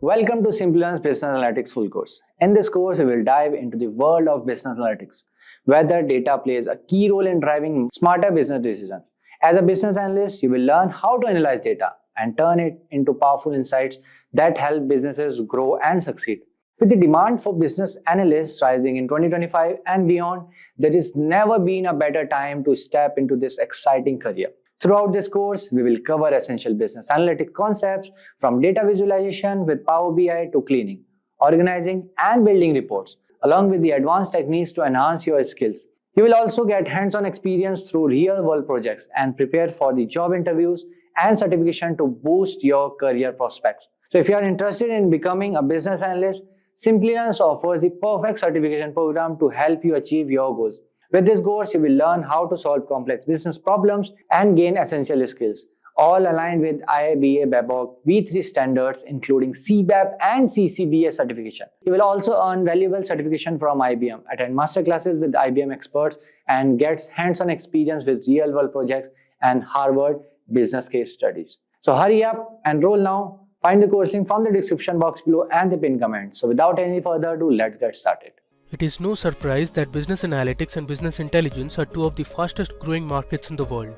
Welcome to Simplilearn's Business Analytics full course. In this course, we will dive into the world of business analytics, whether data plays a key role in driving smarter business decisions. As a business analyst, you will learn how to analyze data and turn it into powerful insights that help businesses grow and succeed. With the demand for business analysts rising in 2025 and beyond, there has never been a better time to step into this exciting career. Throughout this course, we will cover essential business analytic concepts from data visualization with Power BI to cleaning, organizing, and building reports, along with the advanced techniques to enhance your skills. You will also get hands-on experience through real-world projects and prepare for the job interviews and certification to boost your career prospects. So if you are interested in becoming a business analyst, Simplilearn offers the perfect certification program to help you achieve your goals. With this course, you will learn how to solve complex business problems and gain essential skills, all aligned with IIBA BABOK V3 standards, including CBAP and CCBA certification. You will also earn valuable certification from IBM, attend masterclasses with IBM experts, and get hands-on experience with real-world projects and Harvard business case studies. So hurry up, enroll now. Find the course link from the description box below and the pinned comment. So without any further ado, let's get started. It is no surprise that business analytics and business intelligence are two of the fastest growing markets in the world.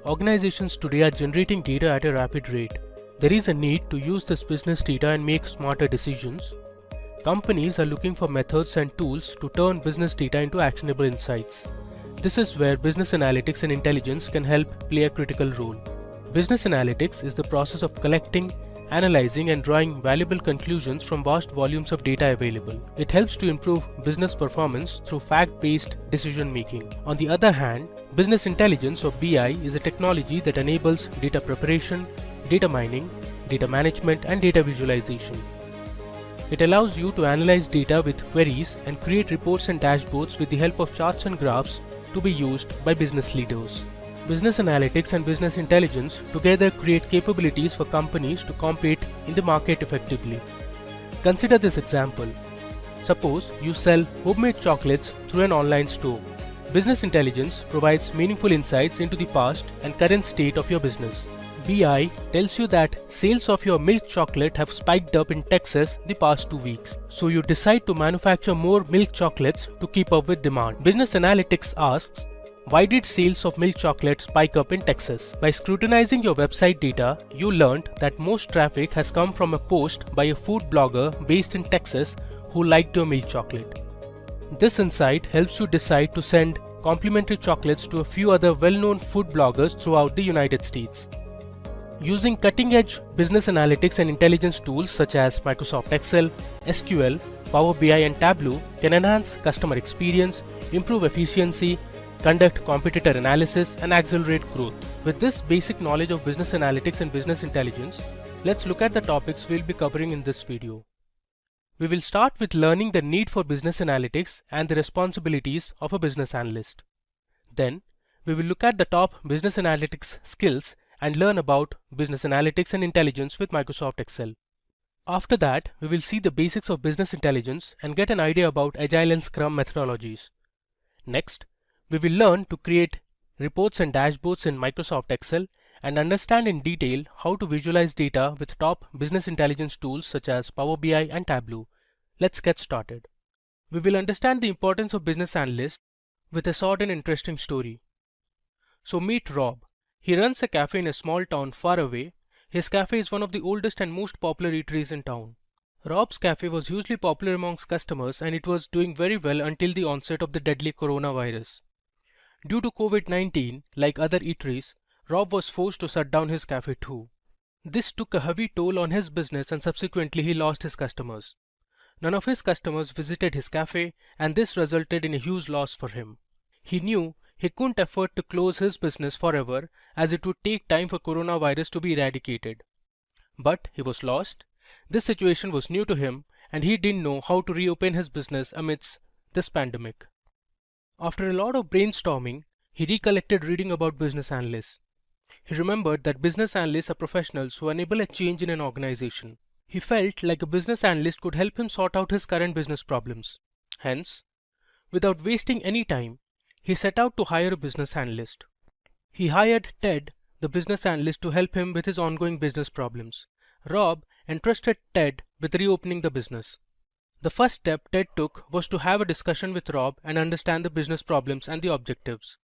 Organizations today are generating data at a rapid rate. There is a need to use this business data and make smarter decisions. Companies are looking for methods and tools to turn business data into actionable insights. This is where business analytics and intelligence can help play a critical role. Business analytics is the process of collecting, analyzing and drawing valuable conclusions from vast volumes of data available. It helps to improve business performance through fact-based decision making. On the other hand, business intelligence or BI is a technology that enables data preparation, data mining, data management and data visualization. It allows you to analyze data with queries and create reports and dashboards with the help of charts and graphs to be used by business leaders. Business analytics and business intelligence together create capabilities for companies to compete in the market effectively. Consider this example. Suppose you sell homemade chocolates through an online store. Business intelligence provides meaningful insights into the past and current state of your business. BI tells you that sales of your milk chocolate have spiked up in Texas the past 2 weeks. So you decide to manufacture more milk chocolates to keep up with demand. Business analytics asks, why did sales of milk chocolate spike up in Texas? By scrutinizing your website data, you learned that most traffic has come from a post by a food blogger based in Texas who liked your milk chocolate. This insight helps you decide to send complimentary chocolates to a few other well-known food bloggers throughout the United States. Using cutting-edge business analytics and intelligence tools such as Microsoft Excel, SQL, Power BI and Tableau can enhance customer experience, improve efficiency, conduct competitor analysis and accelerate growth. With this basic knowledge of business analytics and business intelligence, let's look at the topics we'll be covering in this video. We will start with learning the need for business analytics and the responsibilities of a business analyst. Then, we will look at the top business analytics skills and learn about business analytics and intelligence with Microsoft Excel. After that, we will see the basics of business intelligence and get an idea about Agile and Scrum methodologies. Next, we will learn to create reports and dashboards in Microsoft Excel and understand in detail how to visualize data with top business intelligence tools such as Power BI and Tableau. Let's get started. We will understand the importance of business analysts with a short and interesting story. So meet Rob. He runs a cafe in a small town far away. His cafe is one of the oldest and most popular eateries in town. Rob's cafe was hugely popular amongst customers and it was doing very well until the onset of the deadly coronavirus. Due to COVID-19, like other eateries, Rob was forced to shut down his cafe too. This took a heavy toll on his business and subsequently he lost his customers. None of his customers visited his cafe and this resulted in a huge loss for him. He knew he couldn't afford to close his business forever as it would take time for coronavirus to be eradicated. But he was lost. This situation was new to him and he didn't know how to reopen his business amidst this pandemic. After a lot of brainstorming, he recollected reading about business analysts. He remembered that business analysts are professionals who enable a change in an organization. He felt like a business analyst could help him sort out his current business problems. Hence, without wasting any time, he set out to hire a business analyst. He hired Ted, the business analyst, to help him with his ongoing business problems. Rob entrusted Ted with reopening the business. The first step Ted took was to have a discussion with Rob and understand the business problems and the objectives.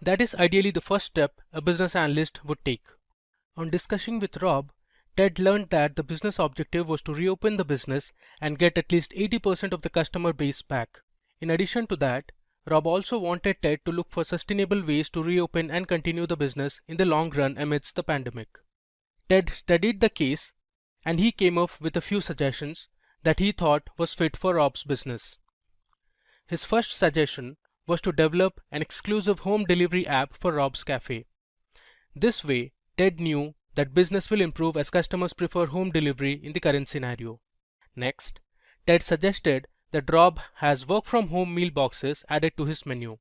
That is ideally the first step a business analyst would take. On discussing with Rob, Ted learned that the business objective was to reopen the business and get at least 80% of the customer base back. In addition to that, Rob also wanted Ted to look for sustainable ways to reopen and continue the business in the long run amidst the pandemic. Ted studied the case and he came up with a few suggestions that he thought was fit for Rob's business. His first suggestion was to develop an exclusive home delivery app for Rob's Cafe. This way, Ted knew that business will improve as customers prefer home delivery in the current scenario. Next, Ted suggested that Rob has work from home meal boxes added to his menu.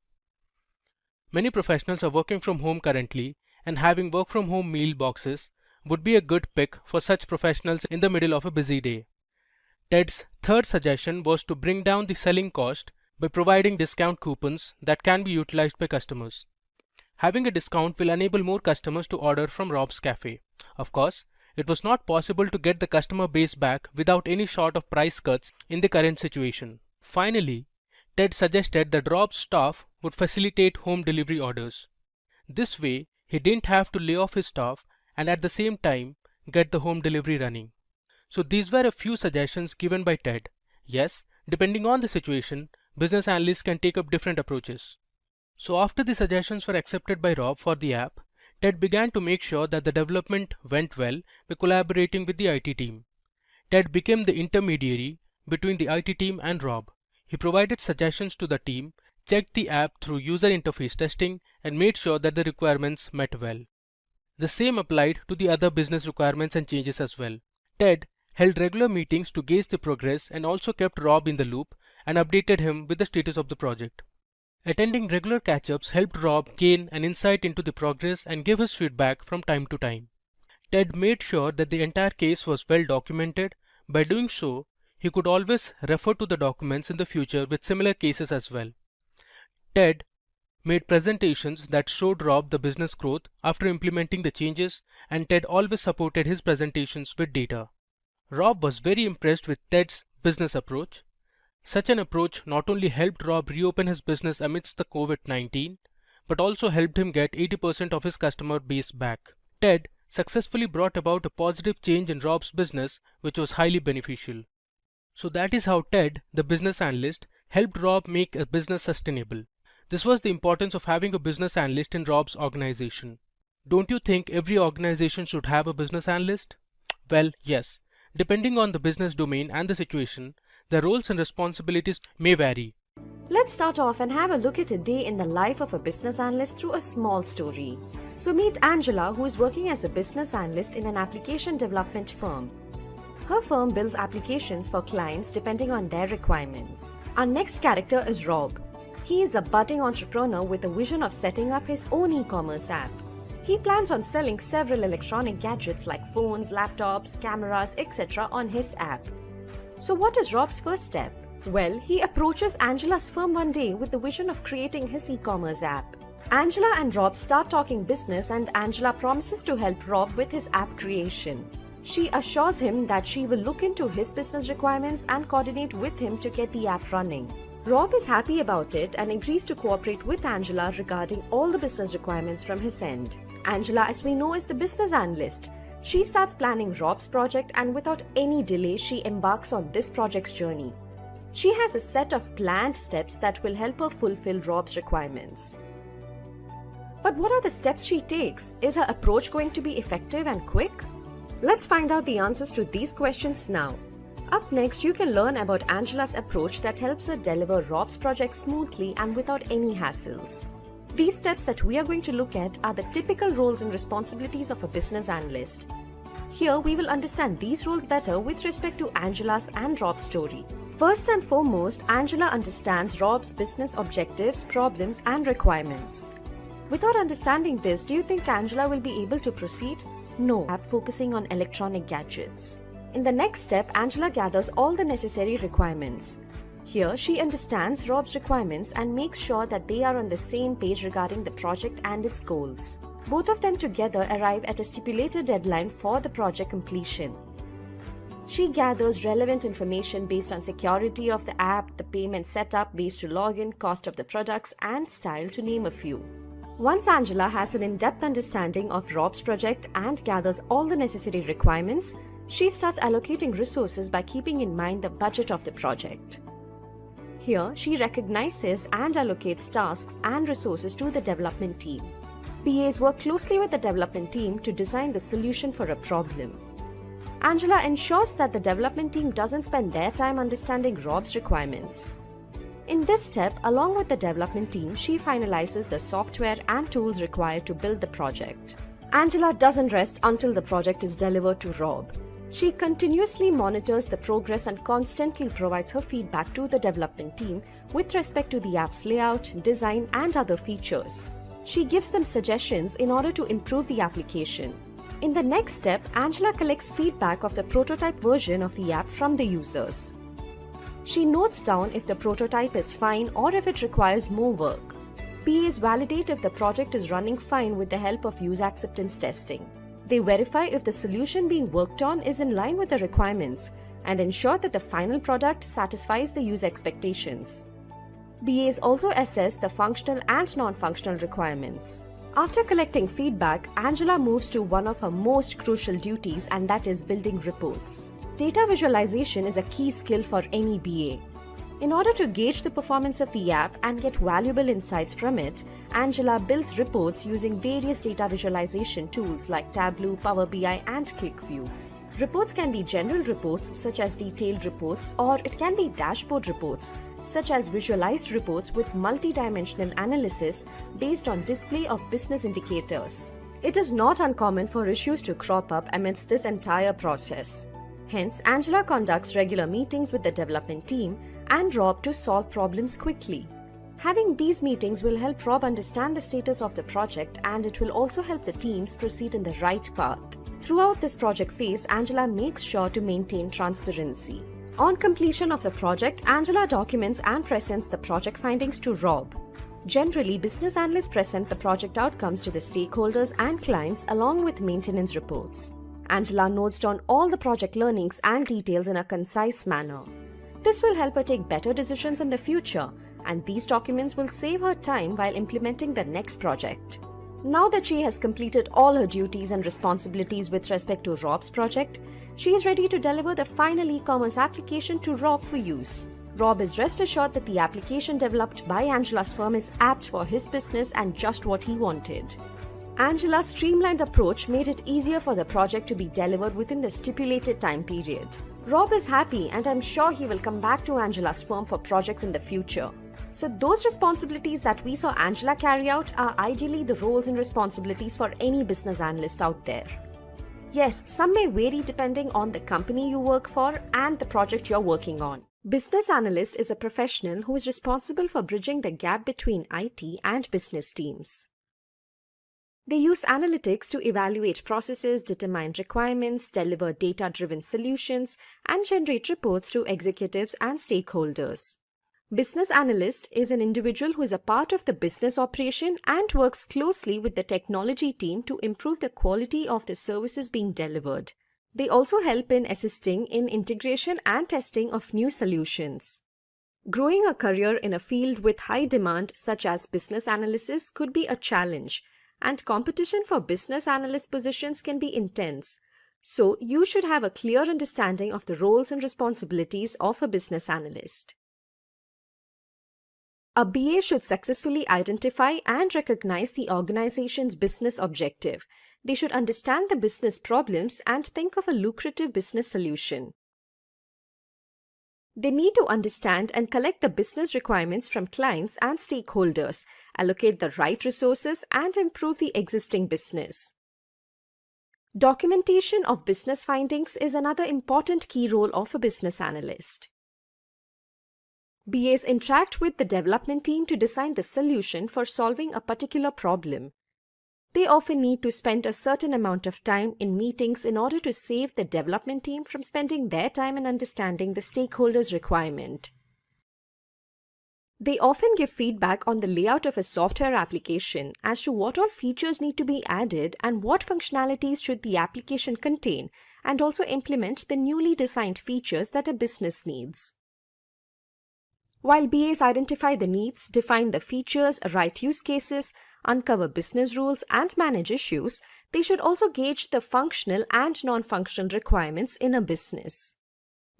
Many professionals are working from home currently, and having work from home meal boxes would be a good pick for such professionals in the middle of a busy day. Ted's third suggestion was to bring down the selling cost by providing discount coupons that can be utilized by customers. Having a discount will enable more customers to order from Rob's Cafe. Of course, it was not possible to get the customer base back without any sort of price cuts in the current situation. Finally, Ted suggested that Rob's staff would facilitate home delivery orders. This way, he didn't have to lay off his staff and at the same time get the home delivery running. So these were a few suggestions given by Ted. Yes, depending on the situation, business analysts can take up different approaches. So after the suggestions were accepted by Rob for the app, Ted began to make sure that the development went well by collaborating with the IT team. Ted became the intermediary between the IT team and Rob. He provided suggestions to the team, checked the app through user interface testing, and made sure that the requirements met well. The same applied to the other business requirements and changes as well. Ted held regular meetings to gauge the progress and also kept Rob in the loop and updated him with the status of the project. Attending regular catch-ups helped Rob gain an insight into the progress and give his feedback from time to time. Ted made sure that the entire case was well documented. By doing so, he could always refer to the documents in the future with similar cases as well. Ted made presentations that showed Rob the business growth after implementing the changes, and Ted always supported his presentations with data. Rob was very impressed with Ted's business approach. Such an approach not only helped Rob reopen his business amidst the COVID-19, but also helped him get 80% of his customer base back. Ted successfully brought about a positive change in Rob's business, which was highly beneficial. So that is how Ted, the business analyst, helped Rob make a business sustainable. This was the importance of having a business analyst in Rob's organization. Don't you think every organization should have a business analyst? Well, yes. Depending on the business domain and the situation, the roles and responsibilities may vary. Let's start off and have a look at a day in the life of a business analyst through a small story. So meet Angela, who is working as a business analyst in an application development firm. Her firm builds applications for clients depending on their requirements. Our next character is Rob. He is a budding entrepreneur with a vision of setting up his own e-commerce app. He plans on selling several electronic gadgets like phones, laptops, cameras, etc. on his app. So what is Rob's first step? Well, he approaches Angela's firm one day with the vision of creating his e-commerce app. Angela and Rob start talking business and Angela promises to help Rob with his app creation. She assures him that she will look into his business requirements and coordinate with him to get the app running. Rob is happy about it and agrees to cooperate with Angela regarding all the business requirements from his end. Angela, as we know, is the business analyst. She starts planning Rob's project and without any delay, she embarks on this project's journey. She has a set of planned steps that will help her fulfill Rob's requirements. But what are the steps she takes? Is her approach going to be effective and quick? Let's find out the answers to these questions now. Up next, you can learn about Angela's approach that helps her deliver Rob's project smoothly and without any hassles. These steps that we are going to look at are the typical roles and responsibilities of a business analyst. Here, we will understand these roles better with respect to Angela's and Rob's story. First and foremost, Angela understands Rob's business objectives, problems, and requirements. Without understanding this, do you think Angela will be able to proceed? No. App focusing on electronic gadgets. In the next step, Angela gathers all the necessary requirements. Here, she understands Rob's requirements and makes sure that they are on the same page regarding the project and its goals. Both of them together arrive at a stipulated deadline for the project completion. She gathers relevant information based on security of the app, the payment setup, ways to log in, cost of the products, and style, to name a few. Once Angela has an in-depth understanding of Rob's project and gathers all the necessary requirements, she starts allocating resources by keeping in mind the budget of the project. Here, she recognizes and allocates tasks and resources to the development team. BAs work closely with the development team to design the solution for a problem. Angela ensures that the development team doesn't spend their time understanding Rob's requirements. In this step, along with the development team, she finalizes the software and tools required to build the project. Angela doesn't rest until the project is delivered to Rob. She continuously monitors the progress and constantly provides her feedback to the development team with respect to the app's layout, design, and other features. She gives them suggestions in order to improve the application. In the next step, Angela collects feedback of the prototype version of the app from the users. She notes down if the prototype is fine or if it requires more work. BAs validate if the project is running fine with the help of user acceptance testing. They verify if the solution being worked on is in line with the requirements and ensure that the final product satisfies the user expectations. BAs also assess the functional and non-functional requirements. After collecting feedback, Angela moves to one of her most crucial duties, and that is building reports. Data visualization is a key skill for any BA. In order to gauge the performance of the app and get valuable insights from it, Angela builds reports using various data visualization tools like Tableau, Power BI, and QlikView. Reports can be general reports such as detailed reports, or it can be dashboard reports such as visualized reports with multi-dimensional analysis based on display of business indicators. It is not uncommon for issues to crop up amidst this entire process. Hence, Angela conducts regular meetings with the development team and Rob to solve problems quickly. Having these meetings will help Rob understand the status of the project, and it will also help the teams proceed in the right path. Throughout this project phase, Angela makes sure to maintain transparency. On completion of the project, Angela documents and presents the project findings to Rob. Generally, business analysts present the project outcomes to the stakeholders and clients along with maintenance reports. Angela notes down all the project learnings and details in a concise manner. This will help her take better decisions in the future, and these documents will save her time while implementing the next project. Now that she has completed all her duties and responsibilities with respect to Rob's project, she is ready to deliver the final e-commerce application to Rob for use. Rob is rest assured that the application developed by Angela's firm is apt for his business and just what he wanted. Angela's streamlined approach made it easier for the project to be delivered within the stipulated time period. Rob is happy, and I'm sure he will come back to Angela's firm for projects in the future. So those responsibilities that we saw Angela carry out are ideally the roles and responsibilities for any business analyst out there. Yes, some may vary depending on the company you work for and the project you're working on. Business analyst is a professional who is responsible for bridging the gap between IT and business teams. They use analytics to evaluate processes, determine requirements, deliver data-driven solutions, and generate reports to executives and stakeholders. Business analyst is an individual who is a part of the business operation and works closely with the technology team to improve the quality of the services being delivered. They also help in assisting in integration and testing of new solutions. Growing a career in a field with high demand such as business analysis could be a challenge, and competition for business analyst positions can be intense. So you should have a clear understanding of the roles and responsibilities of a business analyst. A BA should successfully identify and recognize the organization's business objective. They should understand the business problems and think of a lucrative business solution. They need to understand and collect the business requirements from clients and stakeholders, allocate the right resources, and improve the existing business. Documentation of business findings is another important key role of a business analyst. BAs interact with the development team to design the solution for solving a particular problem. They often need to spend a certain amount of time in meetings in order to save the development team from spending their time in understanding the stakeholders' requirement. They often give feedback on the layout of a software application as to what all features need to be added and what functionalities should the application contain, and also implement the newly designed features that a business needs. While BAs identify the needs, define the features, write use cases, uncover business rules, and manage issues, they should also gauge the functional and non-functional requirements in a business.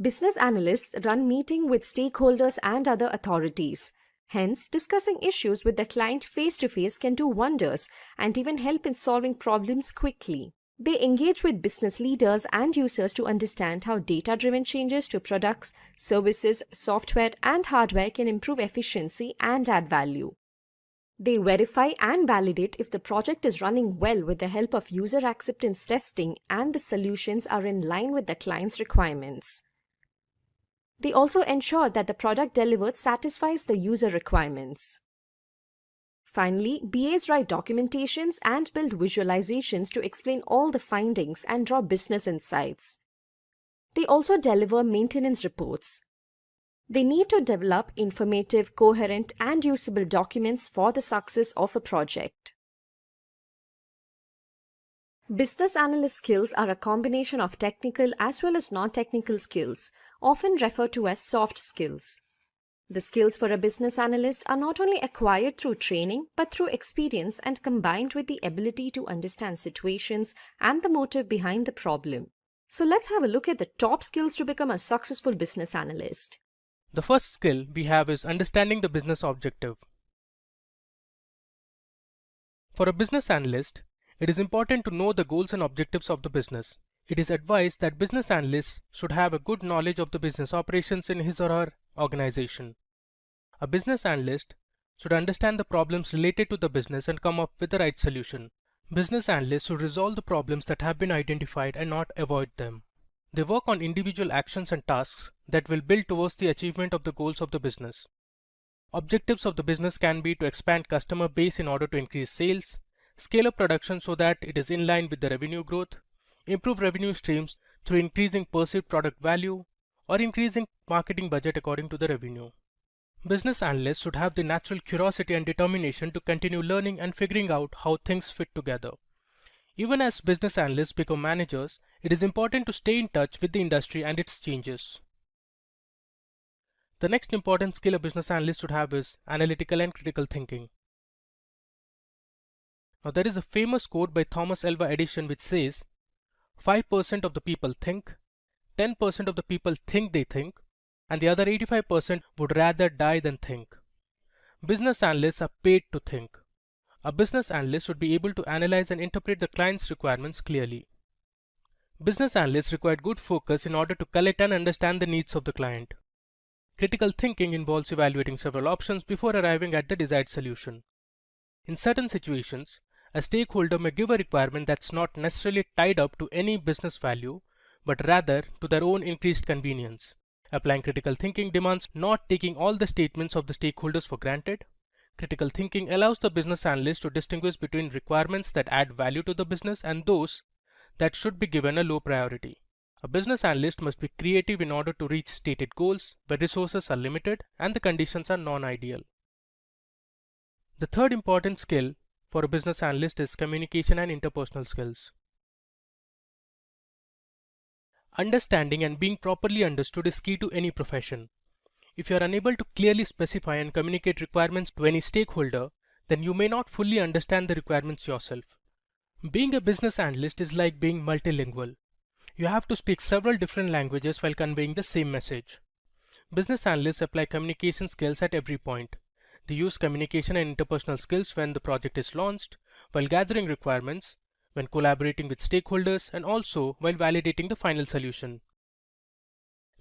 Business analysts run meetings with stakeholders and other authorities. Hence, discussing issues with the client face-to-face can do wonders and even help in solving problems quickly. They engage with business leaders and users to understand how data-driven changes to products, services, software, and hardware can improve efficiency and add value. They verify and validate if the project is running well with the help of user acceptance testing and the solutions are in line with the client's requirements. They also ensure that the product delivered satisfies the user requirements. Finally, BAs write documentations and build visualizations to explain all the findings and draw business insights. They also deliver maintenance reports. They need to develop informative, coherent, and usable documents for the success of a project. Business analyst skills are a combination of technical as well as non-technical skills, often referred to as soft skills. The skills for a business analyst are not only acquired through training, but through experience and combined with the ability to understand situations and the motive behind the problem. So let's have a look at the top skills to become a successful business analyst. The first skill we have is understanding the business objective. For a business analyst, it is important to know the goals and objectives of the business. It is advised that business analysts should have a good knowledge of the business operations in his or her organization. A business analyst should understand the problems related to the business and come up with the right solution. Business analysts should resolve the problems that have been identified and not avoid them. They work on individual actions and tasks that will build towards the achievement of the goals of the business. Objectives of the business can be to expand customer base in order to increase sales, scale up production so that it is in line with the revenue growth, improve revenue streams through increasing perceived product value, or increasing marketing budget according to the revenue. Business analysts should have the natural curiosity and determination to continue learning and figuring out how things fit together. Even as business analysts become managers, it is important to stay in touch with the industry and its changes. The next important skill a business analyst should have is analytical and critical thinking. Now there is a famous quote by Thomas Alva Edison which says, 5% of the people think, 10% of the people think they think, and the other 85% would rather die than think. Business analysts are paid to think. A business analyst should be able to analyze and interpret the client's requirements clearly. Business analysts require good focus in order to collect and understand the needs of the client. Critical thinking involves evaluating several options before arriving at the desired solution. In certain situations, a stakeholder may give a requirement that's not necessarily tied up to any business value, but rather to their own increased convenience. Applying critical thinking demands not taking all the statements of the stakeholders for granted. Critical thinking allows the business analyst to distinguish between requirements that add value to the business and those that should be given a low priority. A business analyst must be creative in order to reach stated goals where resources are limited and the conditions are non-ideal. The third important skill for a business analyst is communication and interpersonal skills. Understanding and being properly understood is key to any profession. If you are unable to clearly specify and communicate requirements to any stakeholder, then you may not fully understand the requirements yourself. Being a business analyst is like being multilingual. You have to speak several different languages while conveying the same message. Business analysts apply communication skills at every point. They use communication and interpersonal skills when the project is launched, while gathering requirements, when collaborating with stakeholders, and also while validating the final solution.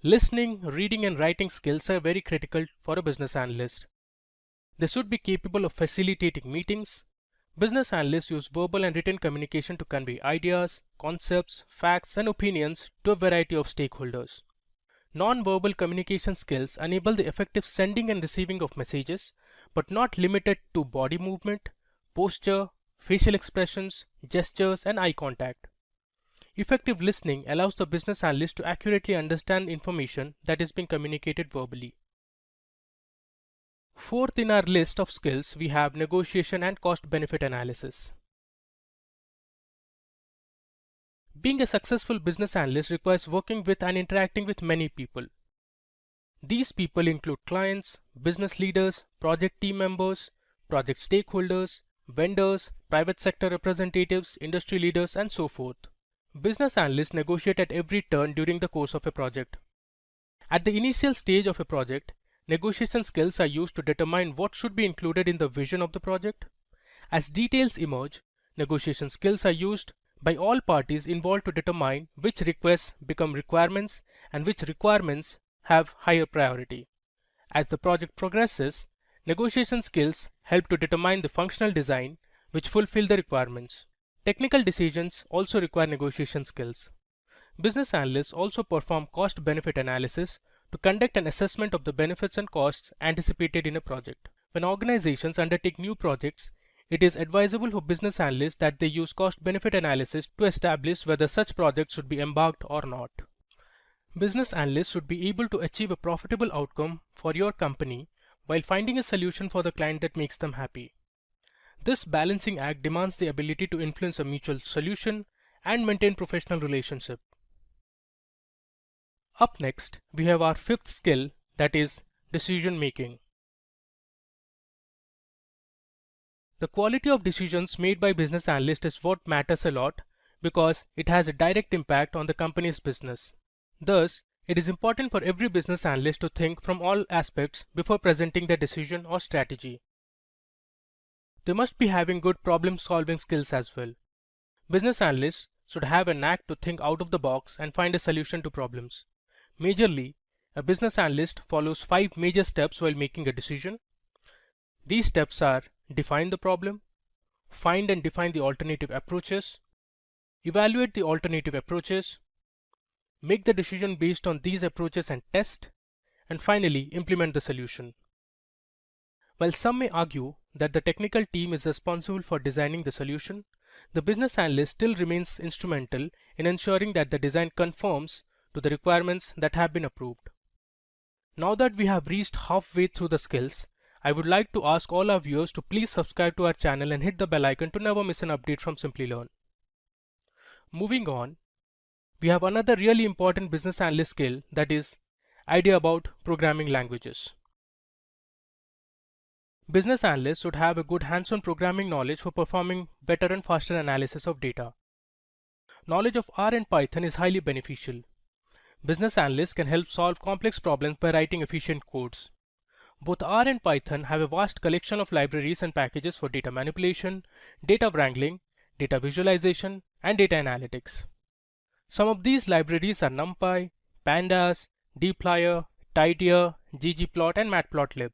Listening, reading, and writing skills are very critical for a business analyst. They should be capable of facilitating meetings. Business analysts use verbal and written communication to convey ideas, concepts, facts, and opinions to a variety of stakeholders. Non-verbal communication skills enable the effective sending and receiving of messages, but not limited to body movement, posture, facial expressions, gestures, and eye contact. Effective listening allows the business analyst to accurately understand information that is being communicated verbally. Fourth in our list of skills, we have negotiation and cost-benefit analysis. Being a successful business analyst requires working with and interacting with many people. These people include clients, business leaders, project team members, project stakeholders, vendors, private sector representatives, industry leaders, and so forth. Business analysts negotiate at every turn during the course of a project. At the initial stage of a project, negotiation skills are used to determine what should be included in the vision of the project. As details emerge, negotiation skills are used by all parties involved to determine which requests become requirements and which requirements have higher priority. As the project progresses, negotiation skills help to determine the functional design which fulfill the requirements. Technical decisions also require negotiation skills. Business analysts also perform cost-benefit analysis to conduct an assessment of the benefits and costs anticipated in a project. When organizations undertake new projects, it is advisable for business analysts that they use cost-benefit analysis to establish whether such projects should be embarked or not. Business analysts should be able to achieve a profitable outcome for your company while finding a solution for the client that makes them happy. This balancing act demands the ability to influence a mutual solution and maintain professional relationship. Up next, we have our fifth skill, that is decision making. The quality of decisions made by business analysts is what matters a lot because it has a direct impact on the company's business. Thus, it is important for every business analyst to think from all aspects before presenting their decision or strategy. They must be having good problem-solving skills as well. Business analysts should have a knack to think out of the box and find a solution to problems. Majorly, a business analyst follows 5 major steps while making a decision. These steps are: define the problem, find and define the alternative approaches, evaluate the alternative approaches, make the decision based on these approaches and test, and finally implement the solution. While some may argue that the technical team is responsible for designing the solution, the business analyst still remains instrumental in ensuring that the design conforms to the requirements that have been approved. Now that we have reached halfway through the skills, I would like to ask all our viewers to please subscribe to our channel and hit the bell icon to never miss an update from Simplilearn. Moving on, we have another really important business analyst skill, that is idea about programming languages. Business analysts should have a good hands-on programming knowledge for performing better and faster analysis of data. Knowledge of R and Python is highly beneficial. Business analysts can help solve complex problems by writing efficient codes. Both R and Python have a vast collection of libraries and packages for data manipulation, data wrangling, data visualization, and data analytics. Some of these libraries are NumPy, Pandas, dplyr, tidyr, ggplot, and matplotlib.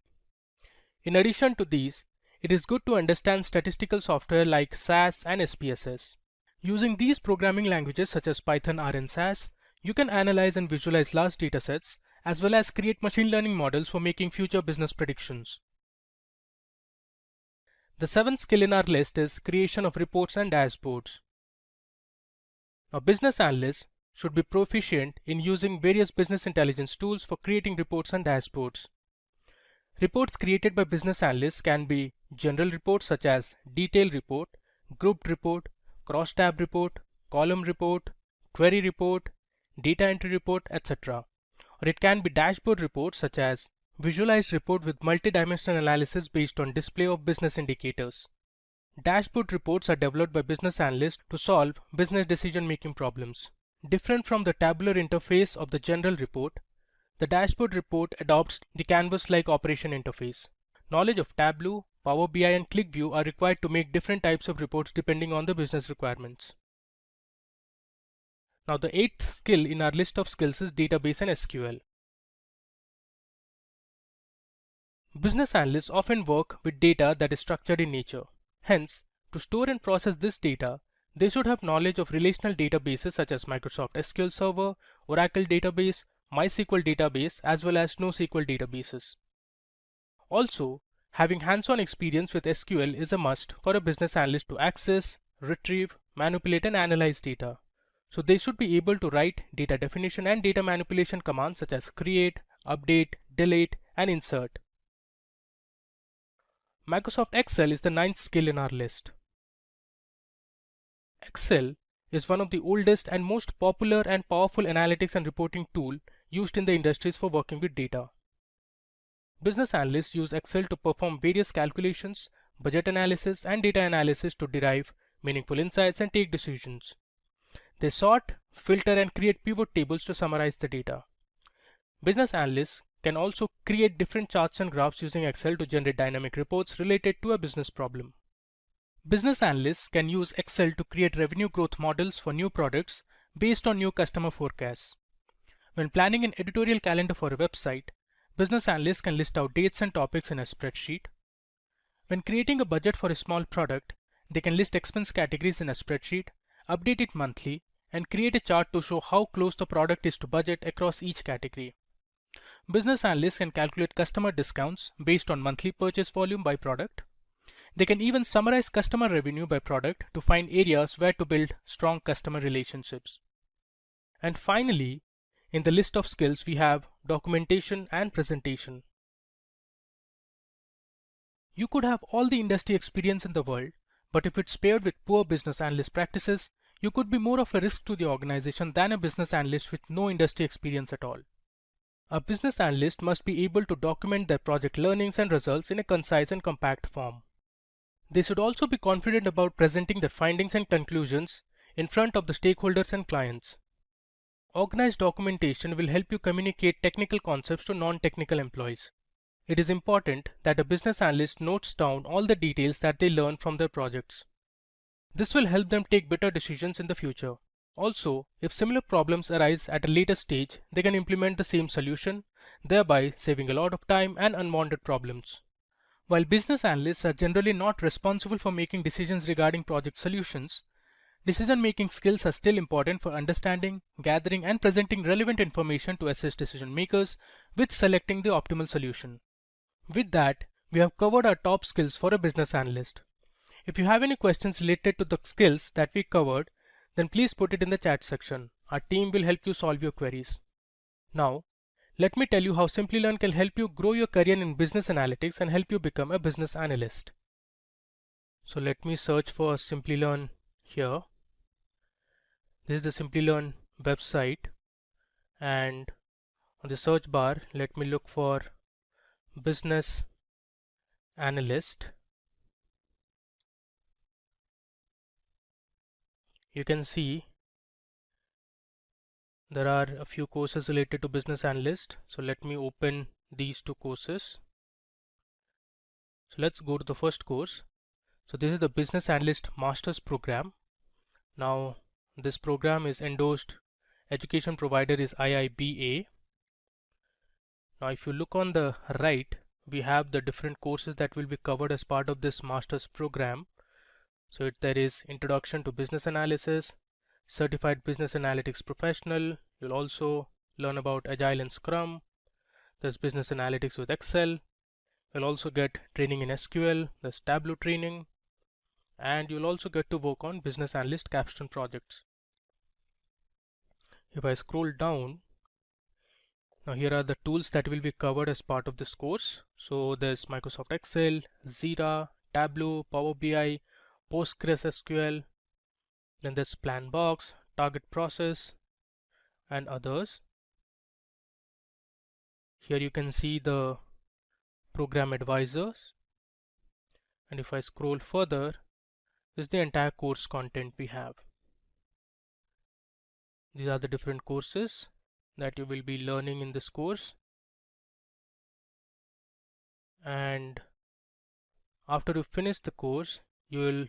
In addition to these, it is good to understand statistical software like SAS and SPSS. Using these programming languages such as Python, R, and SAS, you can analyze and visualize large datasets as well as create machine learning models for making future business predictions. The seventh skill in our list is creation of reports and dashboards. Now, business analysts should be proficient in using various business intelligence tools for creating reports and dashboards. Reports created by business analysts can be general reports such as detailed report, grouped report, cross-tab report, column report, query report, data entry report, etc. Or it can be dashboard reports such as visualized report with multi-dimensional analysis based on display of business indicators. Dashboard reports are developed by business analysts to solve business decision-making problems. Different from the tabular interface of the general report, the dashboard report adopts the canvas-like operation interface. Knowledge of Tableau, Power BI, and ClickView are required to make different types of reports depending on the business requirements. Now, the eighth skill in our list of skills is database and SQL. Business analysts often work with data that is structured in nature. Hence, to store and process this data, they should have knowledge of relational databases such as Microsoft SQL Server, Oracle Database, MySQL Database, as well as NoSQL databases. Also, having hands-on experience with SQL is a must for a business analyst to access, retrieve, manipulate, and analyze data. So they should be able to write data definition and data manipulation commands such as create, update, delete, and insert. Microsoft Excel is the ninth skill in our list. Excel is one of the oldest and most popular and powerful analytics and reporting tool used in the industries for working with data. Business analysts use Excel to perform various calculations, budget analysis, and data analysis to derive meaningful insights and take decisions. They sort, filter, and create pivot tables to summarize the data. Business analysts can also create different charts and graphs using Excel to generate dynamic reports related to a business problem. Business analysts can use Excel to create revenue growth models for new products based on new customer forecasts. When planning an editorial calendar for a website, business analysts can list out dates and topics in a spreadsheet. When creating a budget for a small product, they can list expense categories in a spreadsheet, update it monthly, and create a chart to show how close the product is to budget across each category. Business analysts can calculate customer discounts based on monthly purchase volume by product. They can even summarize customer revenue by product to find areas where to build strong customer relationships. And finally, in the list of skills, we have documentation and presentation. You could have all the industry experience in the world, but if it's paired with poor business analyst practices, you could be more of a risk to the organization than a business analyst with no industry experience at all. A business analyst must be able to document their project learnings and results in a concise and compact form. They should also be confident about presenting their findings and conclusions in front of the stakeholders and clients. Organized documentation will help you communicate technical concepts to non-technical employees. It is important that a business analyst notes down all the details that they learn from their projects. This will help them take better decisions in the future. Also, if similar problems arise at a later stage, they can implement the same solution, thereby saving a lot of time and unwanted problems. While business analysts are generally not responsible for making decisions regarding project solutions, decision-making skills are still important for understanding, gathering, and presenting relevant information to assist decision makers with selecting the optimal solution. With that, we have covered our top skills for a business analyst. If you have any questions related to the skills that we covered, then please put it in the chat section. Our team will help you solve your queries. Now, let me tell you how Simplilearn can help you grow your career in business analytics and help you become a business analyst. So let me search for Simplilearn here. This is the Simplilearn website, and on the search bar, let me look for business analyst. You can see there are a few courses related to business analyst. So let me open these two courses. So let's go to the first course. So this is the Business Analyst Masters program. Now this program is endorsed. Education provider is IIBA. Now if you look on the right, we have the different courses that will be covered as part of this Masters program. So there is Introduction to Business Analysis, Certified Business Analytics Professional. You'll also learn about Agile and Scrum. There's Business Analytics with Excel. You'll also get training in SQL. There's Tableau training. And you'll also get to work on Business Analyst capstone projects. If I scroll down, now here are the tools that will be covered as part of this course. So there's Microsoft Excel, Zira, Tableau, Power BI, PostgreSQL, then there's Planbox, Target Process, and others. Here you can see the program advisors, and if I scroll further, this is the entire course content we have. These are the different courses that you will be learning in this course, and after you finish the course, you will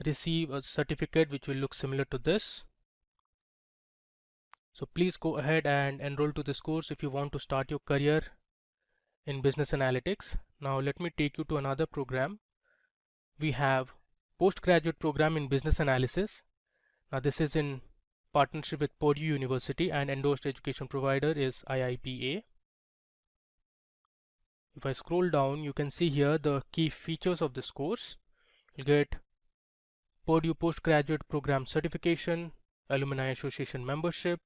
receive a certificate which will look similar to this. So please go ahead and enroll to this course if you want to start your career in business analytics. Now let me take you to another program. We have postgraduate program in business analysis. Now this is in partnership with Purdue University, and endorsed education provider is IIBA. If I scroll down, you can see here the key features of this course. You'll get Purdue Postgraduate Program Certification, Alumni Association membership,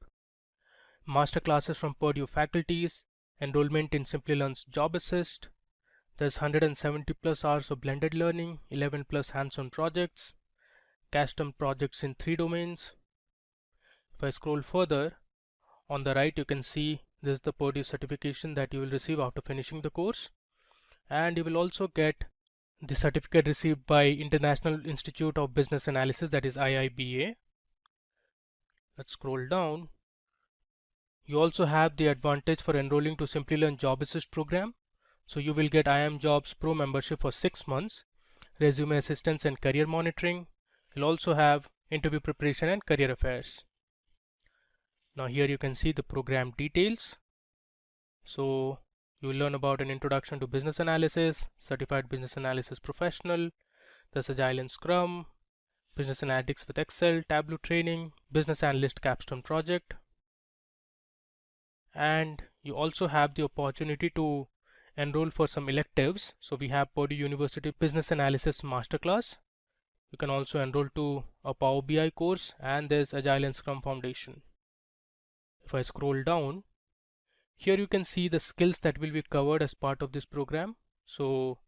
master classes from Purdue faculties, enrollment in Simplilearn's Job Assist, There's 170 plus hours of blended learning, 11 plus hands-on projects, custom projects in 3 domains. If I scroll further, on the right you can see this is the Purdue certification that you will receive after finishing the course, and you will also get the certificate received by International Institute of Business Analysis, that is IIBA. Let's scroll down. You also have the advantage for enrolling to Simplilearn Job Assist program. So you will get IIM Jobs Pro membership for 6 months, resume assistance and career monitoring. You'll also have interview preparation and career affairs. Now here you can see the program details. So you will learn about an introduction to business analysis, certified business analysis professional, there's Agile and Scrum, business analytics with Excel, Tableau training, business analyst capstone project. And you also have the opportunity to enroll for some electives. So we have Purdue University Business Analysis Masterclass. You can also enroll to a Power BI course, and there's Agile and Scrum Foundation. If I scroll down, here you can see the skills that will be covered as part of this program. So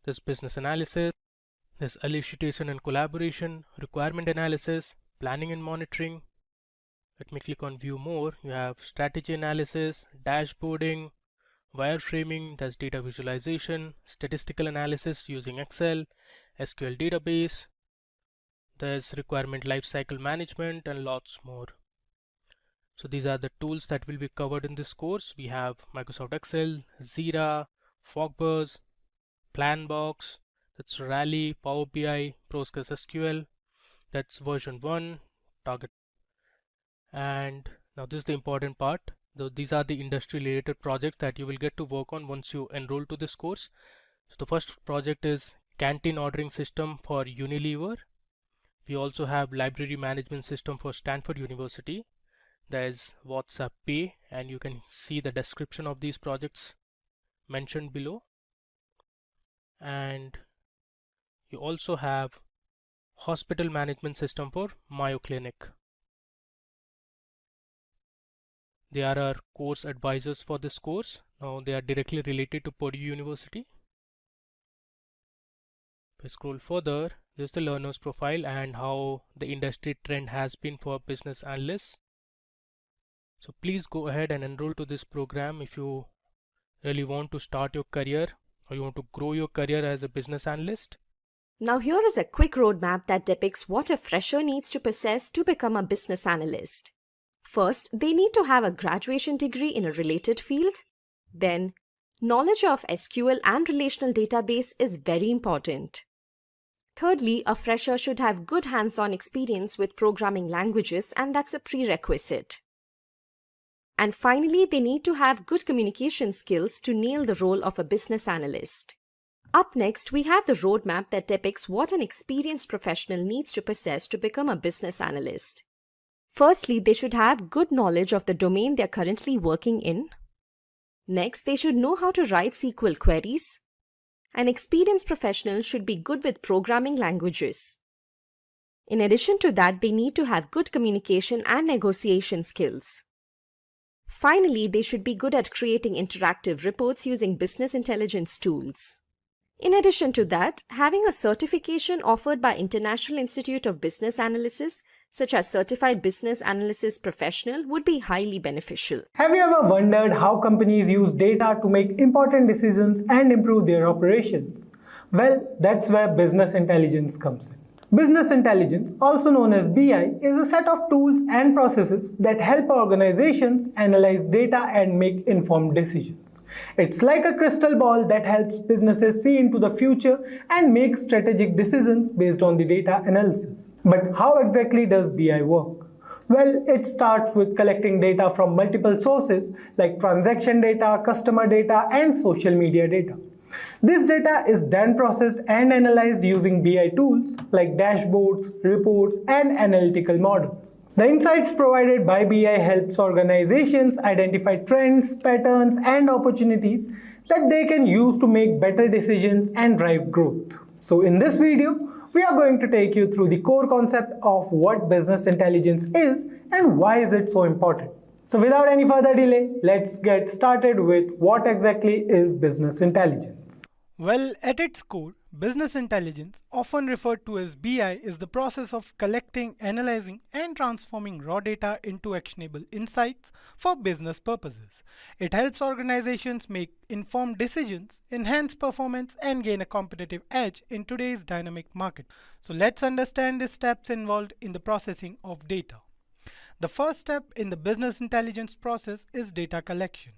there's business analysis, there's elicitation and collaboration, requirement analysis, planning and monitoring. Let me click on view more. You have strategy analysis, dashboarding, wireframing, that's data visualization, statistical analysis using Excel, SQL database, there's requirement lifecycle management, and lots more. So these are the tools that will be covered in this course. We have Microsoft Excel, Zira, Fogbuzz, Planbox, that's Rally, Power BI, PostgreSQL, that's version 1, target. And now this is the important part. These are the industry related projects that you will get to work on once you enroll to this course. So the first project is canteen ordering system for Unilever. We also have library management system for Stanford University. There's WhatsApp Pay, and you can see the description of these projects mentioned below. And you also have hospital management system for Mayo Clinic. They are our course advisors for this course. Now they are directly related to Purdue University. If I scroll further, there's the learner's profile and how the industry trend has been for business analysts. So please go ahead and enroll to this program if you really want to start your career or you want to grow your career as a business analyst. Now here is a quick roadmap that depicts what a fresher needs to possess to become a business analyst. First, they need to have a graduation degree in a related field. Then, knowledge of SQL and relational database is very important. Thirdly, a fresher should have good hands-on experience with programming languages, and that's a prerequisite. And finally, they need to have good communication skills to nail the role of a business analyst. Up next, we have the roadmap that depicts what an experienced professional needs to possess to become a business analyst. Firstly, they should have good knowledge of the domain they're currently working in. Next, they should know how to write SQL queries. An experienced professional should be good with programming languages. In addition to that, they need to have good communication and negotiation skills. Finally, they should be good at creating interactive reports using business intelligence tools. In addition to that, having a certification offered by International Institute of Business Analysis, such as Certified Business Analysis Professional, would be highly beneficial. Have you ever wondered how companies use data to make important decisions and improve their operations? Well, that's where business intelligence comes in. Business intelligence, also known as BI, is a set of tools and processes that help organizations analyze data and make informed decisions. It's like a crystal ball that helps businesses see into the future and make strategic decisions based on the data analysis. But how exactly does BI work? Well, it starts with collecting data from multiple sources like transaction data, customer data, and social media data. This data is then processed and analyzed using BI tools like dashboards, reports, and analytical models. The insights provided by BI helps organizations identify trends, patterns, and opportunities that they can use to make better decisions and drive growth. So in this video, we are going to take you through the core concept of what business intelligence is and why is it so important. So without any further delay, let's get started with what exactly is business intelligence. Well, at its core, business intelligence, often referred to as BI, is the process of collecting, analyzing, and transforming raw data into actionable insights for business purposes. It helps organizations make informed decisions, enhance performance, and gain a competitive edge in today's dynamic market. So let's understand the steps involved in the processing of data. The first step in the business intelligence process is data collection.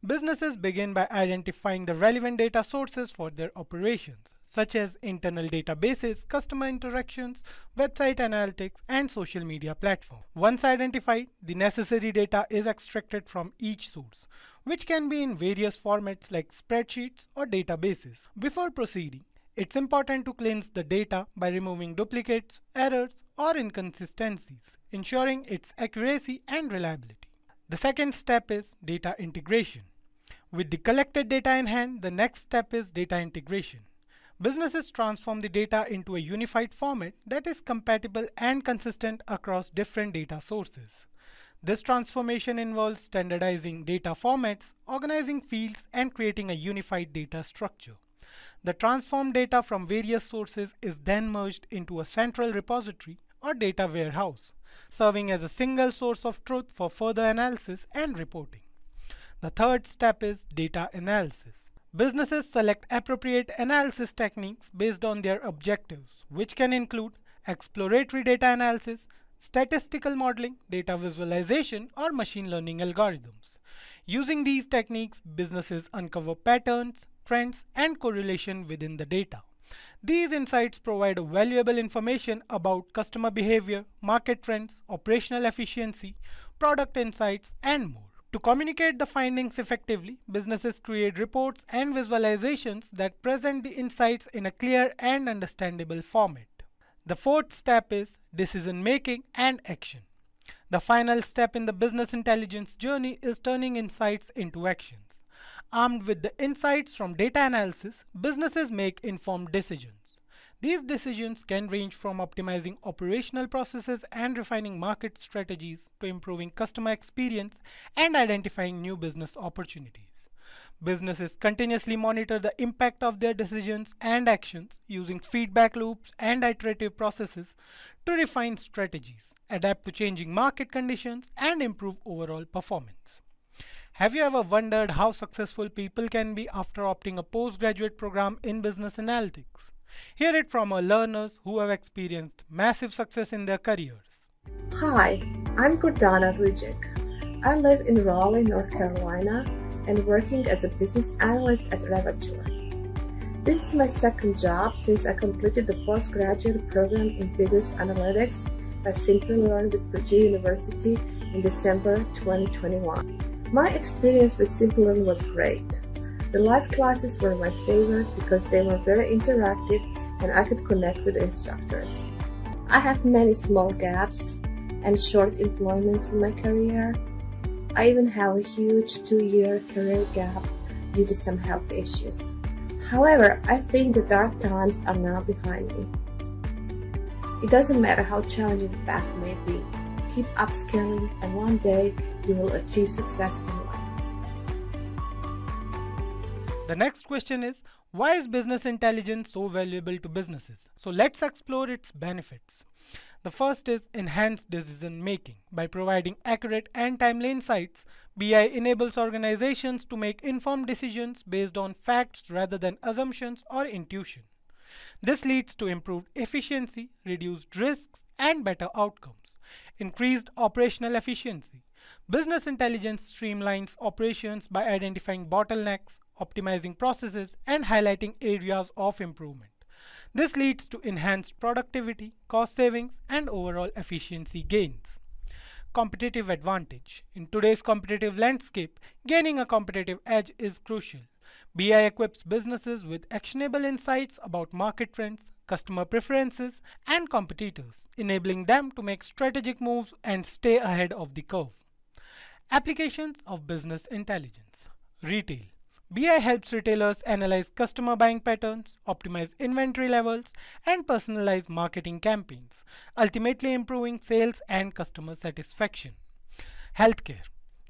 Businesses begin by identifying the relevant data sources for their operations, such as internal databases, customer interactions, website analytics, and social media platforms. Once identified, the necessary data is extracted from each source, which can be in various formats like spreadsheets or databases. Before proceeding, it's important to cleanse the data by removing duplicates, errors, or inconsistencies, ensuring its accuracy and reliability. The second step is data integration. With the collected data in hand, the next step is data integration. Businesses transform the data into a unified format that is compatible and consistent across different data sources. This transformation involves standardizing data formats, organizing fields, and creating a unified data structure. The transformed data from various sources is then merged into a central repository or data warehouse, serving as a single source of truth for further analysis and reporting. The third step is data analysis. Businesses select appropriate analysis techniques based on their objectives, which can include exploratory data analysis, statistical modeling, data visualization, or machine learning algorithms. Using these techniques, businesses uncover patterns, trends, and correlation within the data. These insights provide valuable information about customer behavior, market trends, operational efficiency, product insights, and more. To communicate the findings effectively, businesses create reports and visualizations that present the insights in a clear and understandable format. The fourth step is decision making and action. The final step in the business intelligence journey is turning insights into actions. Armed with the insights from data analysis, businesses make informed decisions. These decisions can range from optimizing operational processes and refining market strategies to improving customer experience and identifying new business opportunities. Businesses continuously monitor the impact of their decisions and actions using feedback loops and iterative processes to refine strategies, adapt to changing market conditions, and improve overall performance. Have you ever wondered how successful people can be after opting a postgraduate program in business analytics? Hear it from our learners who have experienced massive success in their careers. Hi, I'm Gordana Vujik. I live in Raleigh, North Carolina, and working as a business analyst at Ravature. This is my second job since I completed the postgraduate program in Business Analytics by Simplilearn with Purdue University in December 2021. My experience with Simplilearn was great. The live classes were my favorite because they were very interactive and I could connect with the instructors. I have many small gaps and short employments in my career. I even have a huge 2-year career gap due to some health issues. However, I think the dark times are now behind me. It doesn't matter how challenging the path may be. Keep upscaling and one day you will achieve success in life. The next question is, why is business intelligence so valuable to businesses? So let's explore its benefits. The first is enhanced decision making. By providing accurate and timely insights, BI enables organizations to make informed decisions based on facts rather than assumptions or intuition. This leads to improved efficiency, reduced risks, and better outcomes. Increased operational efficiency. Business intelligence streamlines operations by identifying bottlenecks, optimizing processes, and highlighting areas of improvement. This leads to enhanced productivity, cost savings, and overall efficiency gains. Competitive advantage. In today's competitive landscape, gaining a competitive edge is crucial. BI equips businesses with actionable insights about market trends, customer preferences, and competitors, enabling them to make strategic moves and stay ahead of the curve. Applications of business intelligence. Retail. BI helps retailers analyze customer buying patterns, optimize inventory levels, and personalize marketing campaigns, ultimately improving sales and customer satisfaction. Healthcare.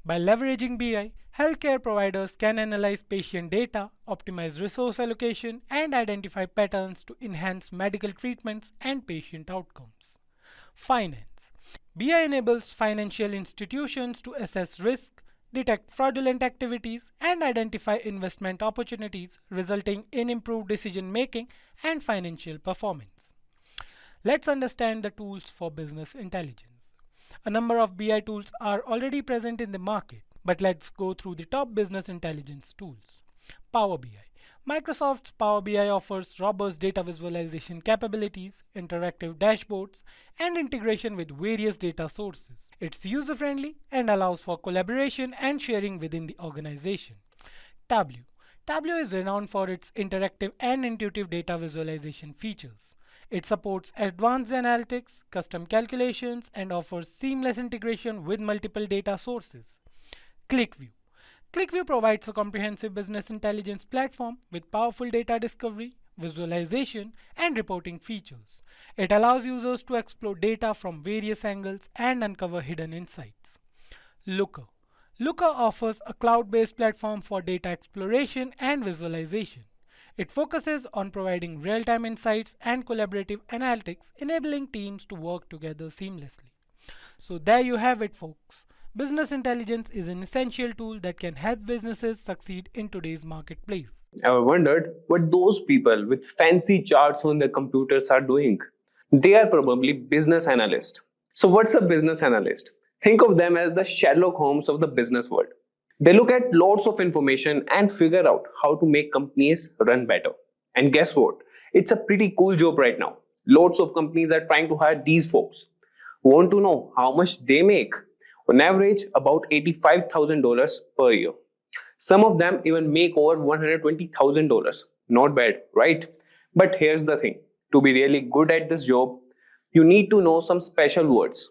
By leveraging BI, healthcare providers can analyze patient data, optimize resource allocation, and identify patterns to enhance medical treatments and patient outcomes. Finance. BI enables financial institutions to assess risk, detect fraudulent activities, and identify investment opportunities, resulting in improved decision making and financial performance. Let's understand the tools for business intelligence. A number of BI tools are already present in the market, but let's go through the top business intelligence tools. Power BI. Microsoft's Power BI offers robust data visualization capabilities, interactive dashboards, and integration with various data sources. It's user-friendly and allows for collaboration and sharing within the organization. Tableau. Tableau is renowned for its interactive and intuitive data visualization features. It supports advanced analytics, custom calculations, and offers seamless integration with multiple data sources. ClickView. ClickView provides a comprehensive business intelligence platform with powerful data discovery, visualization, and reporting features. It allows users to explore data from various angles and uncover hidden insights. Looker. Looker offers a cloud-based platform for data exploration and visualization. It focuses on providing real-time insights and collaborative analytics, enabling teams to work together seamlessly. So there you have it, folks. Business intelligence is an essential tool that can help businesses succeed in today's marketplace. Ever wondered what those people with fancy charts on their computers are doing? They are probably business analysts. So what's a business analyst? Think of them as the Sherlock Holmes of the business world. They look at lots of information and figure out how to make companies run better. And guess what? It's a pretty cool job right now. Lots of companies are trying to hire these folks. Want to know how much they make? On average, about $85,000 per year. Some of them even make over $120,000. Not bad, right? But here's the thing. To be really good at this job, you need to know some special words.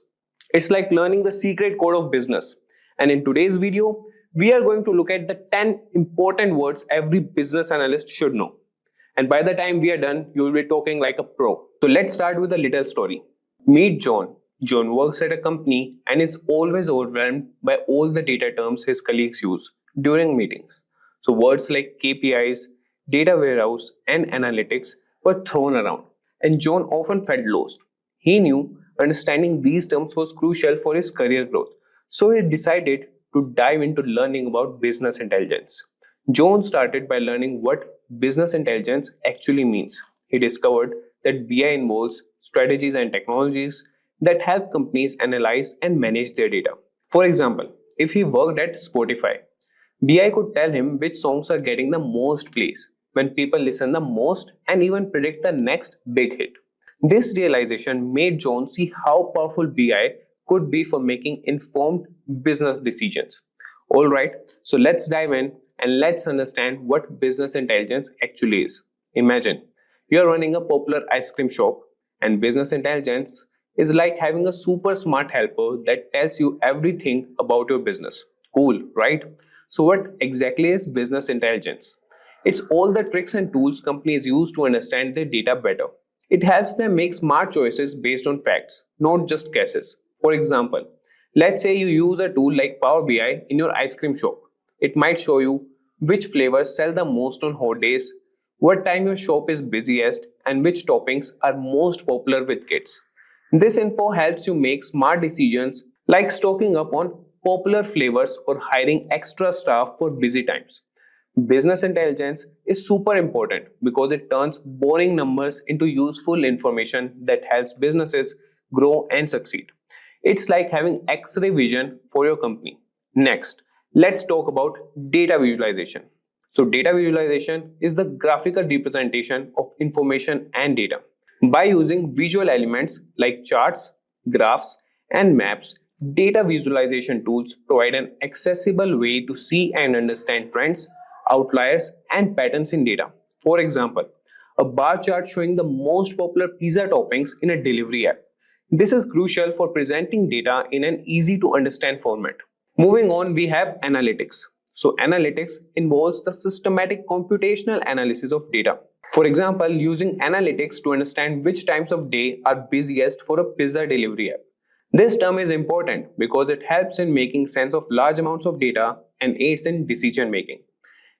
It's like learning the secret code of business. And in today's video, we are going to look at the 10 important words every business analyst should know. And by the time we are done, you will be talking like a pro. So let's start with a little story. Meet John. John works at a company and is always overwhelmed by all the data terms his colleagues use during meetings. So words like KPIs, data warehouse, and analytics were thrown around, and John often felt lost. He knew understanding these terms was crucial for his career growth, so he decided to dive into learning about business intelligence. John started by learning what business intelligence actually means. He discovered that BI involves strategies and technologies that help companies analyze and manage their data. For example, if he worked at Spotify, BI could tell him which songs are getting the most plays, when people listen the most, and even predict the next big hit. This realization made John see how powerful BI could be for making informed business decisions. Alright, so let's dive in and let's understand what business intelligence actually is. Imagine you're running a popular ice cream shop, and business intelligence is like having a super smart helper that tells you everything about your business. Cool, right? So what exactly is business intelligence? It's all the tricks and tools companies use to understand their data better. It helps them make smart choices based on facts, not just guesses. For example, let's say you use a tool like Power BI in your ice cream shop. It might show you which flavors sell the most on hot days, what time your shop is busiest, and which toppings are most popular with kids. This info helps you make smart decisions like stocking up on popular flavors or hiring extra staff for busy times. Business intelligence is super important because it turns boring numbers into useful information that helps businesses grow and succeed. It's like having X-ray vision for your company. Next, let's talk about data visualization. So data visualization is the graphical representation of information and data. By using visual elements like charts, graphs, and maps, data visualization tools provide an accessible way to see and understand trends, outliers, and patterns in data. For example, a bar chart showing the most popular pizza toppings in a delivery app. This is crucial for presenting data in an easy to understand format. Moving on, we have analytics. So analytics involves the systematic computational analysis of data. For example, using analytics to understand which times of day are busiest for a pizza delivery app. This term is important because it helps in making sense of large amounts of data and aids in decision making.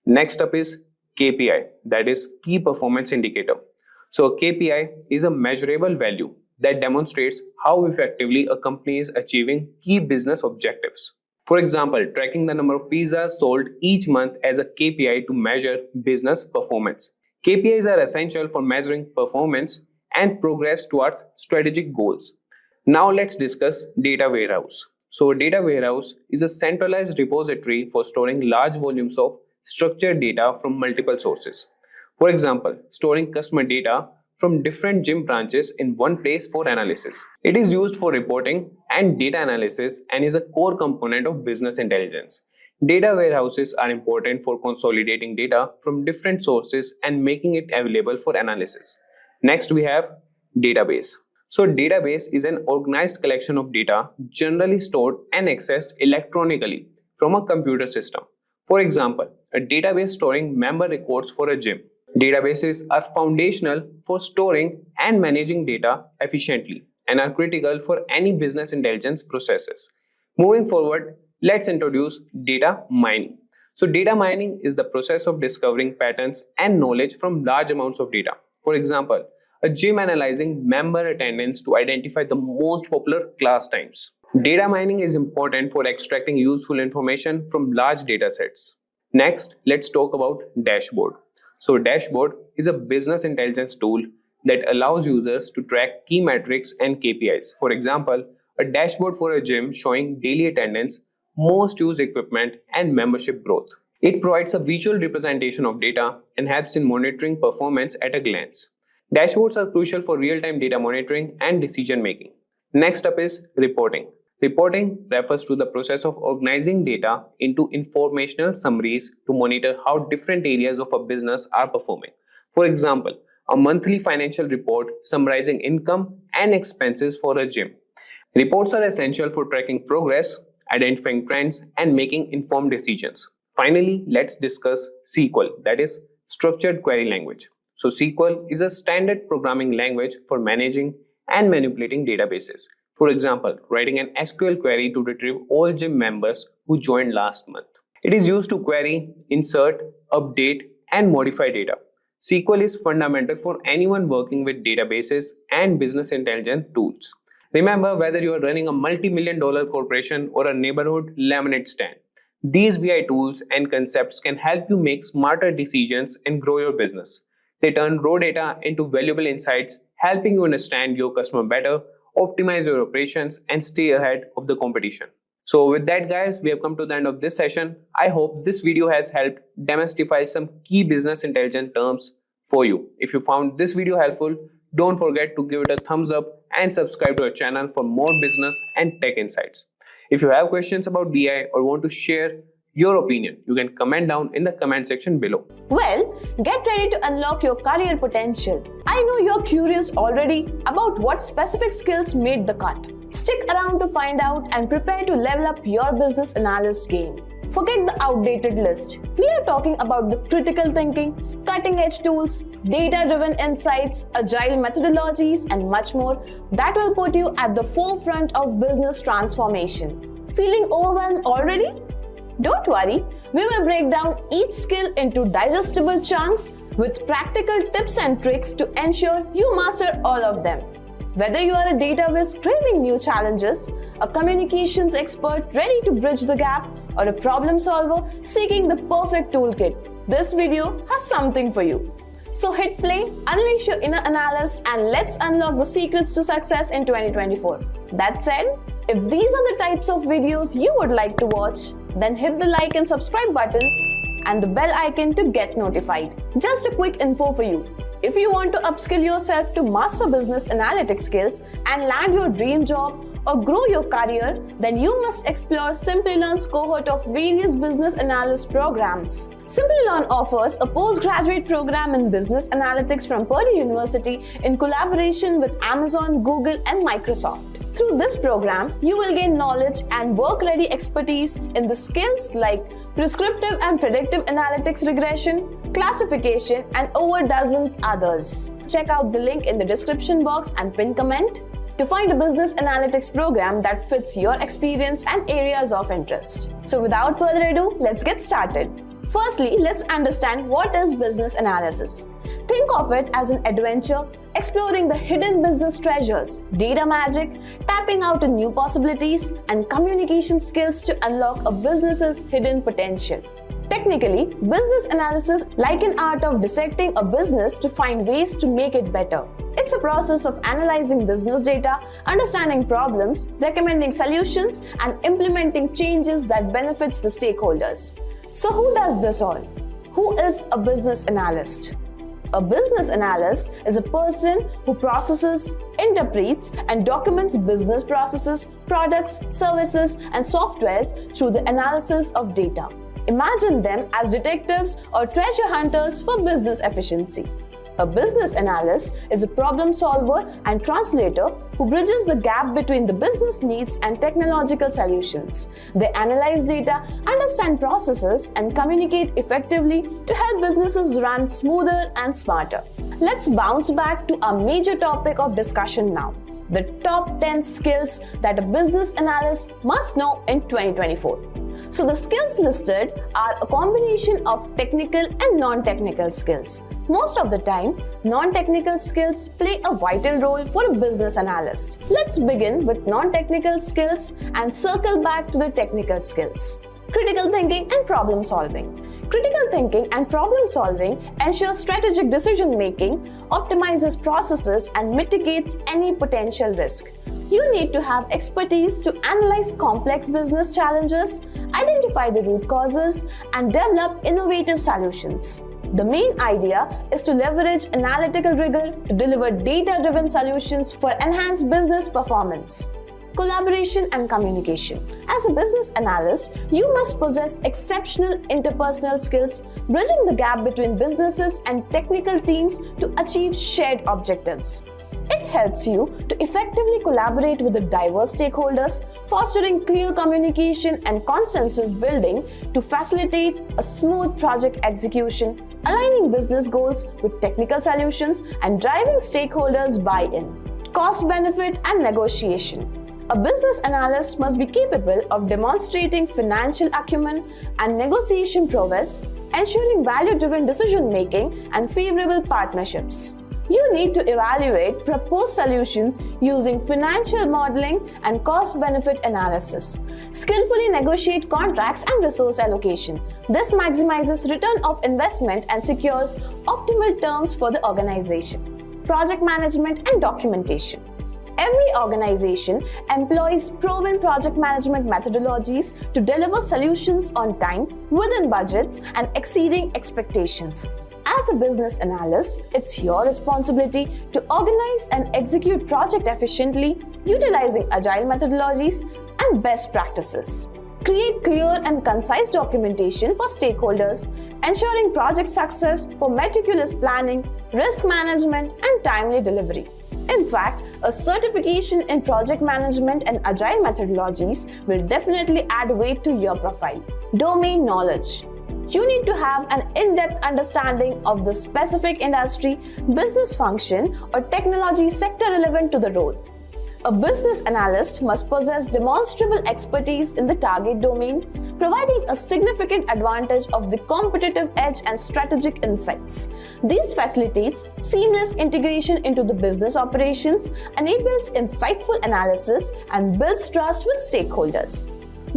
Next up is KPI, that is Key Performance Indicator. So a KPI is a measurable value that demonstrates how effectively a company is achieving key business objectives. For example, tracking the number of pizzas sold each month as a KPI to measure business performance. KPIs are essential for measuring performance and progress towards strategic goals. Now let's discuss data warehouse. So a data warehouse is a centralized repository for storing large volumes of structured data from multiple sources. For example, storing customer data from different gym branches in one place for analysis. It is used for reporting and data analysis and is a core component of business intelligence. Data warehouses are important for consolidating data from different sources and making it available for analysis. Next, we have database. So database is an organized collection of data generally stored and accessed electronically from a computer system. For example, a database storing member records for a gym. Databases are foundational for storing and managing data efficiently and are critical for any business intelligence processes. Moving forward, let's introduce data mining. So data mining is the process of discovering patterns and knowledge from large amounts of data. For example, a gym analyzing member attendance to identify the most popular class times. Data mining is important for extracting useful information from large data sets. Next, let's talk about dashboard. So dashboard is a business intelligence tool that allows users to track key metrics and KPIs. For example, a dashboard for a gym showing daily attendance, most used equipment, and membership growth. It provides a visual representation of data and helps in monitoring performance at a glance. Dashboards are crucial for real-time data monitoring and decision making. Next up is reporting. Reporting refers to the process of organizing data into informational summaries to monitor how different areas of a business are performing. For example, a monthly financial report summarizing income and expenses for a gym. Reports are essential for tracking progress, identifying trends, and making informed decisions. Finally, let's discuss SQL, that is Structured Query Language. So SQL is a standard programming language for managing and manipulating databases. For example, writing an SQL query to retrieve all gym members who joined last month. It is used to query, insert, update, and modify data. SQL is fundamental for anyone working with databases and business intelligence tools. Remember, whether you are running a multi-million-dollar corporation or a neighborhood lemonade stand, these BI tools and concepts can help you make smarter decisions and grow your business. They turn raw data into valuable insights, helping you understand your customer better, optimize your operations, and stay ahead of the competition. So with that, guys, we have come to the end of this session. I hope this video has helped demystify some key business intelligence terms for you. If you found this video helpful, don't forget to give it a thumbs up and subscribe to our channel for more business and tech insights. If you have questions about BI or want to share your opinion, you can comment down in the comment section below. Well, get ready to unlock your career potential. I know you're curious already about what specific skills made the cut. Stick around to find out and prepare to level up your business analyst game. Forget the outdated list. We are talking about the critical thinking, cutting-edge tools, data-driven insights, agile methodologies, and much more that will put you at the forefront of business transformation. Feeling overwhelmed already? Don't worry, we will break down each skill into digestible chunks with practical tips and tricks to ensure you master all of them. Whether you are a data whiz craving new challenges, a communications expert ready to bridge the gap, or a problem solver seeking the perfect toolkit, this video has something for you. So hit play, unleash your inner analyst, and let's unlock the secrets to success in 2024. That said, if these are the types of videos you would like to watch, then hit the like and subscribe button and the bell icon to get notified. Just a quick info for you. If you want to upskill yourself to master business analytics skills and land your dream job or grow your career, then you must explore Simplilearn's cohort of various business analyst programs. Simplilearn offers a postgraduate program in business analytics from Purdue University in collaboration with Amazon, Google, and Microsoft. Through this program, you will gain knowledge and work-ready expertise in the skills like prescriptive and predictive analytics regression, classification, and over dozens others. Check out the link in the description box and pin comment. to find a business analytics program that fits your experience and areas of interest. So without further ado, let's get started. Firstly, let's understand what is business analysis. Think of it as an adventure exploring the hidden business treasures, data magic, tapping out new possibilities, and communication skills to unlock a business's hidden potential. Technically, business analysis is like an art of dissecting a business to find ways to make it better. It's a process of analyzing business data, understanding problems, recommending solutions, and implementing changes that benefits the stakeholders. So who does this all? Who is a business analyst? A business analyst is a person who processes, interprets, and documents business processes, products, services, and softwares through the analysis of data. Imagine them as detectives or treasure hunters for business efficiency. A business analyst is a problem solver and translator who bridges the gap between the business needs and technological solutions. They analyze data, understand processes, and communicate effectively to help businesses run smoother and smarter. Let's bounce back to our major topic of discussion now: the top 10 skills that a business analyst must know in 2024. So the skills listed are a combination of technical and non-technical skills. Most of the time, non-technical skills play a vital role for a business analyst. Let's begin with non-technical skills and circle back to the technical skills. Critical thinking and problem solving. Critical thinking and problem solving ensures strategic decision making, optimizes processes, and mitigates any potential risk. You need to have expertise to analyze complex business challenges, identify the root causes, and develop innovative solutions. The main idea is to leverage analytical rigor to deliver data-driven solutions for enhanced business performance. Collaboration and communication. As a business analyst, you must possess exceptional interpersonal skills, bridging the gap between businesses and technical teams to achieve shared objectives. It helps you to effectively collaborate with the diverse stakeholders, fostering clear communication and consensus building to facilitate a smooth project execution, aligning business goals with technical solutions, and driving stakeholders' buy-in. Cost benefit and negotiation. A business analyst must be capable of demonstrating financial acumen and negotiation prowess, ensuring value-driven decision-making and favorable partnerships. You need to evaluate proposed solutions using financial modeling and cost-benefit analysis. Skillfully negotiate contracts and resource allocation. This maximizes return of investment and secures optimal terms for the organization. Project management and documentation. Every organization employs proven project management methodologies to deliver solutions on time, within budgets, and exceeding expectations. As a business analyst, it's your responsibility to organize and execute projects efficiently, utilizing agile methodologies and best practices. Create clear and concise documentation for stakeholders, ensuring project success for meticulous planning, risk management, and timely delivery. In fact, a certification in project management and agile methodologies will definitely add weight to your profile. Domain knowledge. You need to have an in-depth understanding of the specific industry, business function, or technology sector relevant to the role. A business analyst must possess demonstrable expertise in the target domain, providing a significant advantage of the competitive edge and strategic insights. These facilitates seamless integration into the business operations, enables insightful analysis, and builds trust with stakeholders.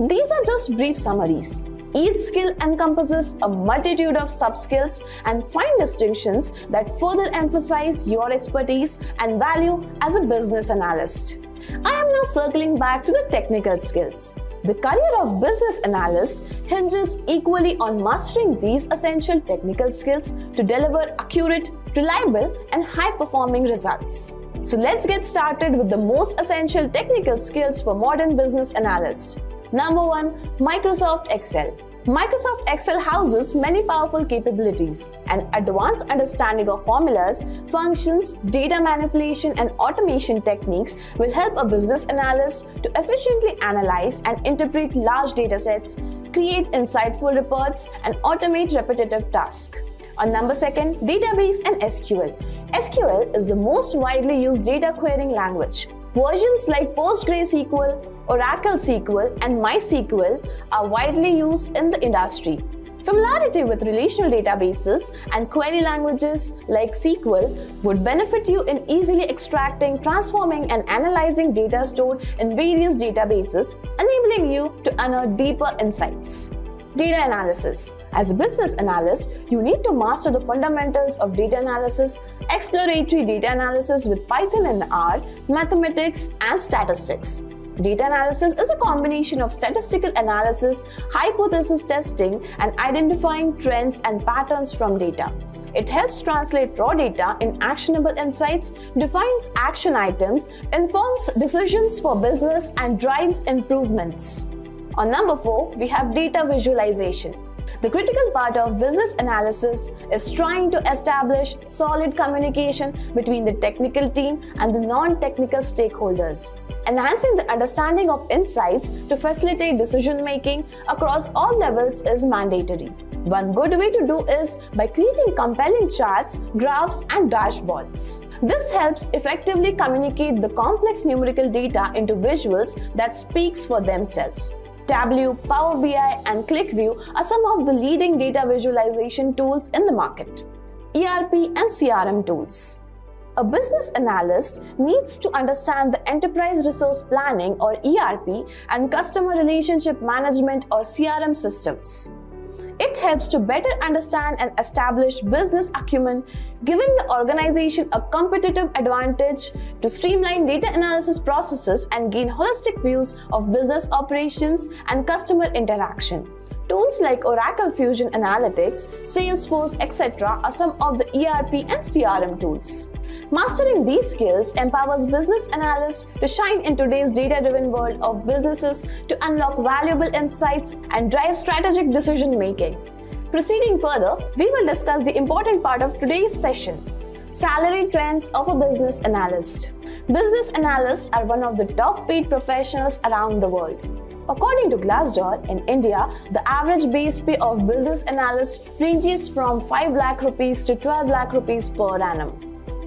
These are just brief summaries. Each skill encompasses a multitude of sub-skills and fine distinctions that further emphasize your expertise and value as a business analyst. I am now circling back to the technical skills. The career of business analyst hinges equally on mastering these essential technical skills to deliver accurate, reliable, and high-performing results. So let's get started with the most essential technical skills for modern business analysts. Number 1. Microsoft Excel. Microsoft Excel houses many powerful capabilities. An advanced understanding of formulas, functions, data manipulation, and automation techniques will help a business analyst to efficiently analyze and interpret large datasets, create insightful reports, and automate repetitive tasks. On number 2, database and SQL. SQL is the most widely used data querying language. Versions like PostgreSQL, Oracle SQL, and MySQL are widely used in the industry. Familiarity with relational databases and query languages like SQL would benefit you in easily extracting, transforming, and analyzing data stored in various databases, enabling you to unearth deeper insights. Data analysis. As a business analyst, you need to master the fundamentals of data analysis, exploratory data analysis with Python and R, mathematics, and statistics. Data analysis is a combination of statistical analysis, hypothesis testing, and identifying trends and patterns from data. It helps translate raw data in actionable insights, defines action items, informs decisions for business, and drives improvements. On number 4, we have data visualization. The critical part of business analysis is trying to establish solid communication between the technical team and the non-technical stakeholders. Enhancing the understanding of insights to facilitate decision making across all levels is mandatory. One good way to do is by creating compelling charts, graphs, and dashboards. This helps effectively communicate the complex numerical data into visuals that speaks for themselves. Tableau, Power BI, and ClickView are some of the leading data visualization tools in the market. ERP and CRM tools. A business analyst needs to understand the enterprise resource planning or ERP and customer relationship management or CRM systems. It helps to better understand and establish business acumen, giving the organization a competitive advantage to streamline data analysis processes and gain holistic views of business operations and customer interaction. Tools like Oracle Fusion Analytics, Salesforce, etc. are some of the ERP and CRM tools. Mastering these skills empowers business analysts to shine in today's data-driven world of businesses to unlock valuable insights and drive strategic decision-making. Proceeding further, we will discuss the important part of today's session: salary trends of a business analyst. Business analysts are one of the top paid professionals around the world. According to Glassdoor, in India, the average base pay of business analysts ranges from 5 lakh rupees to 12 lakh rupees per annum.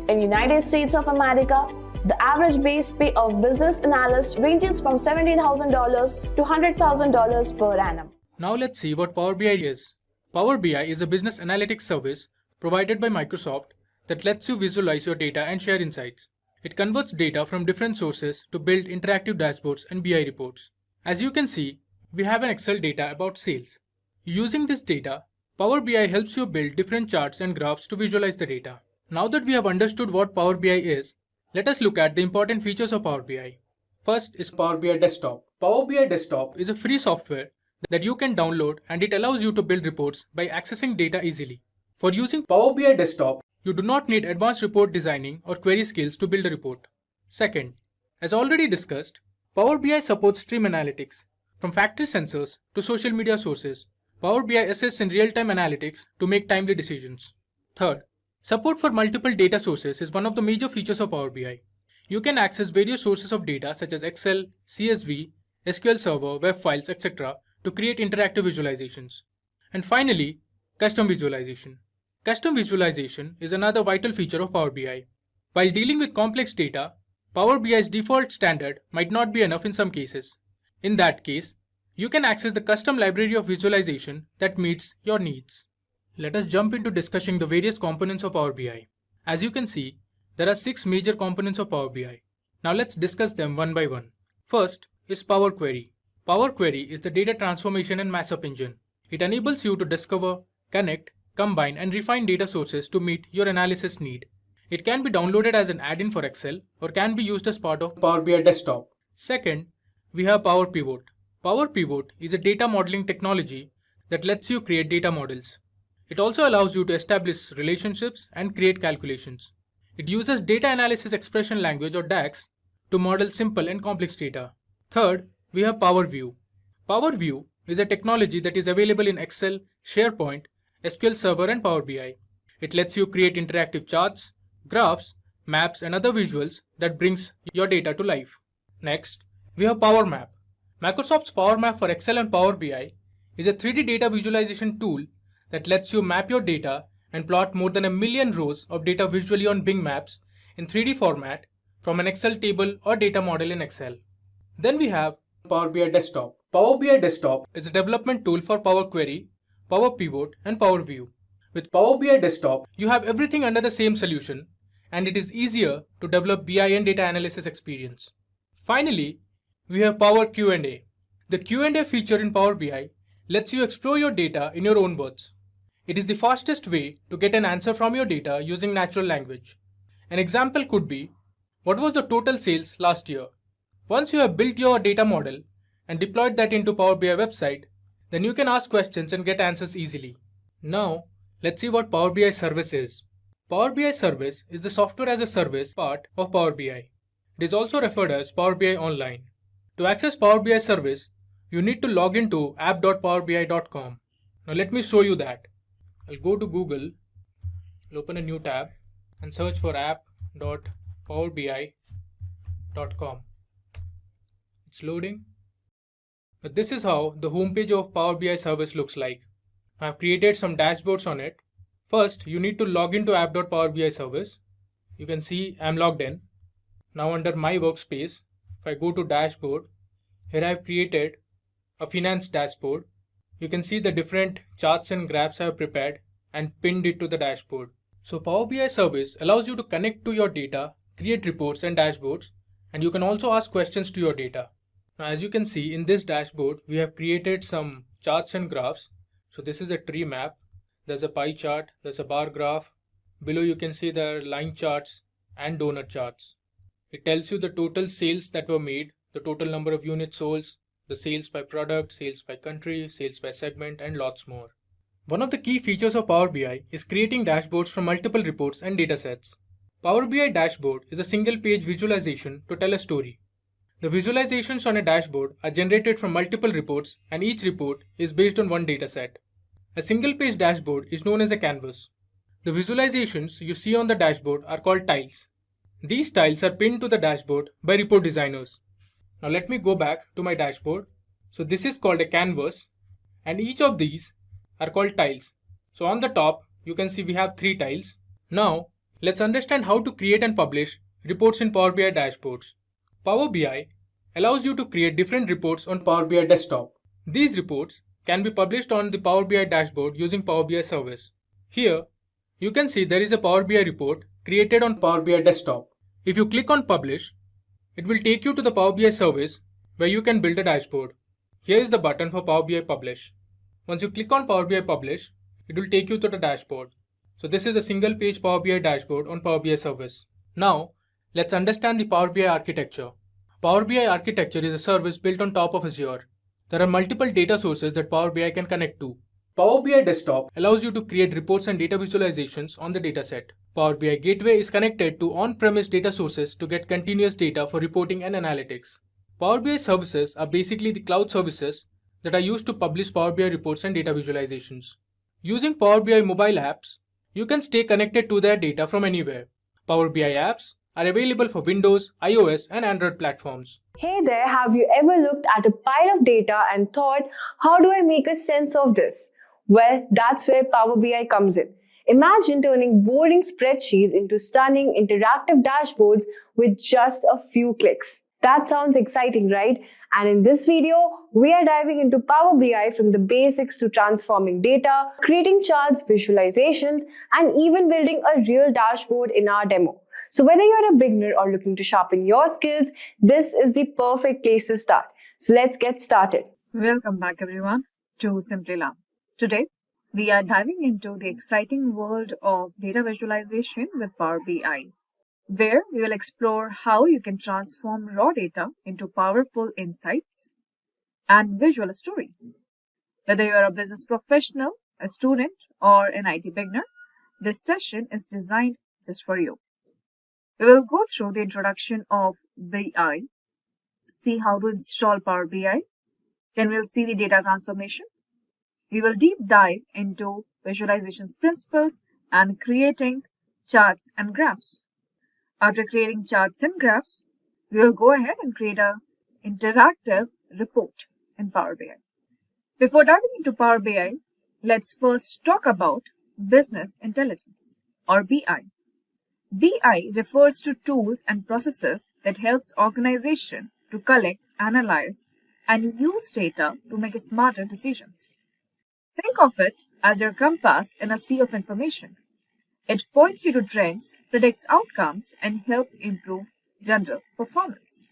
In United States of America, the average base pay of business analysts ranges from $70,000 to $100,000 per annum. Now let's see what Power BI is. Power BI is a business analytics service provided by Microsoft that lets you visualize your data and share insights. It converts data from different sources to build interactive dashboards and BI reports. As you can see, we have an Excel data about sales. Using this data, Power BI helps you build different charts and graphs to visualize the data. Now that we have understood what Power BI is, let us look at the important features of Power BI. First is Power BI Desktop. Power BI Desktop is a free software that you can download, and it allows you to build reports by accessing data easily. For using Power BI Desktop, you do not need advanced report designing or query skills to build a report. Second, as already discussed, Power BI supports stream analytics. From factory sensors to social media sources, Power BI assists in real-time analytics to make timely decisions. Third, support for multiple data sources is one of the major features of Power BI. You can access various sources of data such as Excel, CSV, SQL Server, web files, etc. to create interactive visualizations. And finally, custom visualization. Custom visualization is another vital feature of Power BI. While dealing with complex data, Power BI's default standard might not be enough in some cases. In that case, you can access the custom library of visualization that meets your needs. Let us jump into discussing the various components of Power BI. As you can see, there are 6 major components of Power BI. Now let's discuss them one by one. First is Power Query. Power Query is the data transformation and mashup engine. It enables you to discover, connect, combine, and refine data sources to meet your analysis need. It can be downloaded as an add-in for Excel or can be used as part of Power BI Desktop. Second, we have Power Pivot. Power Pivot is a data modeling technology that lets you create data models. It also allows you to establish relationships and create calculations. It uses data analysis expression language or DAX to model simple and complex data. Third, we have Power View. Power View is a technology that is available in Excel, SharePoint, SQL Server, and Power BI. It lets you create interactive charts, graphs, maps, and other visuals that brings your data to life. Next, we have Power Map. Microsoft's Power Map for Excel and Power BI is a 3D data visualization tool that lets you map your data and plot more than 1 million rows of data visually on Bing Maps in 3D format from an Excel table or data model in Excel. Then we have Power BI Desktop. Power BI Desktop is a development tool for Power Query, Power Pivot, and Power View. With Power BI Desktop, you have everything under the same solution, and it is easier to develop BI and data analysis experience. Finally, we have Power Q&A. The Q&A feature in Power BI lets you explore your data in your own words. It is the fastest way to get an answer from your data using natural language. An example could be, what was the total sales last year? Once you have built your data model and deployed that into Power BI website, then you can ask questions and get answers easily. Now, let's see what Power BI Service is. Power BI Service is the software as a service part of Power BI. It is also referred as Power BI Online. To access Power BI Service, you need to log into app.powerbi.com. Now let me show you that. I'll go to Google, I'll open a new tab and search for app.powerbi.com. It's loading. But this is how the homepage of Power BI Service looks like. I've created some dashboards on it. First, you need to log into app.powerbi service. You can see I'm logged in. Now under my workspace, if I go to dashboard, here I've created a finance dashboard. You can see the different charts and graphs I have prepared and pinned it to the dashboard. So Power BI Service allows you to connect to your data, create reports and dashboards, and you can also ask questions to your data. Now as you can see in this dashboard, we have created some charts and graphs. So this is a tree map. There's a pie chart, there's a bar graph. Below you can see there are line charts and donut charts. It tells you the total sales that were made, the total number of units sold, the sales by product, sales by country, sales by segment, and lots more. One of the key features of Power BI is creating dashboards from multiple reports and datasets. Power BI Dashboard is a single-page visualization to tell a story. The visualizations on a dashboard are generated from multiple reports, and each report is based on one dataset. A single-page dashboard is known as a canvas. The visualizations you see on the dashboard are called tiles. These tiles are pinned to the dashboard by report designers. Now let me go back to my dashboard. So this is called a canvas, and each of these are called tiles. So on the top, you can see we have 3 tiles. Now let's understand how to create and publish reports in Power BI dashboards. Power BI allows you to create different reports on Power BI Desktop. These reports can be published on the Power BI dashboard using Power BI Service. Here, you can see there is a Power BI report created on Power BI Desktop. If you click on Publish, it will take you to the Power BI Service where you can build a dashboard. Here is the button for Power BI Publish. Once you click on Power BI Publish, it will take you to the dashboard. So this is a single page Power BI dashboard on Power BI Service. Now, let's understand the Power BI architecture. Power BI architecture is a service built on top of Azure. There are multiple data sources that Power BI can connect to. Power BI Desktop allows you to create reports and data visualizations on the dataset. Power BI Gateway is connected to on-premise data sources to get continuous data for reporting and analytics. Power BI services are basically the cloud services that are used to publish Power BI reports and data visualizations. Using Power BI mobile apps, you can stay connected to their data from anywhere. Power BI apps are available for Windows, iOS, and Android platforms. Hey there, have you ever looked at a pile of data and thought, how do I make a sense of this? Well, that's where Power BI comes in. Imagine turning boring spreadsheets into stunning interactive dashboards with just a few clicks. That sounds exciting, right? And in this video, we are diving into Power BI from the basics to transforming data, creating charts, visualizations, and even building a real dashboard in our demo. So whether you're a beginner or looking to sharpen your skills, this is the perfect place to start. So let's get started. Welcome back everyone to Simplilearn. Today, we are diving into the exciting world of data visualization with Power BI, where we will explore how you can transform raw data into powerful insights and visual stories. Whether you are a business professional, a student, or an IT beginner, this session is designed just for you. We will go through the introduction of BI, see how to install Power BI, then we'll see the data transformation. We will deep dive into visualizations principles and creating charts and graphs. After creating charts and graphs, we will go ahead and create an interactive report in Power BI. Before diving into Power BI, let's first talk about business intelligence or BI. BI refers to tools and processes that helps organization to collect, analyze, and use data to make smarter decisions. Think of it as your compass in a sea of information. It points you to trends, predicts outcomes, and helps improve general performance.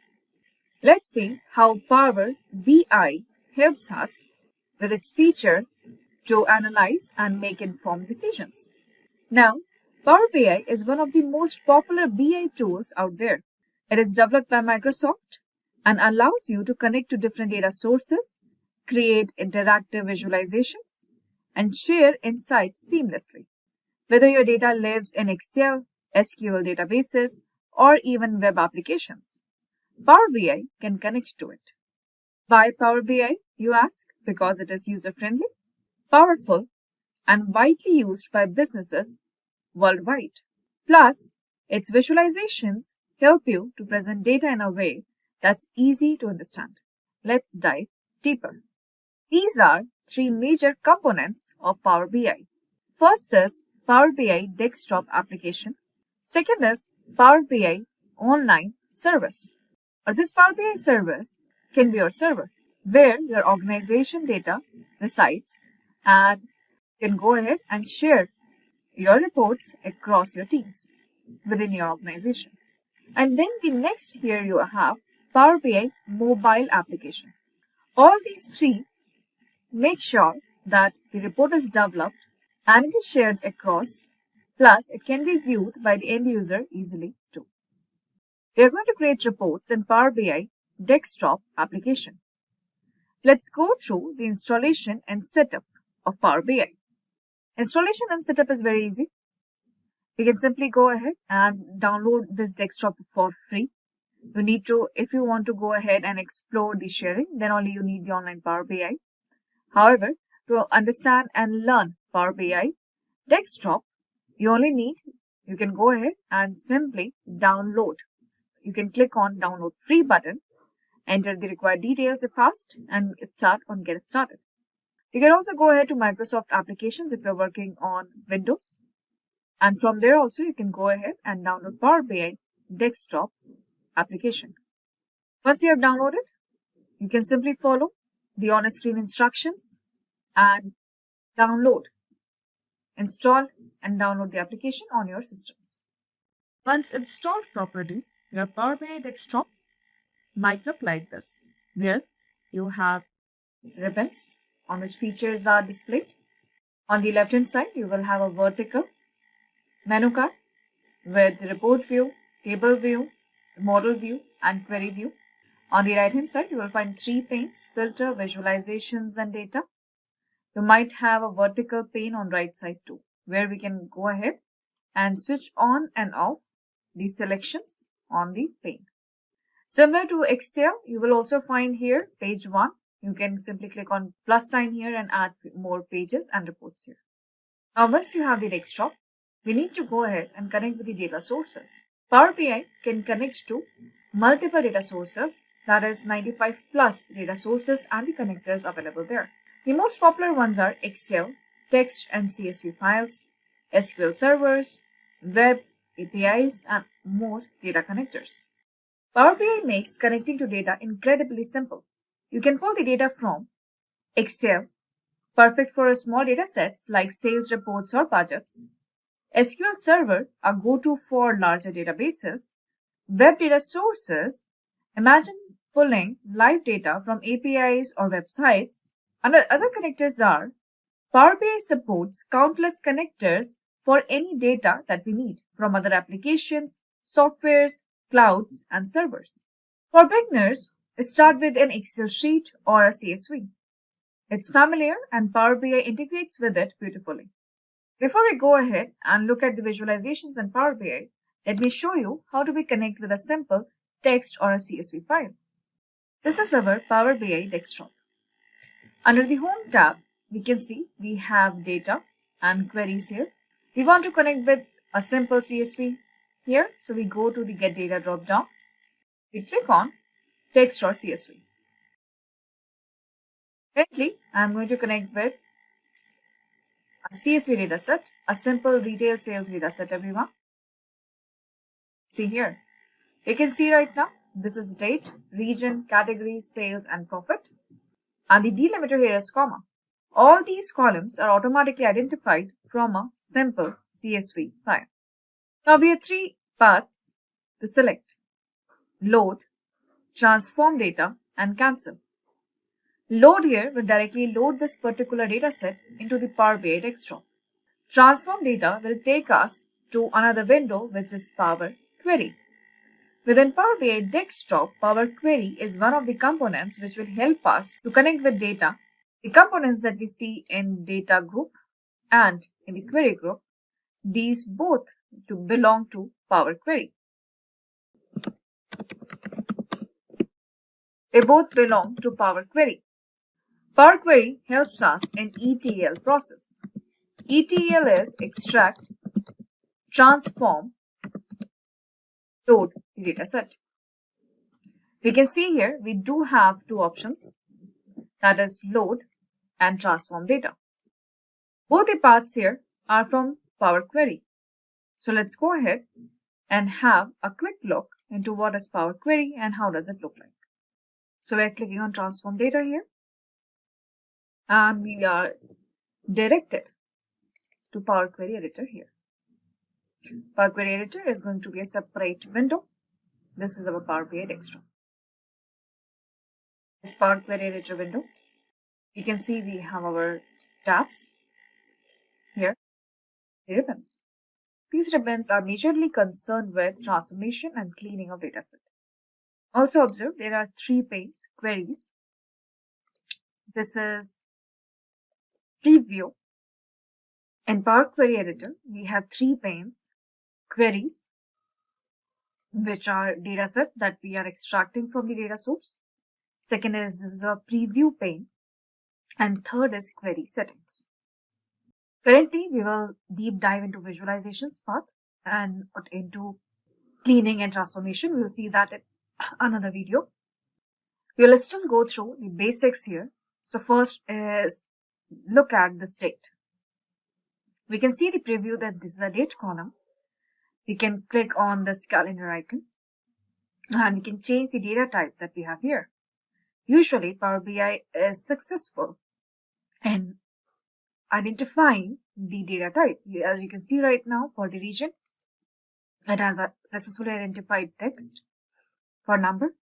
Let's see how Power BI helps us with its feature to analyze and make informed decisions. Now, Power BI is one of the most popular BI tools out there. It is developed by Microsoft and allows you to connect to different data sources, create interactive visualizations, and share insights seamlessly. Whether your data lives in Excel, SQL databases, or even web applications, Power BI can connect to it. Why Power BI, you ask? Because it is user-friendly, powerful, and widely used by businesses worldwide. Plus, its visualizations help you to present data in a way that's easy to understand. Let's dive deeper. These are three major components of Power BI. First is Power BI desktop application. Second is Power BI online service. Or this Power BI service can be your server where your organization data resides and you can go ahead and share your reports across your teams within your organization. And then the next here you have Power BI mobile application. All these three make sure that the report is developed and it is shared across, plus it can be viewed by the end user easily too. We are going to create reports in Power BI desktop application. Let's go through the installation and setup of Power BI. Installation and setup is very easy. You can simply go ahead and download this desktop for free. You need to, if you want to go ahead and explore the sharing, then only you need the online Power BI. However, to understand and learn Power BI desktop, you can go ahead and simply download. You can click on download free button, enter the required details if asked, and start on get started. You can also go ahead to Microsoft applications if you're working on Windows. And from there also you can go ahead and download Power BI desktop application. Once you have downloaded, you can simply follow the on-screen instructions and download, install and download the application on your systems. Once installed properly, your Power BI desktop might look like this, where you have ribbons on which features are displayed. On the left hand side, you will have a vertical menu card with the report view, table view, model view, and query view. On the right hand side, you will find three panes: filter, visualizations, and data. You might have a vertical pane on right side too, where we can go ahead and switch on and off the selections on the pane. Similar to Excel, you will also find here page 1. You can simply click on plus sign here and add more pages and reports here. Now, once you have the desktop, we need to go ahead and connect with the data sources. Power BI can connect to multiple data sources, that is 95 plus data sources and the connectors available there. The most popular ones are Excel, text and CSV files, SQL servers, web, APIs, and more data connectors. Power BI makes connecting to data incredibly simple. You can pull the data from Excel, perfect for small data sets like sales reports or budgets. SQL Server, a go-to for larger databases. Web data sources, imagine pulling live data from APIs or websites. And other connectors are Power BI supports countless connectors for any data that we need from other applications, softwares, clouds, and servers. For beginners, start with an Excel sheet or a CSV. It's familiar and Power BI integrates with it beautifully. Before we go ahead and look at the visualizations in Power BI, let me show you how do we connect with a simple text or a CSV file. This is our Power BI desktop. Under the Home tab, we can see we have data and queries here. We want to connect with a simple CSV here, so we go to the Get Data drop down. We click on Text or CSV. Currently, I am going to connect with a CSV dataset, a simple retail sales dataset, everyone. See here. We can see right now, this is the date, region, category, sales, and profit. And the delimiter here is comma. All these columns are automatically identified from a simple CSV file. Now we have three paths to select: load, transform data, and cancel. Load here will directly load this particular data set into the Power BI desktop. Transform data will take us to another window, which is Power Query. Within Power BI desktop, Power Query is one of the components which will help us to connect with data. The components that we see in data group and in the query group, these both belong to Power Query. They both belong to Power Query. Power Query helps us in ETL process. ETL is extract, transform, load the data set. We can see here we do have two options, that is load and transform data. Both the paths here are from Power Query. So let's go ahead and have a quick look into what is Power Query and how does it look like. So we're clicking on transform data here and we are directed to Power Query Editor here. Power Query Editor is going to be a separate window. This is our Power BI desktop. This Power Query Editor window, you can see we have our tabs here, the ribbons. These ribbons are majorly concerned with transformation and cleaning of dataset. Also observe there are three panes, queries. This is preview. In Power Query Editor, we have three panes, queries, which are dataset that we are extracting from the data source. Second is this is a preview pane. And third is query settings. Currently, we will deep dive into visualizations part and into cleaning and transformation. We will see that in another video. We will still go through the basics here. So first is look at this date. We can see the preview that this is a date column. We can click on this calendar icon and we can change the data type that we have here. Usually, Power BI is successful in identifying the data type. As you can see right now for the region, it has a successfully identified text. For number,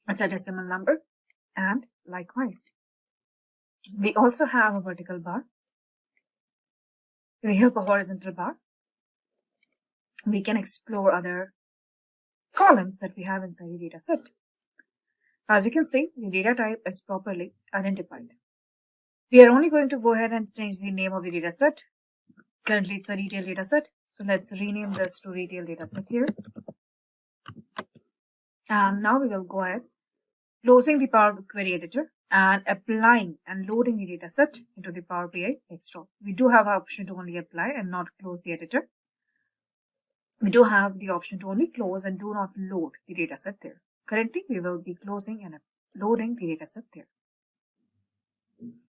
it's a decimal number, and likewise. We also have a vertical bar. We have a horizontal bar. We can explore other columns that we have inside the data set. As you can see, the data type is properly identified. We are only going to go ahead and change the name of the data set. Currently, it's a retail data set. So let's rename this to retail data set here. And now we will go ahead, closing the Power Query Editor and applying and loading the data set into the Power BI desktop. We do have an option to only apply and not close the editor. We do have the option to only close and do not load the data set there. Currently, we will be closing and loading the data set there.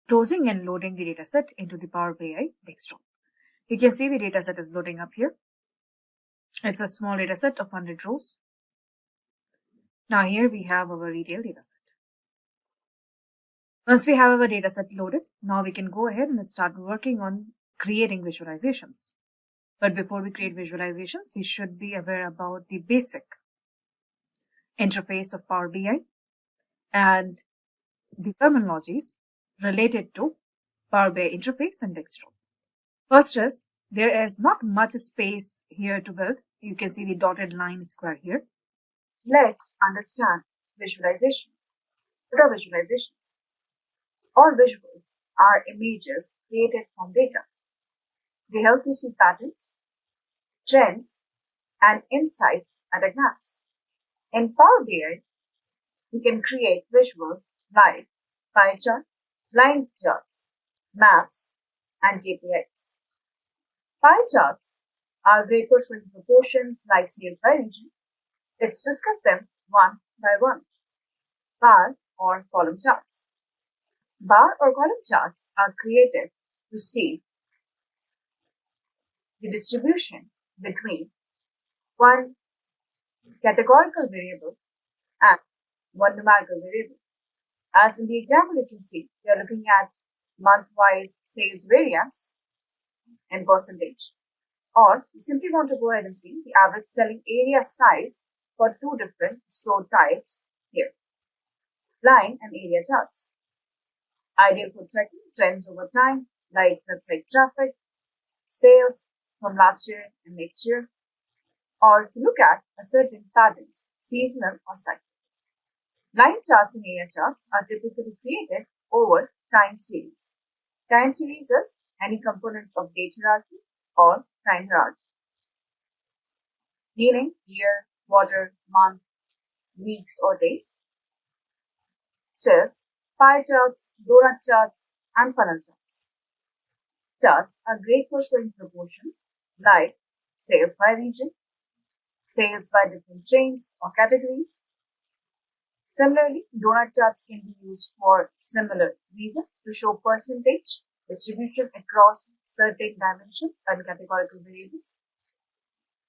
Closing and loading the data set into the Power BI desktop. You can see the data set is loading up here. It's a small data set of 100 rows. Now here we have our retail data set. Once we have our data set loaded, now we can go ahead and start working on creating visualizations. But before we create visualizations, we should be aware about the basic interface of Power BI and the terminologies related to Power BI interface and desktop. First is, there is not much space here to build. You can see the dotted line square here. Let's understand visualization. What are visualizations? All visuals are images created from data. They help you see patterns, trends, and insights at a glance. In Power BI, you can create visuals like pie chart, line charts, maps, and KPIs. Pie charts are great for showing proportions like sales by region. Let's discuss them one by one. Bar or column charts. Bar or column charts are created to see the distribution between one categorical variable, and one numerical variable. As in the example you can see, we are looking at month-wise sales variance in percentage. Or you simply want to go ahead and see the average selling area size for two different store types here. Line and area charts. Ideal for tracking trends over time, like website traffic, sales from last year and next year, or to look at a certain patterns, seasonal or cyclical. Line charts and area charts are typically created over time series. Time series is any component of date hierarchy or time hierarchy, meaning year, quarter, month, weeks, or days. Says pie charts, donut charts, and funnel charts. Charts are great for showing proportions like sales by region, sales by different chains or categories. Similarly, donut charts can be used for similar reasons to show percentage distribution across certain dimensions and categorical variables.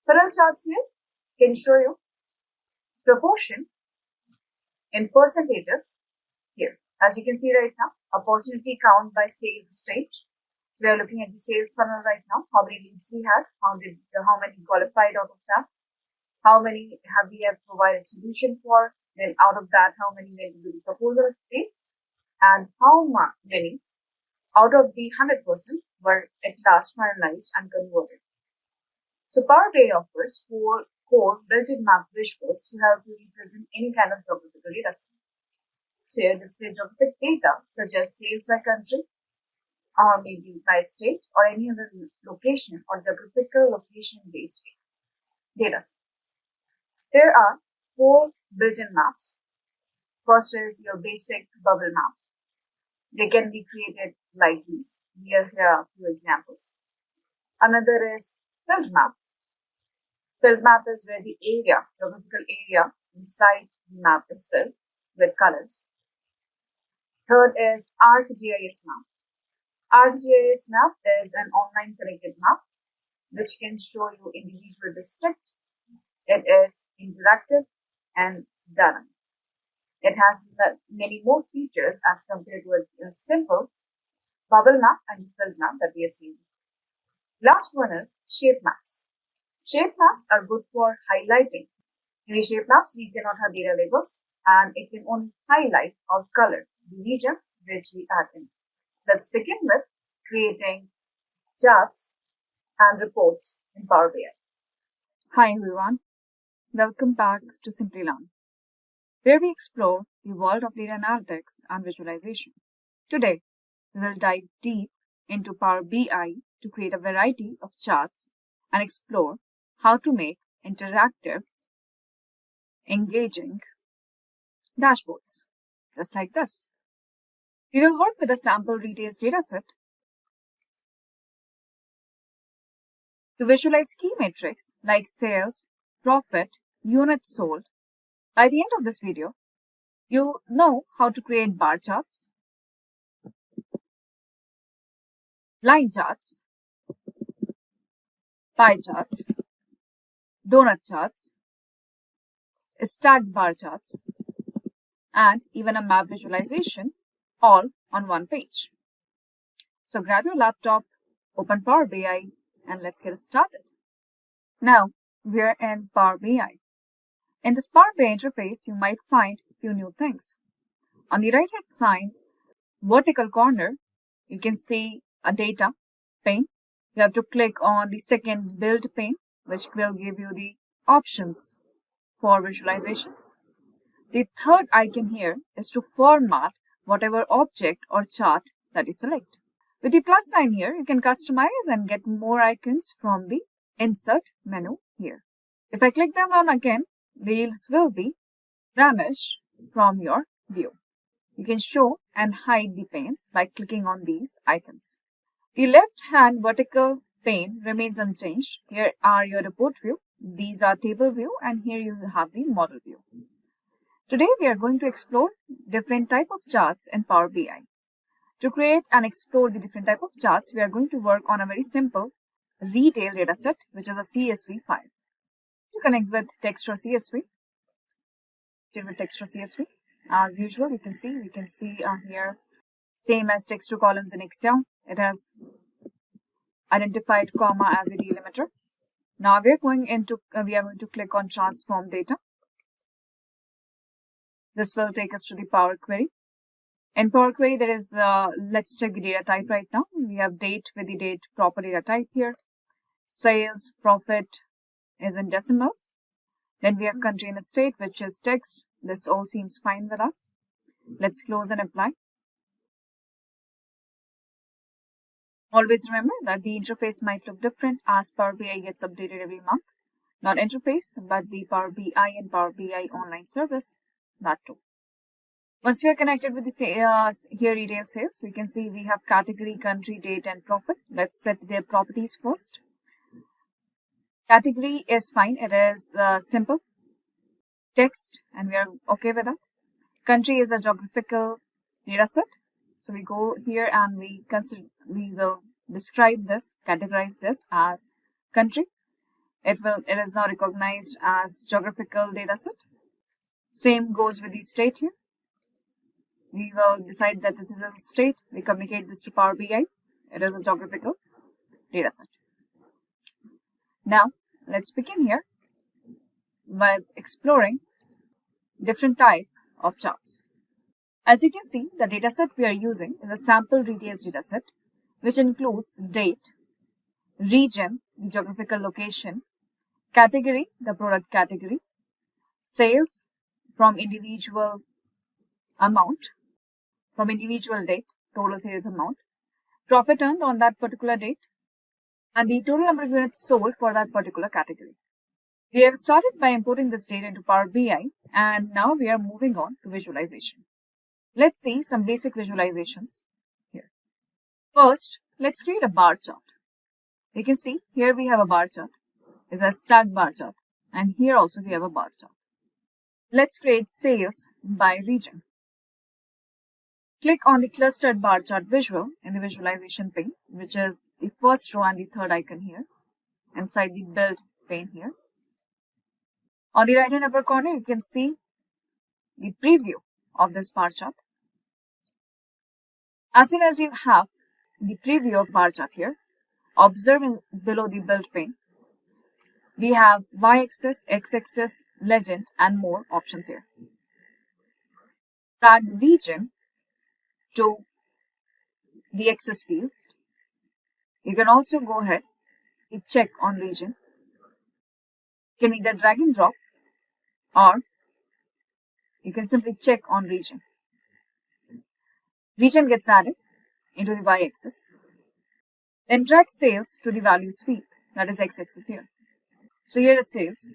Funnel charts here can show you proportion in percentages here. As you can see right now, opportunity count by sales stage. We are looking at the sales funnel right now. How many leads we had? How many qualified out of that? How many have we provided solution for? Then out of that, how many went into the proposal stage? And how many out of the 100% were at last finalized and converted? So Power BI offers 4 core built-in map visuals to help you represent any kind of geographical data set. So here display geographic data such as sales by country, or maybe by state, or any other location or geographical location-based data set. There are 4 built-in maps. First is your basic bubble map. They can be created like these. Here are 2 examples. Another is filled map. Filled map is where the area, geographical area inside the map is filled with colors. Third is ArcGIS map. ArcGIS map is an online connected map which can show you individual district. It is interactive and dynamic. It has many more features as compared to a simple bubble map and filled map that we have seen. Last one is shape maps. Shape maps are good for highlighting. In the shape maps, we cannot have data labels and it can only highlight or color the region which we add in. Let's begin with creating charts and reports in Power BI. Hi everyone, welcome back to Simplilearn, where we explore the world of data analytics and visualization. Today, we will dive deep into Power BI to create a variety of charts and explore how to make interactive, engaging dashboards, just like this. We will work with a sample retails dataset to visualize key metrics like sales, profit, units sold. By the end of this video, you know how to create bar charts, line charts, pie charts, donut charts, stacked bar charts, and even a map visualization all on one page. So grab your laptop, open Power BI, and let's get started. Now, we're in Power BI. In this Power BI interface, you might find a few new things. On the right-hand side, vertical corner, you can see a data pane. You have to click on the second build pane, which will give you the options for visualizations. The third icon here is to format whatever object or chart that you select. With the plus sign here, you can customize and get more icons from the insert menu here. If I click them on again, these will be vanished from your view. You can show and hide the panes by clicking on these icons. The left-hand vertical pane remains unchanged. Here are your report view. These are table view, and here you have the model view. Today, we are going to explore different type of charts in Power BI. To create and explore the different type of charts, we are going to work on a very simple retail dataset, which is a CSV file. To connect with text or CSV, as usual, we can see here, same as text to columns in Excel. It has identified comma as a delimiter. Now we are going to click on transform data. This will take us to the Power Query. In Power Query, there is, let's check the data type right now. We have date with the date proper data type here. Sales, profit is in decimals. Then we have country and state, which is text. This all seems fine with us. Let's close and apply. Always remember that the interface might look different as Power BI gets updated every month. Not interface, but the Power BI and Power BI online service, that too. Once we are connected with the here retail sales, we can see we have category, country, date, and profit. Let's set their properties first. Category is fine. It is simple text, and we are okay with that. Country is a geographical data set. So we go here and we will describe this, categorize this as country. It is now recognized as geographical data set. Same goes with the state here. We will decide that this is a state. We communicate this to Power BI. It is a geographical data set. Now, let's begin here by exploring different type of charts. As you can see, the dataset we are using is a sample retails dataset, which includes date, region, the geographical location, category, the product category, sales from individual amount, from individual date, total sales amount, profit earned on that particular date, and the total number of units sold for that particular category. We have started by importing this data into Power BI, and now we are moving on to visualization. Let's see some basic visualizations here. First, let's create a bar chart. We can see here we have a bar chart. It's a stacked bar chart, and here also we have a bar chart. Let's create sales by region. Click on the clustered bar chart visual in the visualization pane, which is the first row and the third icon here, inside the build pane here. On the right hand upper corner, you can see the preview of this bar chart. As soon as you have the preview of bar chart here, observe below the build pane, we have y-axis, x-axis, legend, and more options here. Drag region to the axis field. You can also go ahead and check on region. You can either drag and drop, or you can simply check on region. Region gets added into the y-axis. Then drag sales to the values field, that is x-axis here. So here is sales.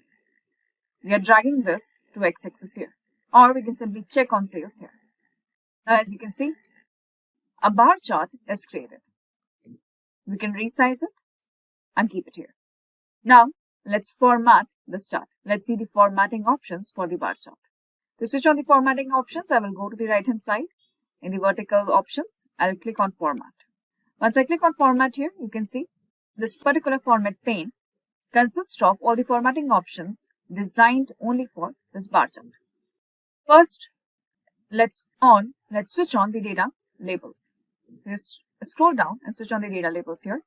We are dragging this to x-axis here, or we can simply check on sales here. Now as you can see, a bar chart is created. We can resize it and keep it here. Now let's format this chart. Let's see the formatting options for the bar chart. To switch on the formatting options, I will go to the right hand side. In the vertical options, I'll click on format. Once I click on format here, you can see this particular format pane consists of all the formatting options designed only for this bar chart. First, let's switch on the data labels. Just scroll down and switch on the data labels here.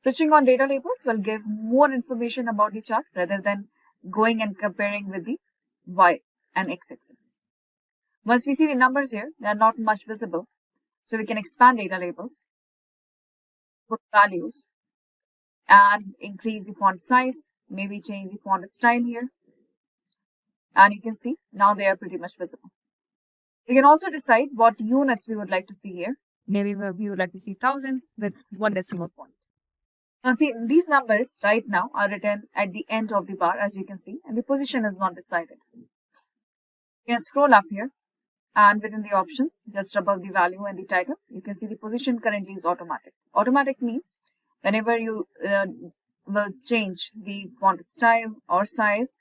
Switching on data labels will give more information about the chart rather than going and comparing with the y and x-axis. Once we see the numbers here, they are not much visible. So we can expand data labels, put values, and increase the font size, maybe change the font style here. And you can see now they are pretty much visible. We can also decide what units we would like to see here. Maybe we would like to see thousands with 1 decimal point. Now see, these numbers right now are written at the end of the bar, as you can see, and the position is not decided. You can scroll up here, and within the options, just above the value and the title, you can see the position currently is automatic. Automatic means whenever you will change the font style or size,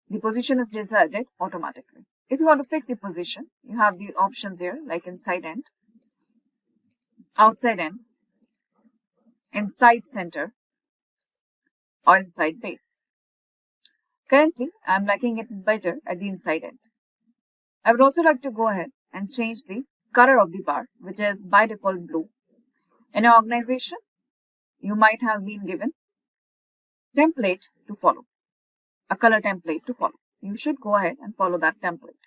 the position is decided automatically. If you want to fix the position, you have the options here like inside end, outside end, inside center, or inside base. Currently, I'm liking it better at the inside end. I would also like to go ahead and change the color of the bar, which is by default blue. In your organization, you might have been given template to follow, a color template to follow. You should go ahead and follow that template.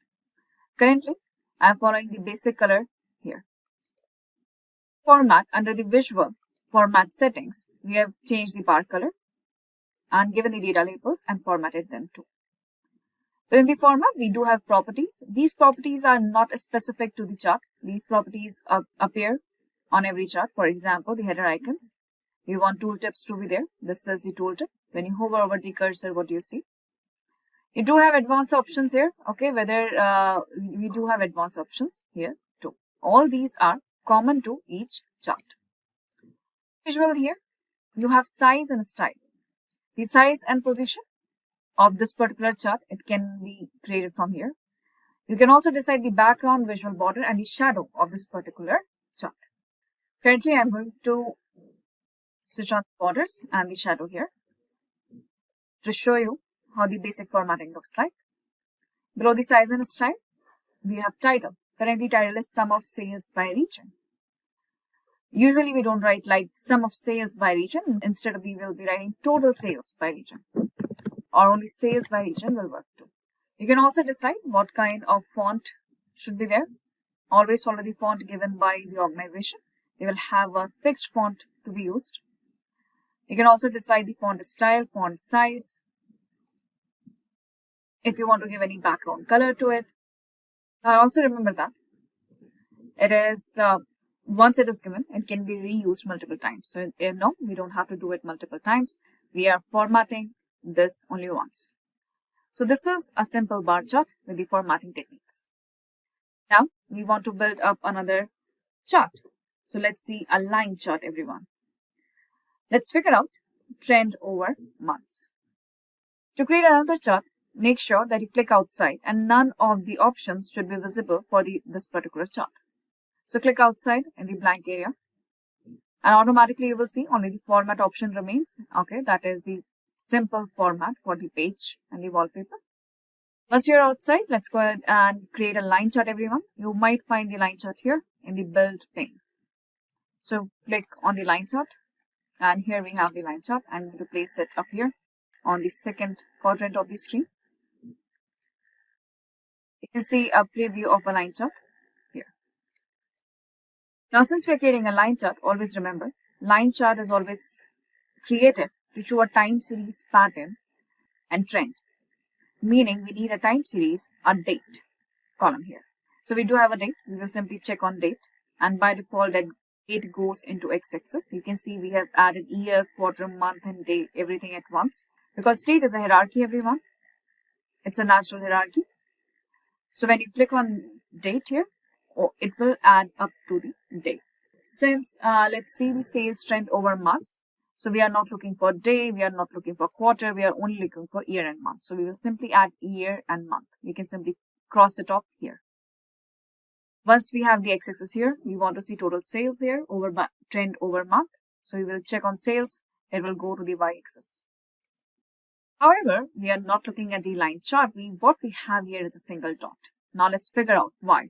Currently, I am following the basic color here. Format, under the visual format settings, we have changed the bar color and given the data labels and formatted them too. In the format, we do have properties. These properties are not specific to the chart. These properties appear on every chart. For example, the header icons. We want tooltips to be there. This is the tooltip. When you hover over the cursor, what do you see? You do have advanced options here. Okay, we do have advanced options here too. All these are common to each chart. Visual here, you have size and style. The size and position of this particular chart, it can be created from here. You can also decide the background, visual border, and the shadow of this particular chart. Currently, I'm going to switch on the borders and the shadow here to show you how the basic formatting looks like. Below the size and style, we have title. Currently, title is sum of sales by region. Usually, we don't write like sum of sales by region. Instead, we will be writing total sales by region. Or only sales by region will work too. You can also decide what kind of font should be there. Always follow the font given by the organization. They will have a fixed font to be used. You can also decide the font style, font size. If you want to give any background color to it. Now also remember that it is once it is given, it can be reused multiple times. So no, we don't have to do it multiple times. We are formatting this only once. So this is a simple bar chart with the formatting techniques. Now we want to build up another chart. So let's see a line chart, everyone. Let's figure out trend over months. To create another chart, make sure that you click outside and none of the options should be visible for this particular chart. So click outside in the blank area and automatically you will see only the format option remains. Okay, that is the simple format for the page and the wallpaper. Once you're outside, let's go ahead and create a line chart, everyone. You might find the line chart here in the build pane. So click on the line chart and here we have the line chart. I'm going to place it up here on the second quadrant of the screen. You can see a preview of a line chart here. Now, since we're creating a line chart, always remember, line chart is always created to show a time series pattern and trend. Meaning we need a time series, a date column here. So we do have a date. We will simply check on date. And by default, that date goes into x-axis. You can see we have added year, quarter, month, and day, everything at once. Because date is a hierarchy, everyone. It's a natural hierarchy. So when you click on date here, it will add up to the day. Since let's see the sales trend over months. So we are not looking for day, we are not looking for quarter, we are only looking for year and month. So we will simply add year and month. We can simply cross it off here. Once we have the x-axis here, we want to see total sales here over trend over month. So we will check on sales. It will go to the y-axis. However, we are not looking at the line chart. What we have here is a single dot. Now let's figure out why.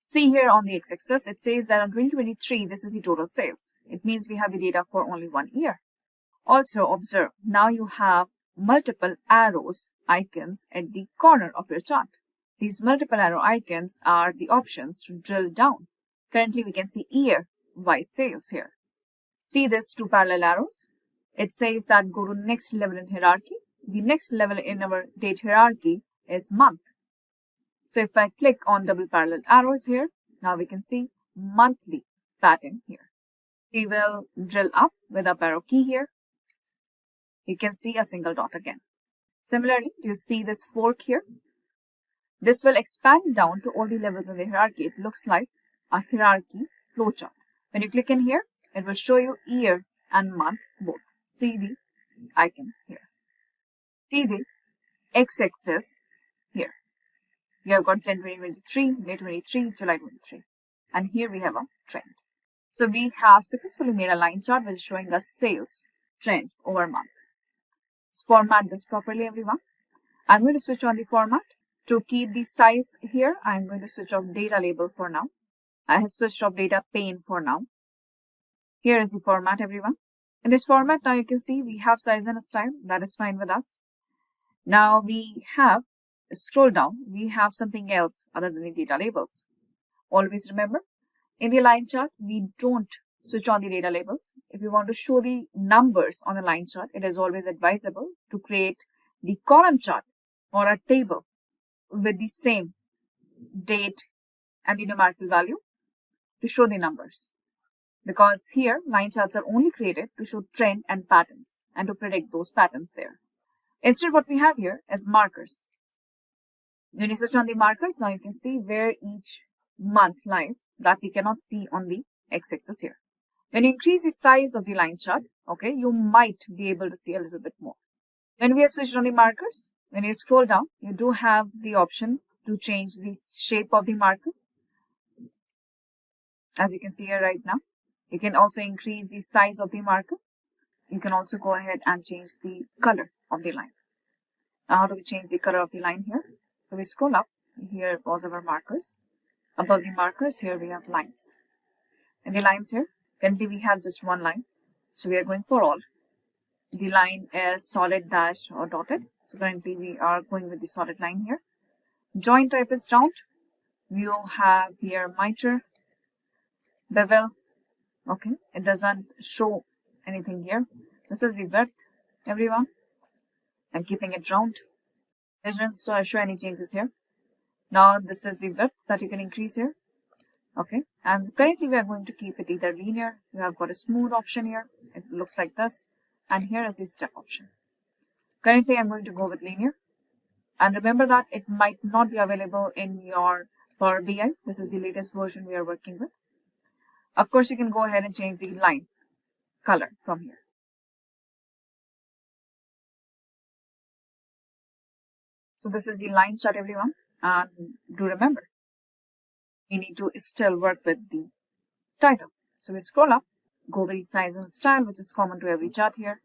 See here on the x-axis, it says that on 2023, this is the total sales. It means we have the data for only 1 year. Also observe, now you have multiple arrows, icons at the corner of your chart. These multiple arrow icons are the options to drill down. Currently, we can see year by sales here. See these 2 parallel arrows? It says that go to next level in hierarchy. The next level in our date hierarchy is month. So if I click on double parallel arrows here, now we can see monthly pattern here. We will drill up with up arrow key here. You can see a single dot again. Similarly, you see this fork here. This will expand down to all the levels in the hierarchy. It looks like a hierarchy flowchart. When you click in here, it will show you year and month both. See the icon here. See the x-axis here. We have got January 23, May 23, July 23. And here we have a trend. So we have successfully made a line chart which is showing us sales trend over month. Let's format this properly, everyone. I'm going to switch on the format. To keep the size here, I'm going to switch off data label for now. I have switched off data pane for now. Here is the format, everyone. In this format, now you can see we have size and style. That is fine with us. Now we have, scroll down, we have something else other than the data labels. Always remember, in the line chart, we don't switch on the data labels. If you want to show the numbers on a line chart, it is always advisable to create the column chart or a table with the same date and the numerical value to show the numbers. Because here, line charts are only created to show trend and patterns and to predict those patterns there. Instead, what we have here is markers. When you switch on the markers, now you can see where each month lies that we cannot see on the x-axis here. When you increase the size of the line chart, okay, you might be able to see a little bit more. When we have switched on the markers, when you scroll down, you do have the option to change the shape of the marker. As you can see here right now, you can also increase the size of the marker. You can also go ahead and change the color of the line. Now, how do we change the color of the line here? So we scroll up. Here was our markers. Above the markers, here we have lines. And the lines here, currently we have just one line. So we are going for all. The line is solid, dashed, or dotted. So currently we are going with the solid line here. Join type is round. We have here miter, bevel. Okay, it doesn't show anything here. This is the width, everyone. I'm keeping it round. It doesn't show any changes here. Now this is the width that you can increase here. Okay, and currently we are going to keep it either linear. You have got a smooth option here. It looks like this. And here is the step option. Currently I'm going to go with linear. And remember that it might not be available in your Power BI. This is the latest version we are working with. Of course, you can go ahead and change the line color from here. So this is the line chart, everyone. And do remember, we need to still work with the title. So we scroll up, go with the size and style, which is common to every chart here.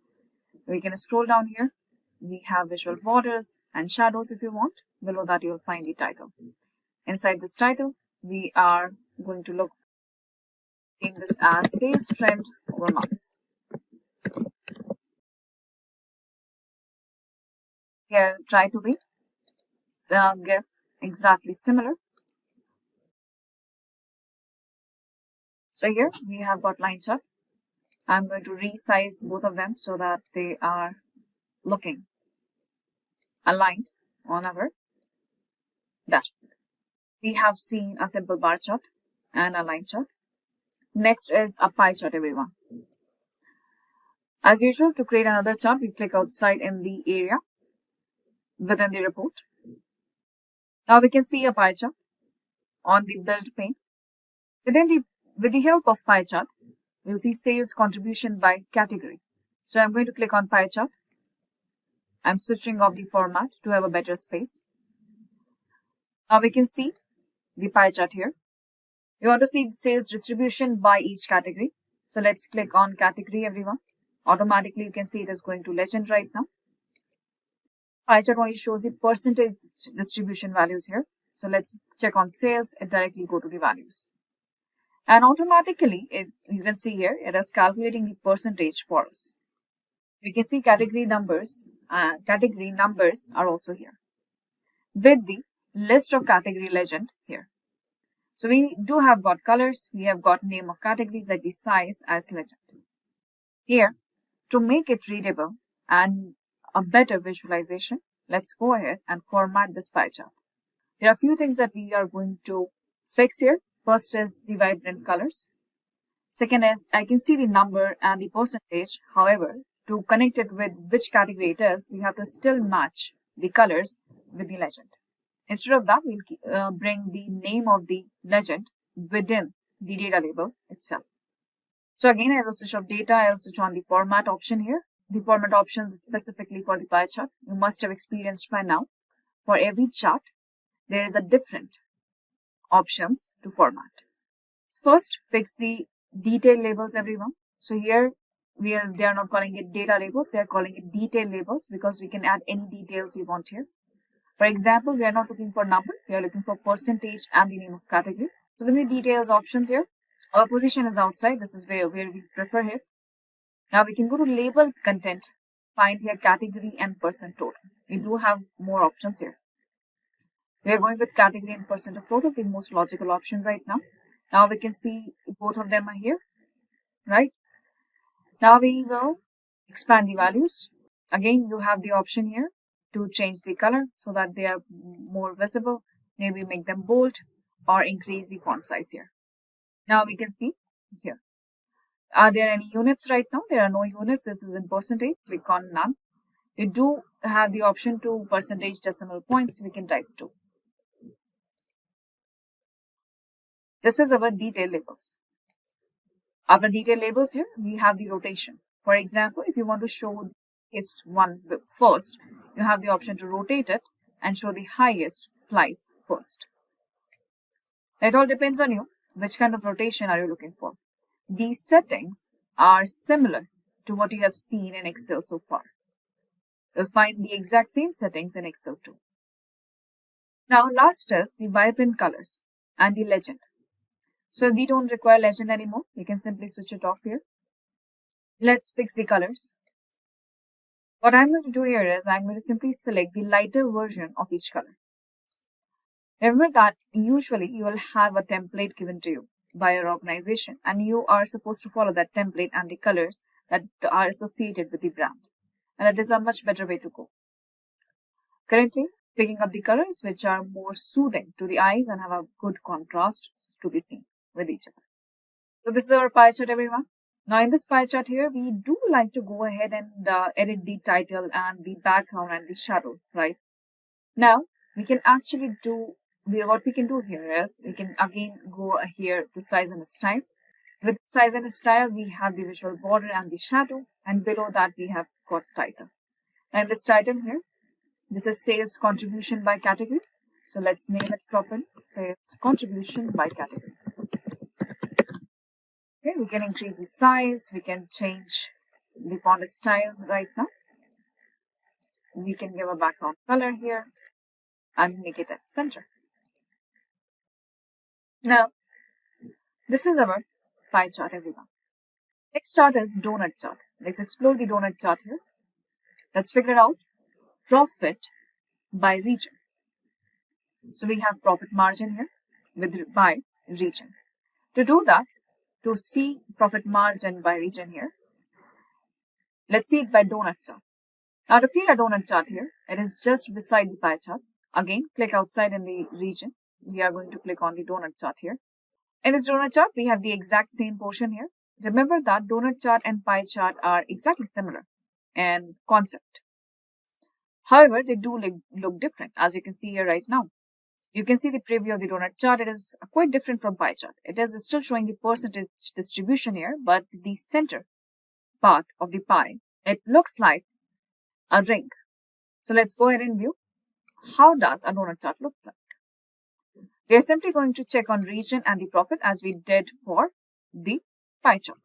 We can scroll down here. We have visual borders and shadows if you want. Below that, you will find the title. Inside this title, we are going to name this as sales trend over months. Here, try to be give exactly similar. So here we have got line chart. I'm going to resize both of them so that they are looking aligned on our dashboard. We have seen a simple bar chart and a line chart. Next is a pie chart, everyone. As usual, to create another chart, we click outside in the area within the report. Now we can see a pie chart on the build pane. With the help of pie chart, we'll see sales contribution by category. So I'm going to click on pie chart. I'm switching off the format to have a better space. Now we can see the pie chart here. You want to see sales distribution by each category. So let's click on category, everyone. Automatically, you can see it is going to legend right now. Pie chart only shows the percentage distribution values here. So let's check on sales and directly go to the values. And automatically, you can see here, it is calculating the percentage for us. We can see category numbers are also here with the list of category legend here. So we do have got colors, we have got name of categories like the size as legend. Here, to make it readable and a better visualization, let's go ahead and format this pie chart. There are a few things that we are going to fix here. First is the vibrant colors. Second is I can see the number and the percentage. However, to connect it with which category it is, we have to still match the colors with the legend. Instead of that, we'll bring the name of the legend within the data label itself. So again, I will switch off data. I will switch on the format option here. The format options is specifically for the pie chart. You must have experienced by now. For every chart, there is a different options to format. Let's first fix the detail labels, everyone. So here they are not calling it data labels, they are calling it detail labels because we can add any details we want here. For example, we are not looking for number, we are looking for percentage and the name of category. So when we details options here, our position is outside. This is where we prefer here. Now we can go to label content, find here category and percent total. We do have more options here. We are going with category and percent of total, the most logical option right now. Now we can see both of them are here, right? Now we will expand the values. Again, you have the option here to change the color so that they are more visible. Maybe make them bold or increase the font size here. Now we can see here. Are there any units right now? There are no units. This is in percentage. Click on none. We do have the option to percentage decimal points. We can type 2. This is our detail labels. After detail labels here, we have the rotation. For example, if you want to show the highest one first, you have the option to rotate it and show the highest slice first. It all depends on you. Which kind of rotation are you looking for? These settings are similar to what you have seen in Excel so far. You'll find the exact same settings in Excel too. Now last is the vibrant colors and the legend. So we don't require legend anymore. You can simply switch it off here. Let's fix the colors. What I'm going to do here is I'm going to simply select the lighter version of each color. Remember that usually you will have a template given to you by your organization and you are supposed to follow that template and the colors that are associated with the brand. And that is a much better way to go. Currently, picking up the colors which are more soothing to the eyes and have a good contrast to be seen with each other. So this is our pie chart, everyone. Now in this pie chart here, we do like to go ahead and edit the title and the background and the shadow, right? Now we can actually do, what we can do here is we can again go here to size and style. With size and style, we have the visual border and the shadow, and below that we have got title. And this title here, this is sales contribution by category. So let's name it properly, sales contribution by category. Okay, we can increase the size, we can change the font style right now. We can give a background color here and make it at center. Now, this is our pie chart, everyone. Next chart is donut chart. Let's explore the donut chart here. Let's figure out profit by region. So we have profit margin here by region. To do that, to see profit margin by region here, let's see it by donut chart. Now to create a donut chart here, it is just beside the pie chart. Again, click outside in the region. We are going to click on the donut chart here. In this donut chart, we have the exact same portion here. Remember that donut chart and pie chart are exactly similar in concept. However, they do look different, as you can see here right now. You can see the preview of the donut chart. It is quite different from pie chart. It's still showing the percentage distribution here, but the center part of the pie, it looks like a ring. So let's go ahead and view how does a donut chart look like. We are simply going to check on region and the profit as we did for the pie chart.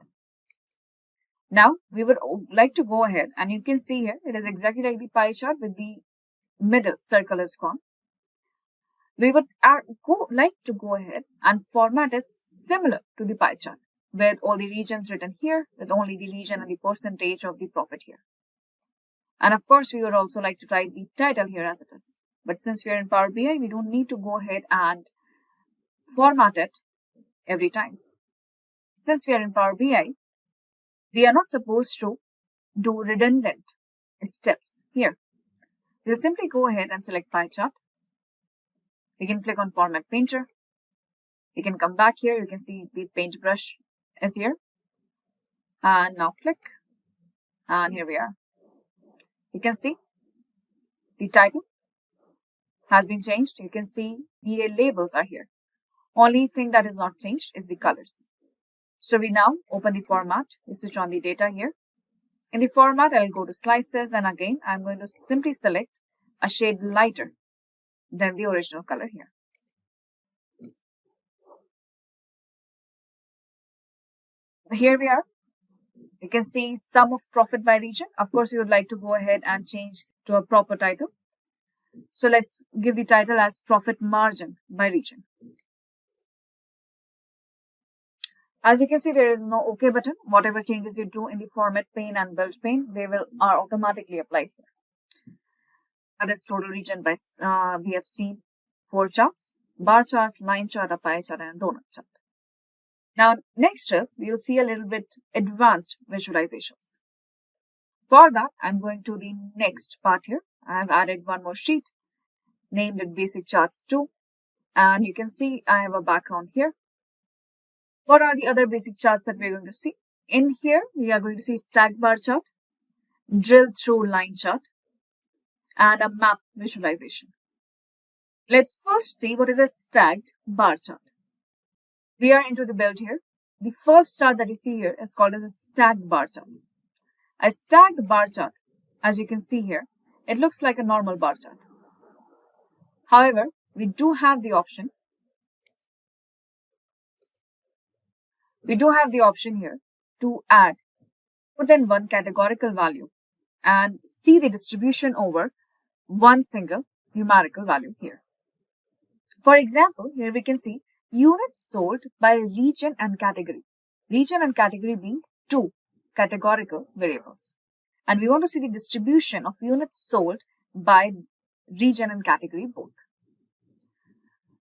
Now we would like to go ahead, and you can see here it is exactly like the pie chart with the middle circle is gone. We would like to go ahead and format it similar to the pie chart with all the regions written here, with only the region and the percentage of the profit here. And of course, we would also like to write the title here as it is. But since we are in Power BI, we don't need to go ahead and format it every time. Since we are in Power BI, we are not supposed to do redundant steps here. We'll simply go ahead and select pie chart. We can click on Format Painter. We can come back here. You can see the paintbrush is here. And now click. And here we are. You can see the title has been changed. You can see the labels are here. Only thing that is not changed is the colors. So we now open the format. We switch on the data here. In the format, I'll go to slices, and again, I'm going to simply select a shade lighter than the original color here. Here we are. You can see sum of profit by region. Of course, you would like to go ahead and change to a proper title. So let's give the title as profit margin by region. As you can see, there is no OK button. Whatever changes you do in the format pane and build pane, they are automatically applied here. That is total region by, we have seen 4 charts: bar chart, line chart, a pie chart, and a donut chart. Now, next is we will see a little bit advanced visualizations. For that, I'm going to the next part here. I have added one more sheet, named it Basic Charts 2. And you can see I have a background here. What are the other basic charts that we're going to see? In here, we are going to see stacked bar chart, drill through line chart, and a map visualization. Let's first see what is a stacked bar chart. We are into the build here. The first chart that you see here is called as a stacked bar chart. A stacked bar chart, as you can see here, it looks like a normal bar chart. However, we do have the option here to put in one categorical value and see the distribution over one single numerical value here. For example, here we can see units sold by region and category. Region and category being 2 categorical variables. And we want to see the distribution of units sold by region and category both.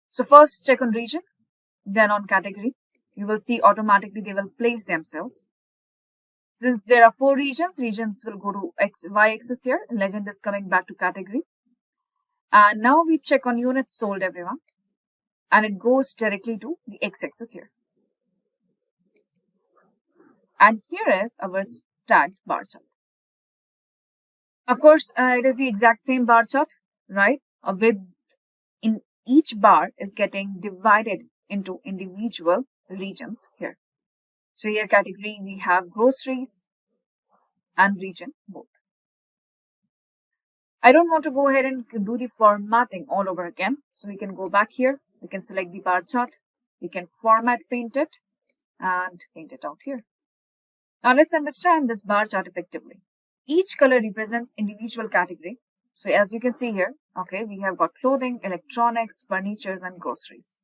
So first check on region, then on category. You will see automatically they will place themselves. Since there are 4 regions will go to y-axis here. Legend is coming back to category. And now we check on units sold, everyone. And it goes directly to the x-axis here. And here is our stacked bar chart. Of course, it is the exact same bar chart, right? In each bar is getting divided into individual regions here. So here category, we have groceries and region both. I don't want to go ahead and do the formatting all over again. So we can go back here. We can select the bar chart. We can format paint it and paint it out here. Now let's understand this bar chart effectively. Each color represents individual category. So as you can see here, okay, we have got clothing, electronics, furniture, and groceries.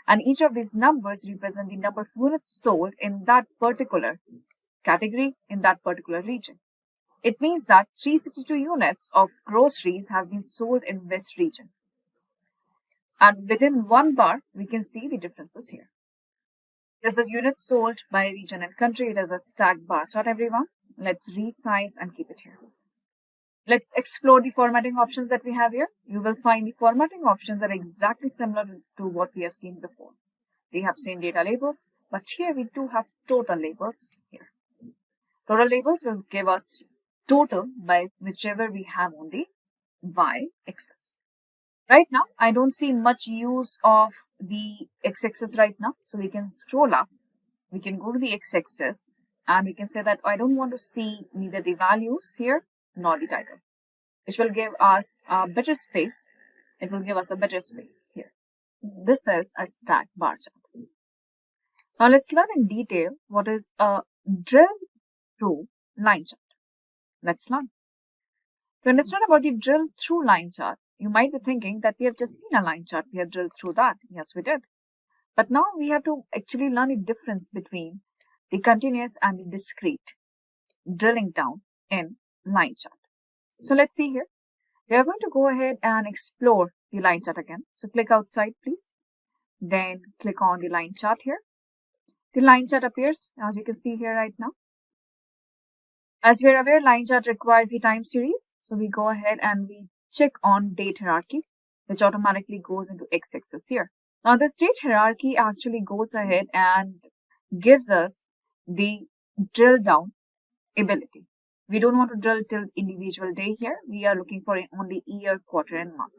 And each of these numbers represent the number of units sold in that particular category in that particular region. It means that 362 units of groceries have been sold in this region. And within one bar, we can see the differences here. This is units sold by region and country. It is a stacked bar chart, everyone. Let's resize and keep it here. Let's explore the formatting options that we have here. You will find the formatting options are exactly similar to what we have seen before. We have seen data labels, but here we do have total labels here. Total labels will give us total by whichever we have on the y-axis. Right now, I don't see much use of the x-axis right now. So we can scroll up. We can go to the x-axis and we can say that I don't want to see neither the values here nor the title, which will give us a better space. It will give us a better space here. This is a stacked bar chart. Now let's learn in detail what is a drill through line chart. Let's learn. To understand about the drill through line chart, you might be thinking that we have just seen a line chart. We have drilled through that. Yes, we did. But now we have to actually learn the difference between the continuous and the discrete drilling down in line chart. So let's see here. We are going to go ahead and explore the line chart again. So click outside, please. Then click on the line chart here. The line chart appears, as you can see here right now. As we are aware, line chart requires the time series. So we go ahead and we check on date hierarchy, which automatically goes into x-axis here. Now this date hierarchy actually goes ahead and gives us the drill down ability. We don't want to drill till individual day here. We are looking for only year, quarter, and month.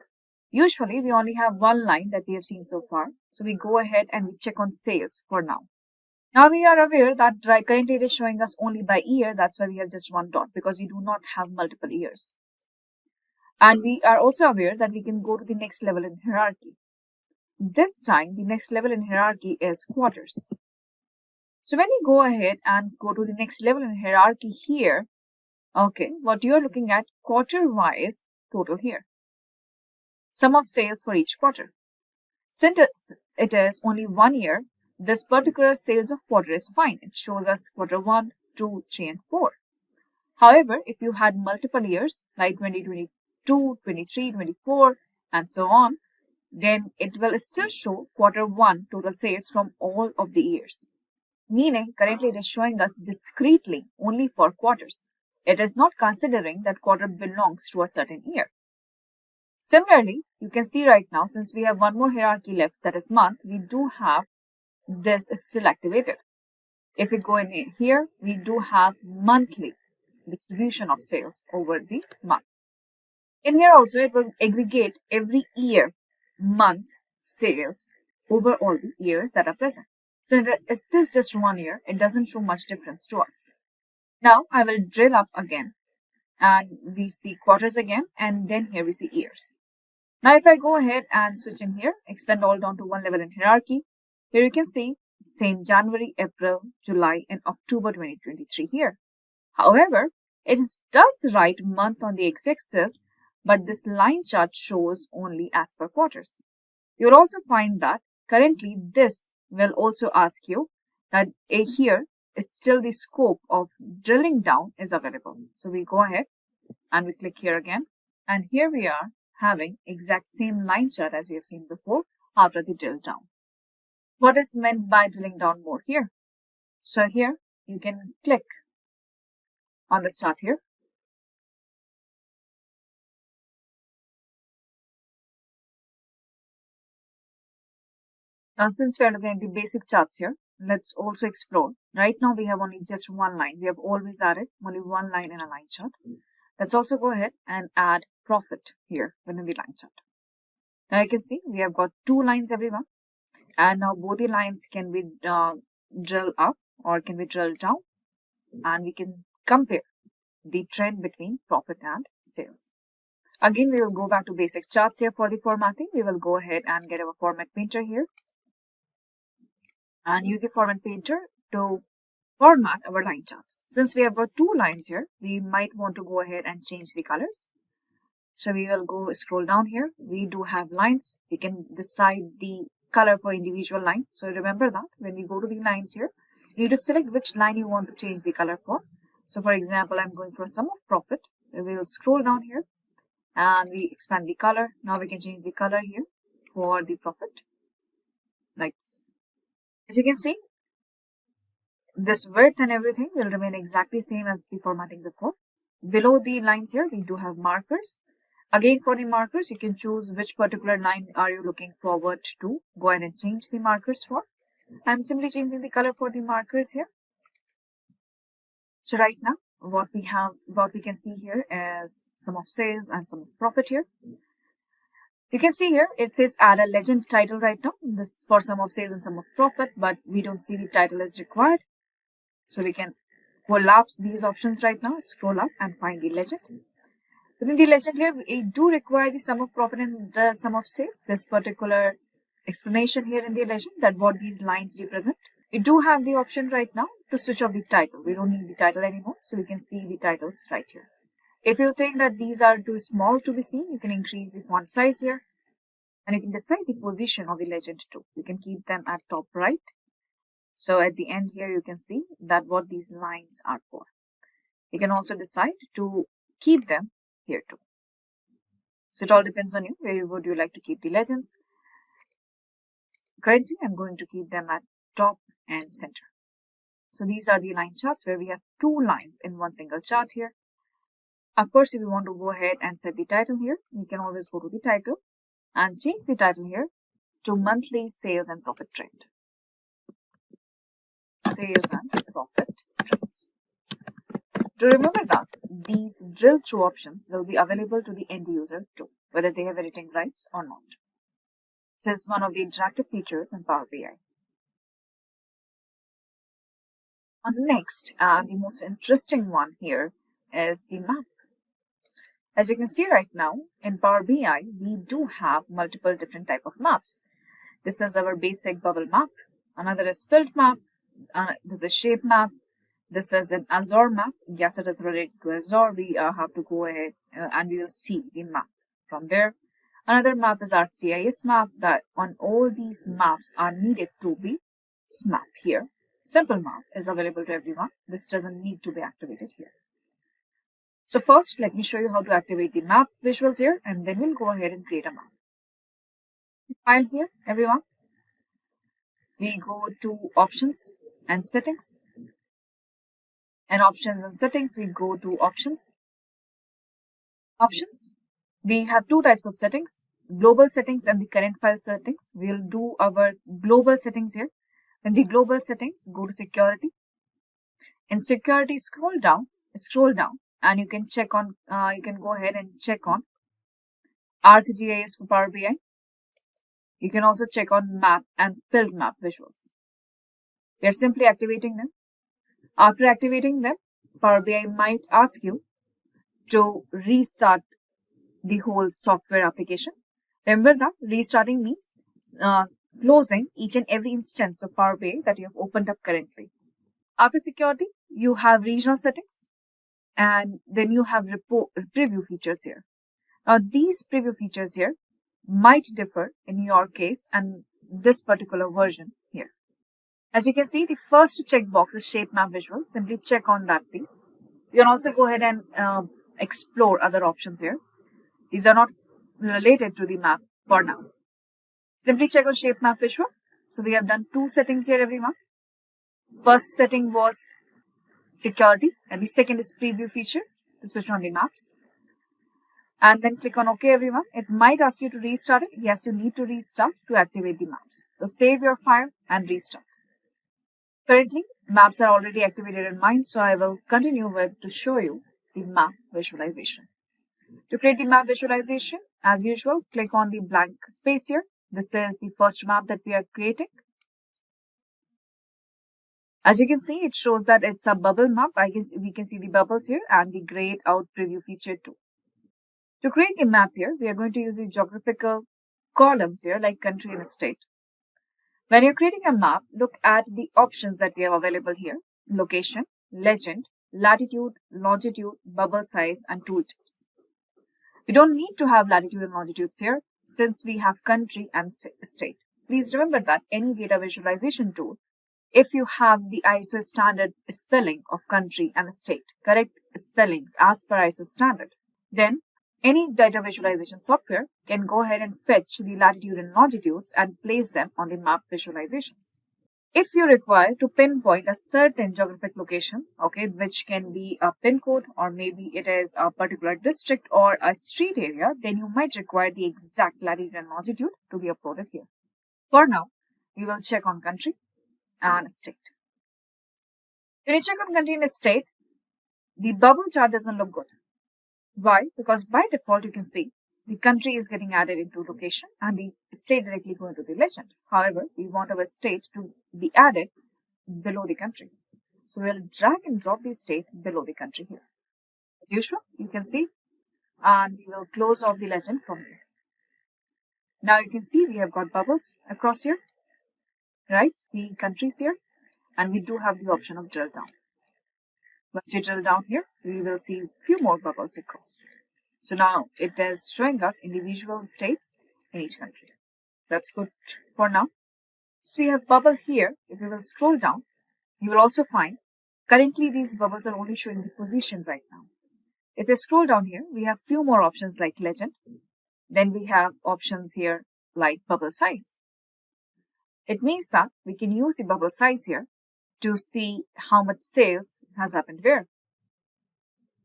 Usually, we only have one line that we have seen so far. So we go ahead and we check on sales for now. Now we are aware that currently it is showing us only by year. That's why we have just one dot because we do not have multiple years. And we are also aware that we can go to the next level in hierarchy. This time, the next level in hierarchy is quarters. So when you go ahead and go to the next level in hierarchy here, okay, what you're looking at quarter-wise total here. sum of sales for each quarter. Since it is only 1 year, this particular sales of quarter is fine. It shows us quarter 1, 2, 3 and 4. However, if you had multiple years like 2022, 23, 24 and so on, then it will still show quarter 1 total sales from all of the years. Meaning currently it is showing us discretely only for quarters. It is not considering that quarter belongs to a certain year. Similarly, you can see right now, since we have one more hierarchy left, that is month, we do have this is still activated. If we go in here, we do have monthly distribution of sales over the month. In here also, it will aggregate every year, month sales over all the years that are present. So it is just 1 year. It doesn't show much difference to us. Now I will drill up again and we see quarters again, and then here we see years. Now if I go ahead and switch in here, expand all down to one level in hierarchy, here you can see same January, April, July and October 2023 here. However, it does write month on the x-axis, but this line chart shows only as per quarters. You'll also find that currently this will also ask you that here is still the scope of drilling down is available. So we go ahead and we click here again, and here we are having exact same line chart as we have seen before after the drill down. What is meant by drilling down more here? So here you can click on the chart here. Now since we are looking at the basic charts here, let's also explore. Right now we have only just one line. We have always added only one line in a line chart. Let's also go ahead and add profit here within the line chart. Now you can see we have got two lines everyone, and now both the lines can be drilled up or can be drilled down, and we can compare the trend between profit and sales. Again, we will go back to basic charts here for the formatting. We will go ahead and get our format painter here and use the format painter to format our line charts. Since we have got two lines here, we might want to go ahead and change the colors. So we will go scroll down here. We do have lines. We can decide the color for individual line. So remember that when we go to the lines here, you need to select which line you want to change the color for. So for example, I'm going for sum of profit. We will scroll down here and we expand the color. Now we can change the color here for the profit like this. As you can see, this width and everything will remain exactly same as the formatting before. Below the lines here, we do have markers. Again, for the markers, you can choose which particular line are you looking forward to. Go ahead and change the markers for. I'm simply changing the color for the markers here. So right now, what we can see here is sum of sales and sum of profit here. You can see here, it says add a legend title right now. This is for sum of sales and sum of profit, but we don't see the title is required. So we can collapse these options right now, scroll up and find the legend. Within the legend here, we do require the sum of profit and the sum of sales. This particular explanation here in the legend that what these lines represent. We do have the option right now to switch off the title. We don't need the title anymore, so we can see the titles right here. If you think that these are too small to be seen, you can increase the font size here. And you can decide the position of the legend too. You can keep them at top right. So at the end here, you can see that what these lines are for. You can also decide to keep them here too. So it all depends on you. Where would you like to keep the legends? Currently, I'm going to keep them at top and center. So these are the line charts where we have two lines in one single chart here. Of course, if you want to go ahead and set the title here, you can always go to the title and change the title here to monthly sales and profit trend. Sales and profit trends. To remember that these drill through options will be available to the end user too, whether they have editing rights or not. This is one of the interactive features in Power BI. Next, the most interesting one here is the map. As you can see right now, in Power BI, we do have multiple different type of maps. This is our basic bubble map. Another is filled map. This is shape map. This is an Azure map. Yes, it is related to Azure. We have to go ahead and we will see the map from there. Another map is ArcGIS map. That on all these maps are needed to be this map here. Simple map is available to everyone. This doesn't need to be activated here. So first, let me show you how to activate the map visuals here, and then we'll go ahead and create a map. File here, everyone. We go to options and settings. And options and settings, we go to options. Options. We have two types of settings, global settings and the current file settings. We'll do our global settings here. In the global settings, go to security. In security, scroll down, and you can check on, you can go ahead and check on ArcGIS for Power BI. You can also check on map and filled map visuals. We are simply activating them. After activating them, Power BI might ask you to restart the whole software application. Remember that restarting means closing each and every instance of Power BI that you have opened up currently. After security, you have regional settings, and then you have preview features here. Now, these preview features here might differ in your case and this particular version here. As you can see, the first checkbox is shape map visual. Simply check on that, please. You can also go ahead and explore other options here. These are not related to the map for now. Simply check on shape map visual. So we have done two settings here, everyone. First setting was security, and the second is preview features to switch on the maps. And then click on OK, everyone. It might ask you to restart it. Yes, you need to restart to activate the maps. So save your file and restart. Currently, maps are already activated in mine, so I will continue with to show you the map visualization. To create the map visualization, as usual, click on the blank space here. This is the first map that we are creating. As you can see, it shows that it's a bubble map. We can see the bubbles here and the grayed out preview feature too. To create the map here, we are going to use the geographical columns here like country and state. When you're creating a map, look at the options that we have available here: location, legend, latitude, longitude, bubble size, and tooltips. We don't need to have latitude and longitudes here since we have country and state. Please remember that any data visualization tool, if you have the ISO standard spelling of country and state, correct spellings as per ISO standard, then any data visualization software can go ahead and fetch the latitude and longitudes and place them on the map visualizations. If you require to pinpoint a certain geographic location, okay, which can be a pin code or maybe it is a particular district or a street area, then you might require the exact latitude and longitude to be uploaded here. For now, we will check on country and state. When you check on country and state, the bubble chart doesn't look good. Why? Because by default, you can see the country is getting added into location and the state directly going to the legend. However, we want our state to be added below the country. So we'll drag and drop the state below the country here. As usual, you can see, and we will close off the legend from here. Now you can see we have got bubbles across here, right? The countries here, and we do have the option of drill down. Once we drill down here, we will see a few more bubbles across. So now it is showing us individual states in each country. That's good for now. So we have bubble here. If you will scroll down, you will also find currently these bubbles are only showing the position right now. If you scroll down here, we have few more options like legend. Then we have options here like bubble size. It means that we can use the bubble size here to see how much sales has happened where.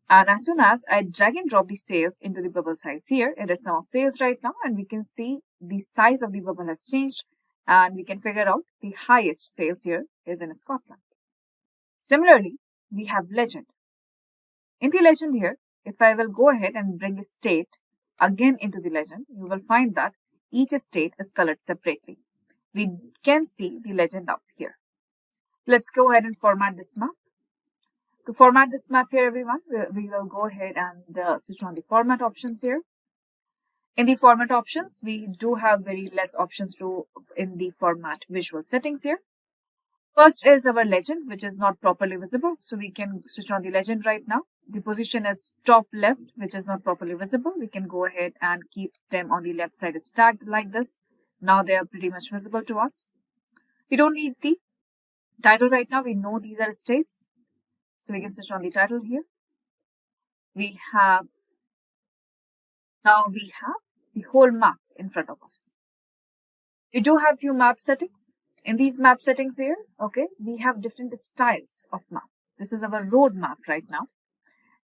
And as soon as I drag and drop the sales into the bubble size here, it is sum of sales right now, and we can see the size of the bubble has changed, and we can figure out the highest sales here is in Scotland. Similarly, we have legend. In the legend here, if I will go ahead and bring a state again into the legend, you will find that each state is colored separately. We can see the legend up here. Let's go ahead and format this map. To format this map here, everyone, we will go ahead and switch on the format options here. In the format options, we do have very less options in the format visual settings here. First is our legend, which is not properly visible. So we can switch on the legend right now. the position is top left, which is not properly visible, we can go ahead and keep them on the left side. It's tagged like this. Now they are pretty much visible to us. We don't need the title right now. We know these are states. So we can switch on the title here. Now we have the whole map in front of us. We do have few map settings. In these map settings here, okay, we have different styles of map. This is our road map right now.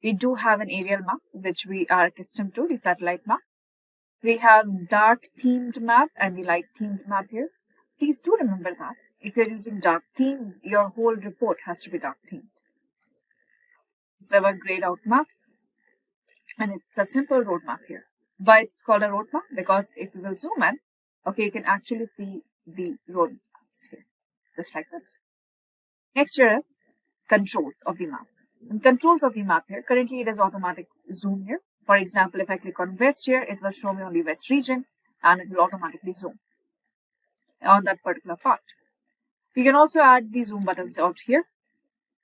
We do have an aerial map, which we are accustomed to, the satellite map. We have dark themed map and the light themed map here. Please do remember that if you're using dark theme, your whole report has to be dark themed. This is our grayed out map, and it's a simple road map here. Why it's called a road map? Because if you will zoom in, okay, you can actually see the road maps here, just like this. Next here is controls of the map. In controls of the map here, currently it is automatic zoom here. For example, if I click on west here, it will show me only west region and it will automatically zoom on that particular part. You can also add the zoom buttons out here.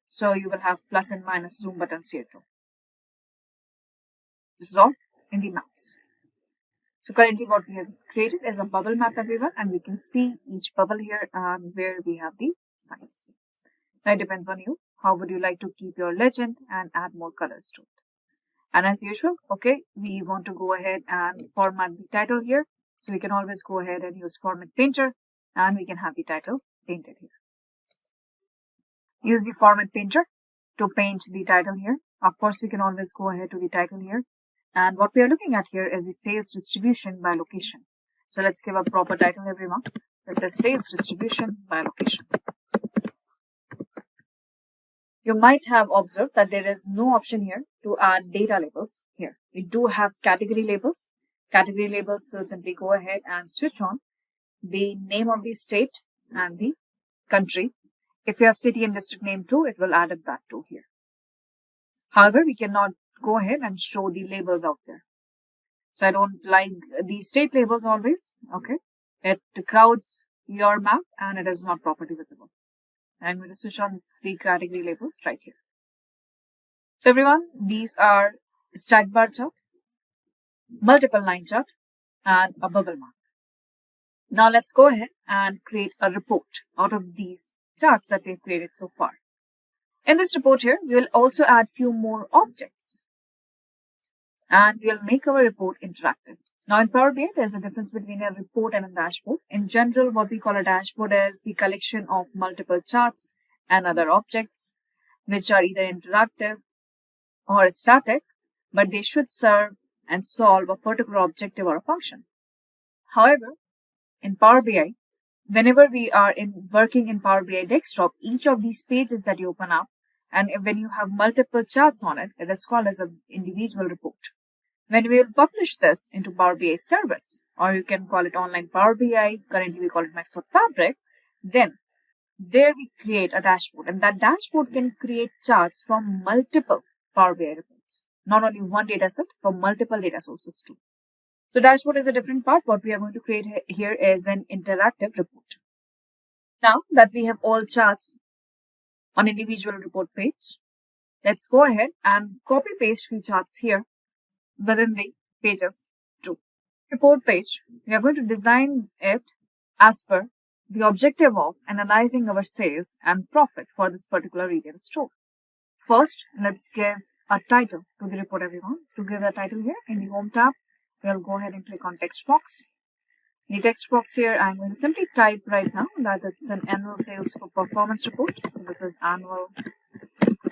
So you will have plus and minus zoom buttons here too. This is all in the maps. So currently what we have created is a bubble map, everyone, and we can see each bubble here and where we have the signs. Now it depends on you. How would you like to keep your legend and add more colors to it? And as usual, okay, we want to go ahead and format the title here. So we can always go ahead and use Format Painter and we can have the title painted here. Use the Format Painter to paint the title here. Of course, we can always go ahead to the title here. And what we are looking at here is the sales distribution by location. So let's give a proper title, everyone. This is sales distribution by location. You might have observed that there is no option here to add data labels here. We do have category labels. Category labels will simply go ahead and switch on the name of the state and the country. If you have city and district name too, it will add it back to here. However, we cannot go ahead and show the labels out there. So I don't like the state labels always. Okay. It crowds your map and it is not properly visible. I'm going to switch on the category labels right here. So everyone, these are stack bar chart, multiple line chart, and a bubble map. Now let's go ahead and create a report out of these charts that we've created so far. In this report here, we will also add few more objects. And we'll make our report interactive. Now in Power BI, there's a difference between a report and a dashboard. In general, what we call a dashboard is the collection of multiple charts and other objects, which are either interactive or static, but they should serve and solve a particular objective or a function. However, in Power BI, whenever we are working in Power BI desktop, each of these pages that you open up, and when you have multiple charts on it, it is called as an individual report. When we will publish this into Power BI service, or you can call it online Power BI, currently we call it Microsoft Fabric, then there we create a dashboard, and that dashboard can create charts from multiple Power BI reports, not only one data set, from multiple data sources too. So dashboard is a different part. What we are going to create here is an interactive report. Now that we have all charts on individual report page, let's go ahead and copy paste few charts here within the pages too. Report page, we are going to design it as per the objective of analyzing our sales and profit for this particular retail store. First, let's give a title to the report, everyone. To give a title here in the Home tab, we'll go ahead and click on text box. In the text box here, I'm going to simply type right now that it's an annual sales for performance report. So this is annual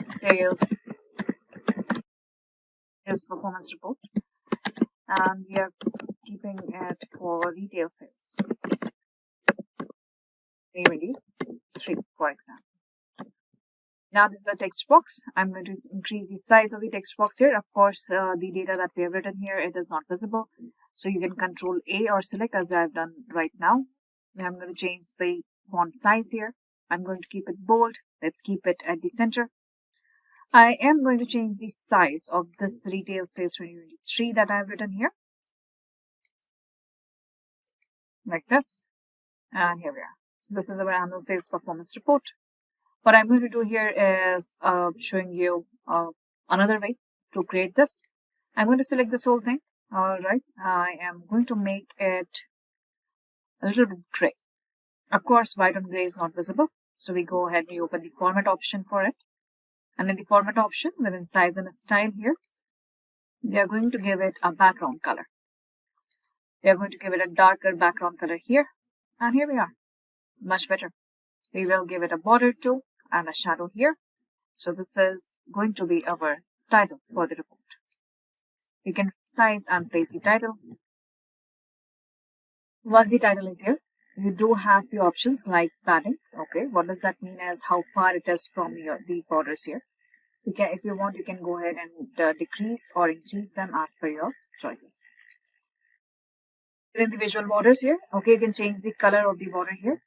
sales performance report, and we are keeping it for retail sales 2023, for example. Now this is a text box. I'm going to increase the size of the text box here. Of course, the data that we have written here, it is not visible, so you can Control A or select, as I have done right now. I'm going to change the font size here. I'm going to keep it bold. Let's keep it at the center. I am going to change the size of this retail sales 2023 that I have written here, like this, and here we are. So this is our annual sales performance report. What I'm going to do here is showing you another way to create this. I'm going to select this whole thing. Alright, I am going to make it a little bit gray. Of course, white on gray is not visible. So we go ahead and we open the format option for it. And in the format option, within size and style here, we are going to give it a background color. We are going to give it a darker background color here. And here we are. Much better. We will give it a border too and a shadow here. So this is going to be our title for the report. You can size and place the title. Once the title is here, you do have few options like padding. Okay, what does that mean as how far it is from the borders here. If you want, you can go ahead and decrease or increase them as per your choices. Within the visual borders here, okay, you can change the color of the border here.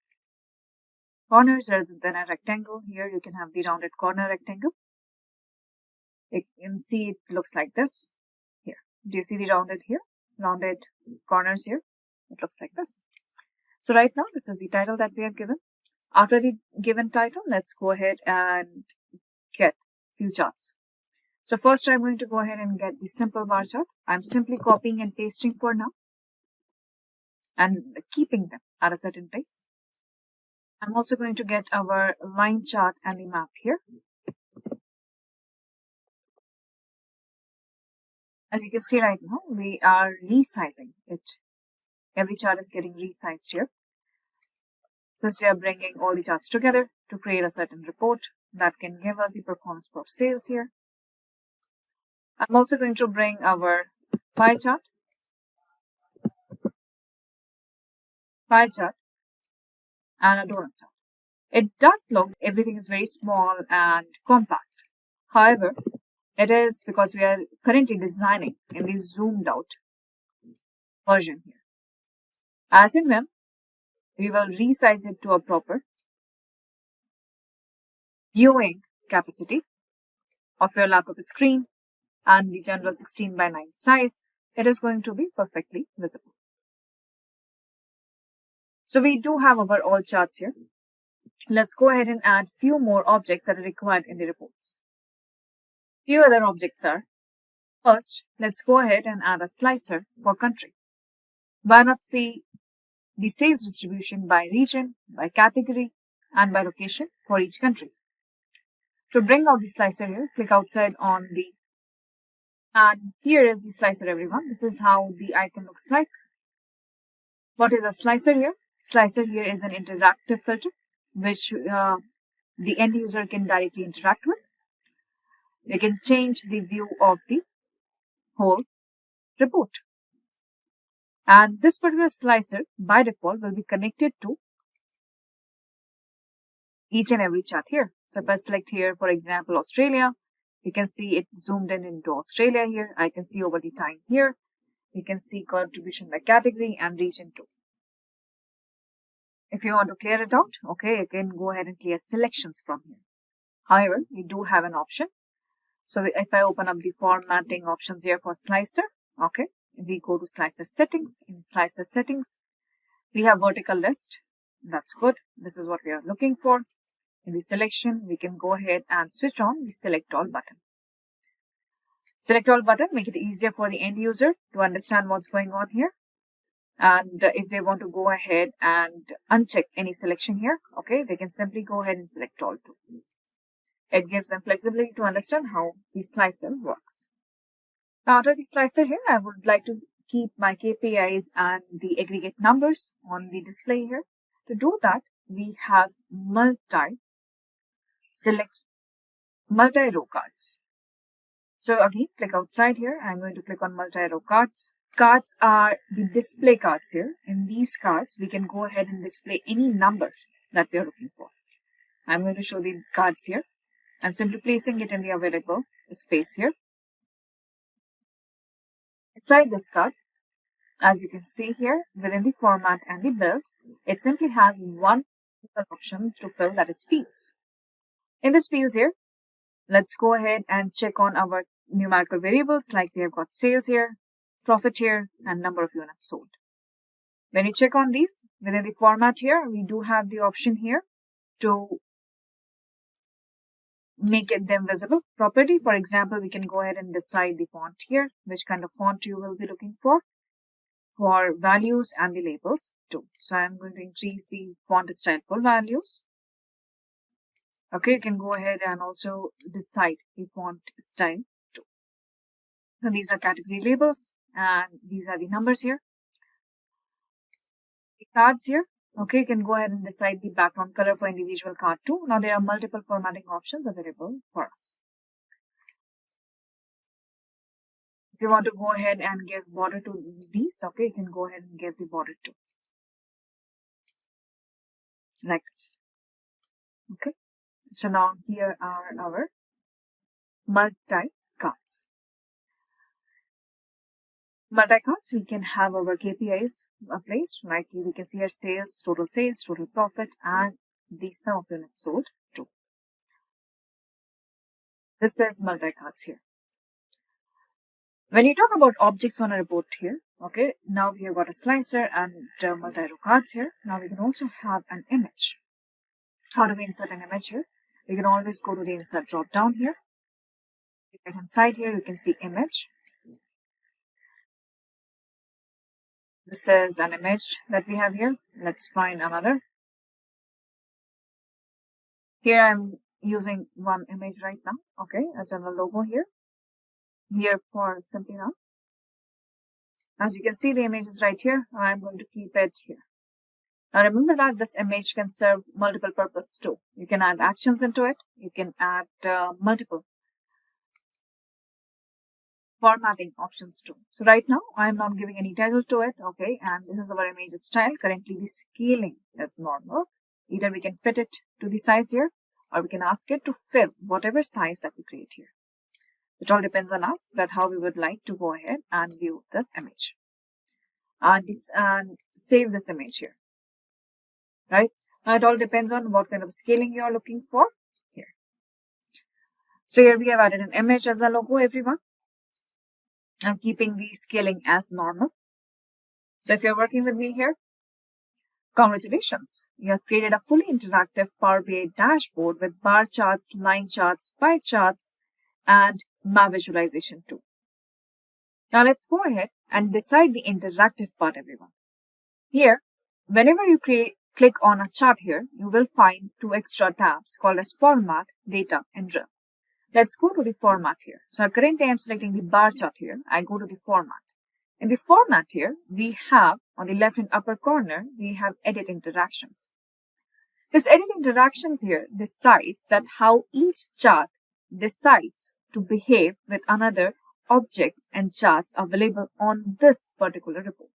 Corners rather than a rectangle. Here you can have the rounded corner rectangle. You can see it looks like this. Here, do you see the rounded here? Rounded corners here. It looks like this. So right now, this is the title that we have given. After the given title, let's go ahead and get few charts. So first, I'm going to go ahead and get the simple bar chart. I'm simply copying and pasting for now and keeping them at a certain place. I'm also going to get our line chart and the map here. As you can see right now, we are resizing it. Every chart is getting resized here. Since we are bringing all the charts together to create a certain report that can give us the performance for sales here. I'm also going to bring our pie chart, and a donut chart. It does look everything is very small and compact. However, it is because we are currently designing in the zoomed out version here. As in when we will resize it to a proper viewing capacity of your laptop screen and the general 16:9 size, it is going to be perfectly visible. So we do have our all charts here. Let's go ahead and add few more objects that are required in the reports. Few other objects are, first, let's go ahead and add a slicer for country. Why not see the sales distribution by region, by category, and by location for each country. To bring out the slicer here, click outside on the, and here is the slicer everyone. This is how the icon looks like. What is a slicer here? Slicer here is an interactive filter which the end user can directly interact with. They can change the view of the whole report. And this particular slicer by default will be connected to each and every chart here. So if I select here, for example, Australia, you can see it zoomed in into Australia here. I can see over the time here. You can see contribution by category and region too. If you want to clear it out, okay, you can go ahead and clear selections from here. However, we do have an option. So if I open up the formatting options here for slicer, okay, we go to slicer settings. In slicer settings, we have vertical list. That's good. This is what we are looking for. In the selection, we can go ahead and switch on the select all button. Select all button, make it easier for the end user to understand what's going on here. And if they want to go ahead and uncheck any selection here, okay, they can simply go ahead and select all too. It gives them flexibility to understand how the slicer works. Now, after the slicer here, I would like to keep my KPIs and the aggregate numbers on the display here. To do that, we have multi-row cards. So again, click outside here. I'm going to click on multi-row cards. Cards are the display cards here. In these cards, we can go ahead and display any numbers that we are looking for. I'm going to show the cards here. I'm simply placing it in the available space here. Inside this card, as you can see here, within the format and the build, it simply has one option to fill, that is fields. In this fields here, let's go ahead and check on our numerical variables like we have got sales here, profit here, and number of units sold. When you check on these, within the format here, we do have the option here to make them visible. Property, for example, we can go ahead and decide the font here, which kind of font you will be looking for values and the labels too. So I'm going to increase the font style for values. Okay, you can go ahead and also decide the font style too. So these are category labels and these are the numbers here. The cards here. Okay, you can go ahead and decide the background color for individual card too. Now there are multiple formatting options available for us. If you want to go ahead and give border to these, okay, you can go ahead and give the border to. Like this. Okay. So now here are our multi-cards. Multi-cards, we can have our KPIs placed, like we can see our sales, total profit, and the sum of units sold too. This is multi-cards here. When you talk about objects on a report here, okay, now we have got a slicer and multi-row cards here. Now we can also have an image. How do we insert an image here? You can always go to the insert drop down here. Right hand side here, you can see image. This is an image that we have here. Let's find another. Here I'm using one image right now. Okay, a general logo here. Here for Simplilearn. As you can see, the image is right here. I'm going to keep it here. Now remember that this image can serve multiple purposes too. You can add actions into it. You can add multiple formatting options too. So right now I am not giving any title to it. Okay, and this is our image style. Currently the scaling is normal. Either we can fit it to the size here, or we can ask it to fill whatever size that we create here. It all depends on us that how we would like to go ahead and view this image. And save this image here. Right? Now it all depends on what kind of scaling you are looking for here. So here we have added an image as a logo, everyone. I'm keeping the scaling as normal. So if you're working with me here, congratulations. You have created a fully interactive Power BI dashboard with bar charts, line charts, pie charts, and map visualization too. Now let's go ahead and decide the interactive part, everyone. Here, whenever you click on a chart here, you will find two extra tabs called as Format, Data, and Drill. Let's go to the Format here. So currently I'm selecting the bar chart here. I go to the Format. In the Format here, we have on the left and upper corner, we have Edit Interactions. This Edit Interactions here decides that how each chart decides to behave with another objects and charts available on this particular report.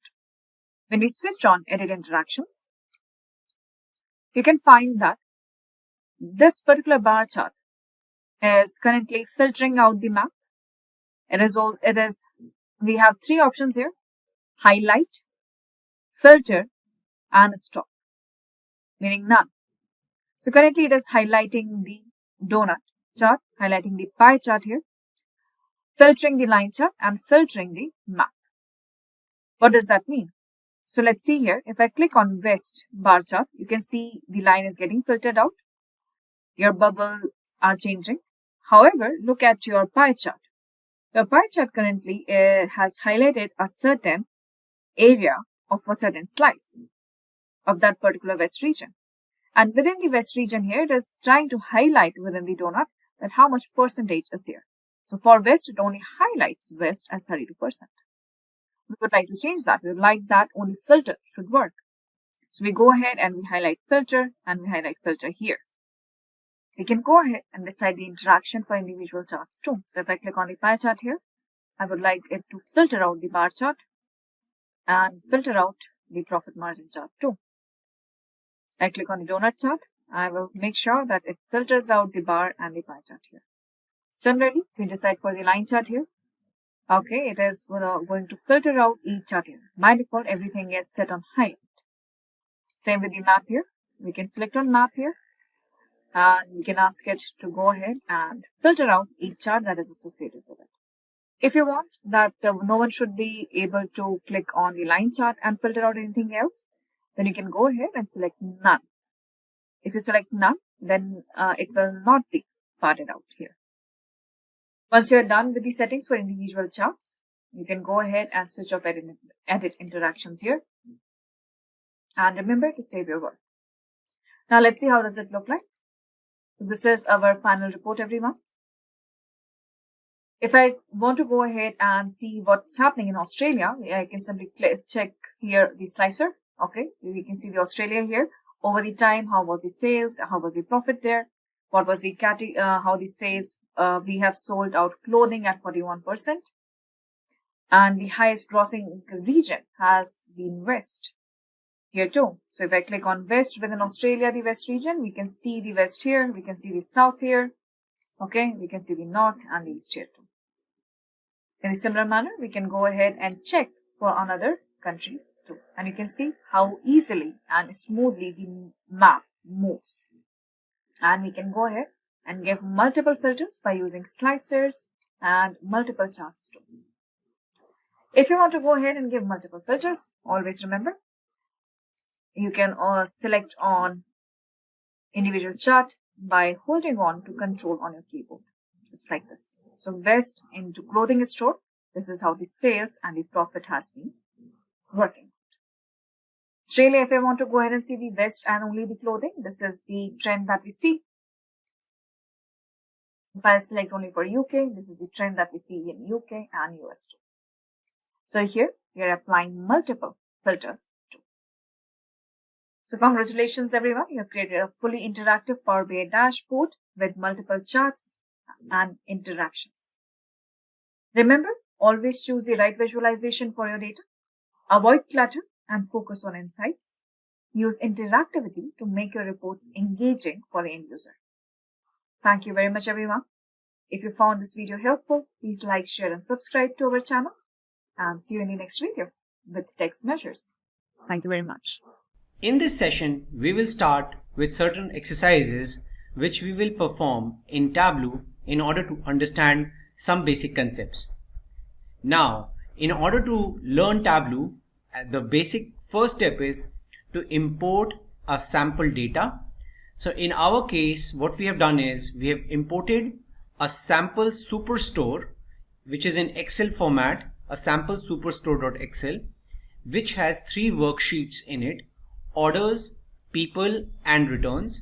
When we switch on Edit Interactions, you can find that this particular bar chart is currently filtering out the map. We have three options here: highlight, filter, and stop, meaning none. So currently it is highlighting the donut chart, highlighting the pie chart here, filtering the line chart, and filtering the map. What does that mean? So let's see here. If I click on West bar chart, you can see the line is getting filtered out. Your bubbles are changing. However, look at your pie chart. Your pie chart currently has highlighted a certain area of a certain slice of that particular West region. And within the West region here, it is trying to highlight within the donut that how much percentage is here. So for West, it only highlights West as 32%. We would like to change that. We would like that only filter should work. So we go ahead and we highlight filter and we highlight filter here. We can go ahead and decide the interaction for individual charts too. So if I click on the pie chart here, I would like it to filter out the bar chart and filter out the profit margin chart too. I click on the donut chart. I will make sure that it filters out the bar and the pie chart here. Similarly, we decide for the line chart here. Okay, it is going to filter out each chart here. By default, everything is set on highlight. Same with the map here. We can select on map here. And we can ask it to go ahead and filter out each chart that is associated with it. If you want that no one should be able to click on the line chart and filter out anything else, then you can go ahead and select none. If you select none, then it will not be parted out here. Once you're done with the settings for individual charts, you can go ahead and switch off edit interactions here. And remember to save your work. Now let's see how does it look like. This is our final report, everyone. If I want to go ahead and see what's happening in Australia, I can simply check here the slicer. Okay, we can see the Australia here. Over the time, how was the sales? How was the profit there? What was the how the sales? We have sold out clothing at 41%. And the highest grossing region has been West here too. So if I click on West within Australia, the West region, we can see the West here. We can see the South here. Okay, we can see the North and the East here too. In a similar manner, we can go ahead and check for another countries too. And you can see how easily and smoothly the map moves. And we can go ahead and give multiple filters by using slicers and multiple charts too. If you want to go ahead and give multiple filters, always remember, you can select on individual chart by holding on to Control on your keyboard, just like this. So West into clothing store, this is how the sales and the profit has been working. Australia, if I want to go ahead and see the West and only the clothing, this is the trend that we see. If I select only for UK, this is the trend that we see in UK and US too. So here we are applying multiple filters too. So congratulations everyone, you have created a fully interactive Power BI dashboard with multiple charts and interactions. Remember, always choose the right visualization for your data. Avoid clutter and focus on insights. Use interactivity to make your reports engaging for the end user. Thank you very much everyone. If you found this video helpful, please like, share and subscribe to our channel. And see you in the next video with text measures. Thank you very much. In this session, we will start with certain exercises which we will perform in Tableau in order to understand some basic concepts. Now, in order to learn Tableau, the basic first step is to import a sample data. So in our case, what we have done is we have imported a sample superstore, which is in Excel format, a sample superstore.excel, which has 3 worksheets in it: orders, people and returns.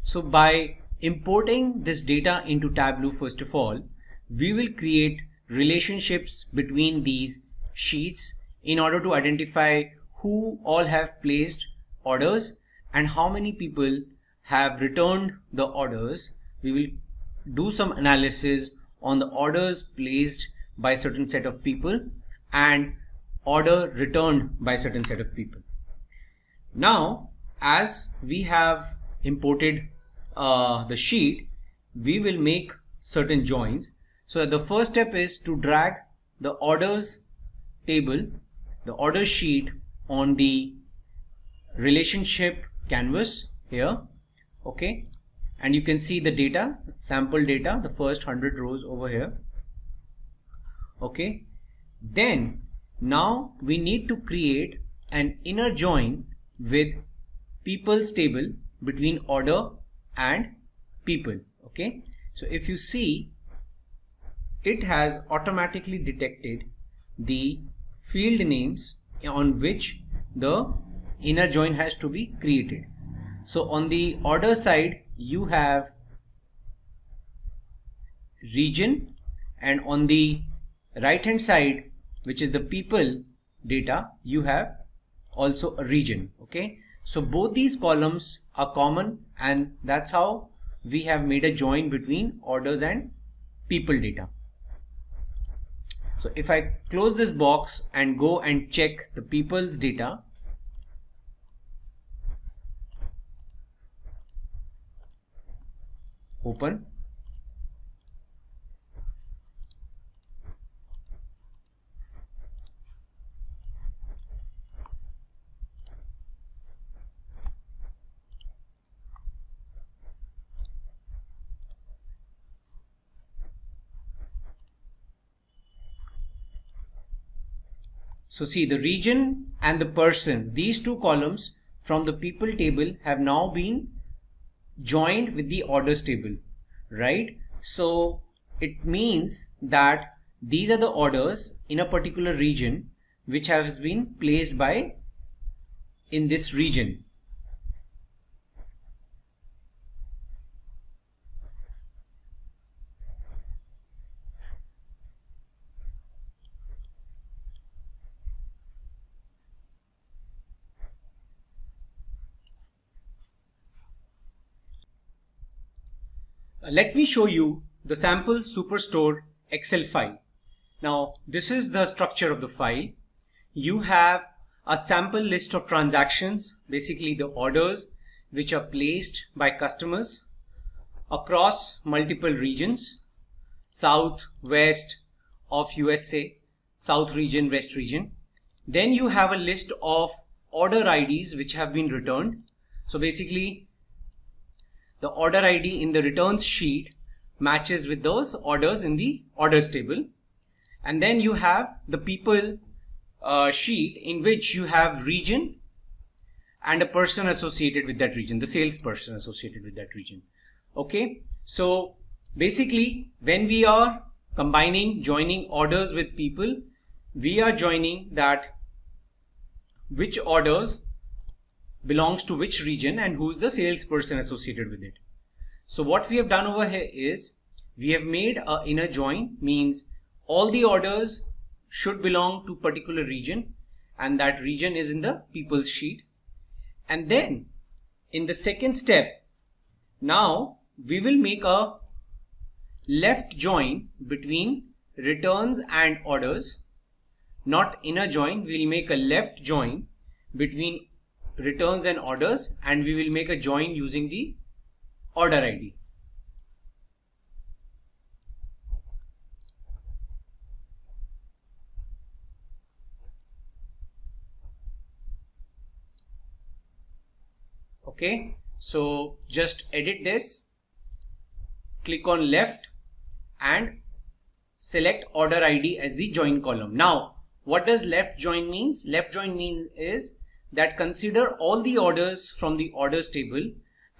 So by importing this data into Tableau, first of all, we will create relationships between these sheets in order to identify who all have placed orders and how many people have returned the orders. We will do some analysis on the orders placed by a certain set of people and order returned by a certain set of people. Now, as we have imported the sheet, we will make certain joins. So the first step is to drag the orders table, the order sheet on the relationship canvas here. Okay, and you can see the data, sample data, the first 100 rows over here. Okay, then now we need to create an inner join with people's table between order and people. Okay, so if you see, it has automatically detected the field names on which the inner join has to be created. So on the order side you have region, and on the right hand side, which is the people data, you have also a region. Okay, so both these columns are common, and that's how we have made a join between orders and people data. So if I close this box and go and check the people's data, open, so see the region and the person, these two columns from the people table have now been joined with the orders table. right? So it means that these are the orders in a particular region which has been placed by in this region. Let me show you the sample superstore Excel file. Now this is the structure of the file. You have a sample list of transactions, basically the orders which are placed by customers across multiple regions, south, west of USA, south region, west region. Then you have a list of order IDs which have been returned. So basically the order ID in the returns sheet matches with those orders in the orders table. And then you have the people sheet in which you have region and a person associated with that region, the salesperson associated with that region. Okay, so basically when we are joining orders with people, we are joining that which orders belongs to which region and who's the salesperson associated with it. So what we have done over here is we have made an inner join, means all the orders should belong to particular region and that region is in the people's sheet. And then in the second step, now we will make a left join between returns and orders, not inner join. We will make a left join between returns and orders, and we will make a join using the order ID. Okay, so just edit this, click on left and select order ID as the join column. Now what does left join means? Left join means is that consider all the orders from the orders table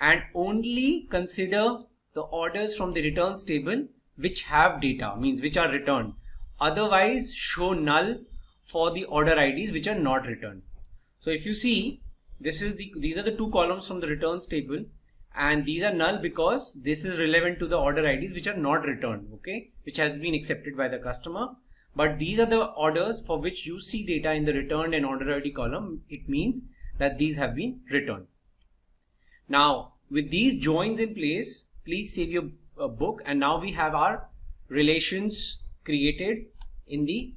and only consider the orders from the returns table which have data, means which are returned. Otherwise show null for the order IDs which are not returned. So if you see, these are the two columns from the returns table, and these are null because this is relevant to the order IDs which are not returned, okay, which has been accepted by the customer. But these are the orders for which you see data in the returned and order ID column. It means that these have been returned. Now with these joins in place, please save your book, and now we have our relations created in the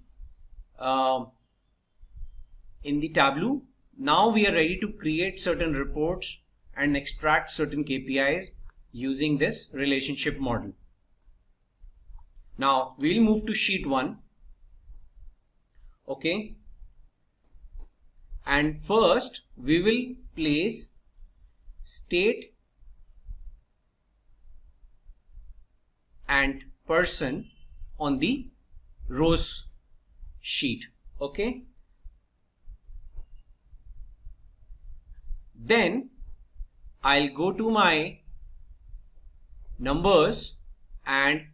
Tableau. Now we are ready to create certain reports and extract certain KPIs using this relationship model. Now we'll move to sheet 1. Okay, and first we will place state and person on the rows sheet. Okay, then I'll go to my numbers and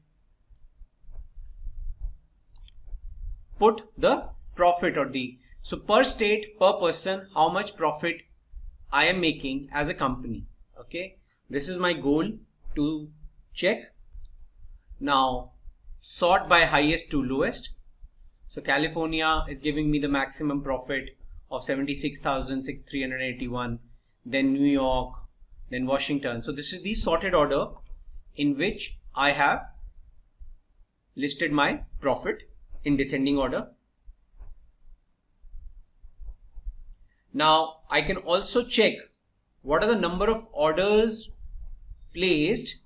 put the profit or the, so per state, per person, how much profit I am making as a company. Okay, this is my goal to check. Now sort by highest to lowest. So California is giving me the maximum profit of 76,381, then New York, then Washington. So this is the sorted order in which I have listed my profit in descending order. Now I can also check what are the number of orders placed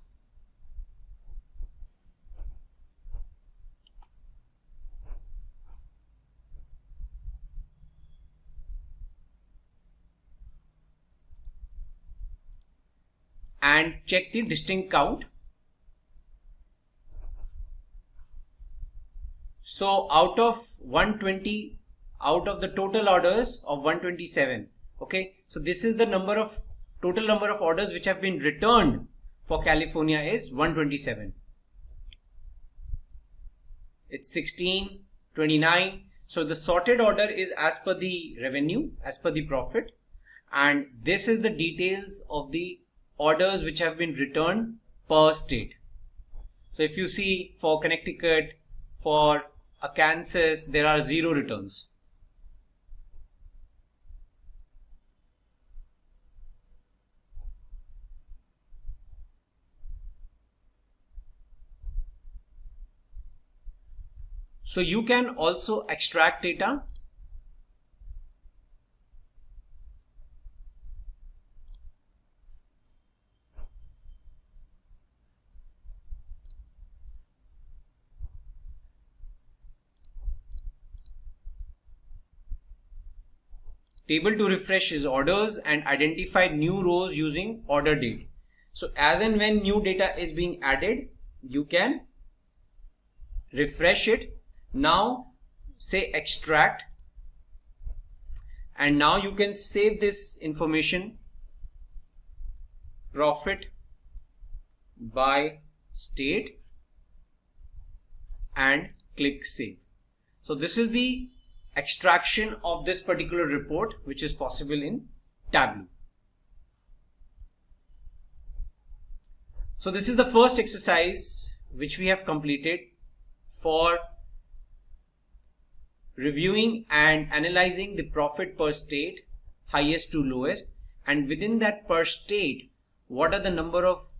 and check the distinct count. So out of 120, out of the total orders of 127, okay, so this is the total number of orders which have been returned for California is 127. It's 16, 29. So the sorted order is as per the revenue, as per the profit. And this is the details of the orders which have been returned per state. So if you see for Connecticut, for Kansas, there are 0 returns. So you can also extract data. Table to refresh is orders and identify new rows using order date. So as and when new data is being added, you can refresh it. Now say extract, and now you can save this information, profit by state, and click save. So this is the extraction of this particular report which is possible in Tableau. So this is the first exercise which we have completed for reviewing and analyzing the profit per state, highest to lowest, and within that per state, what are the number of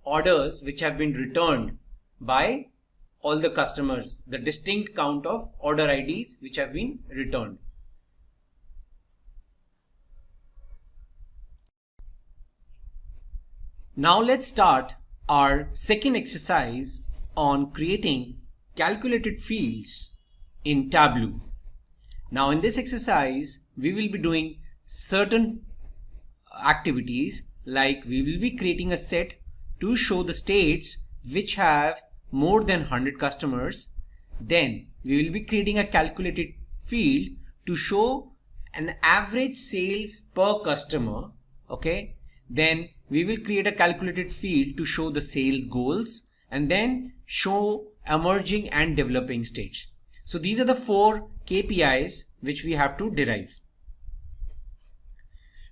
orders which have been returned by all the customers, the distinct count of order IDs which have been returned. Now let's start our second exercise on creating calculated fields in Tableau. Now in this exercise, we will be doing certain activities, like we will be creating a set to show the states which have more than 100 customers. Then we will be creating a calculated field to show an average sales per customer. Okay. Then we will create a calculated field to show the sales goals, and then show emerging and developing stage. So these are the 4 KPIs which we have to derive.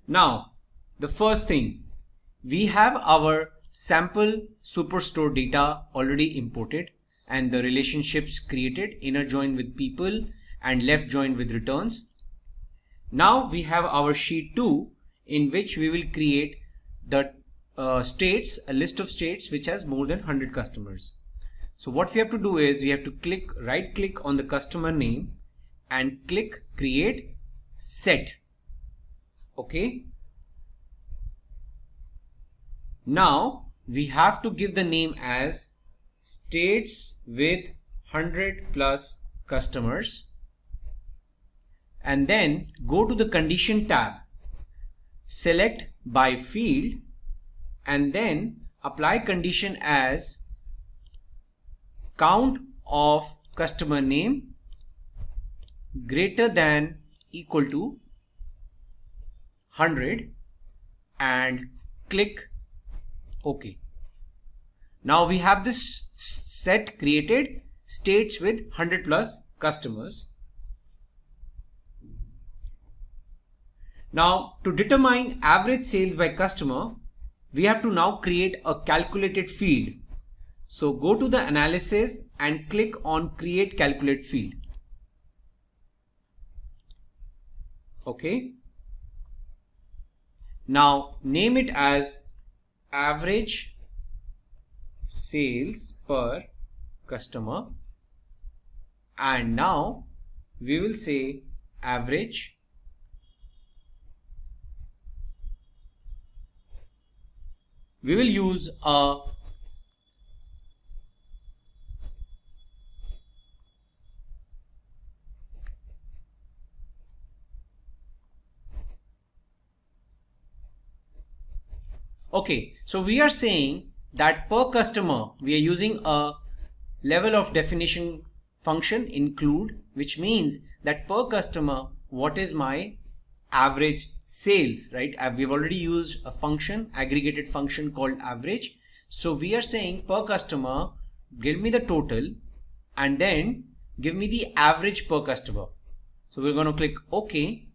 Now, the first thing, we have our sample superstore data already imported and the relationships created, inner join with people and left join with returns. Now we have our sheet 2 in which we will create the states, a list of states which has more than 100 customers. So what we have to do is we have to right click on the customer name and click create set. Okay. Now we have to give the name as states with 100 plus customers, and then go to the condition tab, select by field, and then apply condition as count of customer name greater than equal to 100 and click OK. Now we have this set created, states with 100 plus customers. Now to determine average sales by customer, we have to now create a calculated field. So go to the analysis and click on create calculate field. Okay. Now name it as average sales per customer, and now we will say average we will use a okay, so we are saying that per customer we are using a level of definition function include, which means that per customer what is my average sales, right? We've already used a function, aggregated function called average. So we are saying per customer, give me the total and then give me the average per customer. So we're going to click OK.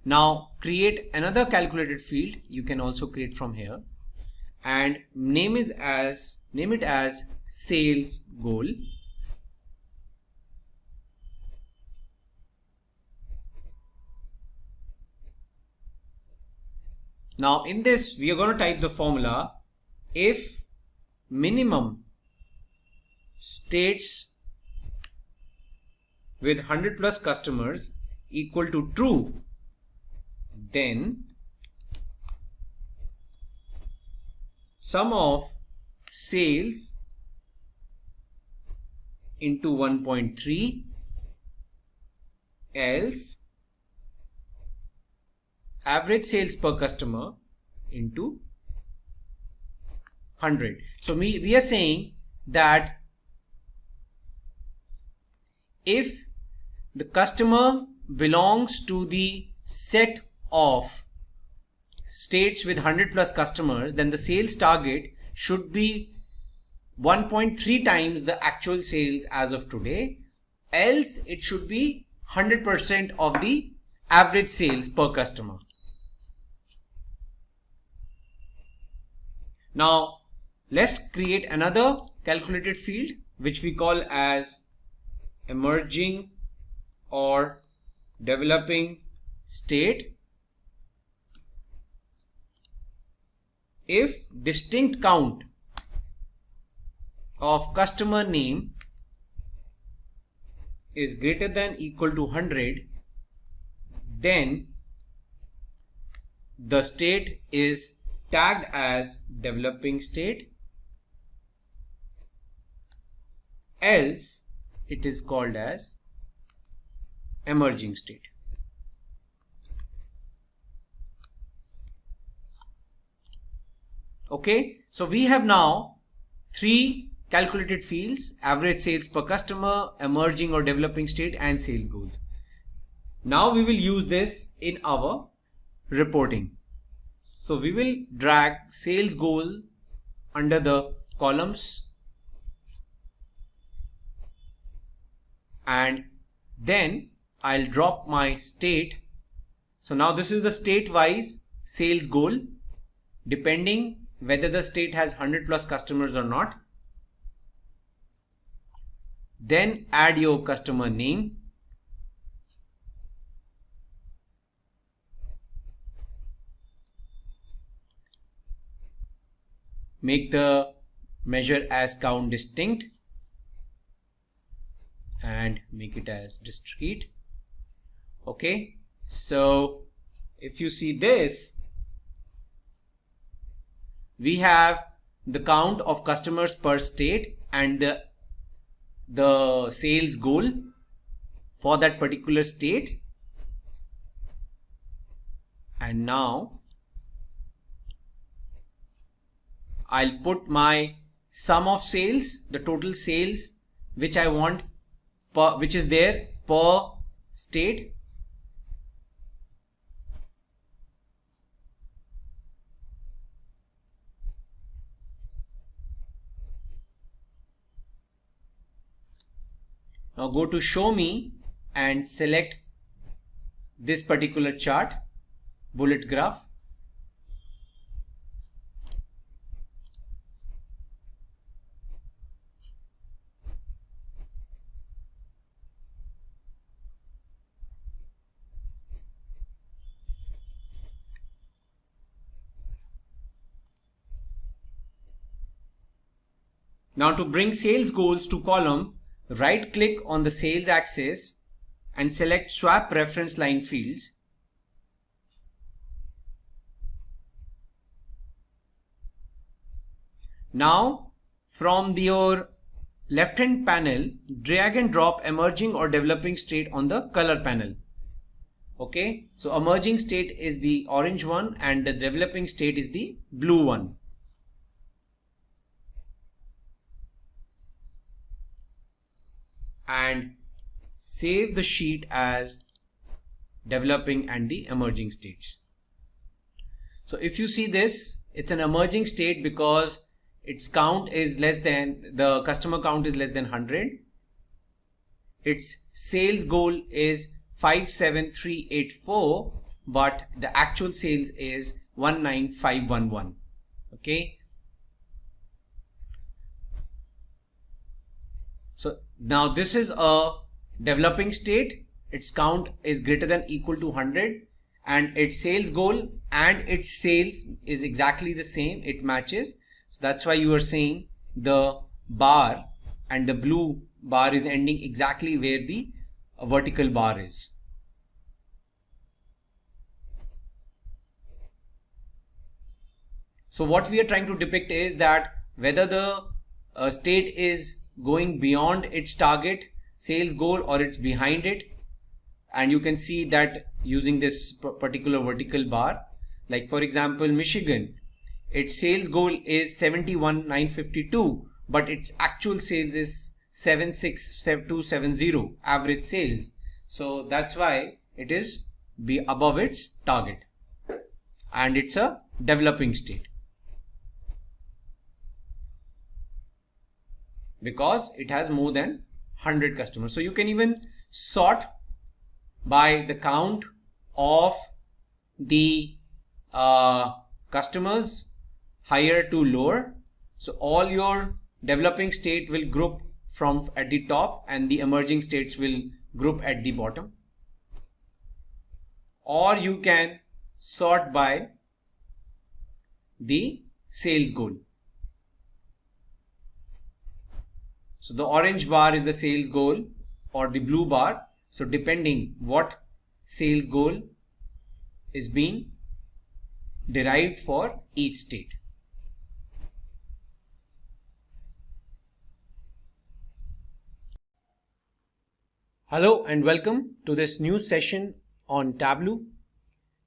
Now create another calculated field. You can also create from here and name it as sales goal. Now in this we are going to type the formula if minimum states with 100 plus customers equal to true, then sum of sales into 1.3, else average sales per customer into 100. So we are saying that if the customer belongs to the set of states with 100 plus customers, then the sales target should be 1.3 times the actual sales as of today, else it should be 100% of the average sales per customer. Now let's create another calculated field which we call as emerging or developing state. If distinct count of customer name is greater than equal to 100, then the state is tagged as developing state, else it is called as emerging state. Okay, so we have now 3 calculated fields: average sales per customer, emerging or developing state, and sales goals. Now we will use this in our reporting. So we will drag sales goal under the columns and then I'll drop my state. So now this is the state wise sales goal, depending whether the state has 100 plus customers or not. Then add your customer name. Make the measure as count distinct and make it as discrete. Okay, so if you see this, we have the count of customers per state and the sales goal for that particular state. And now I'll put my sum of sales, the total sales which I want per, which is there per state. Now go to show me and select this particular chart, bullet graph. Now to bring sales goals to column, right click on the sales axis and select swap reference line fields. Now from your left hand panel, drag and drop emerging or developing state on the color panel. Okay, so emerging state is the orange one and the developing state is the blue one. And save the sheet as developing and the emerging states. So if you see this, it's an emerging state because its count is less than, the customer count is less than 100. Its sales goal is 57384, but the actual sales is 19511. Okay. So now this is a developing state. Its count is greater than equal to 100 and its sales goal and its sales is exactly the same. It matches. So that's why you are seeing the bar and the blue bar is ending exactly where the vertical bar is. So what we are trying to depict is that whether the state is going beyond its target sales goal or it's behind it. And you can see that using this particular vertical bar. Like for example, Michigan, its sales goal is 71,952, but its actual sales is 76,270 average sales. So that's why it is above its target and it's a developing state because it has more than 100 customers. So you can even sort by the count of the customers higher to lower. So all your developing state will group from at the top and the emerging states will group at the bottom. Or you can sort by the sales goal. So the orange bar is the sales goal or the blue bar. So depending what sales goal is being derived for each state. Hello and welcome to this new session on Tableau.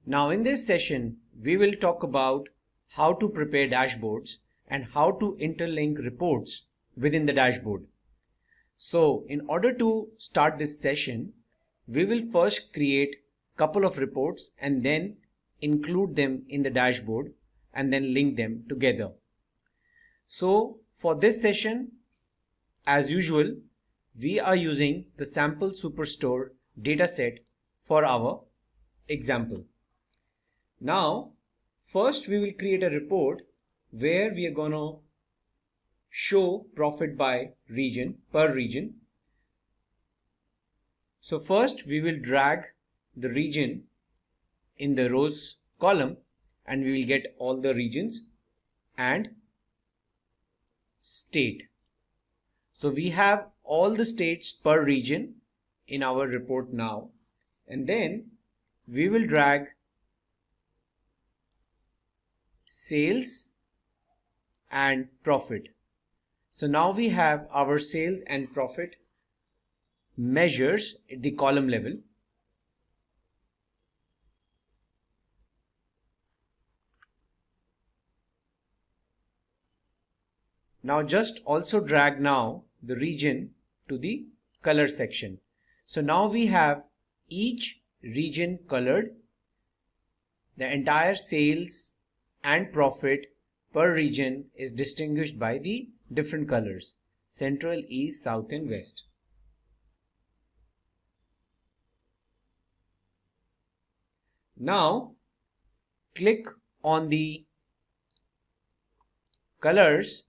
Now in this session, we will talk about how to prepare dashboards and how to interlink reports within the dashboard. So in order to start this session, we will first create a couple of reports and then include them in the dashboard and then link them together. So for this session, as usual, we are using the sample superstore dataset for our example. Now, first we will create a report where we are gonna show profit by region, per region. So first we will drag the region in the rows column and we will get all the regions and state. So we have all the states per region in our report now, and then we will drag sales and profit. So now we have our sales and profit measures at the column level. Now just also drag now the region to the color section. So now we have each region colored. The entire sales and profit per region is distinguished by the different colors: central, east, south and west. Now click on the colors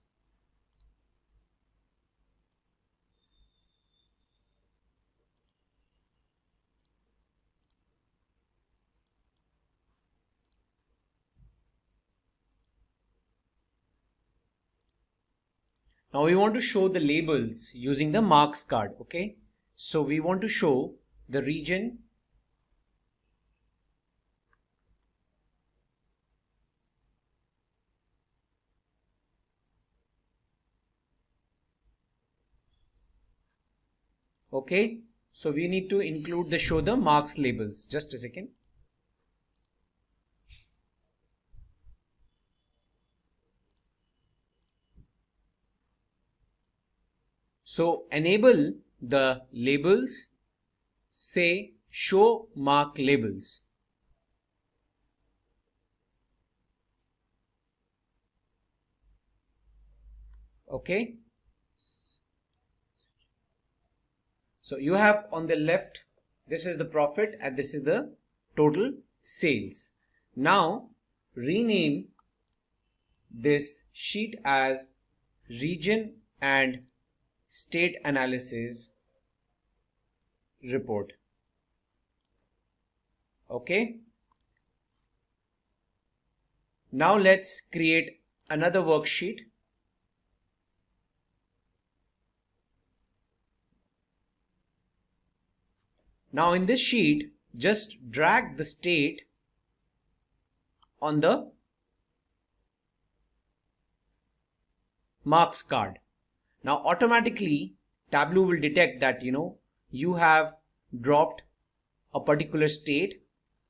Now we want to show the labels using the marks card. Okay, so we want to show the region okay, so we need to include the show the marks labels. Just a second. So enable the labels, say show mark labels. Okay. So you have on the left, this is the profit and this is the total sales. Now rename this sheet as region and state analysis report. Okay. Now let's create another worksheet. Now in this sheet, just drag the state on the marks card. Now automatically Tableau will detect that you have dropped a particular state,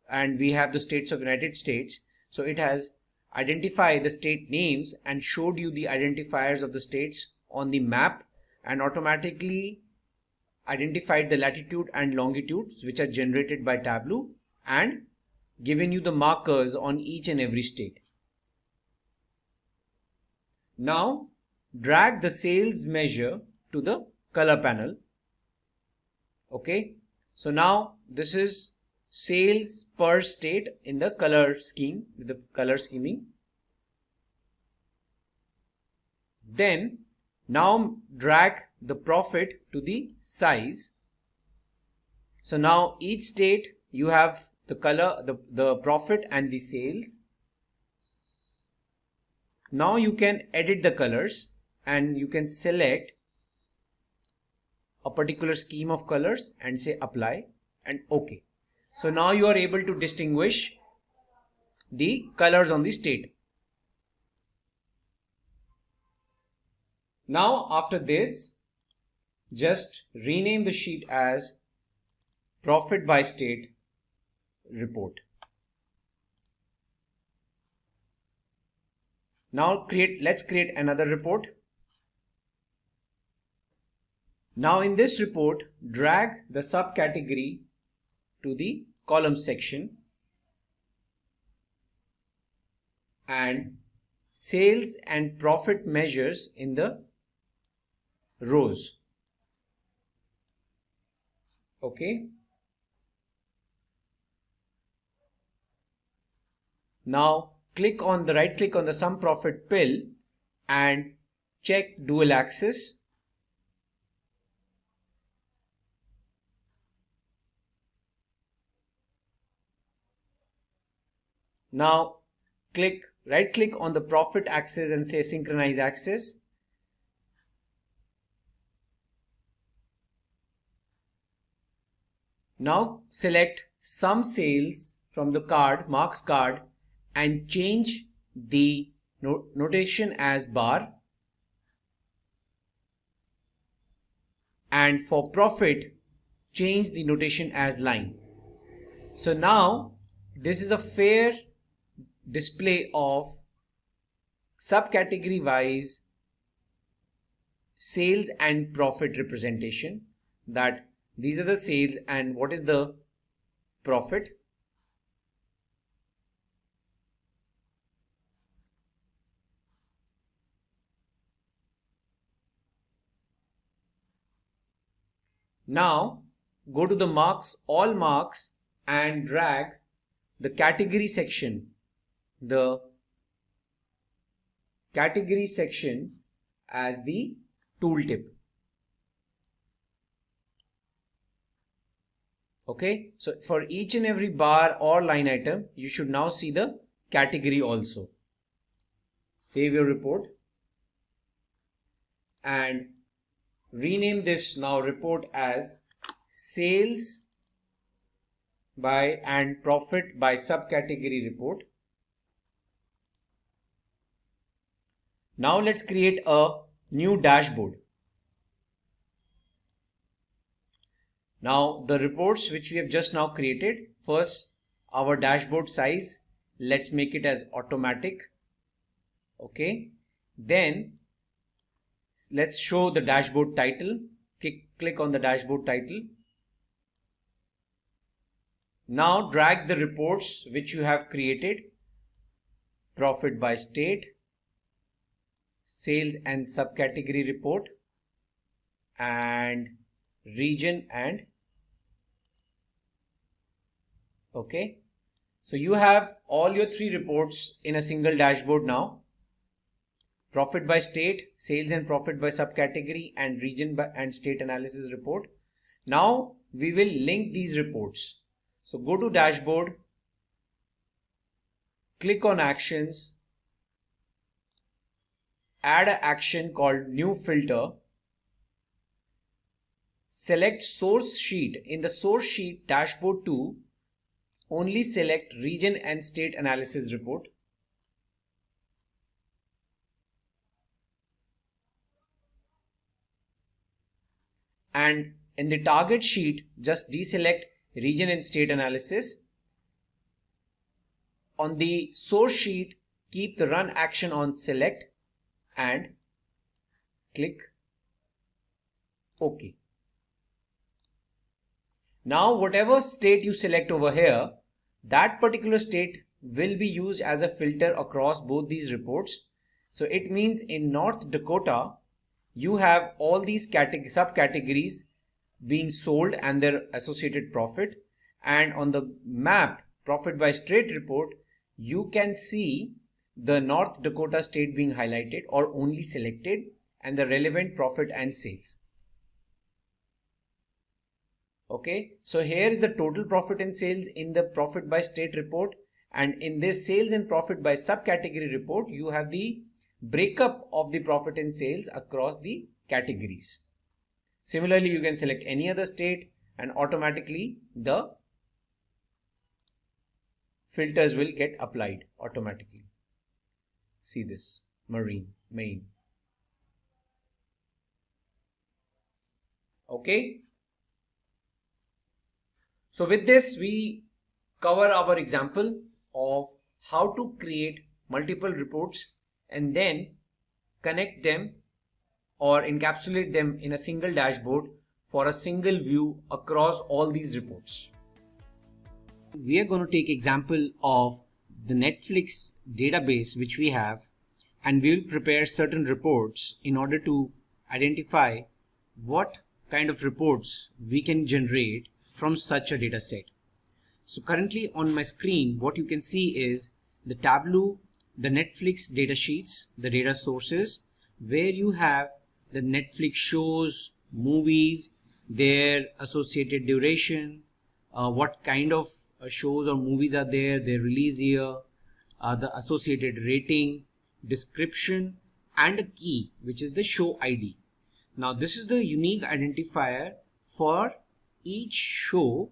and we have the states of United States. So it has identified the state names and showed you the identifiers of the states on the map, and automatically identified the latitude and longitudes which are generated by Tableau and given you the markers on each and every state. Now drag the sales measure to the color panel. Okay, so now this is sales per state in the color scheme with the color scheming. Then now drag the profit to the size. So now each state you have the color, the profit and the sales. Now you can edit the colors and you can select a particular scheme of colors and say apply and OK. So now you are able to distinguish the colors on the state. Now after this, just rename the sheet as profit by state report. Now let's create another report. Now in this report, drag the subcategory to the column section and sales and profit measures in the rows. Okay. Now right click on the sum profit pill and check dual axis. Now right click on the profit axis and say synchronize axis. Now select sum sales from the marks card and change the notation as bar, and for profit change the notation as line. So now this is a fair display of subcategory wise sales and profit representation, that these are the sales and what is the profit. Now go to the marks, all marks, and drag the category section, as the tooltip. Okay, so for each and every bar or line item, you should now see the category also. Save your report and rename this now report as sales by and profit by subcategory report. Now let's create a new dashboard. Now the reports which we have just now created, first our dashboard size, let's make it as automatic. Okay, then let's show the dashboard title. Click on the dashboard title. Now drag the reports which you have created, profit by state, sales and subcategory report, and region and okay. So you have all your 3 reports in a single dashboard now. Profit by state, sales and profit by subcategory, and region by and state analysis report. Now we will link these reports. So go to dashboard, click on actions, add an action called new filter, select source sheet. In the source sheet dashboard 2, only select region and state analysis report. And in the target sheet, just deselect region and state analysis. On the source sheet, keep the run action on select and click OK. Now whatever state you select over here, that particular state will be used as a filter across both these reports. So it means in North Dakota, you have all these subcategories being sold and their associated profit, and on the map profit by state report you can see the North Dakota state being highlighted or only selected and the relevant profit and sales. Okay, so here is the total profit and sales in the profit by state report, and in this sales and profit by subcategory report you have the breakup of the profit and sales across the categories. Similarly, you can select any other state and automatically the filters will get applied automatically. See this, marine, main. Okay. So with this, we cover our example of how to create multiple reports and then connect them or encapsulate them in a single dashboard for a single view across all these reports. We are going to take example of the Netflix database which we have, and we will prepare certain reports in order to identify what kind of reports we can generate from such a data set. So currently on my screen, what you can see is the Tableau, the Netflix data sheets, the data sources, where you have the Netflix shows, movies, their associated duration, what kind of shows or movies are there, their release year, the associated rating, description, and a key, which is the show ID. Now this is the unique identifier for each show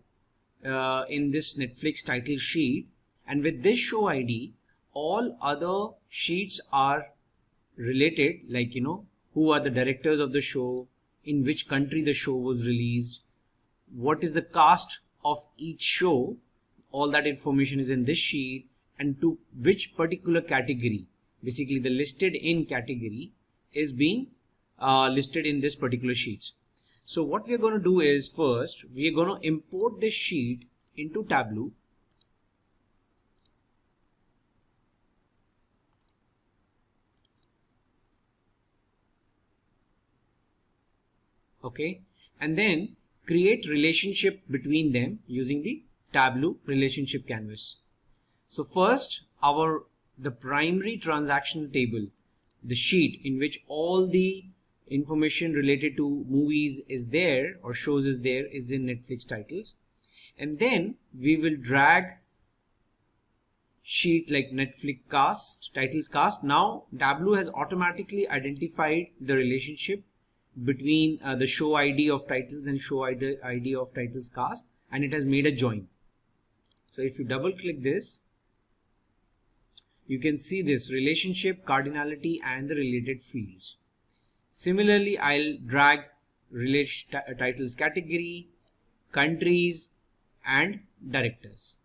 in this Netflix title sheet, and with this show ID all other sheets are related, like who are the directors of the show, in which country the show was released, what is the cast of each show, all that information is in this sheet, and to which particular category, basically the listed in category is being listed in this particular sheets. So what we are going to do is, first we are going to import this sheet into Tableau. Okay, and then create relationship between them using the Tableau relationship canvas. So first the primary transactional table, the sheet in which all the information related to movies is there or shows is there, is in Netflix titles, and then we will drag sheet like Netflix cast, titles cast. Now Tableau has automatically identified the relationship between the show ID of titles and show ID of titles cast, and it has made a join. So if you double click this, you can see this relationship, cardinality, and the related fields. Similarly, I'll drag titles category, countries, and directors.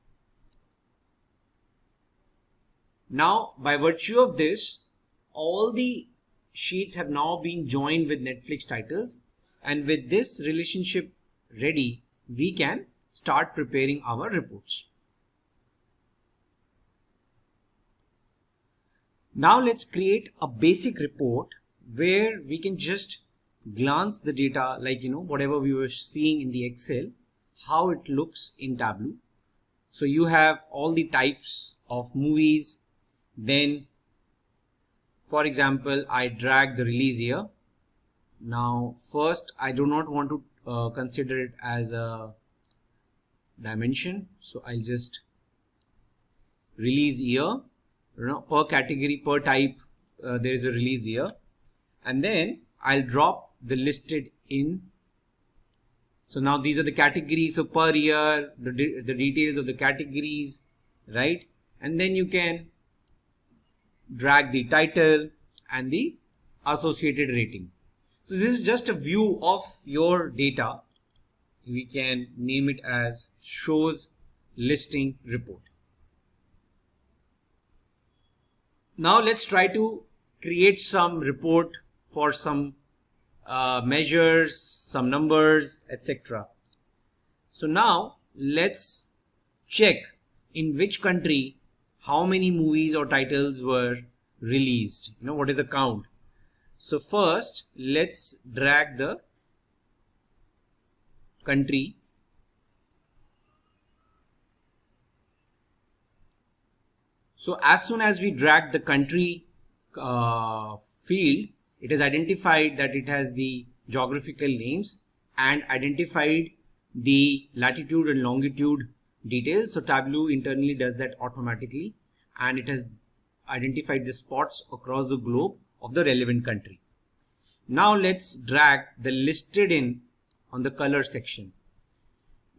Now by virtue of this, all the sheets have now been joined with Netflix titles, and with this relationship ready, we can start preparing our reports. Now let's create a basic report where we can just glance the data, like whatever we were seeing in the Excel, how it looks in Tableau. So you have all the types of movies. Then for example, I drag the release year. Now first, I do not want to consider it as a dimension, so I'll just release year. Per category, per type, there is a release year, and then I'll drop the listed in. So now these are the categories. So per year, the details of the categories, right? And then you can drag the title and the associated rating. So this is just a view of your data. We can name it as shows listing report. Now let's try to create some report for some measures, some numbers, etc. So now let's check in which country how many movies or titles were released. What is the count? So first let's drag the country. So as soon as we drag the country field, it has identified that it has the geographical names and identified the latitude and longitude details. So Tableau internally does that automatically, and it has identified the spots across the globe of the relevant country. Now let's drag the listed in on the color section.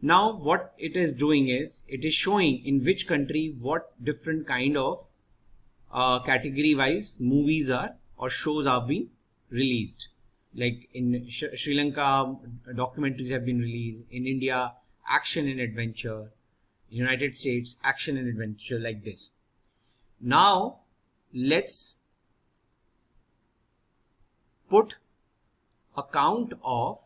Now what it is doing is it is showing in which country what different kind of category wise movies are or shows are being released. Like in Sri Lanka, documentaries have been released. In India, action and adventure. United States, action and adventure, like this. Now let's put a count of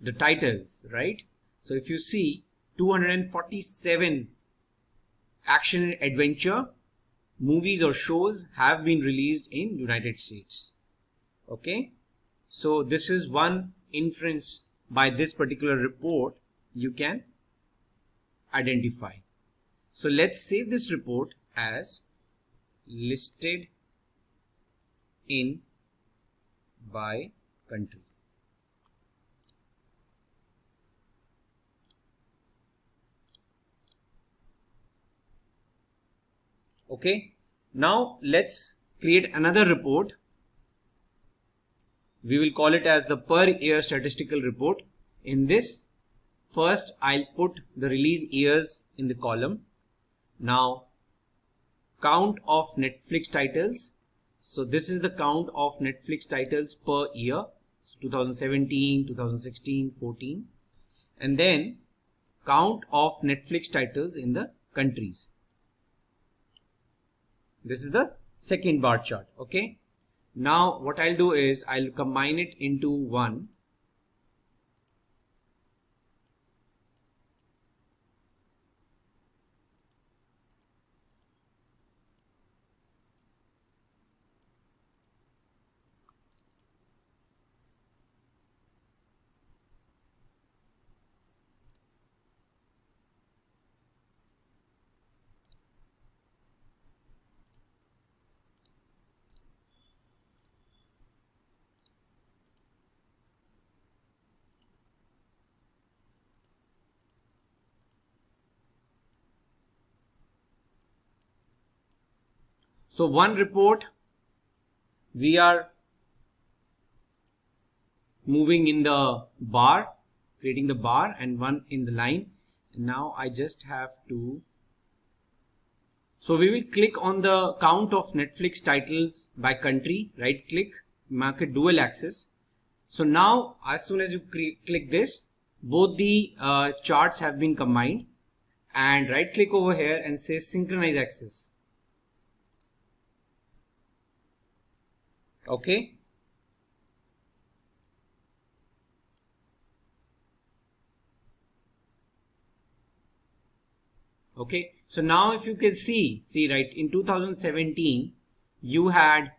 the titles, right? So if you see 247 action and adventure movies or shows have been released in United States. Okay, so this is one inference by this particular report you can identify. So let's save this report as listed in by country. Okay, now let's create another report. We will call it as the per year statistical report. In this, first I'll put the release years in the column. Now count of Netflix titles. So this is the count of Netflix titles per year. So 2017, 2016, 14. And then count of Netflix titles in the countries. This is the second bar chart. Okay. Now what I'll do is I'll combine it into one. So one report we are moving in the bar, creating the bar, and one in the line. And now I just have to, so we will click on the count of Netflix titles by country, right click, mark it dual axis. So now as soon as you click this, both the charts have been combined, and right click over here and say synchronize axis. Okay. Okay, so now if you can see right, in 2017 you had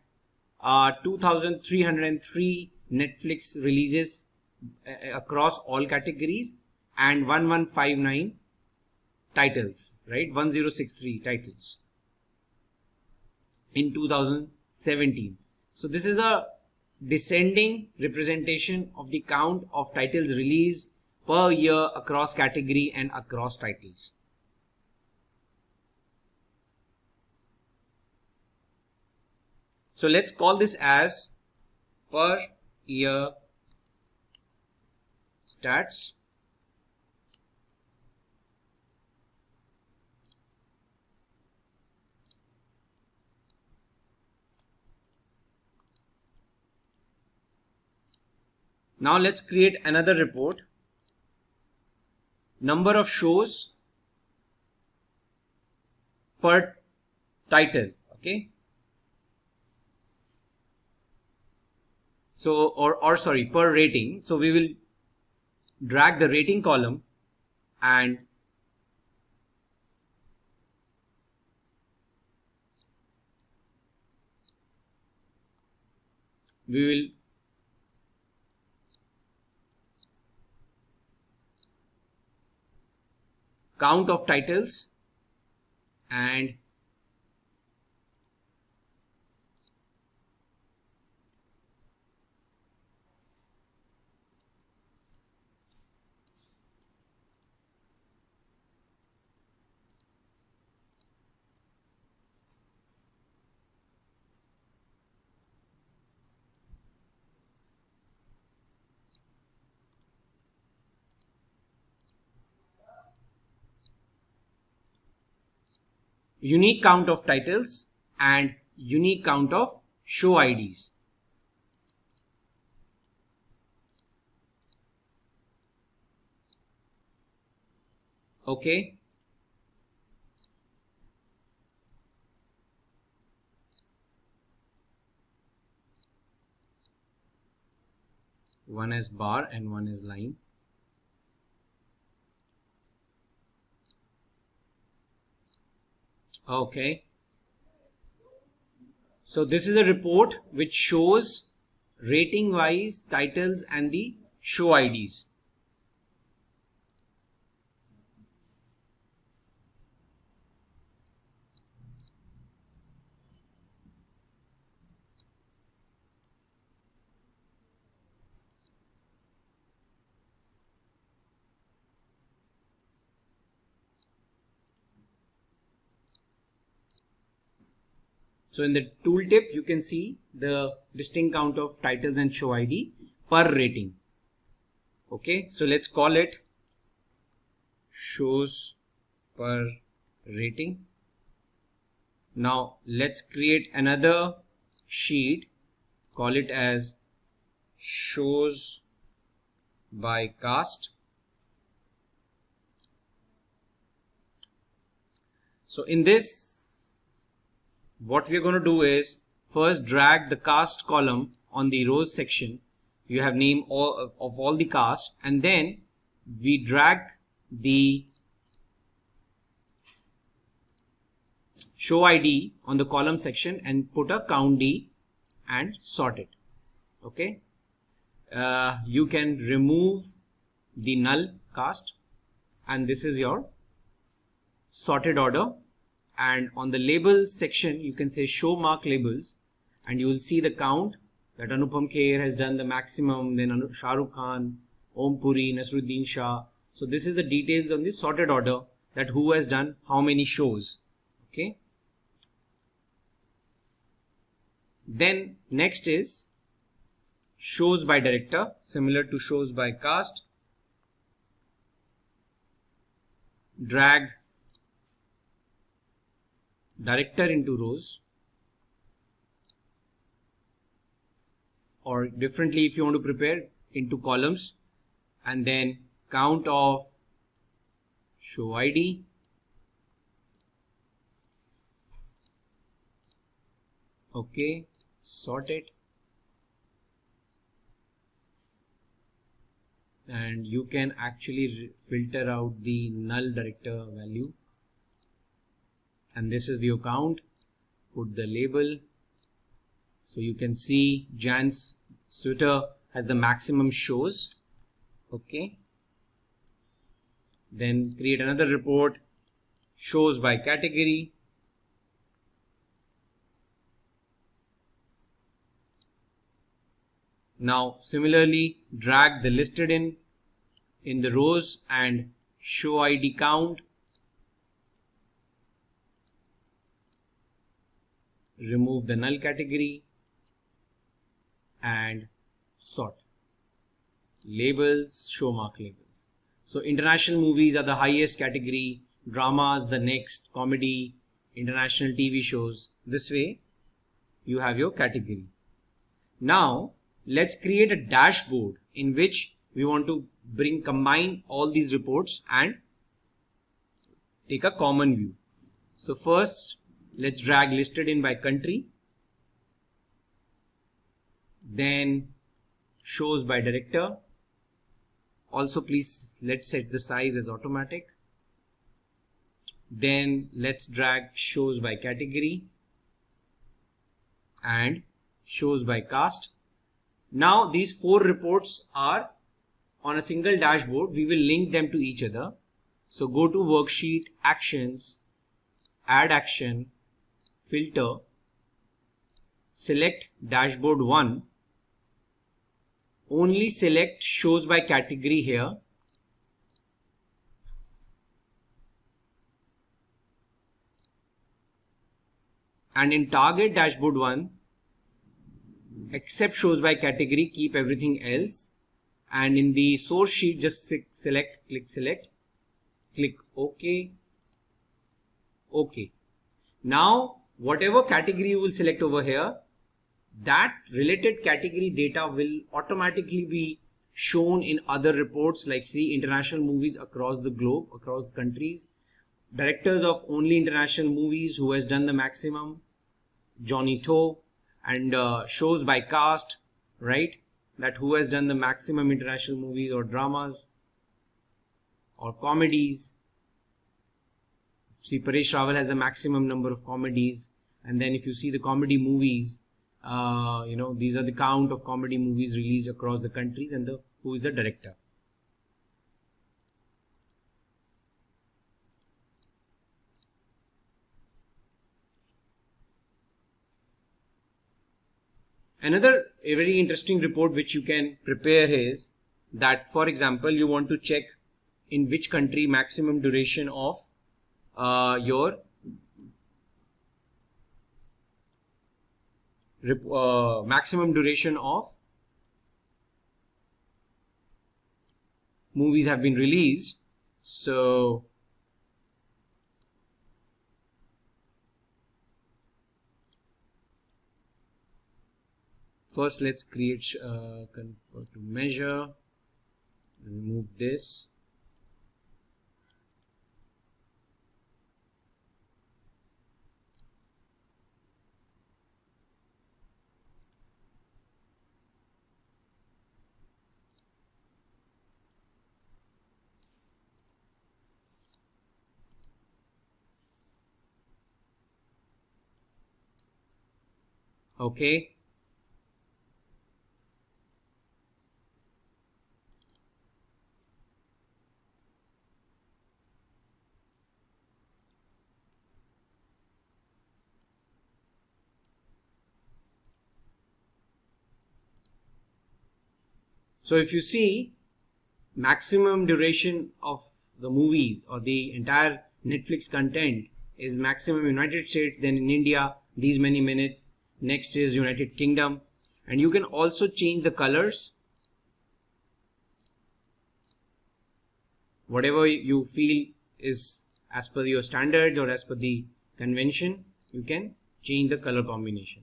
2303 Netflix releases across all categories and 1159 titles, right? 1063 titles in 2017. So this is a descending representation of the count of titles released per year across category and across titles. So let's call this as per year stats. Now let's create another report. Number of shows per title. Okay. So, or sorry, per rating. So we will drag the rating column and we will count of titles and unique count of titles and unique count of show IDs. Okay. One is bar and one is line. Okay. So this is a report which shows rating wise titles and the show IDs. So in the tooltip, you can see the distinct count of titles and show ID per rating. Okay, so let's call it shows per rating. Now let's create another sheet, call it as shows by cast. So in this, what we're going to do is first drag the cast column on the rows section. You have name of all the cast, and then we drag the show ID on the column section and put a count D and sort it. Okay. You can remove the null cast, and this is your sorted order. And on the labels section, you can say show mark labels, and you will see the count that Anupam Kher has done the maximum, then Shah Rukh Khan, Om Puri, Nasruddin Shah. So this is the details on the sorted order, that who has done how many shows. Okay. Then next is shows by director, similar to shows by cast. Drag director into rows, or differently if you want to prepare, into columns, and then count of show ID, okay, sort it, and you can actually filter out the null director value. and this is the account. Put the label. So you can see Jan's sweater has the maximum shows. Okay. Then create another report, shows by category. Now similarly drag the listed in the rows and show ID count. Remove the null category and sort. Labels, show mark labels. So international movies are the highest category, dramas the next, comedy, international TV shows. This way you have your category. Now let's create a dashboard in which we want to combine all these reports and take a common view. So first let's drag listed in by country, then shows by director. Also please let's set the size as automatic. Then let's drag shows by category and shows by cast. Now these 4 reports are on a single dashboard. We will link them to each other. So go to worksheet, actions, add action, filter, select dashboard 1, only select shows by category here, and in target dashboard 1 except shows by category keep everything else, and in the source sheet just select, click OK. Now whatever category you will select over here, that related category data will automatically be shown in other reports, like see international movies across the globe, across the countries, directors of only international movies, who has done the maximum, Johnny To, and shows by cast, right, that who has done the maximum international movies or dramas or comedies. See, Paresh Rawal has the maximum number of comedies, and then if you see the comedy movies, these are the count of comedy movies released across the countries and who is the director. Another very interesting report which you can prepare is that, for example, you want to check in which country maximum duration of your maximum duration of movies have been released. So first let's create convert to measure, remove this. Okay. So if you see, maximum duration of the movies or the entire Netflix content is maximum United States, then in India these many minutes, next is United Kingdom, and you can also change the colors. Whatever you feel is as per your standards or as per the convention, you can change the color combination.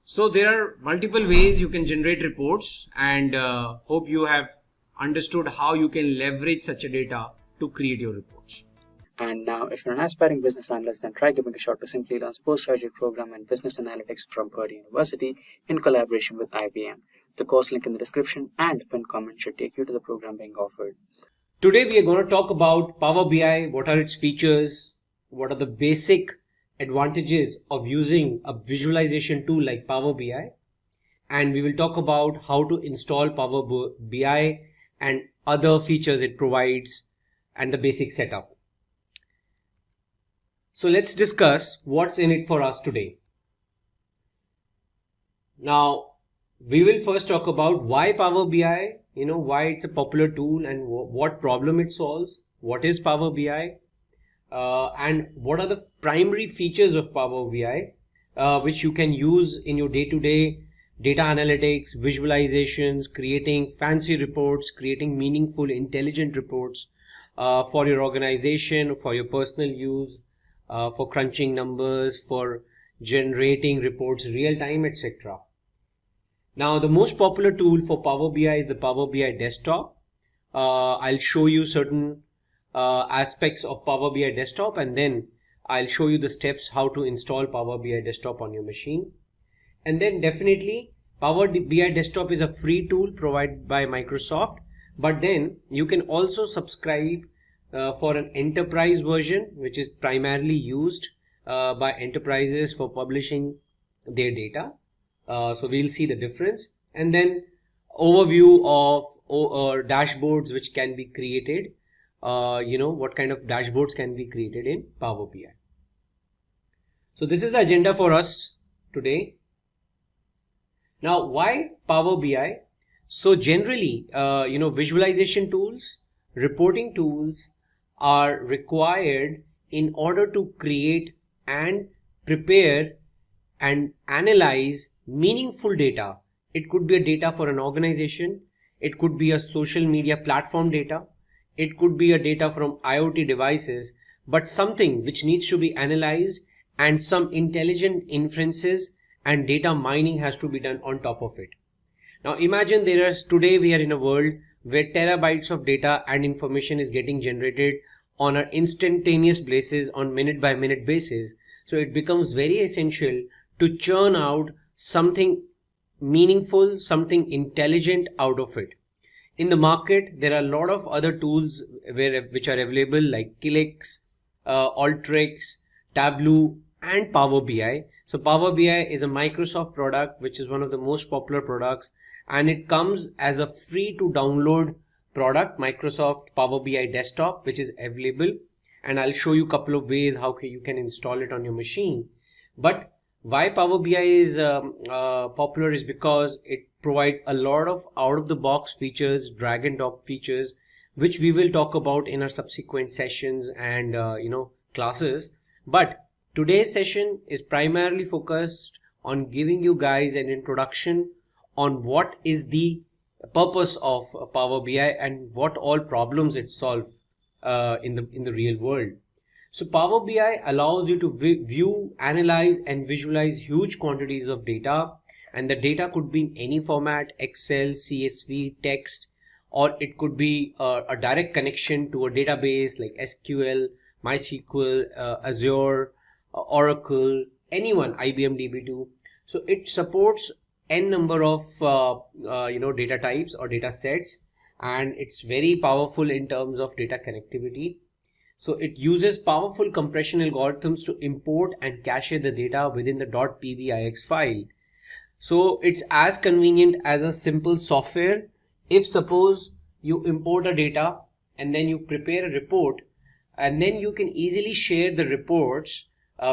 So there are multiple ways you can generate reports, and hope you have understood how you can leverage such a data to create your reports. And now, if you're an aspiring business analyst, then try giving a shot to Simplilearn's postgraduate program in Business Analytics from Purdue University in collaboration with IBM. The course link in the description and pinned comment should take you to the program being offered. Today we are going to talk about Power BI, what are its features, what are the basic advantages of using a visualization tool like Power BI, and we will talk about how to install Power BI and other features it provides and the basic setup. So let's discuss what's in it for us today. Now, we will first talk about why Power BI, why it's a popular tool and what problem it solves, what is Power BI, and what are the primary features of Power BI, which you can use in your day-to-day data analytics, visualizations, creating fancy reports, creating meaningful, intelligent reports for your organization, for your personal use, for crunching numbers, for generating reports real time, etc. Now, the most popular tool for Power BI is the Power BI desktop. I'll show you certain aspects of Power BI desktop, and then I'll show you the steps how to install Power BI desktop on your machine. And then definitely Power BI desktop is a free tool provided by Microsoft, but then you can also subscribe for an enterprise version, which is primarily used by enterprises for publishing their data. So we'll see the difference, and then overview of dashboards which can be created, what kind of dashboards can be created in Power BI. So this is the agenda for us today. Now, why Power BI? So generally, visualization tools, reporting tools are required in order to create and prepare and analyze meaningful data. It could be a data for an organization. It could be a social media platform data. It could be a data from IoT devices, but something which needs to be analyzed and some intelligent inferences and data mining has to be done on top of it. Now imagine today we are in a world where terabytes of data and information is getting generated on an instantaneous basis, on minute by minute basis. So it becomes very essential to churn out something meaningful, something intelligent out of it. In the market, there are a lot of other tools which are available like Clix, Alteryx, Tableau and Power BI. So Power BI is a Microsoft product which is one of the most popular products, and it comes as a free to download product, Microsoft Power BI desktop, which is available, and I'll show you a couple of ways how you can install it on your machine. But why Power BI is popular is because it provides a lot of out-of-the-box features, drag and drop features, which we will talk about in our subsequent sessions and classes. But today's session is primarily focused on giving you guys an introduction on what is the purpose of Power BI and what all problems it solves in the real world. So Power BI allows you to view, analyze and visualize huge quantities of data, and the data could be in any format, Excel, CSV, text, or it could be a direct connection to a database like SQL, MySQL, Azure, Oracle, anyone, IBM DB2. So it supports n number of data types or data sets, and it's very powerful in terms of data connectivity. So it uses powerful compression algorithms to import and cache the data within the .pbix file. So it's as convenient as a simple software. If suppose you import a data and then you prepare a report, and then you can easily share the reports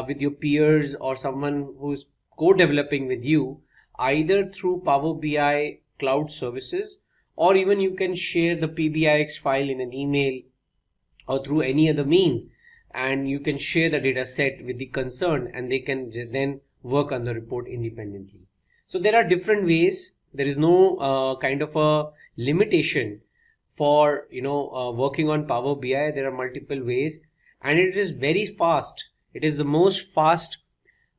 with your peers or someone who's co-developing with you, either through Power BI cloud services, or even you can share the PBIX file in an email or through any other means, and you can share the data set with the concerned, and they can then work on the report independently. So there are different ways. There is no kind of a limitation for working on Power BI. There are multiple ways, and it is very fast. It is the most fast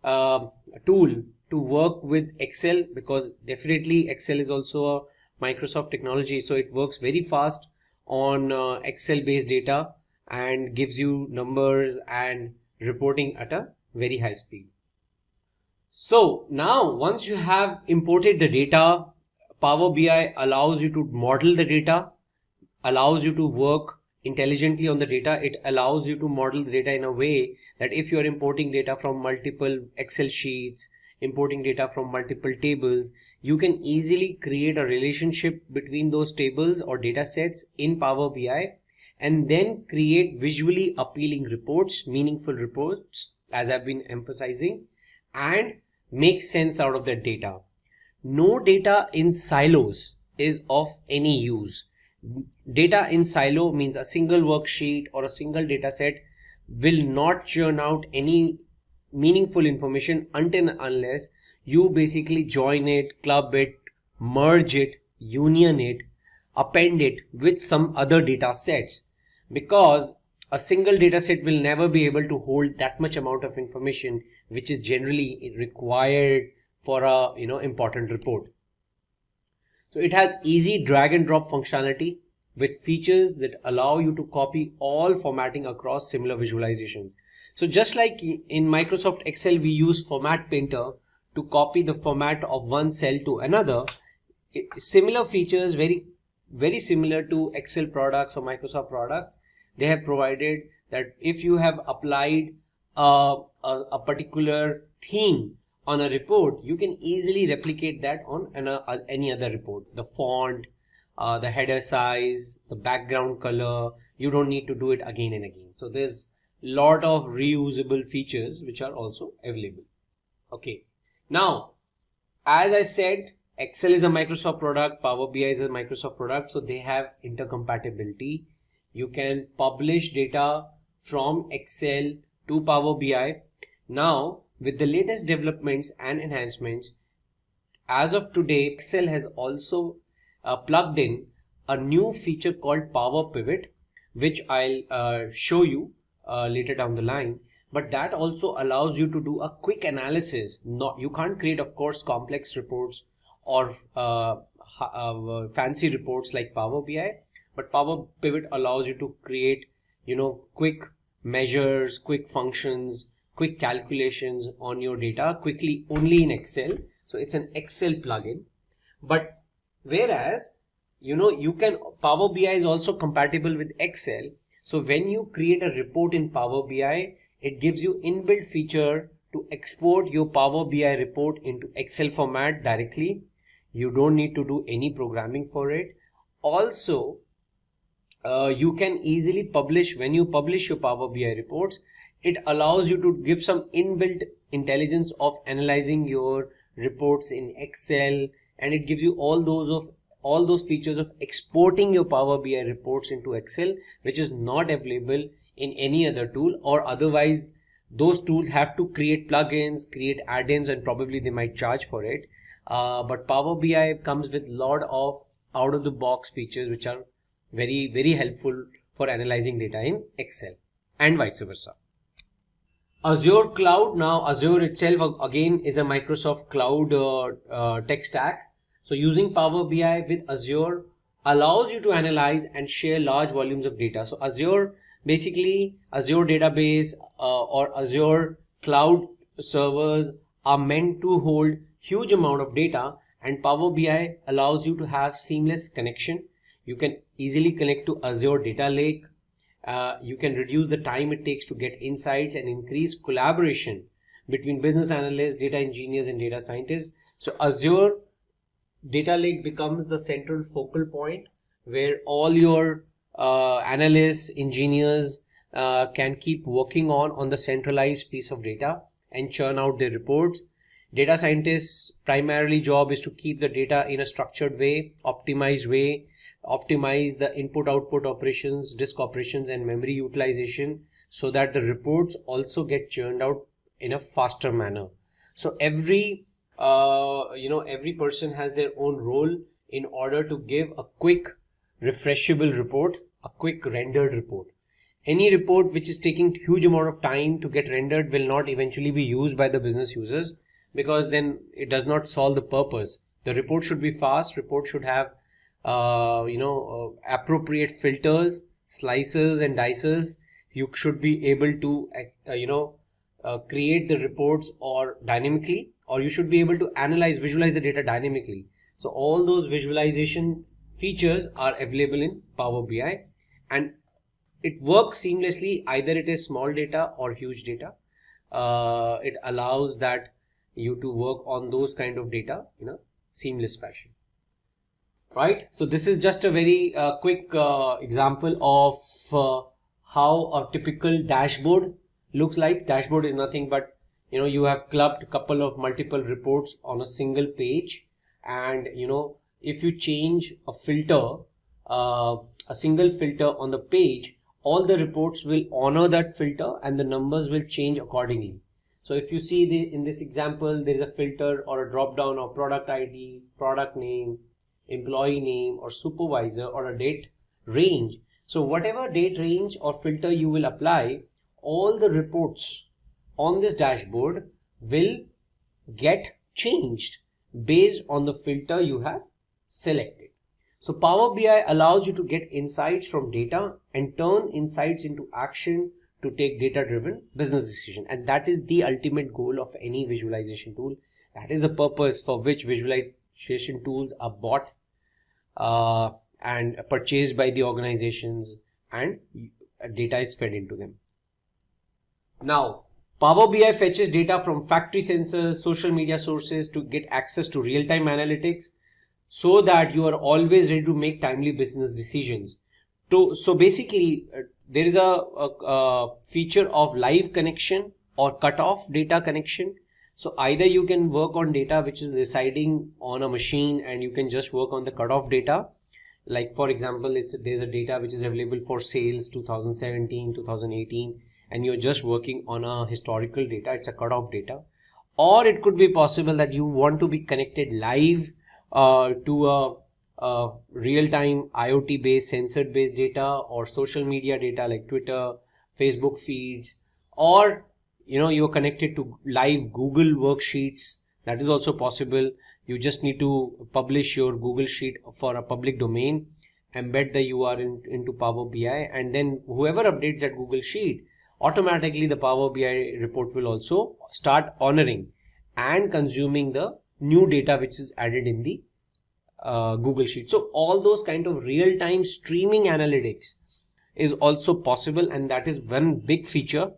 tool to work with Excel, because definitely Excel is also a Microsoft technology, so it works very fast on Excel based data and gives you numbers and reporting at a very high speed. So now once you have imported the data, Power BI allows you to model the data, allows you to work intelligently on the data. It allows you to model the data in a way that if you are importing data from multiple Excel sheets, importing data from multiple tables, you can easily create a relationship between those tables or data sets in Power BI and then create visually appealing reports, meaningful reports, as I've been emphasizing, and make sense out of that data. No data in silos is of any use. Data in silo means a single worksheet or a single data set will not churn out any meaningful information until and unless you basically join it, club it, merge it, union it, append it with some other data sets, because a single data set will never be able to hold that much amount of information which is generally required for a important report. So it has easy drag and drop functionality with features that allow you to copy all formatting across similar visualizations. So just like in Microsoft Excel, we use Format Painter to copy the format of one cell to another. Similar features, very similar to Excel products or Microsoft products, they have provided that if you have applied a particular theme on a report, you can easily replicate that on any other report. The font, the header size, the background color, you don't need to do it again and again. So there's lot of reusable features which are also available. Okay, now as I said, Excel is a Microsoft product, Power BI is a Microsoft product, so they have intercompatibility. You can publish data from Excel to Power BI. Now with the latest developments and enhancements, as of today, Excel has also plugged in a new feature called Power Pivot, which I'll show you later down the line. But that also allows you to do a quick analysis. You can't create, of course, complex reports or fancy reports like Power BI, but Power Pivot allows you to create, quick measures, quick functions, quick calculations on your data quickly only in Excel. So it's an Excel plugin. But whereas, Power BI is also compatible with Excel. So when you create a report in Power BI, it gives you inbuilt feature to export your Power BI report into Excel format directly. You don't need to do any programming for it. Also, you can easily publish, when you publish your Power BI reports, it allows you to give some inbuilt intelligence of analyzing your reports in Excel, and it gives you all those features of exporting your Power BI reports into Excel, which is not available in any other tool, or otherwise those tools have to create plugins, create add-ins, and probably they might charge for it. But Power BI comes with a lot of out-of-the-box features which are very, very helpful for analyzing data in Excel and vice versa. Azure Cloud. Now Azure itself again is a Microsoft Cloud tech stack. So using Power BI with Azure allows you to analyze and share large volumes of data. So Azure, basically Azure database or Azure cloud servers are meant to hold huge amount of data, and Power BI allows you to have seamless connection. You can easily connect to Azure Data Lake. You can reduce the time it takes to get insights and increase collaboration between business analysts, data engineers, and data scientists. So Azure Data Lake becomes the central focal point where all your analysts, engineers can keep working on the centralized piece of data and churn out their reports. Data scientists' primarily job is to keep the data in a structured way, optimized way, optimize the input-output operations, disk operations, and memory utilization so that the reports also get churned out in a faster manner. So every person has their own role in order to give a quick refreshable report, a quick rendered report. Any report which is taking huge amount of time to get rendered will not eventually be used by the business users, because then it does not solve the purpose. The report should be fast. Report should have appropriate filters, slices and dices. You should be able to create the reports or dynamically, or you should be able to visualize the data dynamically. So all those visualization features are available in Power BI, and it works seamlessly, either it is small data or huge data. It allows that you to work on those kind of data in a seamless fashion. Right, so this is just a very quick example of how a typical dashboard looks like. Dashboard is nothing but, you have clubbed a couple of multiple reports on a single page, and if you change a filter, a single filter on the page, all the reports will honor that filter and the numbers will change accordingly. So if you see in this example, there is a filter or a drop down of product ID, product name, employee name, or supervisor, or a date range. So whatever date range or filter you will apply, all the reports on this dashboard will get changed based on the filter you have selected. So Power BI allows you to get insights from data and turn insights into action to take data-driven business decision. And that is the ultimate goal of any visualization tool. That is the purpose for which visualization tools are bought and purchased by the organizations, and data is fed into them. Now, Power BI fetches data from factory sensors, social media sources to get access to real-time analytics, so that you are always ready to make timely business decisions. So basically, there is a feature of live connection or cut-off data connection. So either you can work on data which is residing on a machine and you can just work on the cut-off data. Like for example, there's a data which is available for sales 2017, 2018, and you're just working on a historical data. It's a cut-off data. Or it could be possible that you want to be connected live to a real-time IoT based, sensor based data, or social media data like Twitter, Facebook feeds, or you're connected to live Google worksheets. That is also possible. You just need to publish your Google sheet for a public domain, embed the URL into Power BI, and then whoever updates that Google sheet, automatically the Power BI report will also start honoring and consuming the new data which is added in the Google sheet. So all those kind of real-time streaming analytics is also possible, and that is one big feature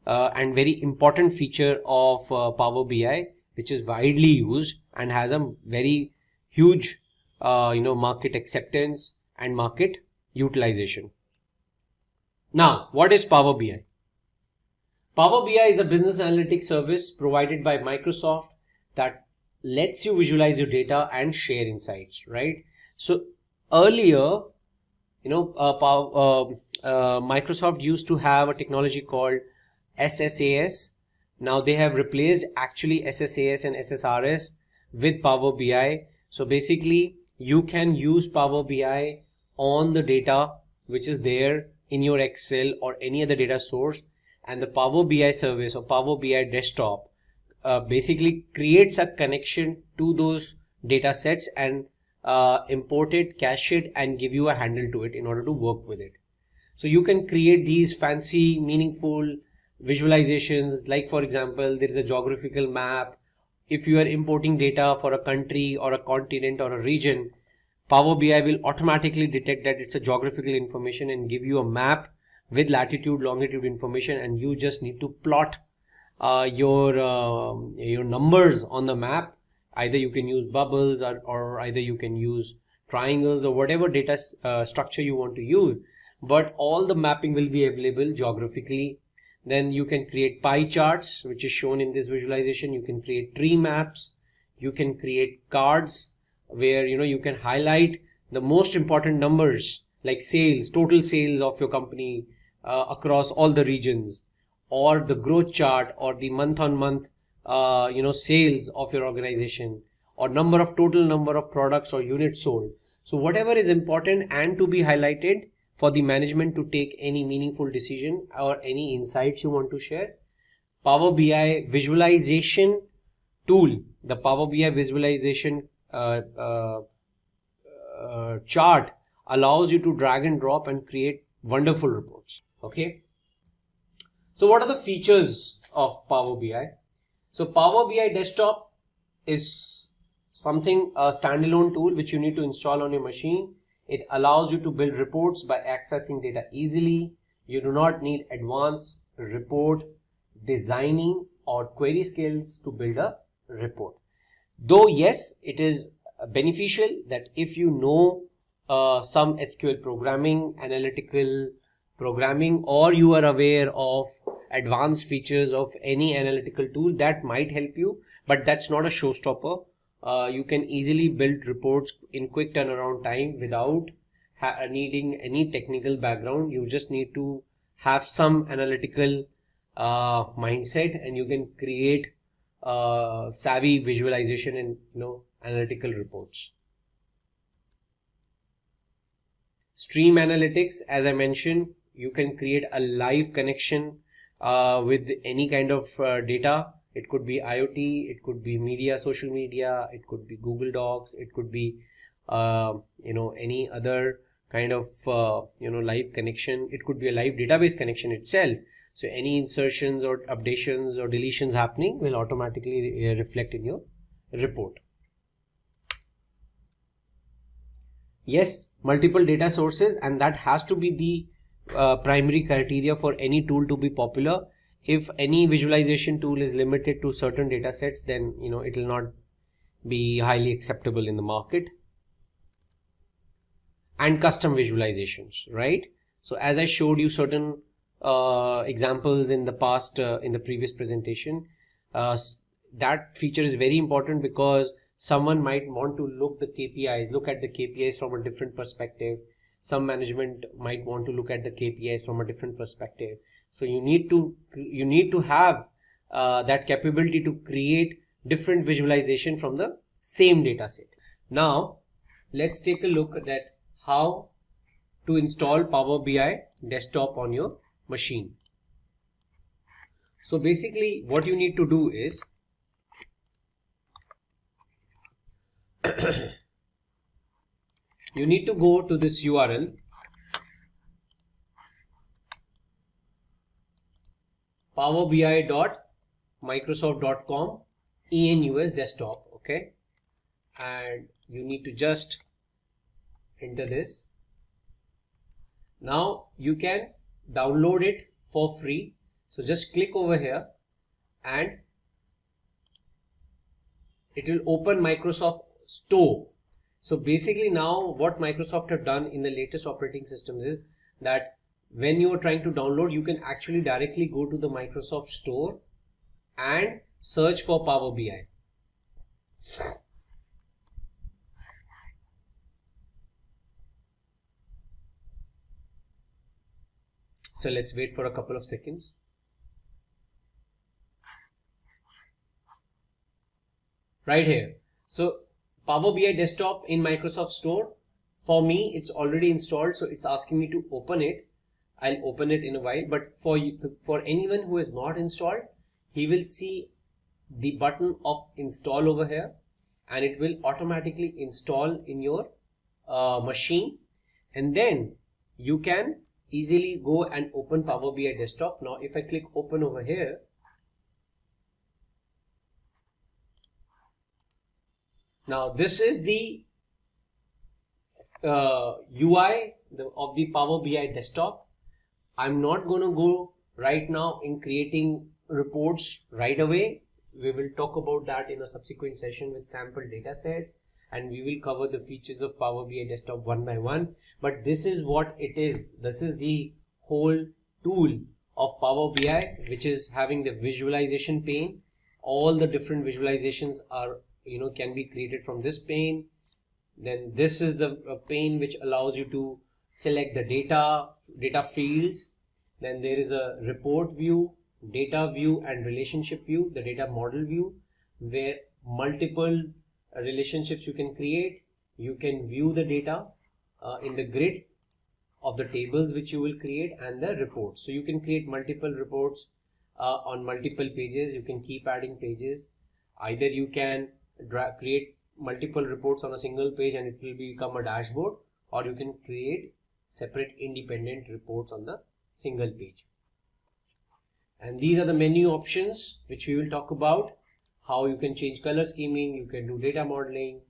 and very important feature of Power BI, which is widely used and has a very huge market acceptance and market utilization. Now, what is Power BI? Power BI is a business analytics service provided by Microsoft that lets you visualize your data and share insights, right? So earlier, Microsoft used to have a technology called SSAS. Now they have replaced actually SSAS and SSRS with Power BI. So basically you can use Power BI on the data which is there in your Excel or any other data source, and the Power BI service or Power BI desktop basically creates a connection to those data sets and import it, cache it, and give you a handle to it in order to work with it. So you can create these fancy, meaningful visualizations. Like for example, there is a geographical map. If you are importing data for a country or a continent or a region, Power BI will automatically detect that it's a geographical information and give you a map with latitude, longitude information, and you just need to plot your numbers on the map. Either you can use bubbles or either you can use triangles or whatever data structure you want to use, but all the mapping will be available geographically. Then you can create pie charts, which is shown in this visualization. You can create tree maps. You can create cards where you can highlight the most important numbers like sales, total sales of your company across all the regions, or the growth chart, or the month on month sales of your organization, or total number of products or units sold. So whatever is important and to be highlighted for the management to take any meaningful decision or any insights you want to share, Power BI visualization tool, the Power BI visualization chart allows you to drag and drop and create wonderful reports. Okay. So what are the features of Power BI? So Power BI desktop is a standalone tool which you need to install on your machine. It allows you to build reports by accessing data easily. You do not need advanced report designing or query skills to build a report. Though yes, it is beneficial that if you know some SQL programming, analytical programming, or you are aware of advanced features of any analytical tool, that might help you, but that's not a showstopper. You can easily build reports in quick turnaround time without needing any technical background. You just need to have some analytical mindset, and you can create savvy visualization and analytical reports. Stream analytics, as I mentioned, you can create a live connection with any kind of data. It could be IoT, it could be media, social media, it could be Google Docs, it could be any other kind of live connection. It could be a live database connection itself. So any insertions or updations or deletions happening will automatically reflect in your report. Yes, multiple data sources, and that has to be the primary criteria for any tool to be popular. If any visualization tool is limited to certain data sets, then it will not be highly acceptable in the market. And custom visualizations, right? So as I showed you certain examples in the past, in the previous presentation, that feature is very important because someone might want to look at the KPIs from a different perspective. Some management might want to look at the KPIs from a different perspective. So you need to have that capability to create different visualization from the same data set. Now let's take a look at how to install Power BI desktop on your machine. So basically what you need to do is you need to go to this URL, powerbi.microsoft.com enus desktop, okay, and you need to just enter this. Now you can download it for free, so just click over here and it will open Microsoft Store. So basically now what Microsoft have done in the latest operating systems is that when you are trying to download, you can actually directly go to the Microsoft Store and search for Power BI. So let's wait for a couple of seconds. Right here. So Power BI desktop in Microsoft Store. For me, it's already installed, so it's asking me to open it. I'll open it in a while, but for anyone who is not installed, he will see the button of install over here, and it will automatically install in your machine, and then you can easily go and open Power BI desktop. Now if I click open over here, now this is the UI of the Power BI desktop. I'm not going to go right now in creating reports right away. We will talk about that in a subsequent session with sample data sets, and we will cover the features of Power BI desktop one by one. But this is what it is. This is the whole tool of Power BI, which is having the visualization pane. All the different visualizations are can be created from this pane. Then this is the pane which allows you to select the data fields. Then there is a report view, data view, and relationship view, the data model view, where multiple relationships you can create. You can view the data in the grid of the tables which you will create, and the reports. So you can create multiple reports on multiple pages. You can keep adding pages. Either you can create multiple reports on a single page and it will become a dashboard, or you can create separate independent reports on the single page. And these are the menu options which we will talk about. how you can change color scheming, you can do data modeling,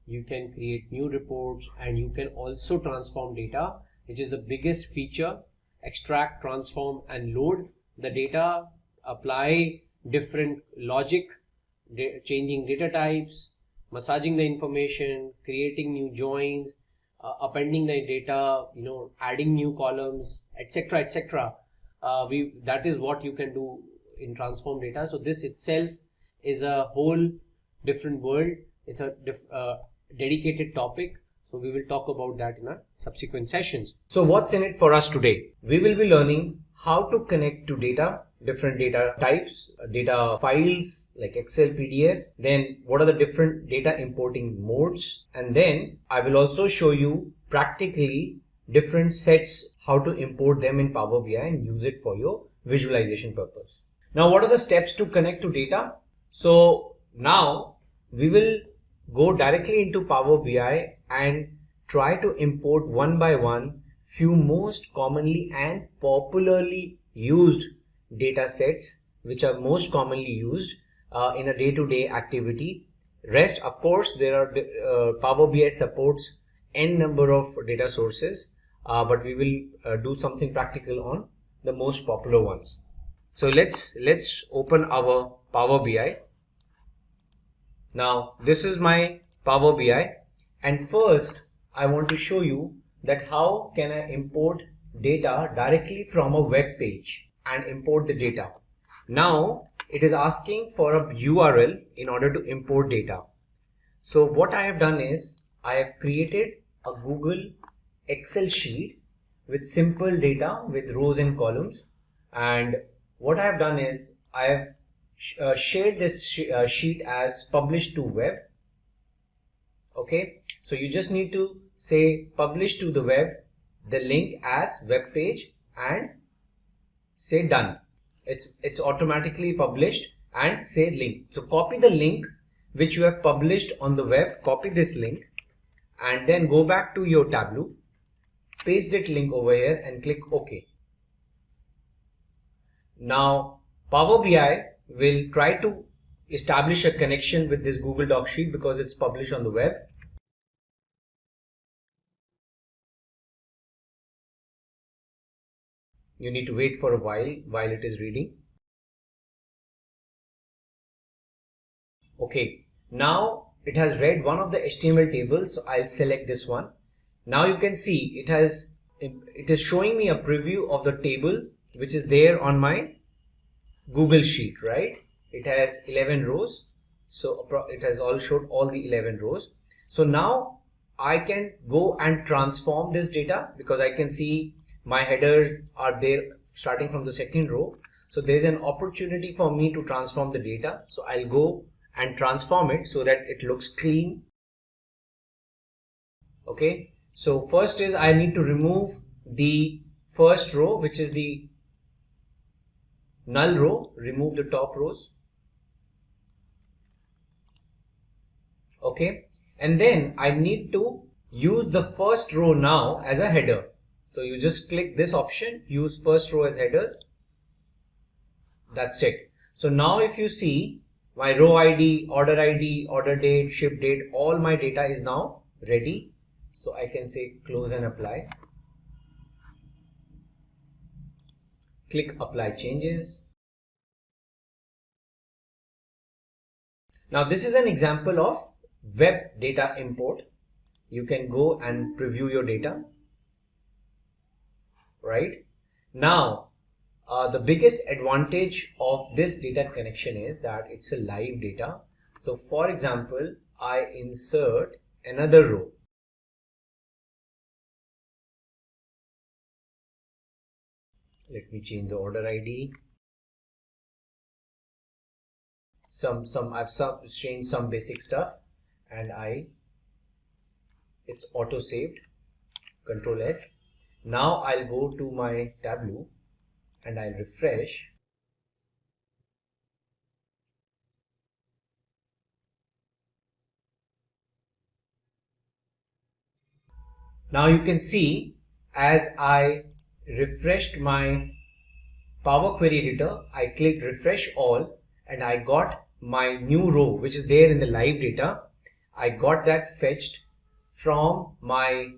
you can create new reports, and you can also transform data, which is the biggest feature. Extract, transform, and load the data, apply different logic, changing data types, massaging the information, creating new joins, appending the data, adding new columns, etc., etc. That is what you can do in transform data. So this itself is a whole different world. It's a dedicated topic. So we will talk about that in our subsequent sessions. So what's in it for us today? We will be learning how to connect to data, different data types, data files like Excel, PDF, then what are the different data importing modes, and then I will also show you practically different sets, how to import them in Power BI and use it for your visualization purpose. Now, what are the steps to connect to data? So now we will go directly into Power BI and try to import one by one few most commonly and popularly used data sets which are most commonly used in a day-to-day activity. Rest, of course, there are Power BI supports n number of data sources, but we will do something practical on the most popular ones. So let's open our Power BI. Now this is my Power BI, and first I want to show you that how can I import data directly from a web page and import the data. Now it is asking for a URL in order to import data. So what I have done is I have created a Google Excel sheet with simple data with rows and columns, and what I have done is I have shared this sheet as publish to web. Okay, so you just need to say publish to the web, the link as web page, and say done. It's automatically published, and say link. So copy the link which you have published on the web, copy this link, and then go back to your Tableau, paste that link over here and click OK. Now Power BI will try to establish a connection with this Google Doc sheet because it's published on the web. You need to wait for a while it is reading. Okay, now it has read one of the HTML tables, so I'll select this one. Now you can see it is showing me a preview of the table which is there on my Google sheet, right? It has 11 rows, so it has all showed all the 11 rows. So now I can go and transform this data because I can see my headers are there starting from the second row. So there's an opportunity for me to transform the data. So I'll go and transform it so that it looks clean. Okay, so first is I need to remove the first row, which is the null row. Remove the top rows. Okay, and then I need to use the first row now as a header. So you just click this option, use first row as headers. That's it. So now if you see my row ID, order date, ship date, all my data is now ready. So I can say close and apply. Click apply changes. Now this is an example of web data import. You can go and preview your data. Right now, the biggest advantage of this data connection is that it's a live data. So for example, I insert another row. Let me change the order ID. I've changed some basic stuff, and it's auto saved. Control S. Now I'll go to my Tableau and I'll refresh. Now you can see as I refreshed my Power Query Editor, I clicked refresh all and I got my new row which is there in the live data, I got that fetched from my,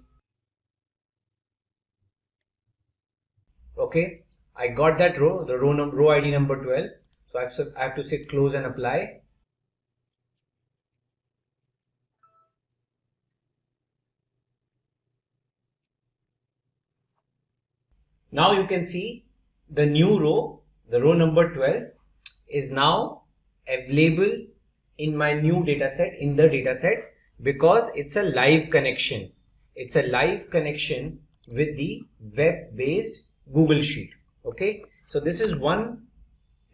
okay, I got that row, the row ID number 12. So I have to say close and apply. Now you can see the new row, the row number 12 is now available in my new data set, in the data set, because it's a live connection. It's a live connection with the web-based Google Sheet. Okay, so this is one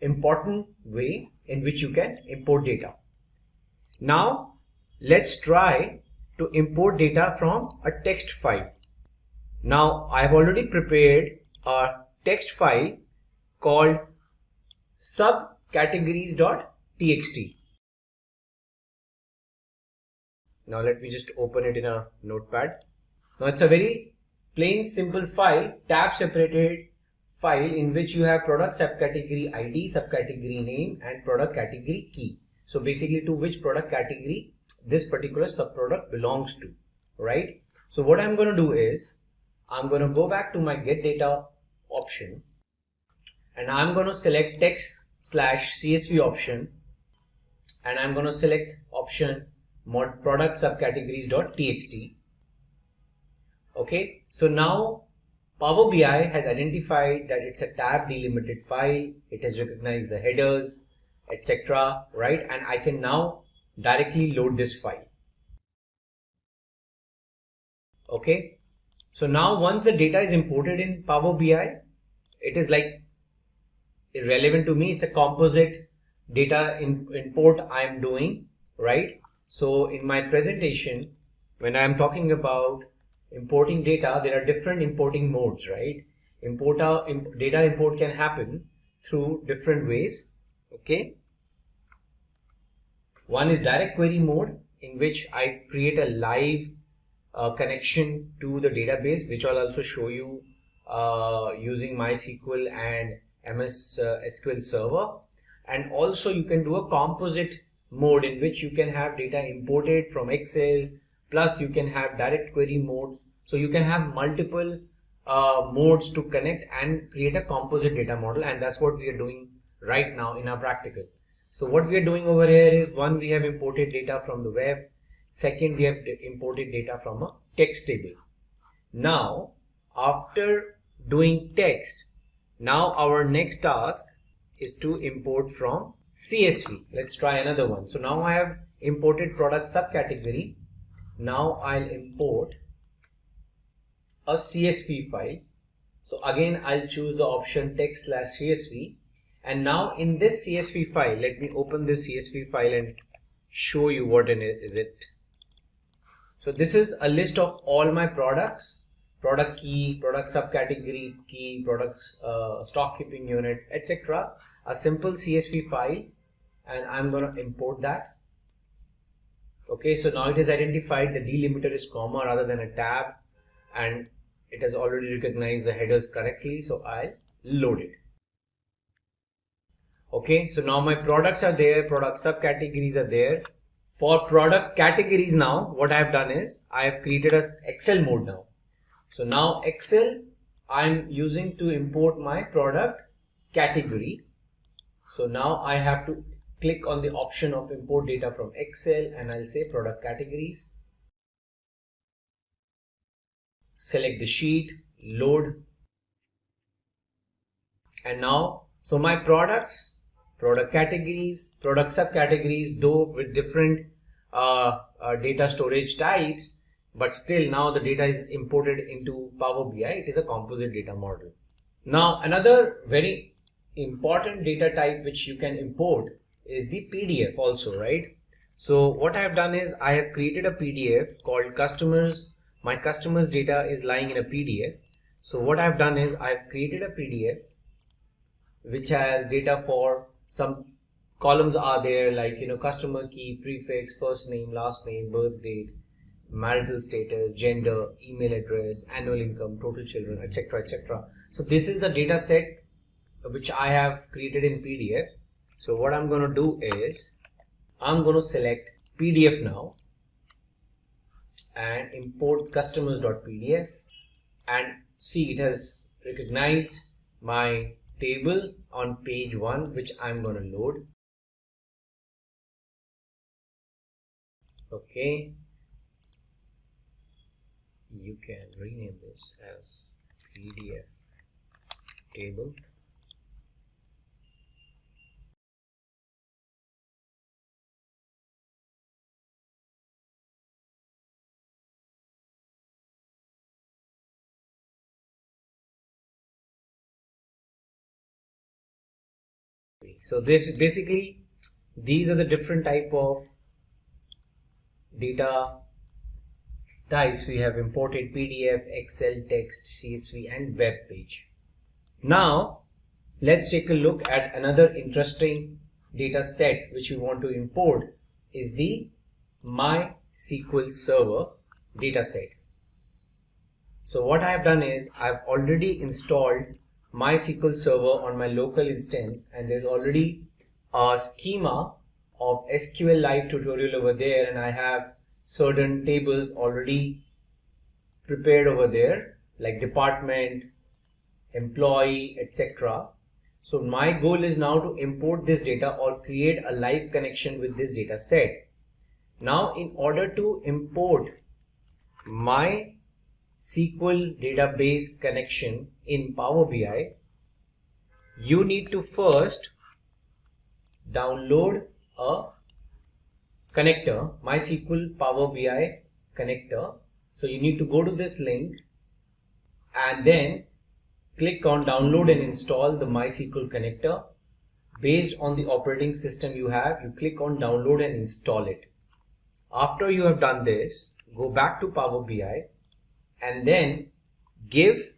important way in which you can import data. Now let's try to import data from a text file. Now I have already prepared a text file called subcategories.txt. Now let me just open it in a notepad. Now it's a very plain simple file, tab separated file in which you have product subcategory ID, subcategory name and product category key. So basically to which product category this particular subproduct belongs to, right? So what I'm going to do is I'm going to go back to my get data option and I'm going to select text/CSV option and I'm going to select option mod product subcategories.txt. Okay, so now Power BI has identified that it's a tab delimited file, it has recognized the headers, etc. right, and I can now directly load this file. Okay, so now once the data is imported in Power BI, it is like irrelevant to me, it's a composite data import I am doing, right? So in my presentation, when I am talking about importing data, there are different importing modes, right? Data import can happen through different ways. Okay, one is direct query mode, in which I create a live connection to the database, which I'll also show you using MySQL and MS SQL Server. And also you can do a composite mode in which you can have data imported from Excel, plus you can have direct query modes. So you can have multiple modes to connect and create a composite data model, and that's what we are doing right now in our practical. So what we are doing over here is, one, we have imported data from the web. Second, we have imported data from a text table. Now after doing text, now our next task is to import from CSV. Let's try another one. So now I have imported product subcategory. Now I'll import a CSV file. So again I'll choose the option text/CSV, and now in this CSV file, let me open this CSV file and show you what is it. So this is a list of all my products, product key, product subcategory key, products stock keeping unit, etc. A simple CSV file, and I'm going to import that. Okay, so now it is identified the delimiter is comma rather than a tab, and it has already recognized the headers correctly, so I'll load it. Okay, so now my products are there, product subcategories are there. For product categories, now what I have done is I have created a Excel mode now. So now Excel I'm using to import my product category. So now I have to click on the option of import data from Excel, and I'll say product categories. Select the sheet, load, and now so my products, product categories, product subcategories, though with different data storage types, but still now the data is imported into Power BI. It is a composite data model. Now another very important data type which you can import is the PDF also, right? So what I have done is I have created a PDF called customers. My customers data is lying in a PDF. So what I have done is I have created a PDF which has data for some columns are there, like, you know, customer key, prefix, first name, last name, birth date, marital status, gender, email address, annual income, total children, etc., etc. So this is the data set which I have created in PDF. So what I'm going to do is I'm going to select PDF now and import customers.pdf, and see, it has recognized my table on page 1, which I'm going to load. Okay, you can rename this as PDF table. So this basically, these are the different type of data types. We have imported PDF, Excel, text, CSV and web page. Now let's take a look at another interesting data set which we want to import, is the MySQL Server data set. So what I have done is I've already installed MySQL Server on my local instance, and there's already a schema of SQLite tutorial over there, and I have certain tables already prepared over there like department, employee, etc. So my goal is now to import this data or create a live connection with this data set. Now in order to import my SQL database connection in Power BI, you need to first download a connector, MySQL Power BI connector. So you need to go to this link and then click on download and install the MySQL connector. Based on the operating system you have, you click on download and install it. After you have done this, go back to Power BI and then give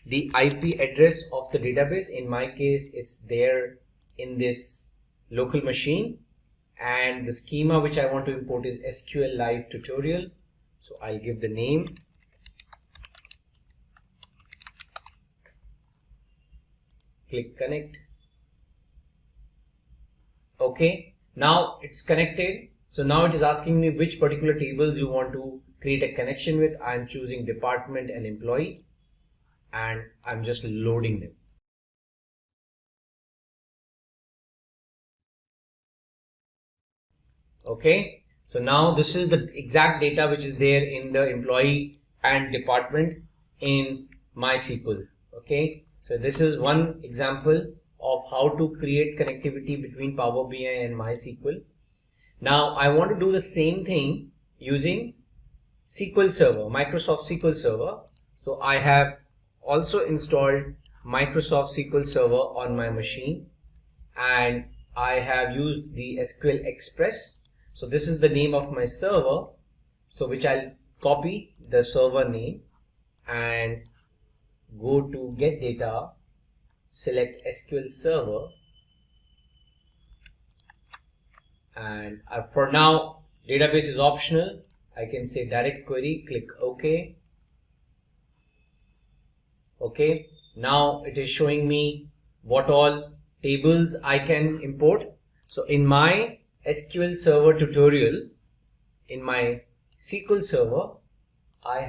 the IP address of the database. In my case, it's there in this local machine, and the schema which I want to import is SQLite tutorial. So I'll give the name, click connect. Okay, now it's connected. So now it is asking me which particular tables you want to create a connection with. I'm choosing department and employee, and I'm just loading them. Okay, so now this is the exact data which is there in the employee and department in MySQL. Okay, so this is one example of how to create connectivity between Power BI and MySQL. Now I want to do the same thing using SQL Server, Microsoft SQL Server. So I have also installed Microsoft SQL Server on my machine, and I have used the SQL Express. So this is the name of my server, so which I'll copy the server name and go to get data, select SQL Server, and for now database is optional. I can say direct query, click OK. Okay, now it is showing me what all tables I can import. So in my SQL Server tutorial, in my SQL Server, I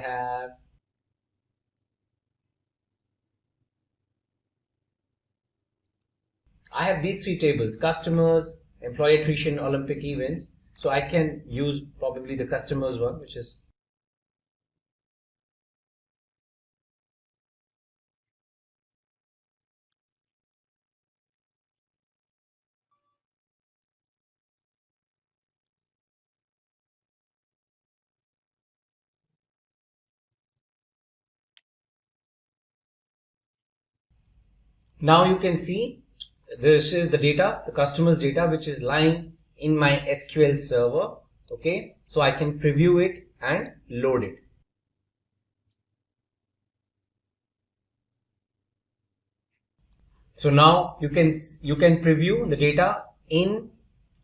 have these three tables: customers, employee attrition, Olympic events. So I can use probably the customers one, which is now you can see this is the data, the customers data, which is lying in my SQL Server. Okay, so I can preview it and load it. So now you can preview the data in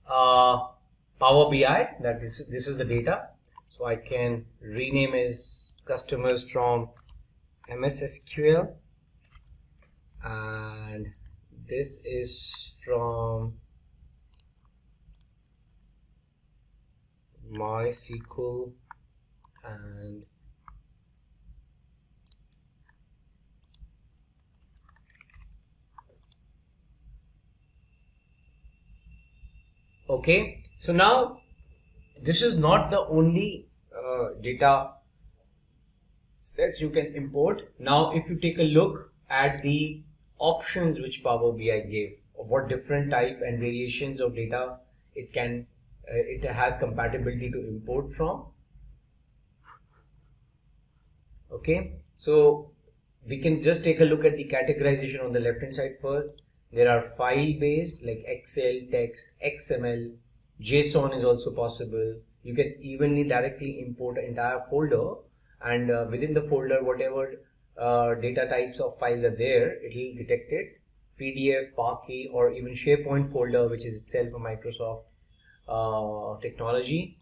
Power BI. That this is the data. So I can rename as customers from MS SQL, and this is from MySQL and okay. So now this is not the only data sets you can import. Now if you take a look at the options which Power BI gave of what different type and variations of data it can it has compatibility to import from. Okay, so we can just take a look at the categorization on the left hand side first. There are file based like Excel, text, XML, JSON is also possible. You can evenly directly import an entire folder, and within the folder whatever data types of files are there, it will detect it. PDF, Parquet, or even SharePoint folder, which is itself a Microsoft technology.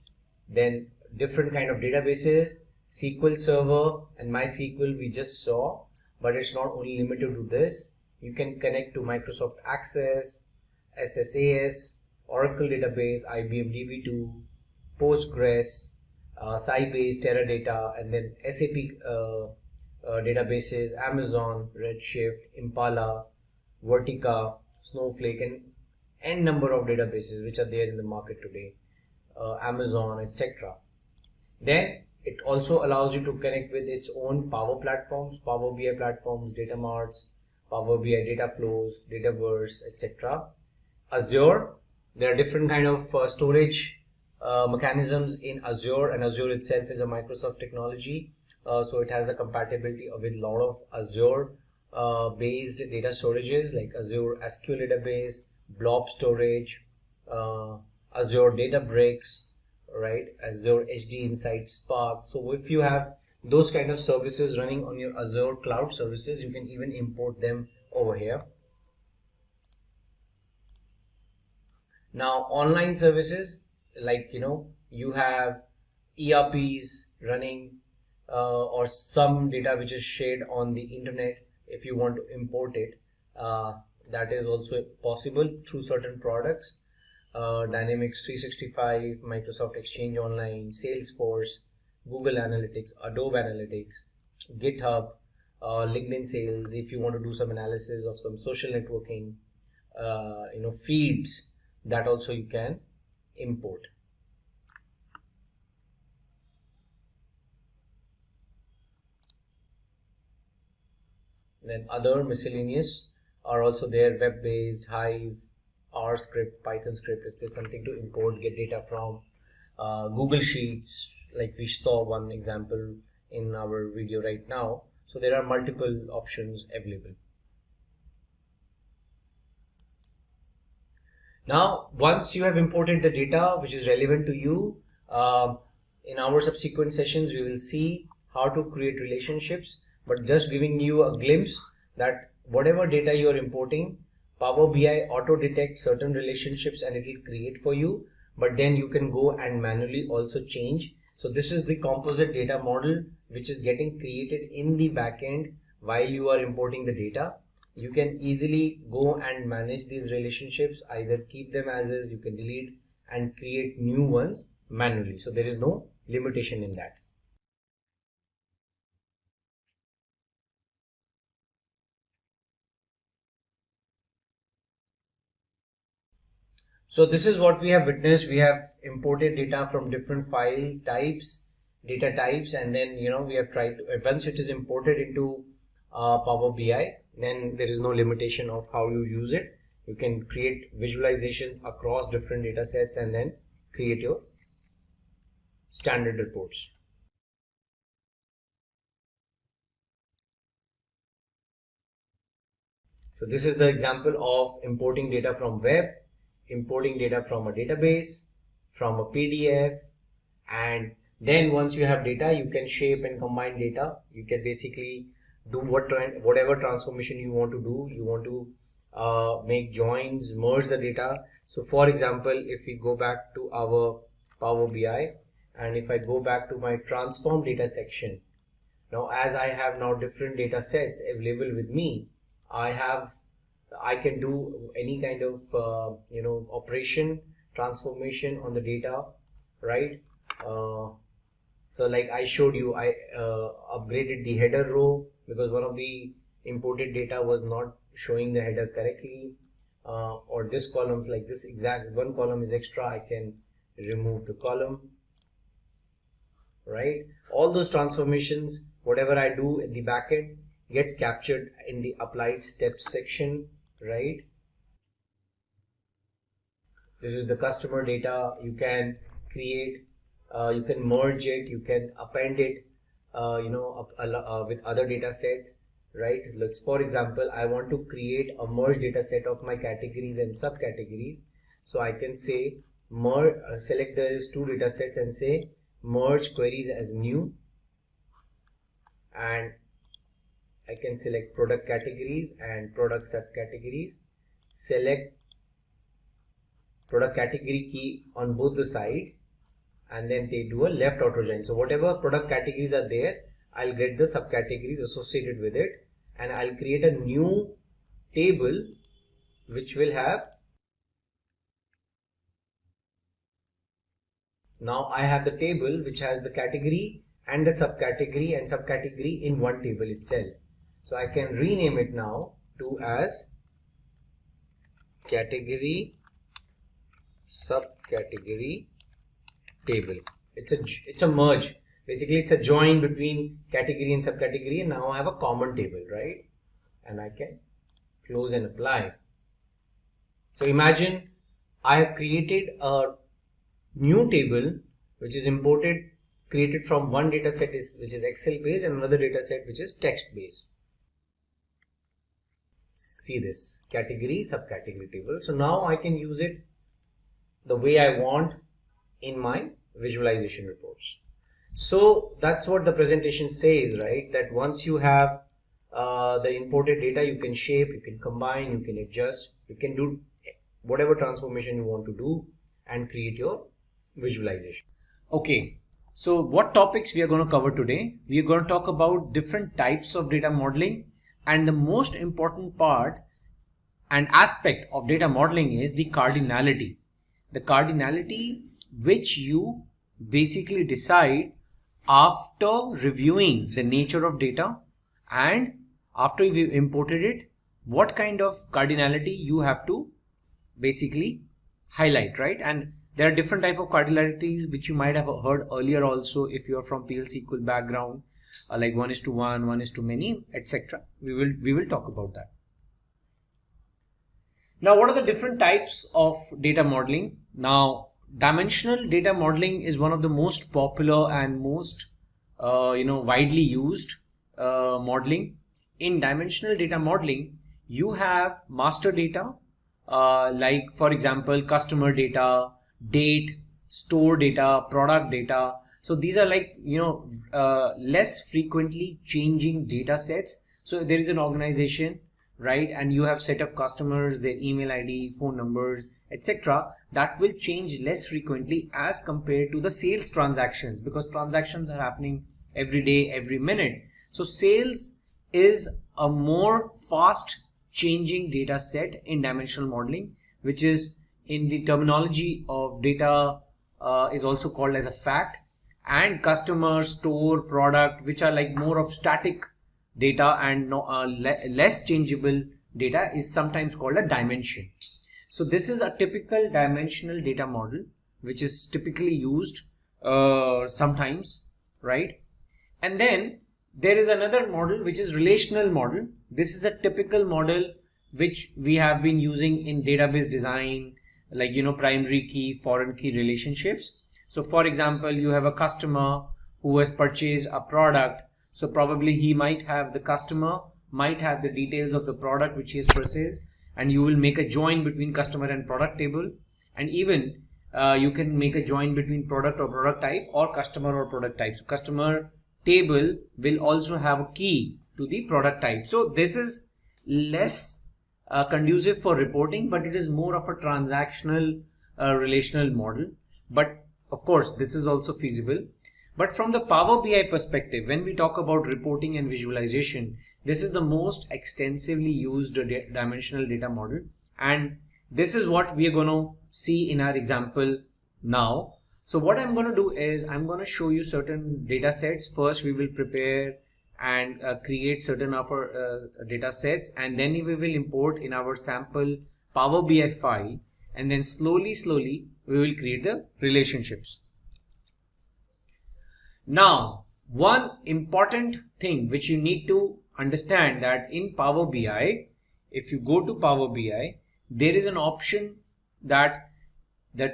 Then different kind of databases, SQL Server and MySQL we just saw, but it's not only limited to this. You can connect to Microsoft Access, SSAS, Oracle database, IBM DB2, Postgres, Sybase, Teradata, and then SAP databases, Amazon, Redshift, Impala, Vertica, Snowflake, and n number of databases which are there in the market today, Amazon, etc. Then it also allows you to connect with its own Power platforms, Power BI platforms, data marts, Power BI data flows, Dataverse, etc. Azure, there are different kind of storage mechanisms in Azure, and Azure itself is a Microsoft technology, so it has a compatibility with a lot of Azure based data storages like Azure SQL database, blob storage, Azure Databricks, right, Azure HD Insight Spark. So if you have those kind of services running on your Azure cloud services, you can even import them over here. Now online services, like you have ERPs running or some data which is shared on the internet. If you want to import it, that is also possible through certain products. Dynamics 365, Microsoft Exchange Online, Salesforce, Google Analytics, Adobe Analytics, GitHub, LinkedIn Sales. If you want to do some analysis of some social networking, feeds, that also you can import. Then other miscellaneous are also there, web-based, Hive, R script, Python script, if there's something to import, get data from. Google Sheets, like we saw one example in our video right now. So there are multiple options available. Now, once you have imported the data which is relevant to you, in our subsequent sessions we will see how to create relationships, but just giving you a glimpse that whatever data you are importing, Power BI auto detects certain relationships and it will create for you, but then you can go and manually also change. So this is the composite data model which is getting created in the backend while you are importing the data. You can easily go and manage these relationships, either keep them as is, you can delete and create new ones manually. So there is no limitation in that. So this is what we have witnessed. We have imported data from different files types, data types, and then we have tried to, once it is imported into Power BI, then there is no limitation of how you use it. You can create visualizations across different data sets and then create your standard reports. So this is the example of importing data from web, importing data from a database, from a PDF, and then once you have data, you can shape and combine data. You can basically do whatever transformation you want to do. You want to make joins, merge the data. So for example, if we go back to our Power BI, and if I go back to my transform data section, now as I have now different data sets available with me, I can do any kind of operation transformation on the data, right? So like I showed you, I upgraded the header row because one of the imported data was not showing the header correctly, or this column, like this exact one column is extra, I can remove the column, right? All those transformations, whatever I do in the backend gets captured in the applied steps section, right? This is the customer data. You can create, you can merge it, you can append it, with other data sets, right? Let's, for example, I want to create a merge data set of my categories and subcategories. So I can say select these two data sets and say merge queries as new, and I can select product categories and product subcategories, select product category key on both the sides, and then they do a left auto join. So whatever product categories are there, I'll get the subcategories associated with it, and I'll create a new table which will have, now I have the table which has the category and the subcategory in one table itself. So I can rename it now to as category subcategory table. It's a merge. Basically, it's a join between category and subcategory, and now I have a common table, right? And I can close and apply. So imagine I have created a new table which is created from one data set which is Excel based, and another data set which is text based. See this category subcategory table. So now I can use it the way I want in my visualization reports. So that's what the presentation says, right? That once you have the imported data, you can shape, you can combine, you can adjust, you can do whatever transformation you want to do and create your visualization. Okay, so what topics we are going to cover today? We are going to talk about different types of data modeling, and the most important part and aspect of data modeling is the cardinality. The cardinality which you basically decide after reviewing the nature of data, and after you imported it, what kind of cardinality you have to basically highlight, right? And there are different type of cardinalities which you might have heard earlier also if you are from PL SQL background, like 1:1, 1:many, etc. We will talk about that. Now, what are the different types of data modeling? Now, dimensional data modeling is one of the most popular and most widely used modeling. In dimensional data modeling, you have master data, like for example customer data, date, store data, product data. So these are like less frequently changing data sets. So there is an organization, right, and you have set of customers, their email ID, phone numbers, etc. that will change less frequently as compared to the sales transactions, because transactions are happening every day, every minute. So sales is a more fast changing data set in dimensional modeling, which is in the terminology of data is also called as a fact, and customer, store, product, which are like more of static data and less changeable data, is sometimes called a dimension. So this is a typical dimensional data model which is typically used sometimes, right? And then there is another model which is relational model. This is a typical model which we have been using in database design, like primary key, foreign key relationships. So for example, you have a customer who has purchased a product. So probably the customer might have the details of the product which he has purchased, and you will make a join between customer and product table, and even you can make a join between product or product type or customer or product type. So customer table will also have a key to the product type. So this is less conducive for reporting, but it is more of a transactional relational model. But of course, this is also feasible. But from the Power BI perspective, when we talk about reporting and visualization, this is the most extensively used dimensional data model. And this is what we are going to see in our example now. So what I'm going to do is I'm going to show you certain data sets. First we will prepare and create certain of our data sets, and then we will import in our sample Power BI file, and then slowly we will create the relationships. Now one important thing which you need to understand, that in Power BI, if you go to Power BI, there is an option that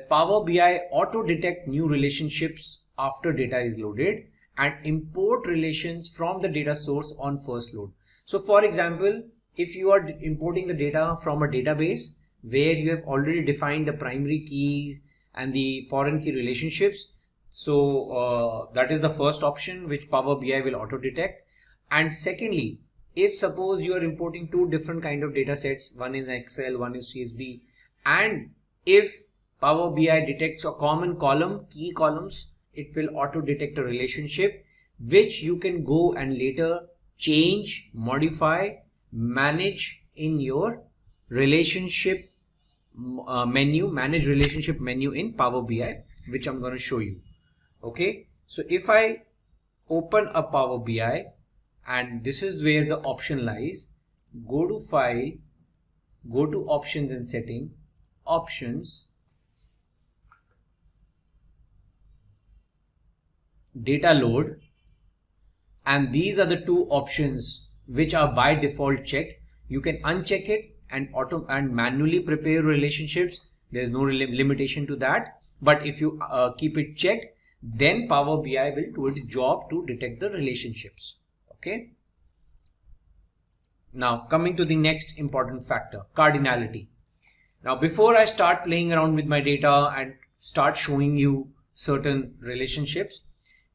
Power BI auto detect new relationships after data is loaded and import relations from the data source on first load. So for example, if you are importing the data from a database where you have already defined the primary keys and the foreign key relationships, so that is the first option which Power BI will auto detect. And secondly, if suppose you are importing two different kind of data sets, one is Excel, one is CSV, and if Power BI detects a common column, key columns, it will auto detect a relationship which you can go and later change, modify, manage in your relationship menu, manage relationship menu in Power BI, which I'm going to show you. Okay, so if I open a Power BI, and this is where the option lies, go to File, go to Options and Setting, Options, Data Load, and these are the two options which are by default checked. You can uncheck it and manually prepare relationships. There is no limitation to that, but if you keep it checked, then Power BI will do its job to detect the relationships. Okay. Now coming to the next important factor, cardinality. Now before I start playing around with my data and start showing you certain relationships,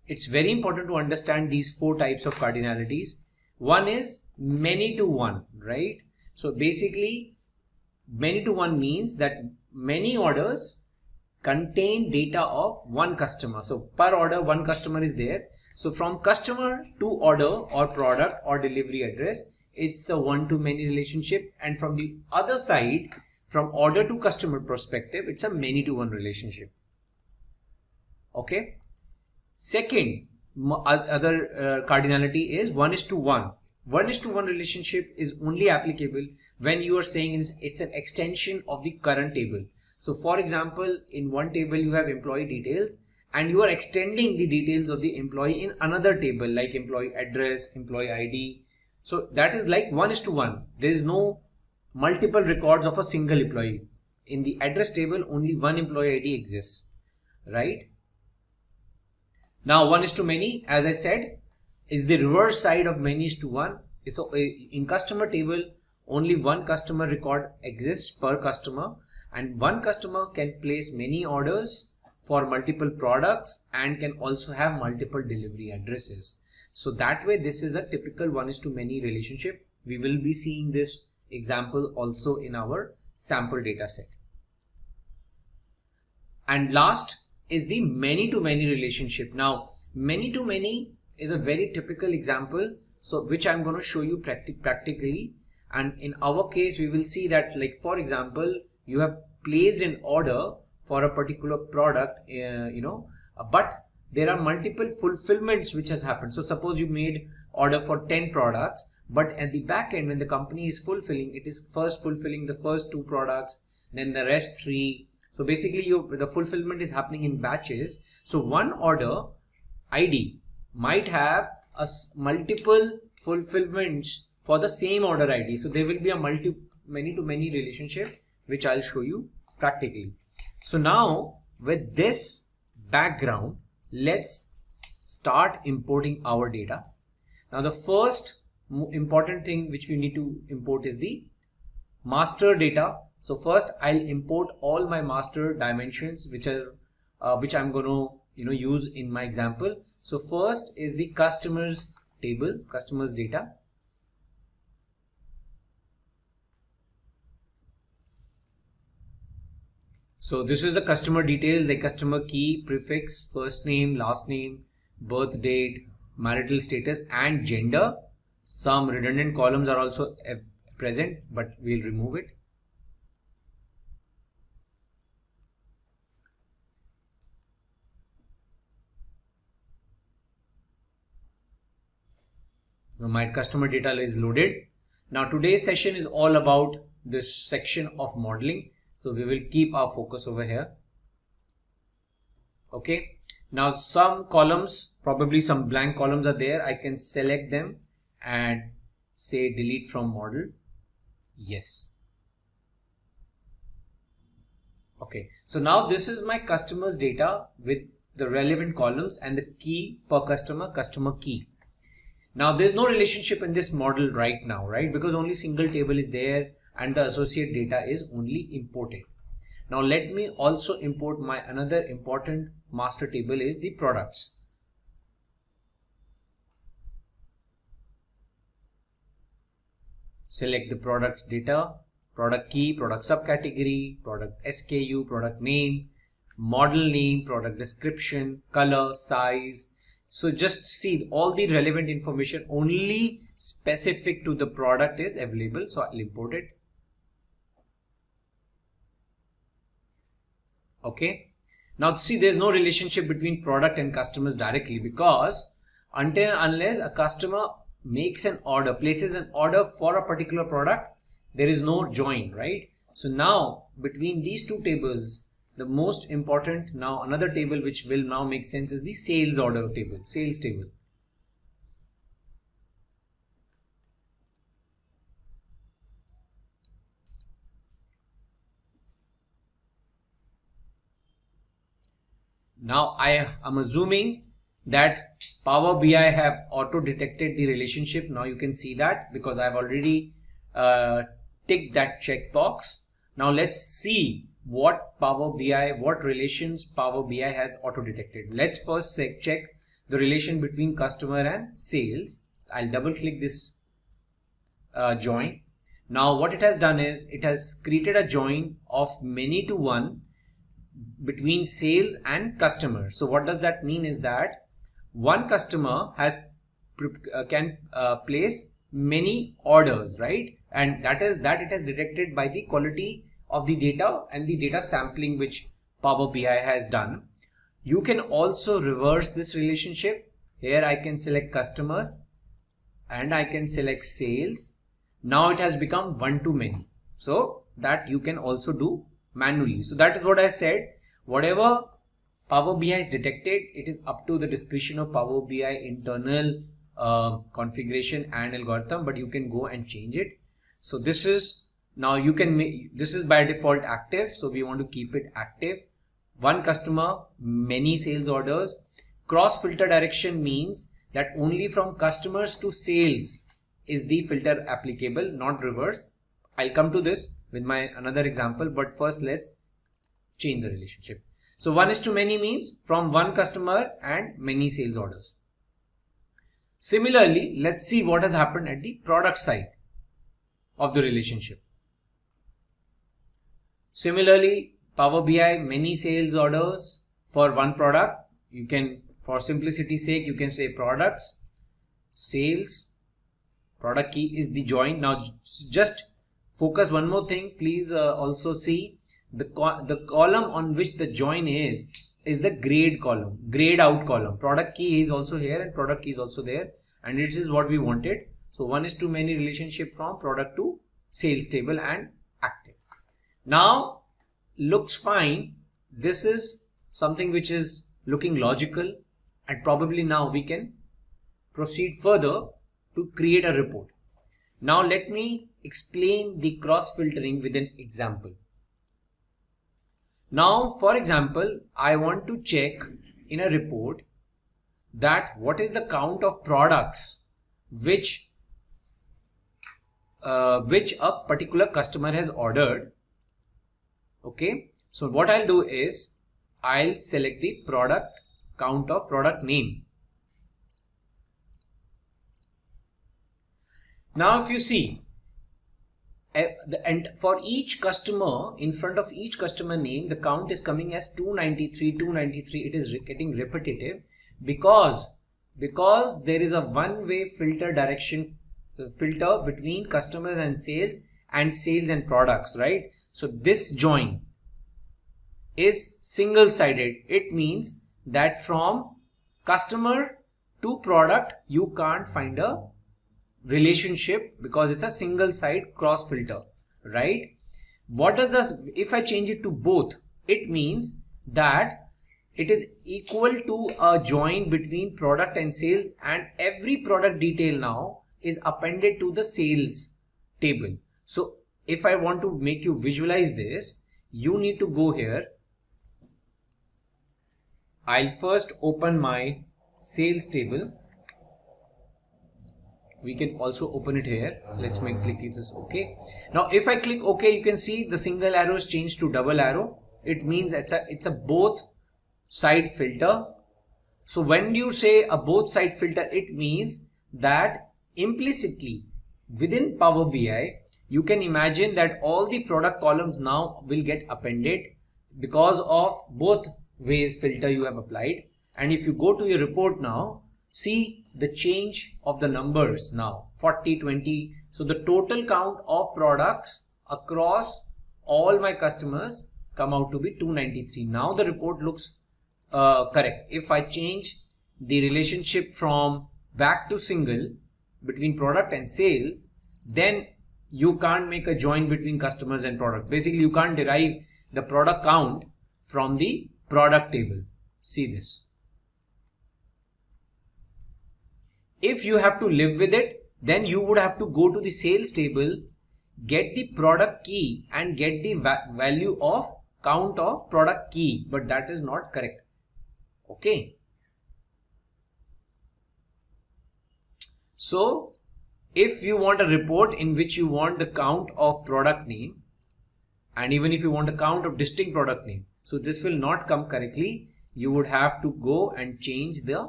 it's very important to understand these four types of cardinalities. One is many to one, right? So basically many to one means that many orders contain data of one customer. So per order one customer is there. So from customer to order or product or delivery address, it's a one-to-many relationship, and from the other side, from order to customer perspective, it's a many-to-one relationship. Okay. Second, other cardinality is 1:1. 1:1 relationship is only applicable when you are saying it's an extension of the current table. So for example, in one table you have employee details and you are extending the details of the employee in another table like employee address, employee ID. So that is like 1:1. There is no multiple records of a single employee. In the address table, only one employee ID exists, right? Now 1:many, as I said, is the reverse side of many:1. So in customer table, only one customer record exists per customer, and one customer can place many orders for multiple products and can also have multiple delivery addresses. So that way this is a typical 1:many relationship. We will be seeing this example also in our sample data set. And last is the many-to-many relationship. Now many-to-many is a very typical example, so which I'm going to show you practically. And in our case we will see that, like for example, you have placed an order for a particular product, but there are multiple fulfillments which has happened. So suppose you made order for 10 products, but at the back end when the company is fulfilling, it is first fulfilling the first 2 products, then the rest 3. So basically the fulfillment is happening in batches. So one order ID might have multiple fulfillments for the same order ID. So there will be a many-to-many relationship, which I'll show you practically. So now with this background, let's start importing our data. Now the first important thing which we need to import is the master data. So first I'll import all my master dimensions which I'm going to use in my example. So first is the customers table, customers data. So this is the customer details, like customer key, prefix, first name, last name, birth date, marital status and gender. Some redundant columns are also present, but we'll remove it. So my customer data is loaded. Now today's session is all about this section of modeling. So we will keep our focus over here. Okay. Now some columns, probably some blank columns are there. I can select them and say delete from model. Yes. Okay. So now this is my customer's data with the relevant columns and the key per customer, customer key. Now there's no relationship in this model right now, right? Because only single table is there and the associate data is only imported. Now let me also import my another important master table is the products. Select the product data, product key, product subcategory, product SKU, product name, model name, product description, color, size. So just see all the relevant information only specific to the product is available. So I'll import it. Okay. Now see, there's no relationship between product and customers directly, because until and unless a customer makes an order, places an order for a particular product, there is no join, right? So now between these two tables, the most important, now another table which will now make sense is the sales order table, sales table. Now I am assuming that Power BI have auto detected the relationship. Now you can see that because I've already ticked that checkbox. Now let's see what Power BI, what relations Power BI has auto detected. Let's first check the relation between customer and sales. I'll double click this join. Now what it has done is it has created a join of many to one between sales and customer. So what does that mean is that one customer has can place many orders, right? And that it has detected by the quality of the data and the data sampling which Power BI has done. You can also reverse this relationship. Here I can select customers and I can select sales. Now it has become one to many. So that you can also do manually. So that is what I said. Whatever Power BI is detected, it is up to the discretion of Power BI internal configuration and algorithm, but you can go and change it. So this is, now you can make, this is by default active. So we want to keep it active. One customer, many sales orders. Cross filter direction means that only from customers to sales is the filter applicable, not reverse. I'll come to this with my another example, but first let's change the relationship. So 1:many means from one customer and many sales orders. Similarly, let's see what has happened at the product side of the relationship. Similarly, Power BI, many sales orders for one product. You can, for simplicity's sake, you can say products, sales, product key is the join. Now just focus one more thing. Please also see the column on which the join is the grade column, grade out column. Product key is also here and product key is also there, and it is what we wanted. So 1:many relationship from product to sales table and active. Now looks fine. This is something which is looking logical, and probably now we can proceed further to create a report. Now let me explain the cross filtering with an example. Now, for example, I want to check in a report that what is the count of products which a particular customer has ordered. Okay, so what I'll do is I'll select the product count of product name. Now if you see, and for each customer, in front of each customer name, the count is coming as 293, 293. It is getting repetitive because there is a one-way filter direction, filter between customers and sales and products, right? So this join is single-sided. It means that from customer to product, you can't find a relationship because it's a single side cross filter, right? What does this, if I change it to both, it means that it is equal to a join between product and sales, and every product detail now is appended to the sales table. So if I want to make you visualize this, you need to go here. I'll first open my sales table. We can also open it here. Let's make click this OK. Now if I click OK, you can see the single arrow is changed to double arrow. It means it's a both side filter. So when you say a both side filter, it means that implicitly within Power BI, you can imagine that all the product columns now will get appended because of both ways filter you have applied. And if you go to your report now, see the change of the numbers now, 40, 20. So the total count of products across all my customers come out to be 293. Now the report looks correct. If I change the relationship from back to single between product and sales, then you can't make a join between customers and product. Basically, you can't derive the product count from the product table. See this. If you have to live with it, then you would have to go to the sales table, get the product key and get the value of count of product key, but that is not correct. Okay. So if you want a report in which you want the count of product name, and even if you want a count of distinct product name, so this will not come correctly. You would have to go and change the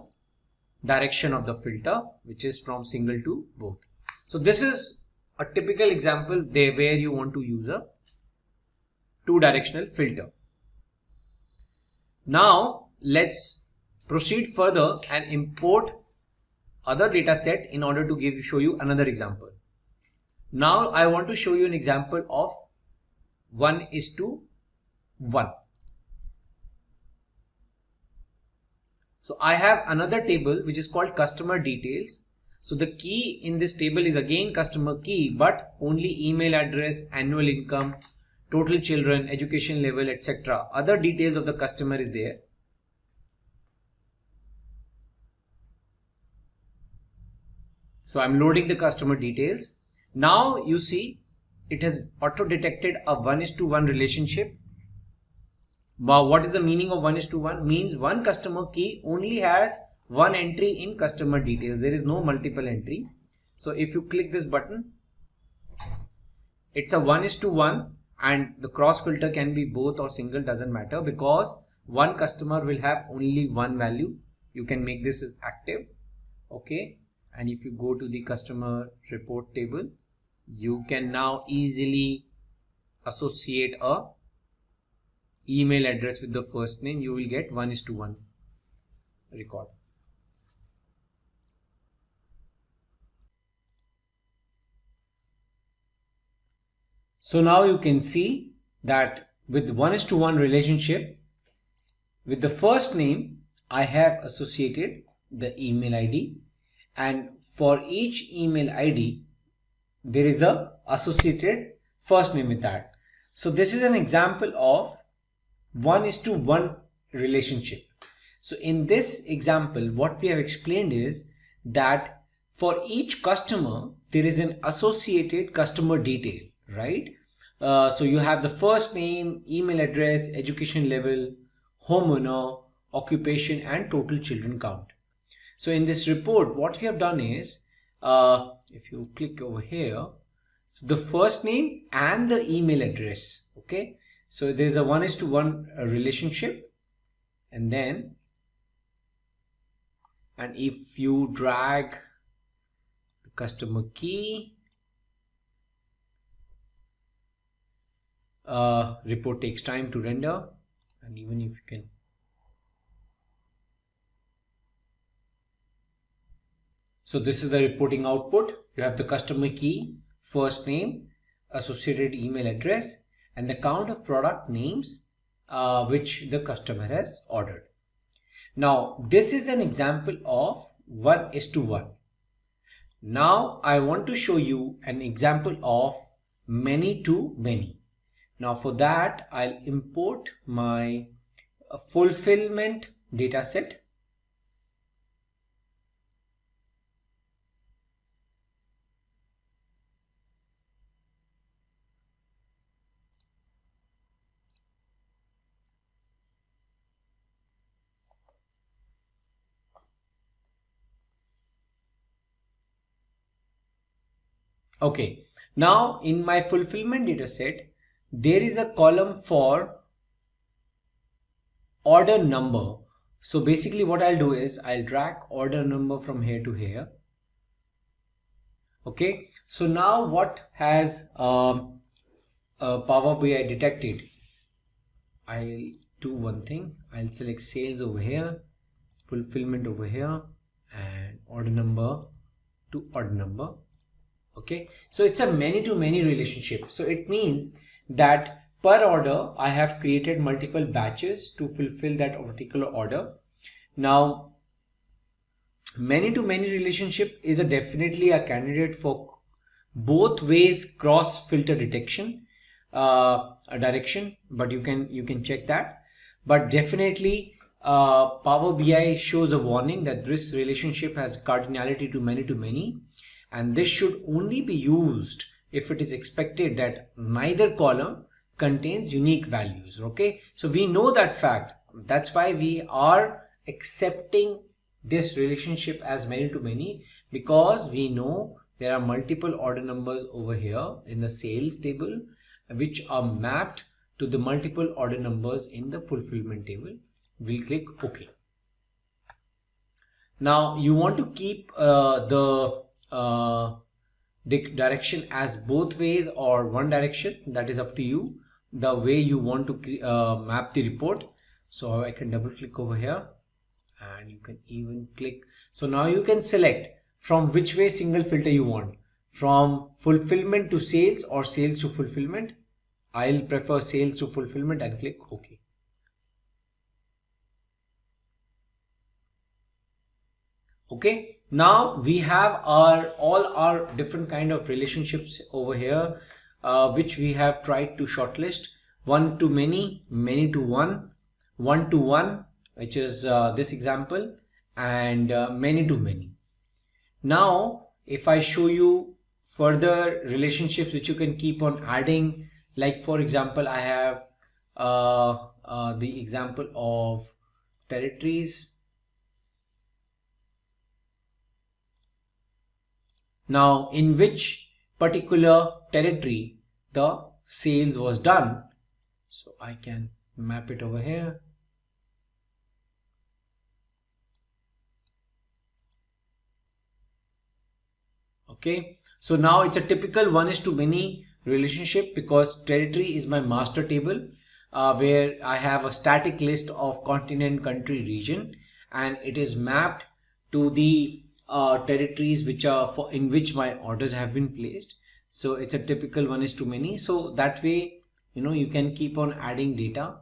direction of the filter, which is from single to both. So this is a typical example there where you want to use a two-directional filter. Now let's proceed further and import other data set in order to show you another example. Now I want to show you an example of 1:1. So I have another table which is called customer details. So the key in this table is again customer key, but only email address, annual income, total children, education level, etc. Other details of the customer is there. So I'm loading the customer details. Now you see it has auto detected a 1:1 relationship. Now what is the meaning of 1:1? Means one customer key only has one entry in customer details. There is no multiple entry. So if you click this button, it's a 1:1 and the cross filter can be both or single, doesn't matter, because one customer will have only one value. You can make this as active. Okay. And if you go to the customer report table, you can now easily associate a email address with the first name. You will get 1:1 record. So now you can see that with 1:1 relationship, with the first name, I have associated the email ID, and for each email ID, there is a associated first name with that. So this is an example of 1:1 relationship. So in this example, what we have explained is that for each customer, there is an associated customer detail, right? So you have the first name, email address, education level, homeowner, occupation, and total children count. So in this report, what we have done is, if you click over here, so the first name and the email address. Okay. So there is a 1:1 relationship, and if you drag the customer key, report takes time to render, and even if you can, so this is the reporting output. You have the customer key, first name, associated email address, and the count of product names which the customer has ordered. Now this is an example of 1:1. Now I want to show you an example of many to many. Now for that, I'll import my fulfillment data set. Okay, now in my fulfillment data set, there is a column for order number. So basically what I'll do is I'll drag order number from here to here. Okay, so now what has Power BI detected? I'll do one thing. I'll select sales over here, fulfillment over here, and order number to order number. Okay, so it's a many to many relationship. So it means that per order I have created multiple batches to fulfill that particular order. Now many to many relationship is definitely a candidate for both ways cross filter detection direction, but you can check that. But definitely Power BI shows a warning that this relationship has cardinality to many, and this should only be used if it is expected that neither column contains unique values. Okay, so we know that fact. That's why we are accepting this relationship as many to many, because we know there are multiple order numbers over here in the sales table which are mapped to the multiple order numbers in the fulfillment table. We'll click OK. Now you want to keep the direction as both ways or one direction. That is up to you, the way you want to map the report. So I can double click over here, and you can even click. So now you can select from which way single filter you want, from fulfillment to sales or sales to fulfillment. I'll prefer sales to fulfillment and click OK. Okay, now we have all our different kind of relationships over here, which we have tried to shortlist. One to many, many to one, one to one, which is this example, and many to many. Now if I show you further relationships which you can keep on adding, like for example I have the example of territories. Now in which particular territory the sales was done, so I can map it over here. Okay, so now it's a typical 1:many relationship, because territory is my master table where I have a static list of continent, country, region, and it is mapped to the territories which are in which my orders have been placed. So it's a typical 1:many. So that way, you can keep on adding data.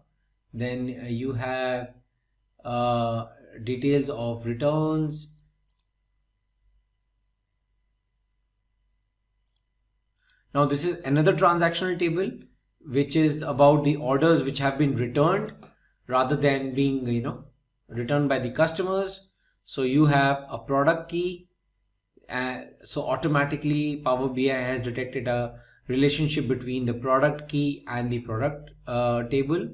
Then you have details of returns. Now this is another transactional table which is about the orders which have been returned rather than being returned by the customers. So you have a product key, so automatically Power BI has detected a relationship between the product key and the product table,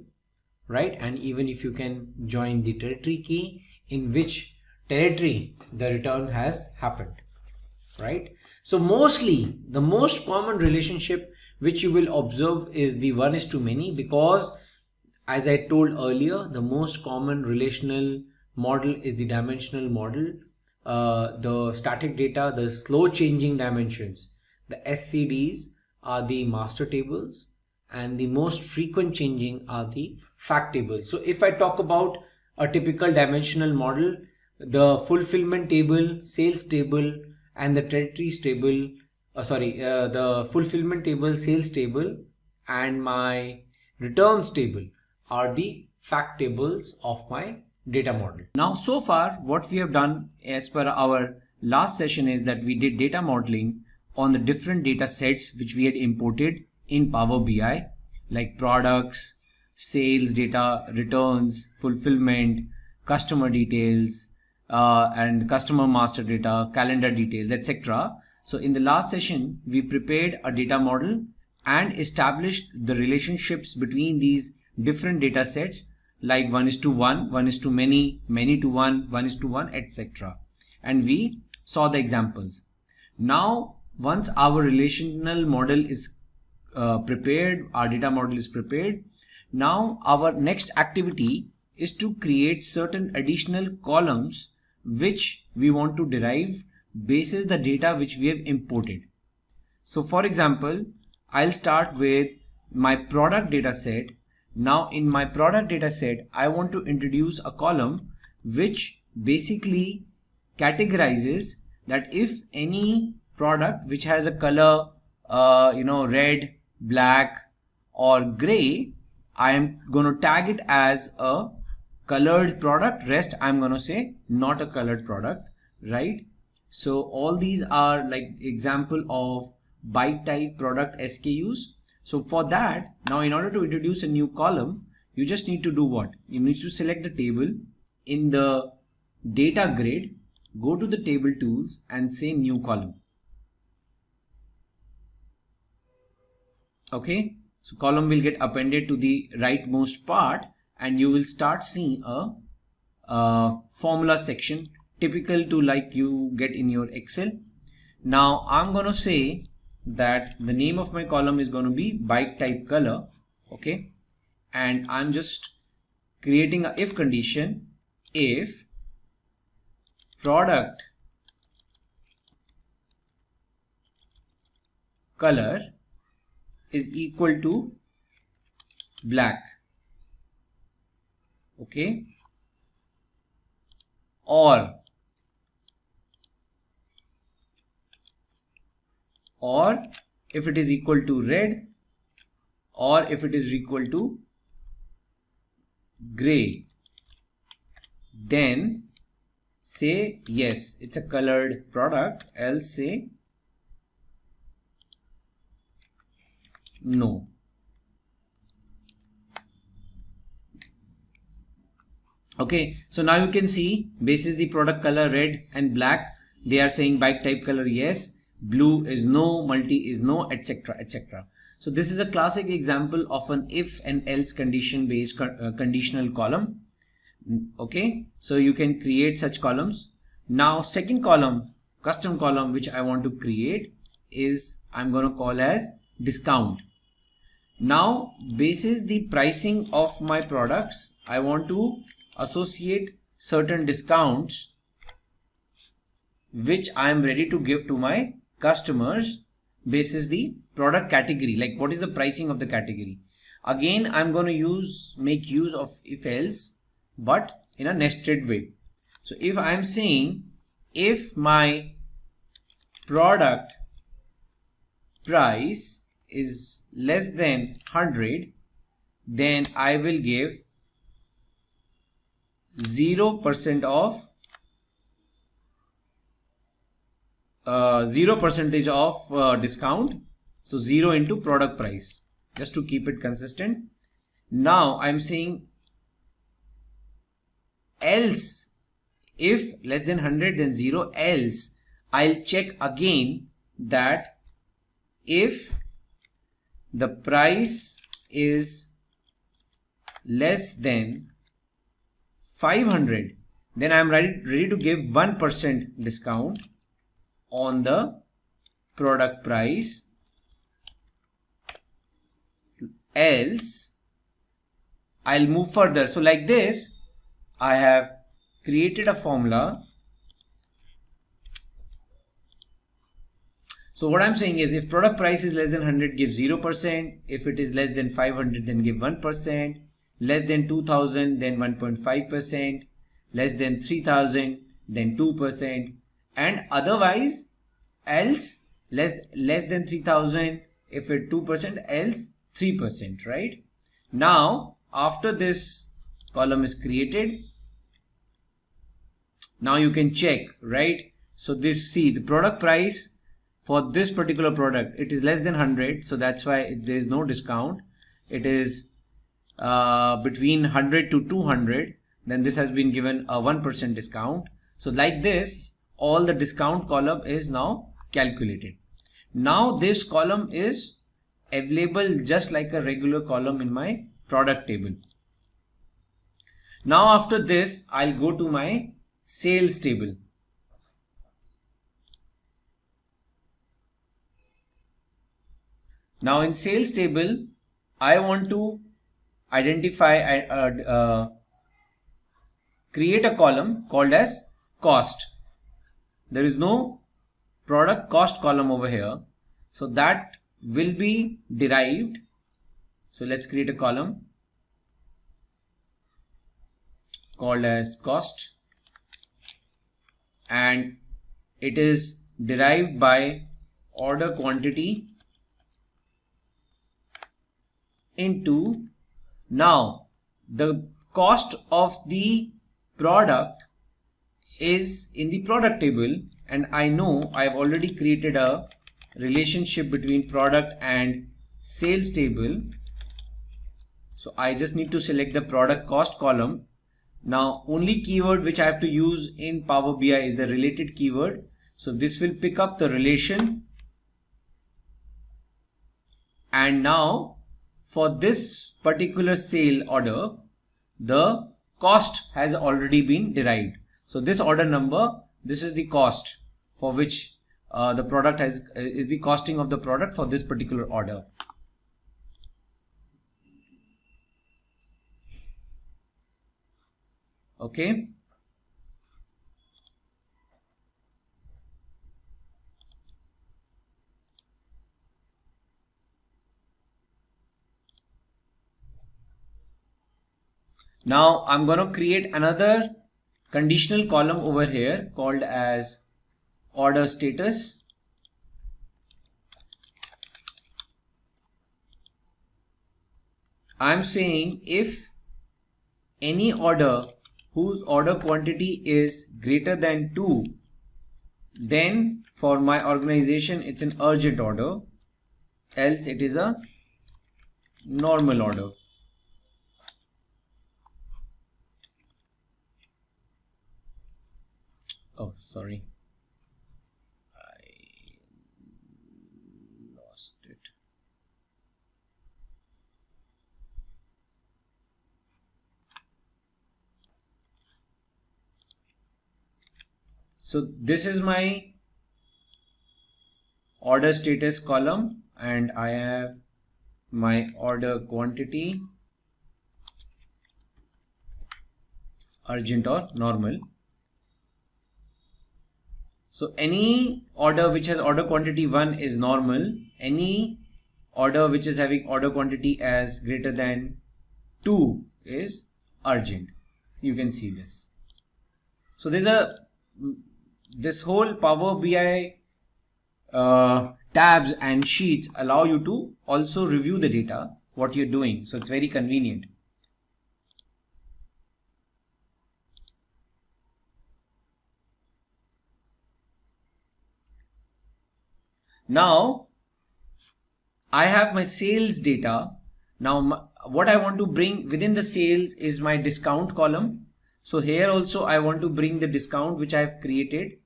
right? And even if you can join the territory key, in which territory the return has happened, right? So mostly the most common relationship which you will observe is the 1:many, because as I told earlier, the most common relational model is the dimensional model. The static data, the slow changing dimensions, the SCDs are the master tables, and the most frequent changing are the fact tables. So if I talk about a typical dimensional model, the fulfillment table, sales table, and the territories table, the fulfillment table, sales table, and my returns table are the fact tables of my data model. Now so far what we have done as per our last session is that we did data modeling on the different data sets which we had imported in Power BI, like products, sales data, returns, fulfillment, customer details, and customer master data, calendar details, etc. So in the last session, we prepared a data model and established the relationships between these different data sets, like 1:1, 1:many, many-to-1, 1:1, etc. And we saw the examples. Now, once our relational model is prepared, our data model is prepared, now our next activity is to create certain additional columns which we want to derive basis the data which we have imported. So for example, I'll start with my product data set. Now in my product data set, I want to introduce a column which basically categorizes that if any product which has a color red, black or gray, I am going to tag it as a colored product. Rest I'm going to say not a colored product, right? So all these are like example of byte type product SKUs. So for that, now in order to introduce a new column, you just need to do what? You need to select the table in the data grid, go to the table tools and say new column. Okay, so column will get appended to the rightmost part and you will start seeing a formula section typical to like you get in your Excel. Now I'm going to say that the name of my column is going to be byte type color. Okay, and I'm just creating a if condition. If product color is equal to black, okay, or if it is equal to red, or if it is equal to gray, then say yes, it's a colored product, else say no. Okay, so now you can see basis the product color red and black, they are saying byte type color yes, blue is no, multi is no, etc, etc. So this is a classic example of an if and else condition based conditional column. Okay, so you can create such columns. Now second column, custom column which I want to create is I'm going to call as discount. Now basis the pricing of my products, I want to associate certain discounts which I am ready to give to my customers basis the product category, like what is the pricing of the category. Again I'm going to make use of if else, but in a nested way. So if I am saying if my product price is less than 100, then I will give 0% of 0% of discount. So 0 into product price, just to keep it consistent. Now I'm saying else, if less than 100 then 0, else I'll check again that if the price is less than 500, then I'm ready to give 1% discount on the product price, else I'll move further. So like this, I have created a formula. So what I'm saying is if product price is less than 100, give 0%. If it is less than 500, then give 1%. Less than 2000, then 1.5%. Less than 3000, then 2%. And otherwise, else less than 3000, if it 2%, else 3%, right? Now, after this column is created, now you can check, right? So this, see, the product price for this particular product, it is less than 100, so that's why there is no discount. It is between 100 to 200, then this has been given a 1% discount. So like this, all the discount column is now calculated. Now this column is available just like a regular column in my product table. Now after this, I'll go to my sales table. Now in sales table, I want to identify create a column called as cost. There is no product cost column over here, so that will be derived. So let's create a column called as cost, and it is derived by order quantity into, now the cost of the product is in the product table, and I know I've already created a relationship between product and sales table. So I just need to select the product cost column. Now only keyword which I have to use in Power BI is the related keyword. So this will pick up the relation, and now for this particular sale order, the cost has already been derived. So this order number, this is the cost for which the product is the costing of the product for this particular order. Okay. Now I'm going to create another conditional column over here called as order status. I'm saying if any order whose order quantity is greater than 2, then for my organization it's an urgent order, else it is a normal order. Oh, sorry, I lost it. So this is my order status column, and I have my order quantity, urgent or normal. So any order which has order quantity 1 is normal. Any order which is having order quantity as greater than 2 is urgent. You can see this. So there's this whole Power BI tabs and sheets allow you to also review the data, what you're doing. So it's very convenient. Now I have my sales data. Now what I want to bring within the sales is my discount column. So here also I want to bring the discount which I have created.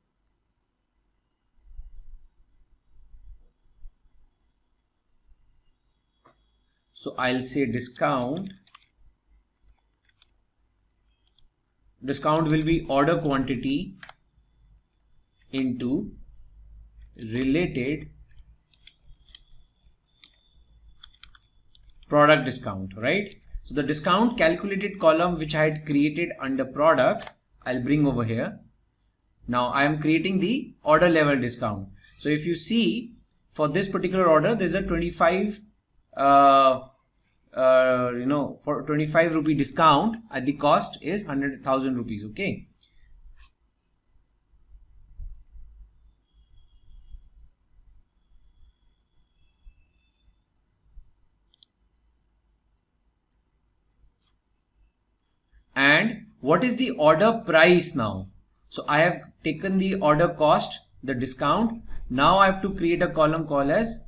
So I'll say discount. Discount will be order quantity into related product discount, right? So the discount calculated column which I had created under products, I'll bring over here. Now I am creating the order level discount. So if you see for this particular order, there's a 25 for 25 rupee discount at the cost is 100,000 rupees. Okay. And what is the order price now? So I have taken the order cost, the discount. Now I have to create a column called as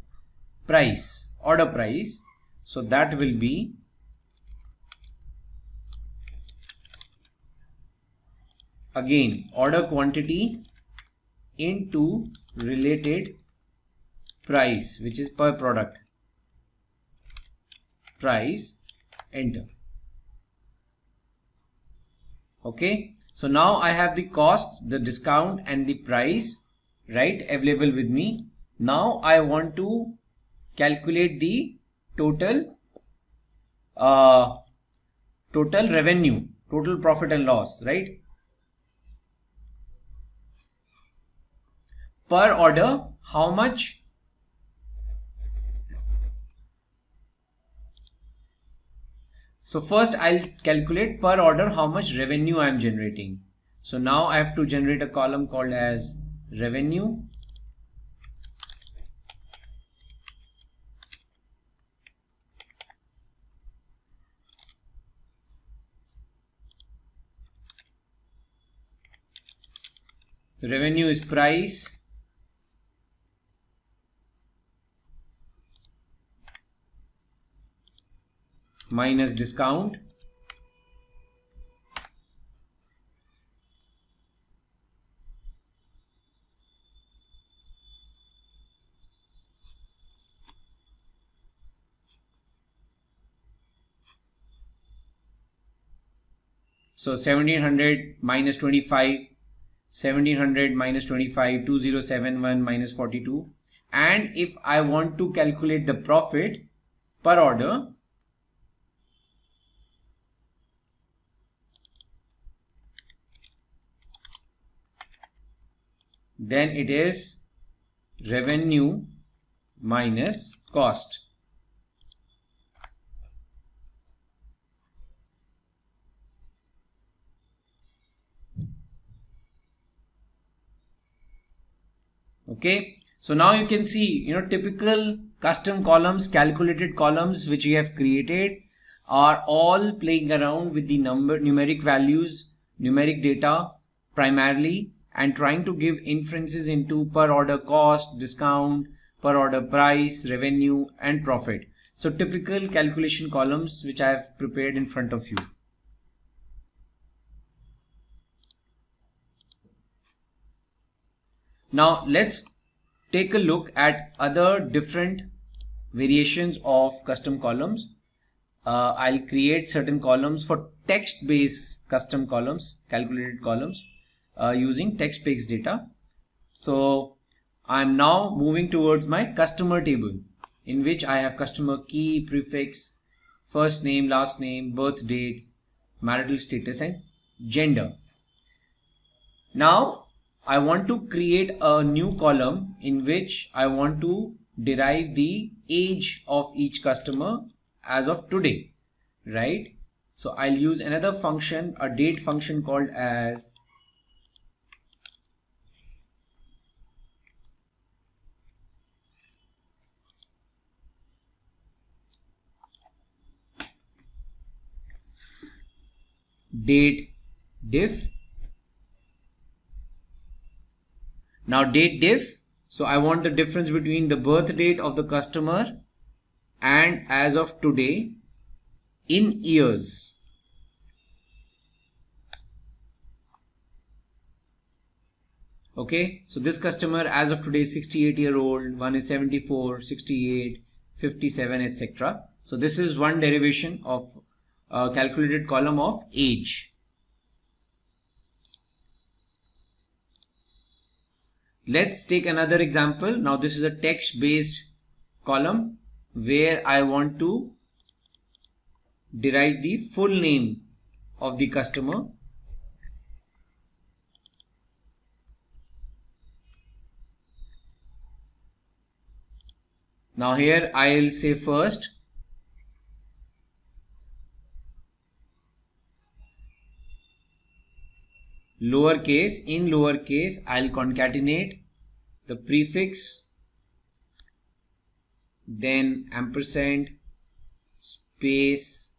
price, order price. So that will be again order quantity into related price, which is per product. Price, enter. Okay, so now I have the cost, the discount and the price, right, available with me. Now I want to calculate the total revenue, total profit and loss, right? Per order, how much? So first I'll calculate per order how much revenue I am generating. So now I have to generate a column called as revenue. Revenue is price minus discount so 1700 minus 25, 1700 minus 25, 2071 minus 42. And if I want to calculate the profit per order, then it is revenue minus cost. Okay, so now you can see, typical custom columns, calculated columns which we have created are all playing around with the numeric values, numeric data primarily, and trying to give inferences into per order cost, discount, per order price, revenue and profit. So typical calculation columns which I have prepared in front of you. Now let's take a look at other different variations of custom columns. I'll create certain columns for text-based custom columns, calculated columns, using text-based data. So I'm now moving towards my customer table, in which I have customer key, prefix, first name, last name, birth date, marital status and gender. Now I want to create a new column in which I want to derive the age of each customer as of today, right? So I'll use another function, a date function called as date diff. Now date diff, so I want the difference between the birth date of the customer and as of today in years. Okay, so this customer as of today is 68-year-old, one is 74, 68, 57, etc. So this is one derivation of a calculated column of age. Let's take another example. Now this is a text-based column where I want to derive the full name of the customer. Now here I'll say first lowercase, in lowercase I'll concatenate the prefix, then ampersand, space,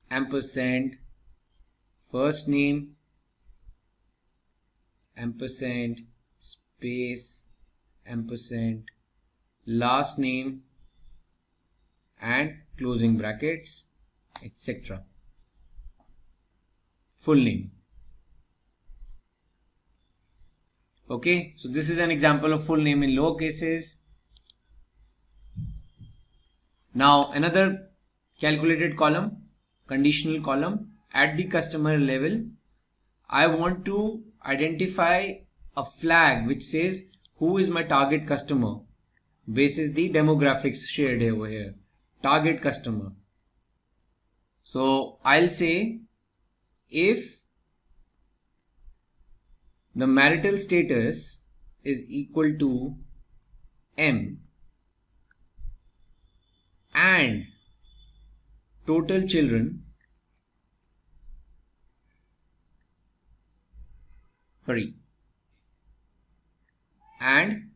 ampersand, first name, ampersand, space, ampersand, last name and closing brackets, etc. Full name. Okay, so this is an example of full name in lower cases. Now another calculated column, conditional column. At the customer level, I want to identify a flag which says who is my target customer basis the demographics shared over here. Target customer. So I'll say if the marital status is equal to M and total children, and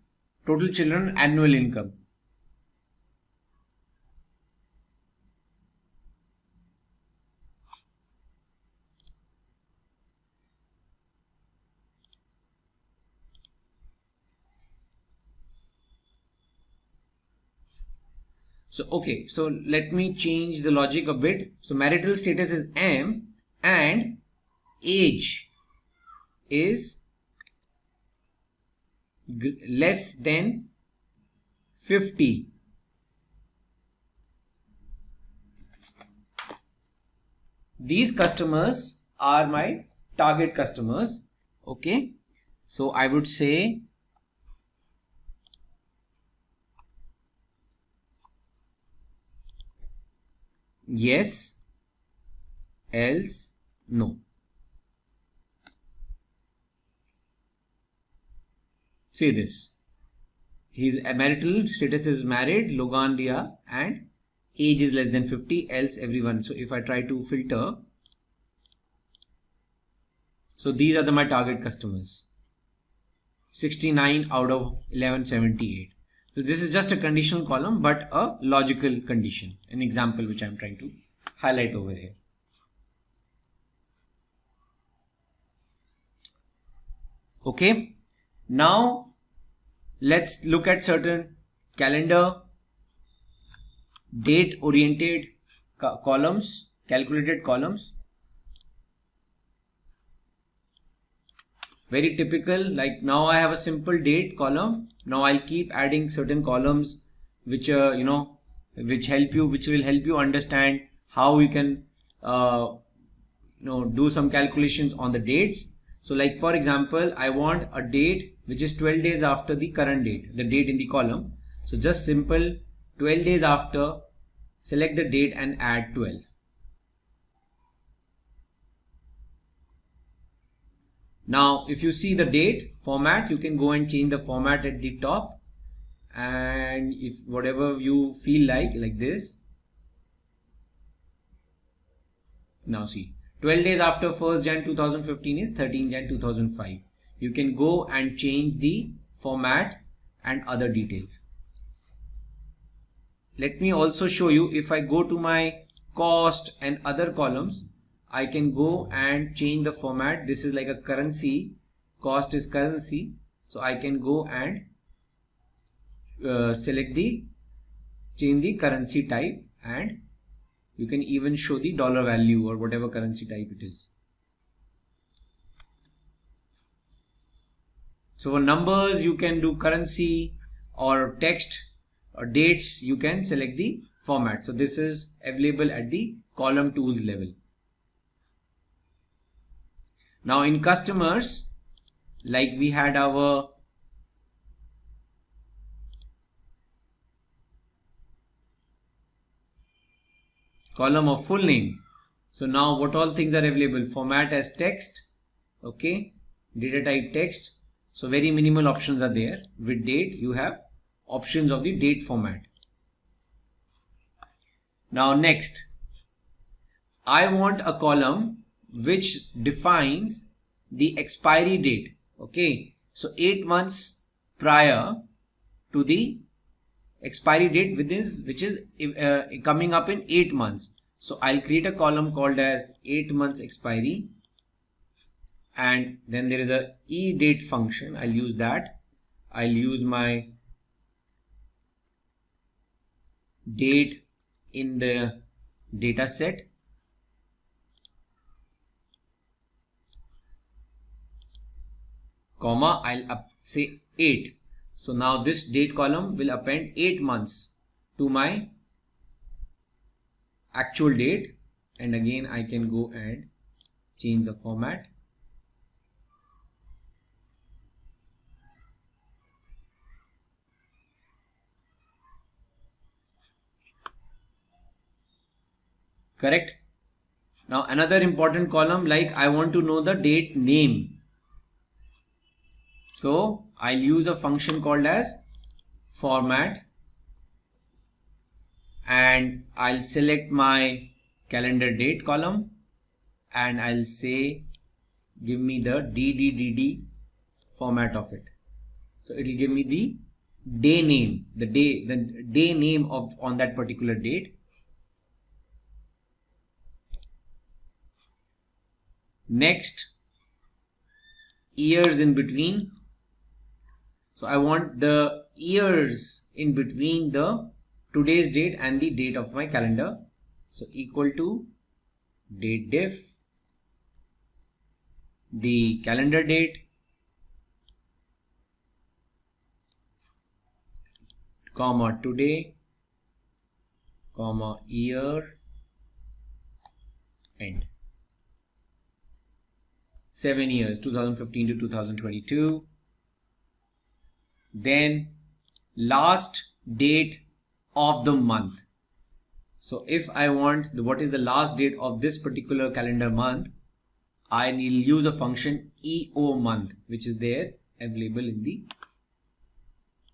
total children annual income. So okay, so let me change the logic a bit. So marital status is M and age is less than 50. These customers are my target customers. Okay, so I would say yes, else no. See this. His marital status is married, Logan Diaz, and age is less than 50, else everyone. So if I try to filter, so these are my target customers. 69 out of 1178. So this is just a conditional column, but a logical condition, an example which I'm trying to highlight over here. Okay. Now let's look at certain calendar date oriented columns, calculated columns. Very typical, like now I have a simple date column. Now I'll keep adding certain columns which which will help you understand how you can do some calculations on the dates. So like for example, I want a date which is 12 days after the current date, the date in the column. So just simple 12 days after, select the date and add 12. Now if you see the date format, you can go and change the format at the top, and if whatever you feel like this. Now see, 12 days after 1st Jan 2015 is 13 Jan 2005. You can go and change the format and other details. Let me also show you, if I go to my cost and other columns, I can go and change the format. This is like a currency, cost is currency. So I can go and change the currency type, and you can even show the dollar value or whatever currency type it is. So for numbers, you can do currency, or text or dates, you can select the format. So this is available at the column tools level. Now in customers, like we had our column of full name. So now what all things are available? Format as text, okay, data type text. So very minimal options are there. With date, you have options of the date format. Now next, I want a column which defines the expiry date. Okay, so 8 months prior to the expiry date which is coming up in 8 months. So I'll create a column called as 8 months expiry, and then there is a edate function. I'll use that. I'll use my date in the data set, comma, I'll say 8. So now this date column will append 8 months to my actual date, and again I can go and change the format. Correct. Now another important column, like I want to know the date name. So I'll use a function called as format, and I'll select my calendar date column, and I'll say give me the DDDD format of it. So it will give me the day name, the day name of on that particular date. Next, years in between. So I want the years in between the today's date and the date of my calendar. So equal to date diff, the calendar date, comma today, comma year, end. 7 years, 2015 to 2022. Then last date of the month. So if I want what is the last date of this particular calendar month, I will use a function EO month, which is there available in the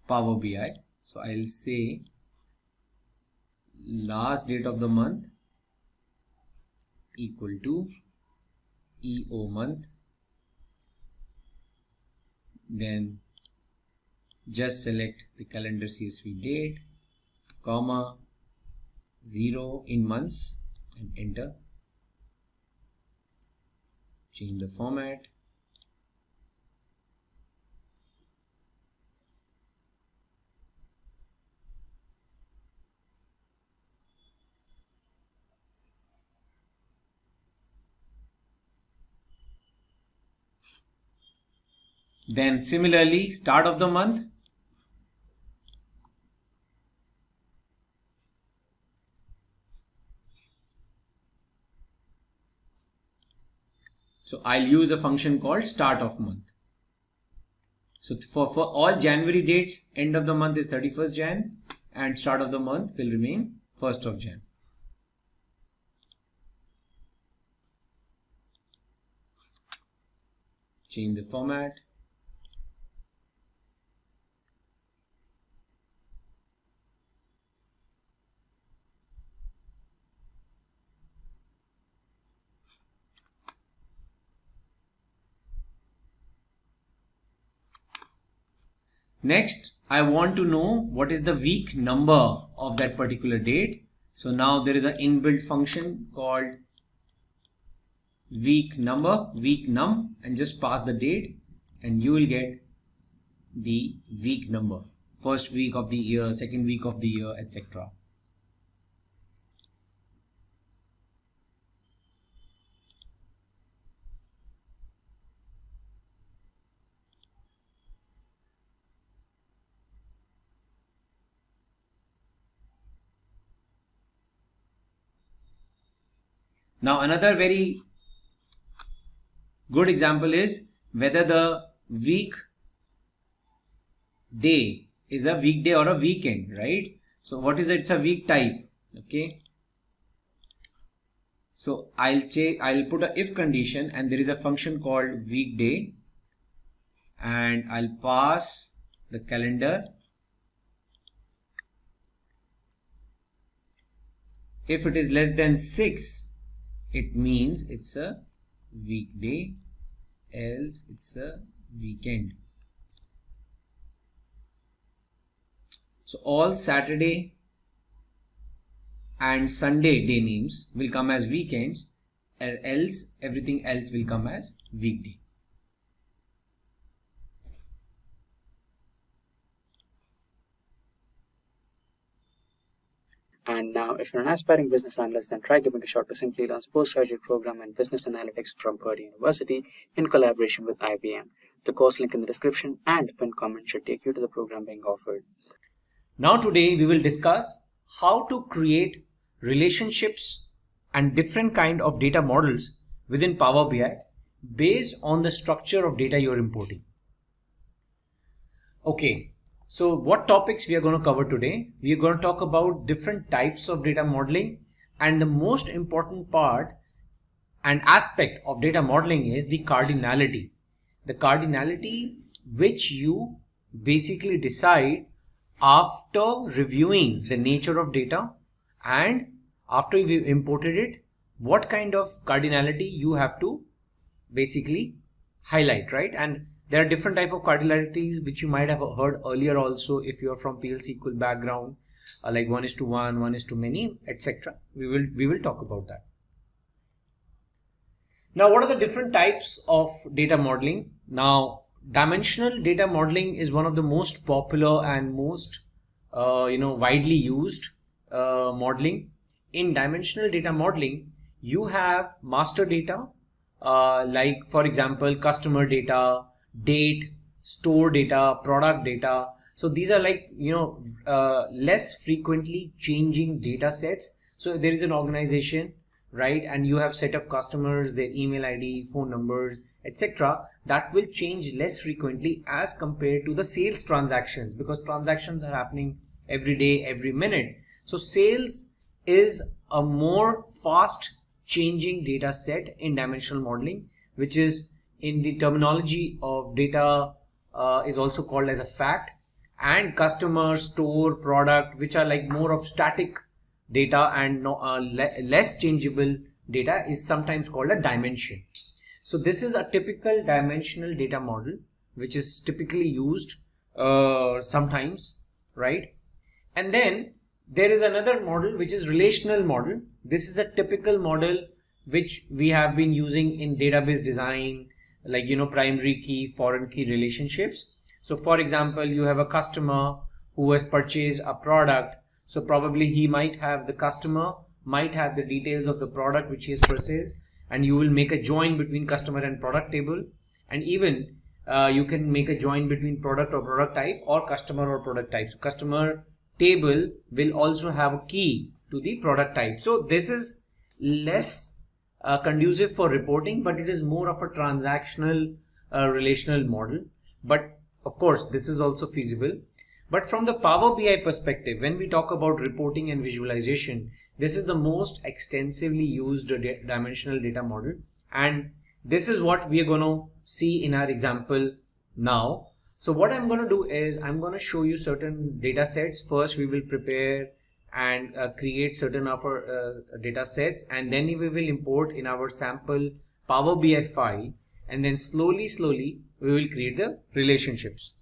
Power BI. So I'll say last date of the month equal to EO month. Then just select the calendar CSV date, comma 0 in months, and enter. Change the format. Then similarly, start of the month. So I'll use a function called start of month. So for all January dates, end of the month is 31st Jan and start of the month will remain 1st of Jan. Change the format. Next, I want to know what is the week number of that particular date. So now there is an inbuilt function called week number, week num, and just pass the date and you will get the week number. First week of the year, second week of the year, etc. Now another very good example is whether the week day is a weekday or a weekend, right? So what is it? It's a week type. Okay. So I'll put a if condition and there is a function called weekday and I'll pass the calendar. If it is less than 6, it means it's a weekday, else it's a weekend. So all Saturday and Sunday day names will come as weekends, else everything else will come as weekday. And now, if you're an aspiring business analyst, then try giving a shot to Simplilearn's postgraduate program in Business Analytics from Purdue University in collaboration with IBM. The course link in the description and pinned comment should take you to the program being offered. Now today we will discuss how to create relationships and different kind of data models within Power BI based on the structure of data you're importing. Okay, so what topics we are going to cover today? We are going to talk about different types of data modeling, and the most important part and aspect of data modeling is the cardinality. The cardinality which you basically decide after reviewing the nature of data and after you imported it, what kind of cardinality you have to basically highlight, right? And there are different type of cardinalities which you might have heard earlier also if you are from PL SQL background, like 1:1, 1:many, etc. We will talk about that. Now, what are the different types of data modeling? Now, dimensional data modeling is one of the most popular and most widely used modeling. In dimensional data modeling, you have master data, like for example customer data, date, store data, product data. So these are like less frequently changing data sets. So there is an organization, right, and you have set of customers, their email ID, phone numbers, etc. that will change less frequently as compared to the sales transactions, because transactions are happening every day, every minute. So sales is a more fast changing data set in dimensional modeling, which is in the terminology of data is also called as a fact, and customer, store, product, which are like more of static data and less changeable data, is sometimes called a dimension. So this is a typical dimensional data model which is typically used sometimes, right? And then there is another model which is relational model. This is a typical model which we have been using in database design, like primary key, foreign key relationships. So for example, you have a customer who has purchased a product. So probably the customer might have the details of the product which he has purchased, and you will make a join between customer and product table, and even you can make a join between product or product type or customer or product type. So customer table will also have a key to the product type. So this is less conducive for reporting, but it is more of a transactional relational model. But of course, this is also feasible. But from the Power BI perspective, when we talk about reporting and visualization, this is the most extensively used dimensional data model. And this is what we are going to see in our example now. So what I'm going to do is I'm going to show you certain data sets. First, we will prepare and create certain of our data sets, and then we will import in our sample Power BI file, and then slowly we will create the relationships.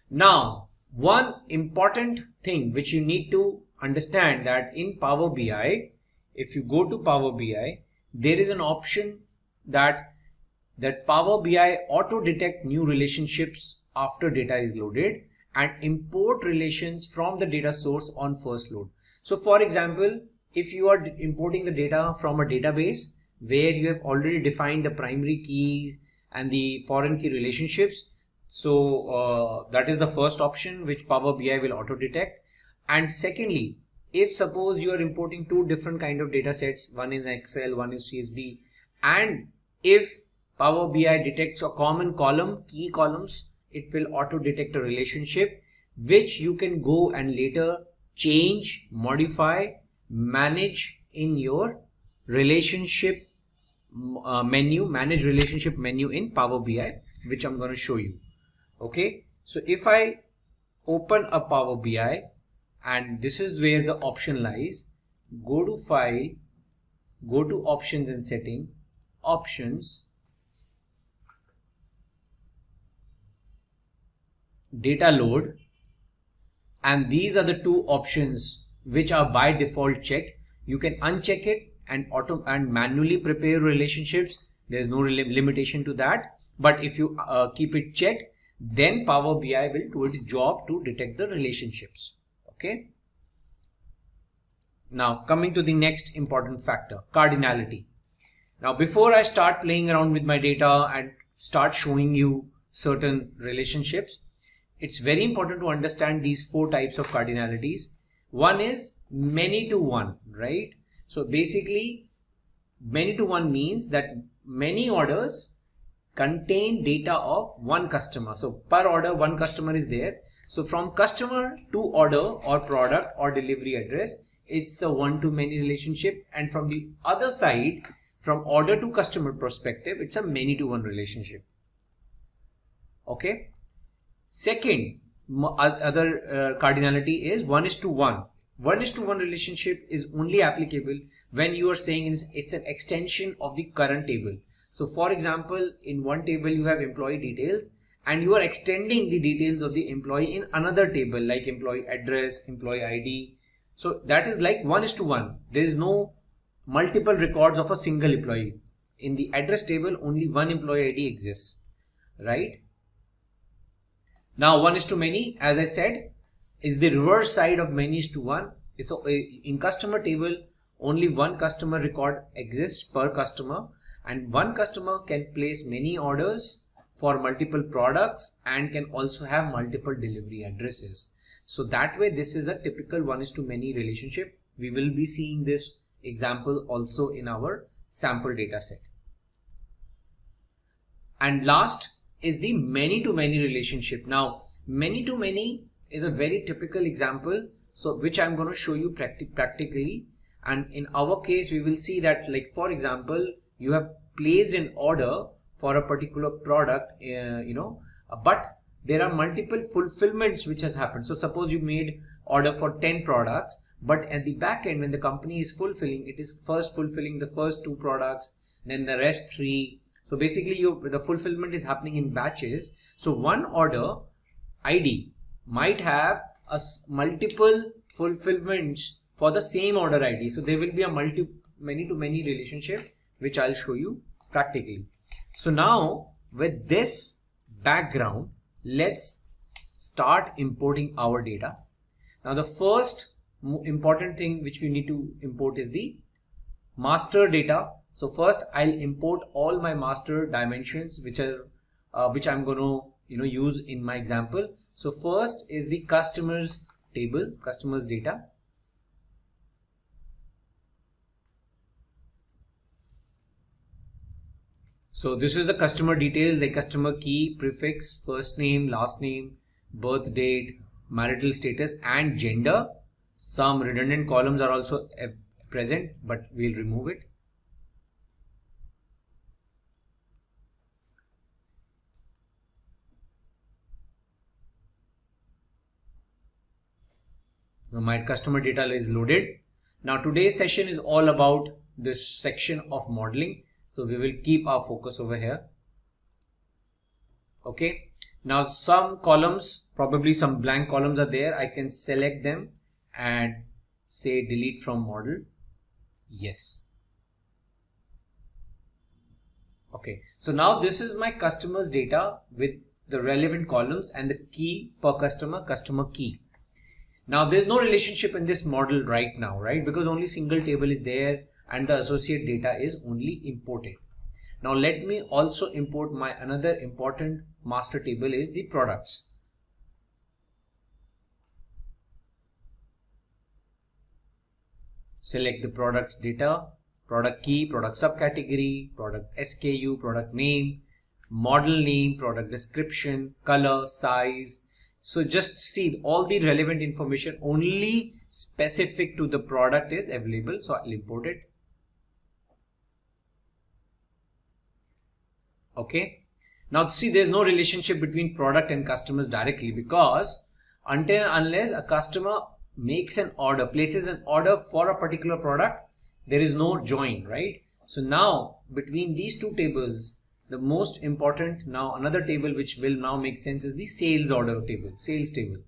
Now, one important thing which you need to understand, that in Power BI, if you go to Power BI, there is an option that Power BI auto detect new relationships after data is loaded and import relations from the data source on first load. So for example, if you are importing the data from a database where you have already defined the primary keys and the foreign key relationships, so that is the first option which Power BI will auto detect. And secondly, if suppose you are importing two different kind of data sets, one is Excel, one is CSV, and if Power BI detects a common column, key columns, it will auto detect a relationship which you can go and later change, modify, manage in your relationship menu, manage relationship menu in Power BI, which I'm going to show you. Okay, so if I open a Power BI, and this is where the option lies, go to File, go to Options and Setting, Options, Data Load, and these are the two options which are by default checked. You can uncheck it and manually prepare relationships. There's no limitation to that, but if you keep it checked, then Power BI will do its job to detect the relationships. Okay, Now coming to the next important factor, cardinality. Now before I start playing around with my data and start showing you certain relationships, it's very important to understand these 4 types of cardinalities. One is many to one, right? So basically many to one means that many orders contain data of one customer. So per order, one customer is there. So from customer to order or product or delivery address, it's a one-to-many relationship. And from the other side, from order to customer perspective, it's a many-to-one relationship. Okay. Second, other cardinality is 1:1. 1:1 relationship is only applicable when you are saying it's an extension of the current table. So for example, in one table you have employee details and you are extending the details of the employee in another table like employee address, employee ID. So that is like 1:1. There is no multiple records of a single employee. In the address table, only one employee ID exists, right? Now 1:many, as I said, is the reverse side of many:1. So in customer table, only one customer record exists per customer, and one customer can place many orders for multiple products and can also have multiple delivery addresses. So that way, this is a typical 1:many relationship. We will be seeing this example also in our sample data set. And last is the many-to-many relationship. Now, many-to-many is a very typical example, so which I'm going to show you practically. And in our case, we will see that, like for example, you have placed an order for a particular product, but there are multiple fulfillments which has happened. So suppose you made order for 10 products, but at the back end, when the company is fulfilling, it is first fulfilling the first 2 products, then the rest 3. So basically the fulfillment is happening in batches. So one order ID might have multiple fulfillments for the same order ID. So there will be a many-to-many relationship, which I'll show you practically. So now with this background, let's start importing our data. Now the first important thing which we need to import is the master data. So first I'll import all my master dimensions which I'm going to use in my example. So first is the customers table, customers data. So this is the customer details like customer key, prefix, first name, last name, birth date, marital status and gender. Some redundant columns are also present, but we'll remove it. So my customer data is loaded. Now today's session is all about this section of modeling. So we will keep our focus over here. Okay. Now some columns, probably some blank columns are there. I can select them and say delete from model. Yes. Okay. So now this is my customers data with the relevant columns and the key per customer key. Now there's no relationship in this model right now, right? Because only single table is there and the associate data is only imported. Now let me also import my another important master table is the products. Select the product data, product key, product subcategory, product SKU, product name, model name, product description, color, size. So just see all the relevant information only specific to the product is available. So I'll import it. Okay. Now see, there's no relationship between product and customers directly because unless a customer makes an order, places an order for a particular product, there is no join, right? So now between these two tables, the most important now another table which will now make sense is the sales order table, sales table.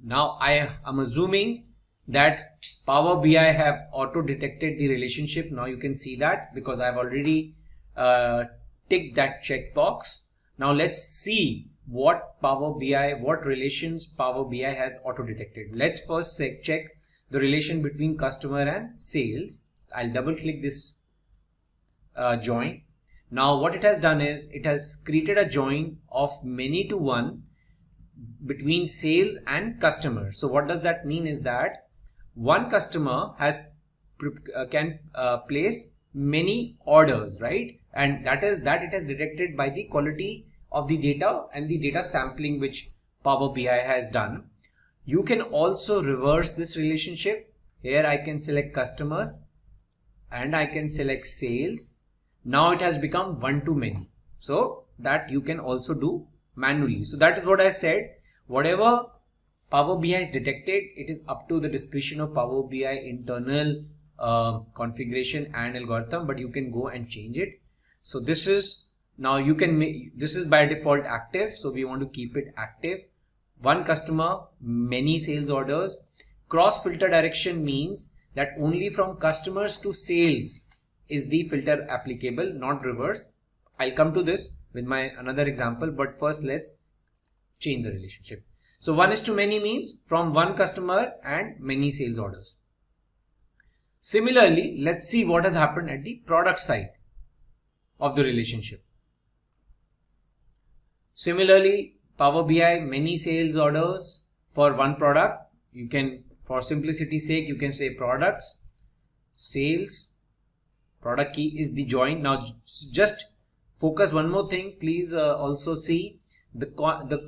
Now I am assuming that Power BI have auto detected the relationship. Now you can see that because I've already ticked that checkbox. Now let's see what relations Power BI has auto detected. Let's first check the relation between customer and sales. I'll double click this join. Now what it has done is it has created a join of many to one between sales and customer. So what does that mean is that one customer can place many orders, right? And that it has detected by the quality of the data and the data sampling which Power BI has done. You can also reverse this relationship. Here I can select customers and I can select sales. Now it has become one to many. So that you can also do manually. So that is what I said. Whatever Power BI is detected, it is up to the discretion of Power BI internal configuration and algorithm, but you can go and change it. So this is now you can make this is by default active. So we want to keep it active. One customer, many sales orders. Cross filter direction means that only from customers to sales is the filter applicable, not reverse. I'll come to this with my another example, but first let's change the relationship. So 1:many means from one customer and many sales orders. Similarly, let's see what has happened at the product side of the relationship. Similarly, Power BI, many sales orders for one product. You can, for simplicity's sake, you can say products, sales, product key is the join. Now just focus one more thing. Please also see the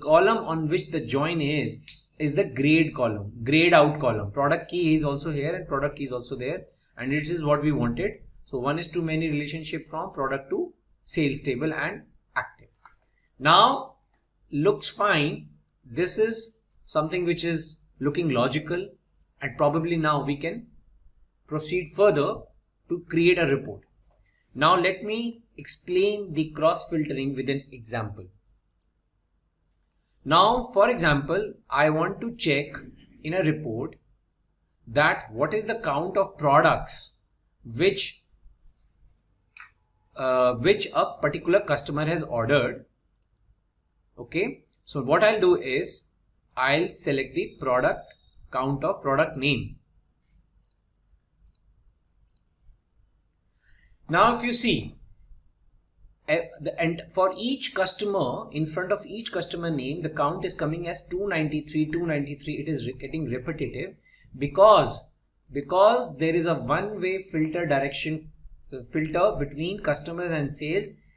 column on which the join is the grade column, grayed out column. Product key is also here and product key is also there, and it is what we wanted. So 1:many relationship from product to sales table and active. Now looks fine. This is something which is looking logical, and probably now we can proceed further to create a report. Now let me explain the cross filtering with an example. Now, for example, I want to check in a report that what is the count of products which a particular customer has ordered. Okay, so what I'll do is I'll select the product count of product name. Now if you see, and for each customer, in front of each customer name, the count is coming as 293, 293. It is getting repetitive because there is a one-way filter between customers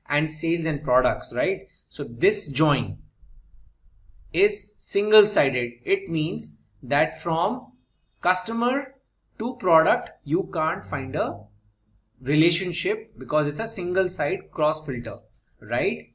and sales and products, right? So this join is single-sided. It means that from customer to product, you can't find a relationship because it's a single side cross filter, right?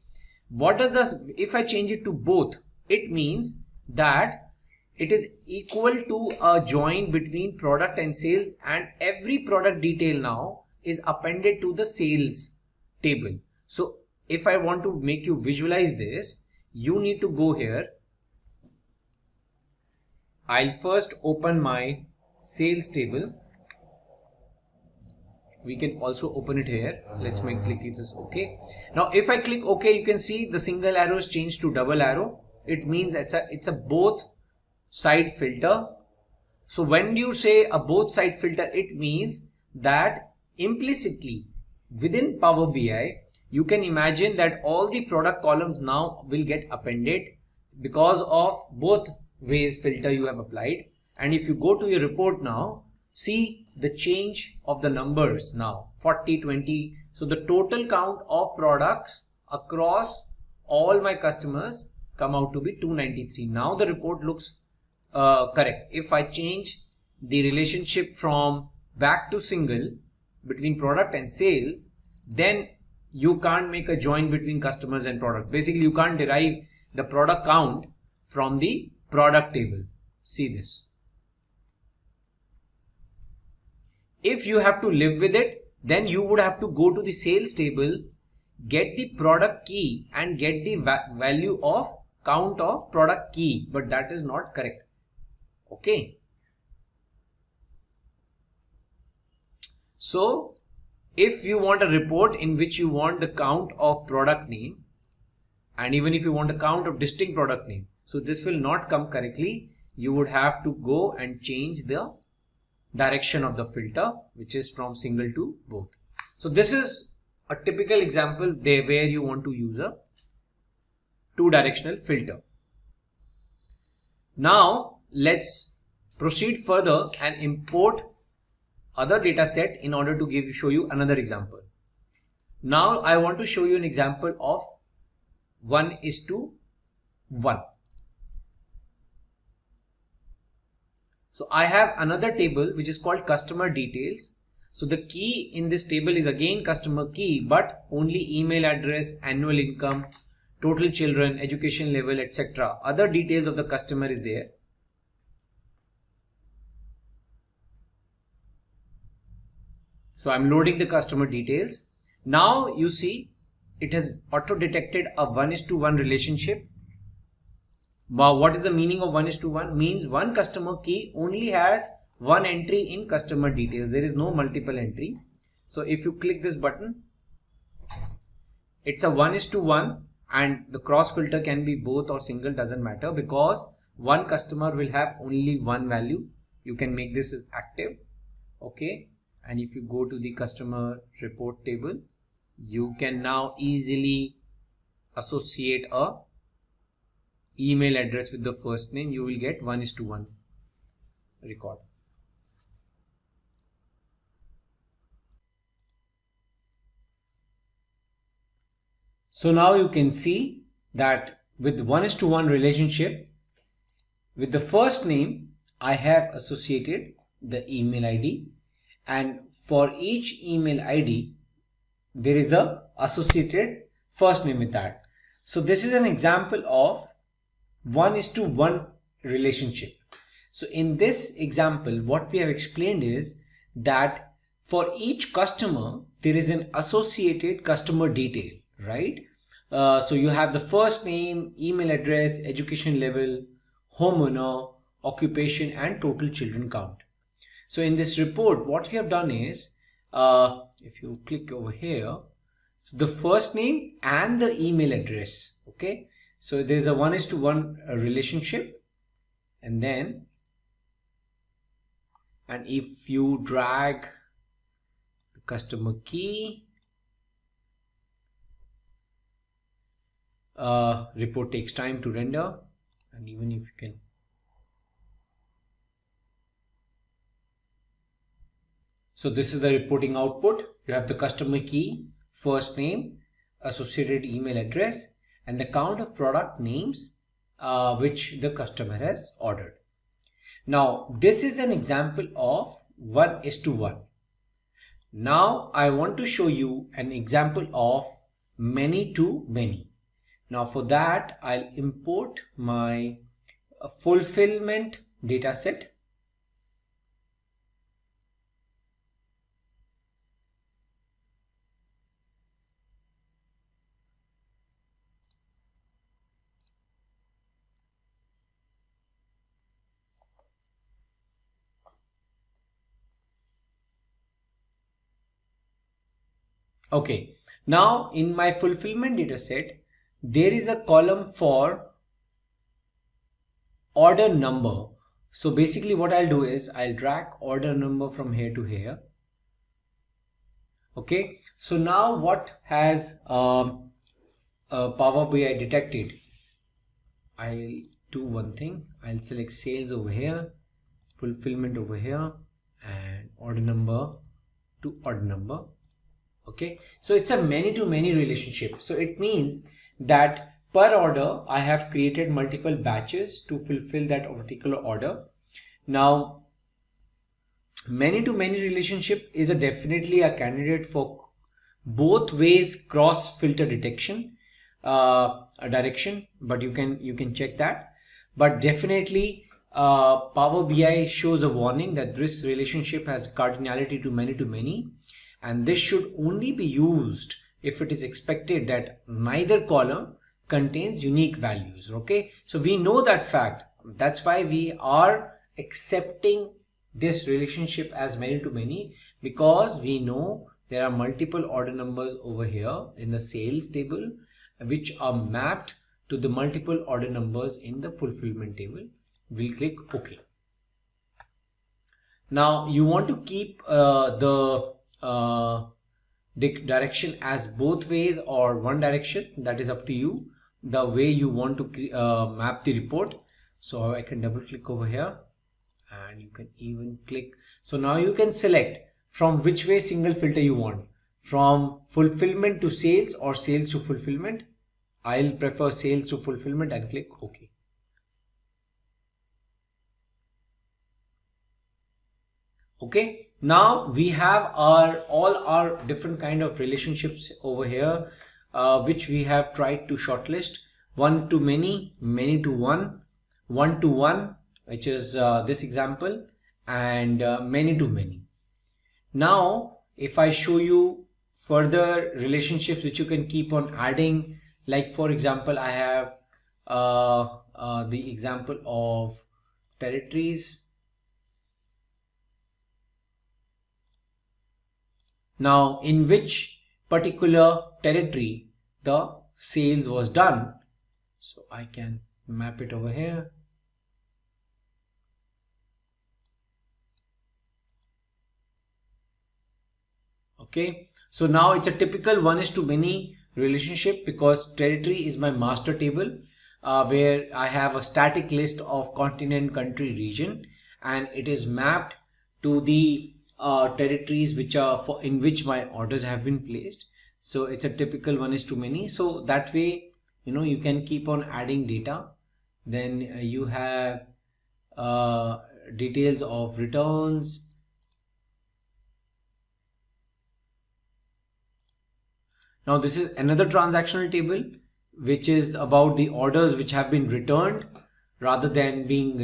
What does this, if I change it to both, it means that it is equal to a join between product and sales, and every product detail now is appended to the sales table. So if I want to make you visualize this, you need to go here. I'll first open my sales table. We can also open it here. Let's make click this OK. Now if I click OK, you can see the single arrow is changed to double arrow. It means it's a both side filter. So when you say a both side filter, it means that implicitly within Power BI, you can imagine that all the product columns now will get appended because of both ways filter you have applied. And if you go to your report now, see the change of the numbers now 40, 20. So the total count of products across all my customers come out to be 293. Now the report looks correct. If I change the relationship from back to single between product and sales, then you can't make a join between customers and product. Basically, you can't derive the product count from the product table. See this. If you have to live with it, then you would have to go to the sales table, get the product key and get the value of count of product key, but that is not correct. Okay. So if you want a report in which you want the count of product name, and even if you want a count of distinct product name, so this will not come correctly. You would have to go and change the direction of the filter, which is from single to both. So this is a typical example there where you want to use a two-directional filter. Now let's proceed further and import other data set in order to show you another example. Now I want to show you an example of 1:1. So I have another table which is called customer details. So the key in this table is again customer key, but only email address, annual income, total children, education level, etc. Other details of the customer is there. So I'm loading the customer details. Now you see it has auto detected a 1:1 relationship. Now what is the meaning of 1:1? Means one customer key only has one entry in customer details. There is no multiple entry. So if you click this button, it's a 1:1, and the cross filter can be both or single, doesn't matter, because one customer will have only one value. You can make this as active. Okay. And if you go to the customer report table, you can now easily associate a email address with the first name. You will get 1:1 record. So now you can see that with 1:1 relationship, with the first name, I have associated the email ID, and for each email ID, there is a associated first name with that. So this is an example of 1:1 relationship. So in this example, what we have explained is that for each customer, there is an associated customer detail, right? So you have the first name, email address, education level, homeowner, occupation, and total children count. So in this report, what we have done is, if you click over here, so the first name and the email address. Okay. So there is a 1:1 relationship, and if you drag the customer key, report takes time to render, and even if you can so this is the reporting output. You have the customer key, first name, associated email address, and the count of product names which the customer has ordered. Now this is an example of 1:1. Now I want to show you an example of many to many. Now for that, I'll import my fulfillment data set. Okay, now in my fulfillment data set, there is a column for order number. So basically what I'll do is I'll drag order number from here to here. Okay, so now what has Power BI detected? I'll do one thing. I'll select sales over here, fulfillment over here, and order number to order number. Okay, so it's a many to many relationship. So it means that per order I have created multiple batches to fulfill that particular order. Now many to many relationship is definitely a candidate for both ways cross filter detection direction, but you can check that. But definitely Power BI shows a warning that this relationship has cardinality to many, and this should only be used if it is expected that neither column contains unique values. Okay, so we know that fact. That's why we are accepting this relationship as many to many because we know there are multiple order numbers over here in the sales table which are mapped to the multiple order numbers in the fulfillment table. We'll click OK. Now you want to keep the direction as both ways or one direction. That is up to you, the way you want to map the report. So I can double click over here and you can even click. So now you can select from which way single filter you want, from fulfillment to sales or sales to fulfillment. I'll prefer sales to fulfillment and click OK. Okay, now we have all our different kind of relationships over here, which we have tried to shortlist. One to many, many to one, one to one, which is this example, and many to many. Now, if I show you further relationships which you can keep on adding, like for example, I have the example of territories. Now, in which particular territory the sales was done. So I can map it over here. Okay, so now it's a typical 1:many relationship because territory is my master table where I have a static list of continent, country, region, and it is mapped to the territories which are in which my orders have been placed. So it's a typical 1:many. So that way, you can keep on adding data. Then you have details of returns. Now this is another transactional table which is about the orders which have been returned rather than being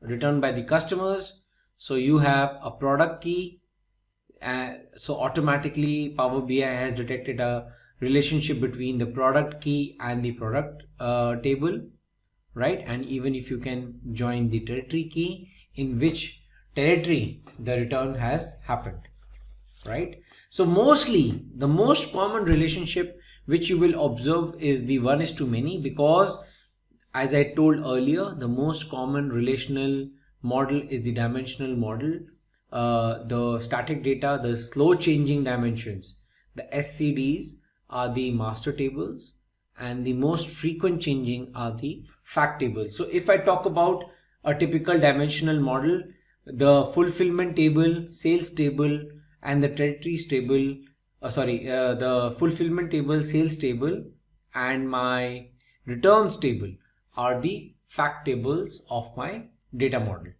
returned by the customers. So you have a product key, so automatically Power BI has detected a relationship between the product key and the product table, right? And even if you can join the territory key, in which territory the return has happened, right? So mostly the most common relationship which you will observe is the 1:many, because as I told earlier, the most common relational model is the dimensional model. The static data, the slow changing dimensions, the SCDs are the master tables, and the most frequent changing are the fact tables. So if I talk about a typical dimensional model, the fulfillment table, sales table, and the territories table, the fulfillment table, sales table, and my returns table are the fact tables of my data model.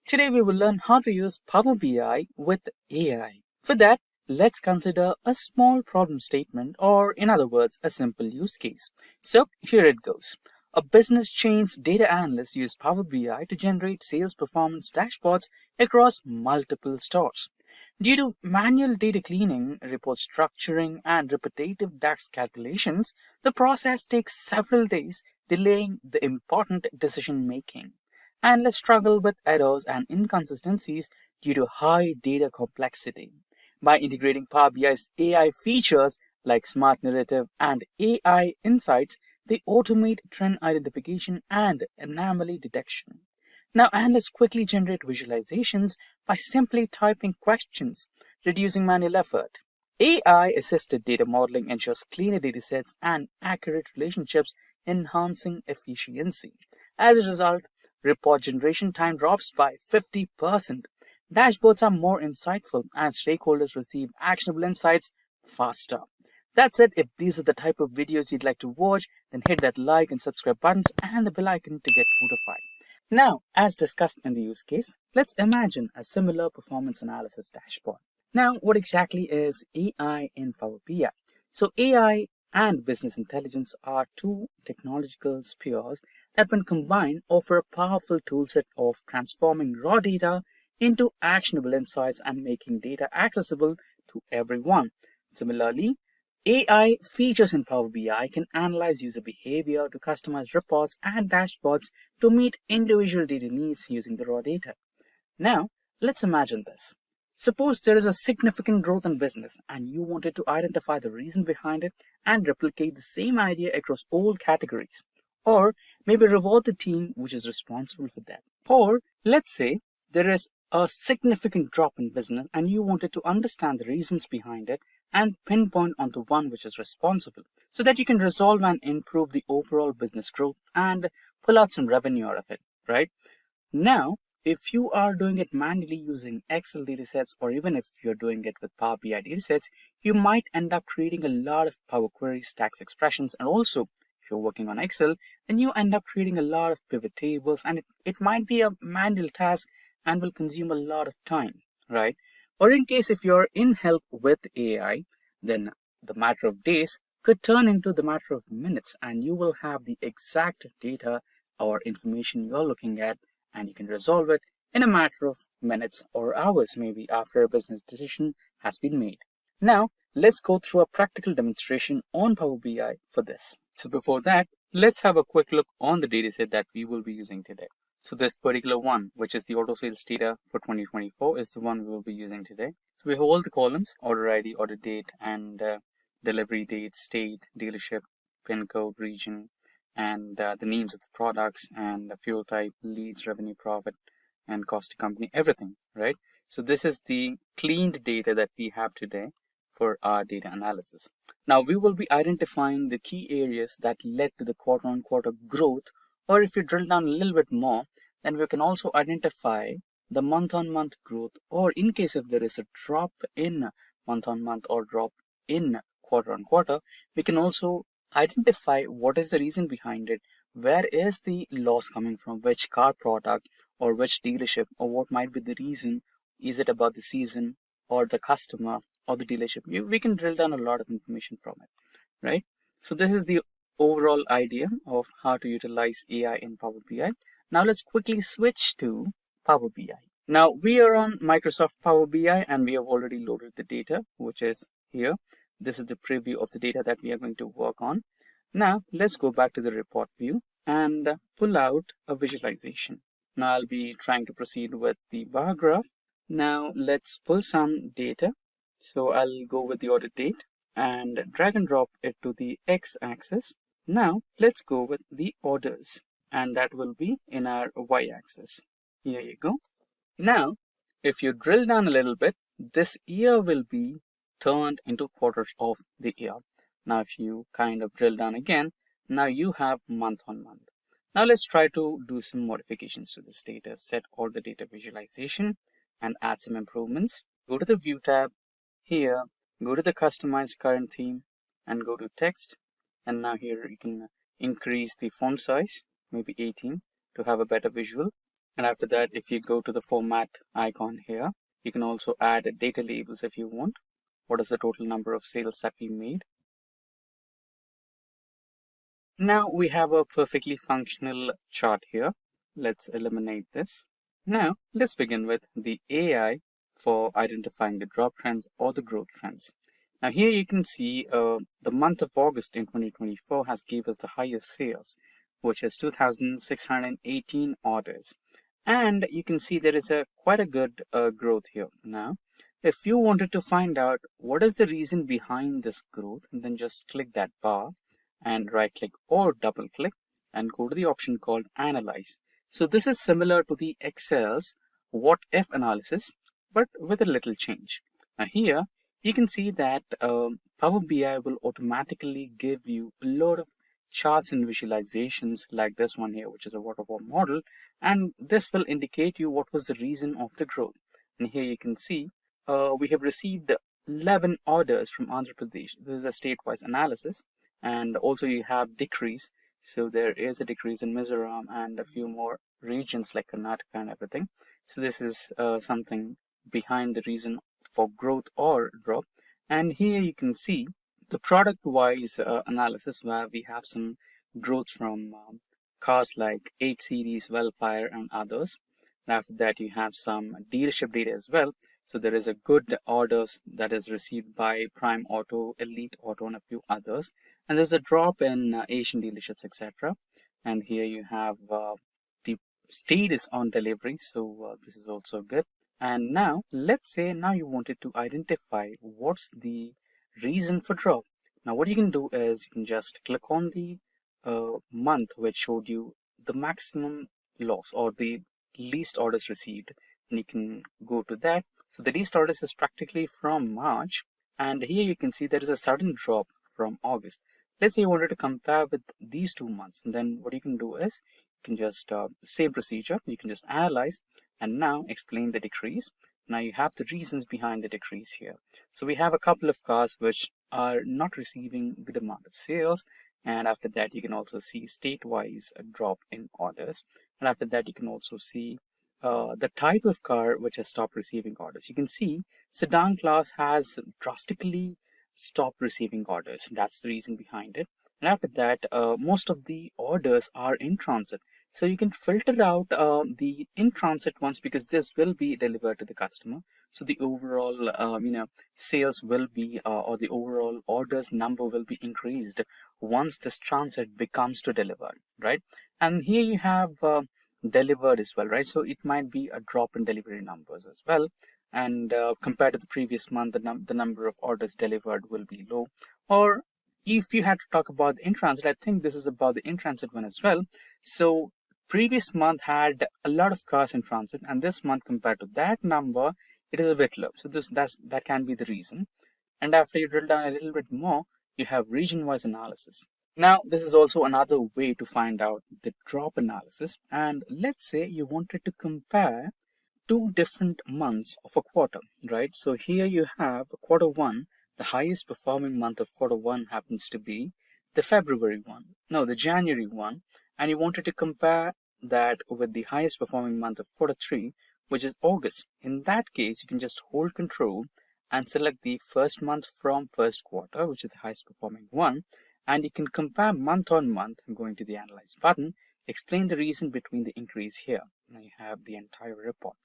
Today we will learn how to use Power BI with AI. For that, let's consider a small problem statement, or in other words, a simple use case. So here it goes. A business chain's data analyst used Power BI to generate sales performance dashboards across multiple stores. Due to manual data cleaning, report structuring, and repetitive DAX calculations, the process takes several days, delaying the important decision making. Analysts struggle with errors and inconsistencies due to high data complexity. By integrating Power BI's AI features like Smart Narrative and AI Insights, they automate trend identification and anomaly detection. Now, analysts quickly generate visualizations by simply typing questions, reducing manual effort. AI-assisted data modeling ensures cleaner datasets and accurate relationships, enhancing efficiency. As a result, report generation time drops by 50%. Dashboards are more insightful and stakeholders receive actionable insights faster. That's it. If these are the type of videos you'd like to watch, then hit that like and subscribe buttons and the bell icon to get notified. Now, as discussed in the use case, let's imagine a similar performance analysis dashboard. Now, what exactly is AI in Power BI? So AI and business intelligence are two technological spheres that, when combined, offer a powerful toolset of transforming raw data into actionable insights and making data accessible to everyone. Similarly, AI features in Power BI can analyze user behavior to customize reports and dashboards to meet individual data needs using the raw data. Now, let's imagine this. Suppose there is a significant growth in business and you wanted to identify the reason behind it and replicate the same idea across all categories. Or maybe reward the team which is responsible for that. Or let's say there is a significant drop in business and you wanted to understand the reasons behind it and pinpoint on the one which is responsible so that you can resolve and improve the overall business growth and pull out some revenue out of it, right? Now, if you are doing it manually using Excel datasets, or even if you're doing it with Power BI datasets, you might end up creating a lot of Power Queries, tax expressions, and also if you're working on Excel, then you end up creating a lot of pivot tables, and it might be a manual task and will consume a lot of time, right? Or in case if you're in help with AI, then the matter of days could turn into the matter of minutes, and you will have the exact data or information you're looking at, and you can resolve it in a matter of minutes or hours, maybe after a business decision has been made. Now, let's go through a practical demonstration on Power BI for this. So before that, let's have a quick look on the dataset that we will be using today. So this particular one, which is the auto sales data for 2024, is the one we will be using today. So we have all the columns: order ID, order date, and delivery date, state, dealership, pin code, region, and the names of the products, and the fuel type, leads, revenue, profit, and cost to company, everything, right? So this is the cleaned data that we have today for our data analysis. Now we will be identifying the key areas that led to the quarter-on-quarter growth, or if you drill down a little bit more, then we can also identify the month-on-month growth, or in case if there is a drop in month-on-month or drop in quarter-on-quarter, we can also identify what is the reason behind it, where is the loss coming from, which car product or which dealership, or what might be the reason. Is it about the season or the customer or the dealership? We can drill down a lot of information from it, right? So this is the overall idea of how to utilize AI in Power BI. Now let's quickly switch to Power BI. Now we are on Microsoft Power BI and we have already loaded the data, which is here. This is the preview of the data that we are going to work on. Now let's go back to the report view and pull out a visualization. Now I'll be trying to proceed with the bar graph. Now let's pull some data. So I'll go with the order date and drag and drop it to the x-axis. Now let's go with the orders, and that will be in our y-axis. Here you go. Now if you drill down a little bit, this year will be turned into quarters of the year. Now if you kind of drill down again, now you have month on month. Now let's try to do some modifications to this data, set all the data visualization and add some improvements. Go to the view tab here, go to the customize current theme and go to text, and now here you can increase the font size, maybe 18, to have a better visual. And after that, if you go to the format icon here, you can also add data labels if you want. What is the total number of sales that we made? Now we have a perfectly functional chart here. Let's eliminate this. Now let's begin with the AI for identifying the drop trends or the growth trends. Now here you can see the month of August in 2024 has gave us the highest sales, which is 2,618 orders. And you can see there is quite a good growth here. Now if you wanted to find out what is the reason behind this growth, then just click that bar and right click or double click and go to the option called Analyze. So this is similar to the Excel's what if analysis, but with a little change. Now here you can see that Power BI will automatically give you a lot of charts and visualizations like this one here, which is a waterfall model, and this will indicate you what was the reason of the growth. And here you can see we have received 11 orders from Andhra Pradesh. This is a state-wise analysis, and also you have decrease. So there is a decrease in Mizoram and a few more regions like Karnataka and everything. So this is something behind the reason for growth or drop. And here you can see the product-wise analysis where we have some growth from cars like 8 Series, Wellfire, and others. And after that, you have some dealership data as well. So there is a good orders that is received by Prime Auto, Elite Auto, and a few others. And there's a drop in Asian dealerships, etc. And here you have the status on delivery, so this is also good. And now let's say now you wanted to identify what's the reason for drop. Now what you can do is you can just click on the month which showed you the maximum loss or the least orders received, and you can go to that. So the least orders is practically from March, and here you can see there is a sudden drop from August. Let's say you wanted to compare with these 2 months, and then what you can do is you can just same procedure, you can just analyze and now explain the decrease. Now you have the reasons behind the decrease here. So we have a couple of cars which are not receiving good amount of sales, and after that you can also see state-wise a drop in orders, and after that you can also see the type of car which has stopped receiving orders. You can see sedan class has drastically stopped receiving orders. That's the reason behind it. And after that, most of the orders are in transit. So you can filter out the in transit ones because this will be delivered to the customer. So the overall, sales will be, or the overall orders number will be increased once this transit becomes to deliver, right? And here you have delivered as well, right? So it might be a drop in delivery numbers as well. And compared to the previous month, the number of orders delivered will be low. Or if you had to talk about the in-transit, I think this is about the in-transit one as well. So previous month had a lot of cars in transit, and this month compared to that number, it is a bit low. So that can be the reason. And after you drill down a little bit more, you have region-wise analysis. Now, this is also another way to find out the drop analysis. And let's say you wanted to compare 2 different months of a quarter, right? So here you have quarter 1. The highest performing month of quarter 1 happens to be the the January one, and you wanted to compare that with the highest performing month of quarter 3, which is August. In that case, you can just hold control and select the first month from first quarter, which is the highest performing one, and you can compare month on month. Going to the Analyze button, explain the reason between the increase here. Now you have the entire report.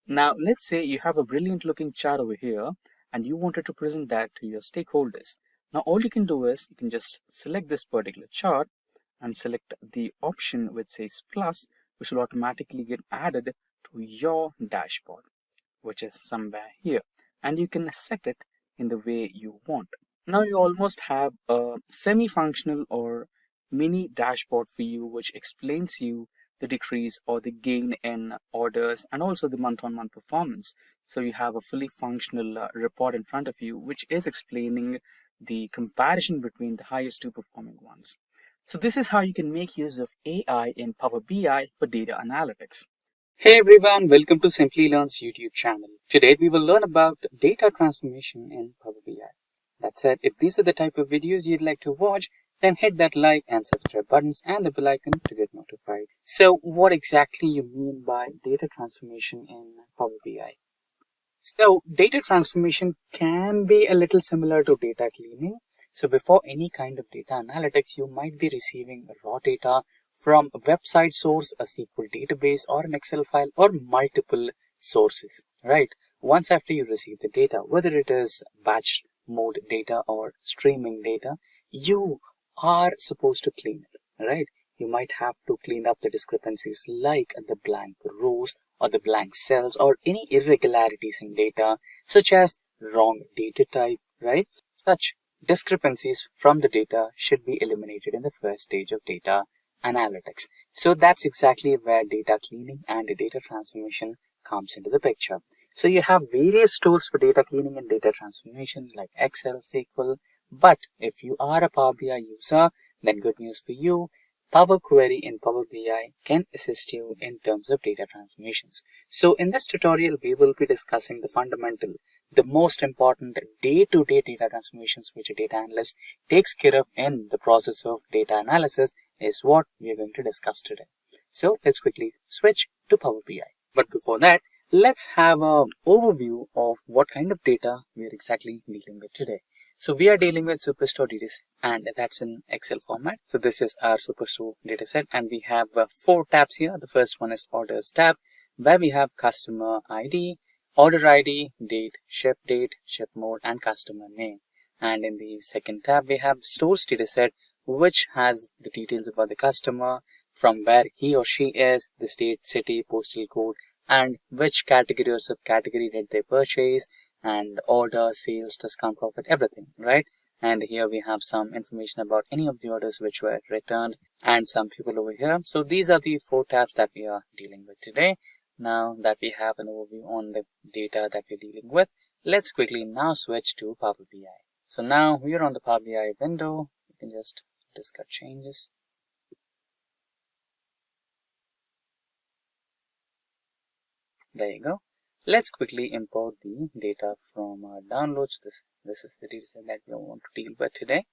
Now let's say you have a brilliant looking chart over here and you wanted to present that to your stakeholders. Now all you can do is you can just select this particular chart and select the option which says plus, which will automatically get added to your dashboard, which is somewhere here, and you can set it in the way you want. Now you almost have a semi-functional or mini dashboard for you, which explains you the decrease or the gain in orders and also the month-on-month performance. So you have a fully functional report in front of you, which is explaining the comparison between the highest 2 performing ones. So this is how you can make use of AI in Power BI for data analytics. Hey everyone, welcome to Simplilearn's YouTube channel. Today we will learn about data transformation in Power BI. That said, if these are the type of videos you'd like to watch, then hit that like and subscribe buttons and the bell icon to get notified. So what exactly you mean by data transformation in Power BI? So data transformation can be a little similar to data cleaning. So before any kind of data analytics, you might be receiving raw data from a website source, a SQL database, or an Excel file, or multiple sources, right? Once after you receive the data, whether it is batch mode data or streaming data, you are supposed to clean it, right? You might have to clean up the discrepancies like the blank rows or the blank cells or any irregularities in data, such as wrong data type, right? Such discrepancies from the data should be eliminated in the first stage of data analytics. So that's exactly where data cleaning and data transformation comes into the picture. So you have various tools for data cleaning and data transformation like Excel, SQL, but if you are a Power BI user, then good news for you. Power Query in Power BI can assist you in terms of data transformations. So in this tutorial, we will be discussing the fundamental, the most important day-to-day data transformations which a data analyst takes care of in the process of data analysis is what we are going to discuss today. So let's quickly switch to Power BI. But before that, let's have an overview of what kind of data we are exactly dealing with today. So we are dealing with Superstore dataset, and that's in Excel format. So this is our Superstore dataset, and we have 4 tabs here. The first one is Orders tab, where we have Customer ID, Order ID, Date, Ship mode, and Customer name. And in the second tab, we have Stores dataset, which has the details about the customer, from where he or she is, the state, city, postal code, and which category or subcategory did they purchase, and order, sales, discount, profit, everything, right? And here we have some information about any of the orders which were returned and some people over here. So these are the 4 tabs that we are dealing with today. Now that we have an overview on the data that we're dealing with, let's quickly now switch to Power BI. So now we are on the Power BI window. You can just discuss changes. There you go. Let's quickly import the data from our downloads. This is the data set that we want to deal with today.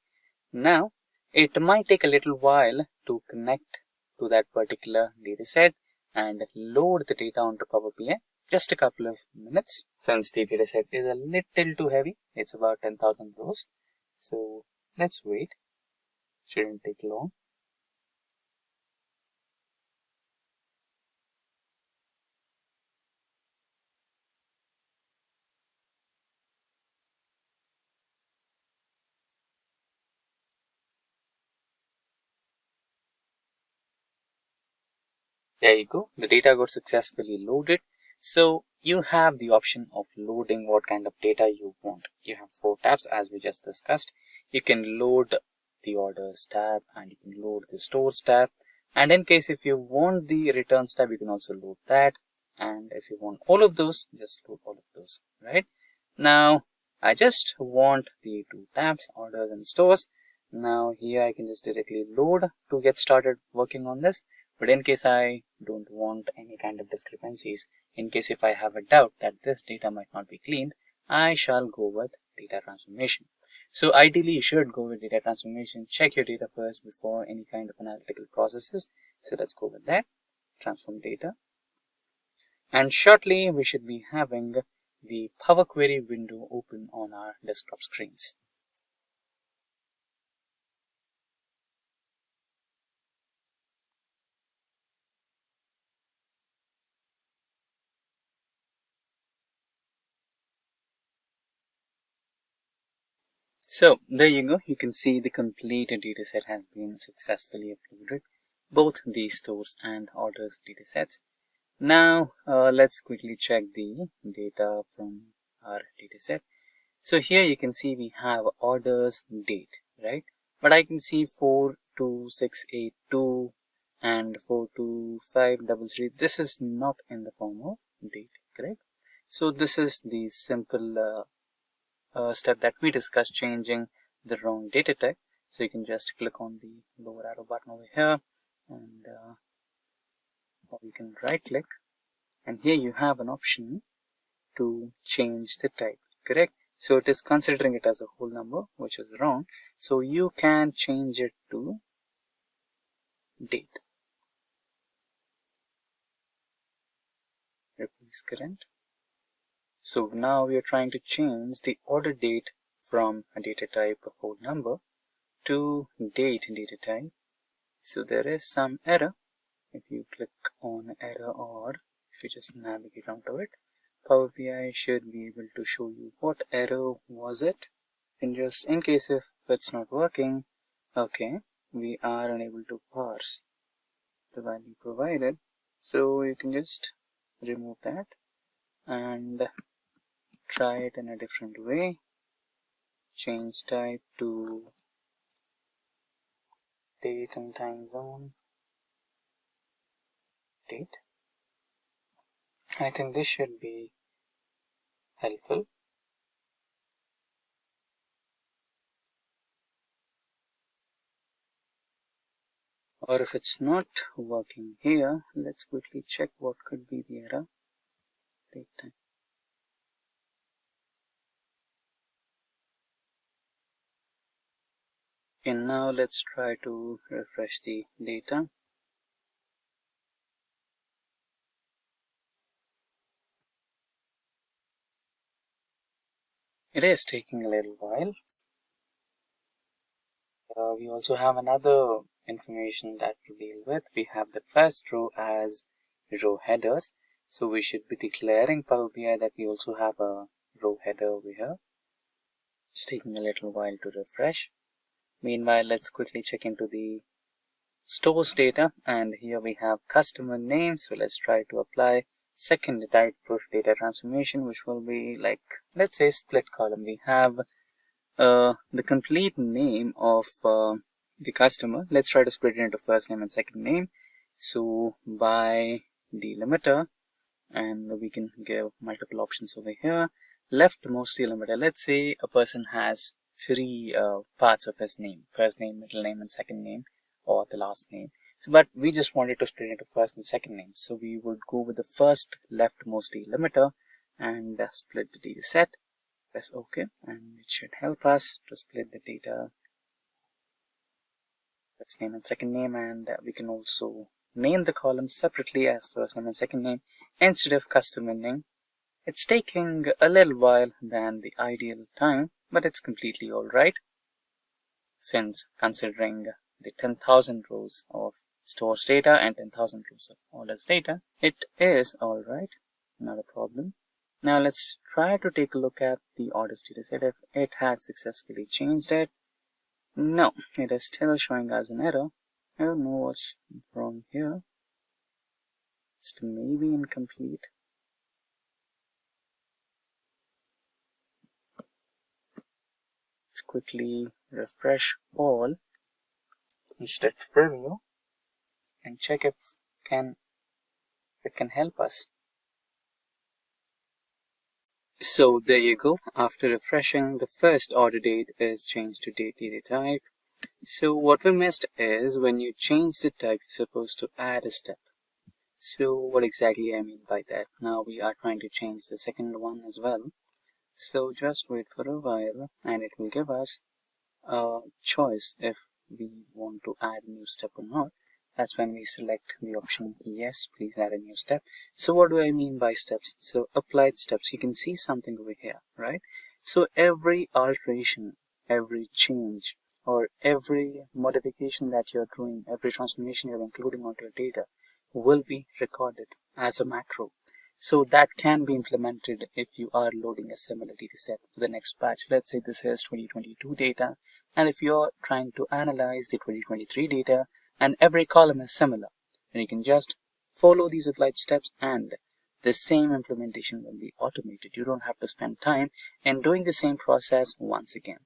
Now, it might take a little while to connect to that particular data set and load the data onto Power BI. Just a couple of minutes, since the data set is a little too heavy. It's about 10,000 rows. So let's wait. Shouldn't take long. There you go. The data got successfully loaded. So you have the option of loading what kind of data you want. You have 4 tabs as we just discussed. You can load the orders tab and you can load the stores tab. And in case if you want the returns tab, you can also load that. And if you want all of those, just load all of those, right? Now, I just want the 2 tabs, orders and stores. Now here I can just directly load to get started working on this. But in case I don't want any kind of discrepancies, in case if I have a doubt that this data might not be cleaned, I shall go with data transformation. So ideally you should go with data transformation. Check your data first before any kind of analytical processes. So let's go with that. Transform data. And shortly we should be having the Power Query window open on our desktop screens. So there you go. You can see the complete data set has been successfully uploaded, both the stores and orders data sets. Now let's quickly check the data from our data set. So here you can see we have orders date, right? But I can see 42682 and 42533. This is not in the form of date, correct? So this is the simple step that we discussed, changing the wrong data type. So you can just click on the lower arrow button over here, and or you can right click, and here you have an option to change the type, correct? So it is considering it as a whole number, which is wrong. So you can change it to date. Replace current. So now we are trying to change the order date from a data type a whole number to date data type. So there is some error. If you click on error, or if you just navigate onto it, Power BI should be able to show you what error was it. And just in case if it's not working, okay, we are unable to parse the value provided. So you can just remove that and try it in a different way. Change type to date and time zone. Date. I think this should be helpful. Or if it's not working here, let's quickly check what could be the error. Date time. And now let's try to refresh the data. It is taking a little while. We also have another information that to deal with. We have the first row as row headers. So we should be declaring Power BI that we also have a row header over here. It's taking a little while to refresh. Meanwhile, let's quickly check into the stores data, and here we have customer name. So let's try to apply second type of data transformation, which will be like, let's say, split column. We have the complete name of the customer. Let's try to split it into first name and second name. So by delimiter, and we can give multiple options over here. Leftmost delimiter, let's say a person has three parts of his name: first name, middle name, and second name, or the last name. So, but we just wanted to split into first and second name, so we would go with the first leftmost delimiter and split the data set. Press OK, and it should help us to split the data first name and second name, and we can also name the columns separately as first name and second name instead of customer name. It's taking a little while than the ideal time, but it's completely alright, since considering the 10,000 rows of stores data and 10,000 rows of orders data, it is alright, not a problem. Now let's try to take a look at the orders data set if it has successfully changed it. No, it is still showing us an error. I don't know what's wrong here. It's maybe incomplete. Let's quickly refresh all instead of preview and check if it can help us. So there you go. After refreshing, the first order date is changed to date data type. So what we missed is when you change the type, you're supposed to add a step. So what exactly I mean by that? Now we are trying to change the second one as well. So just wait for a while and it will give us a choice if we want to add a new step or not. That's when we select the option yes, please add a new step. So what do I mean by steps? So applied steps, you can see something over here, right? So every alteration, every change, or every modification that you're doing, every transformation you're including onto your data will be recorded as a macro. So that can be implemented if you are loading a similar data set for the next batch. Let's say this is 2022 data, and if you're trying to analyze the 2023 data, and every column is similar, then you can just follow these applied steps and the same implementation will be automated. You don't have to spend time in doing the same process once again.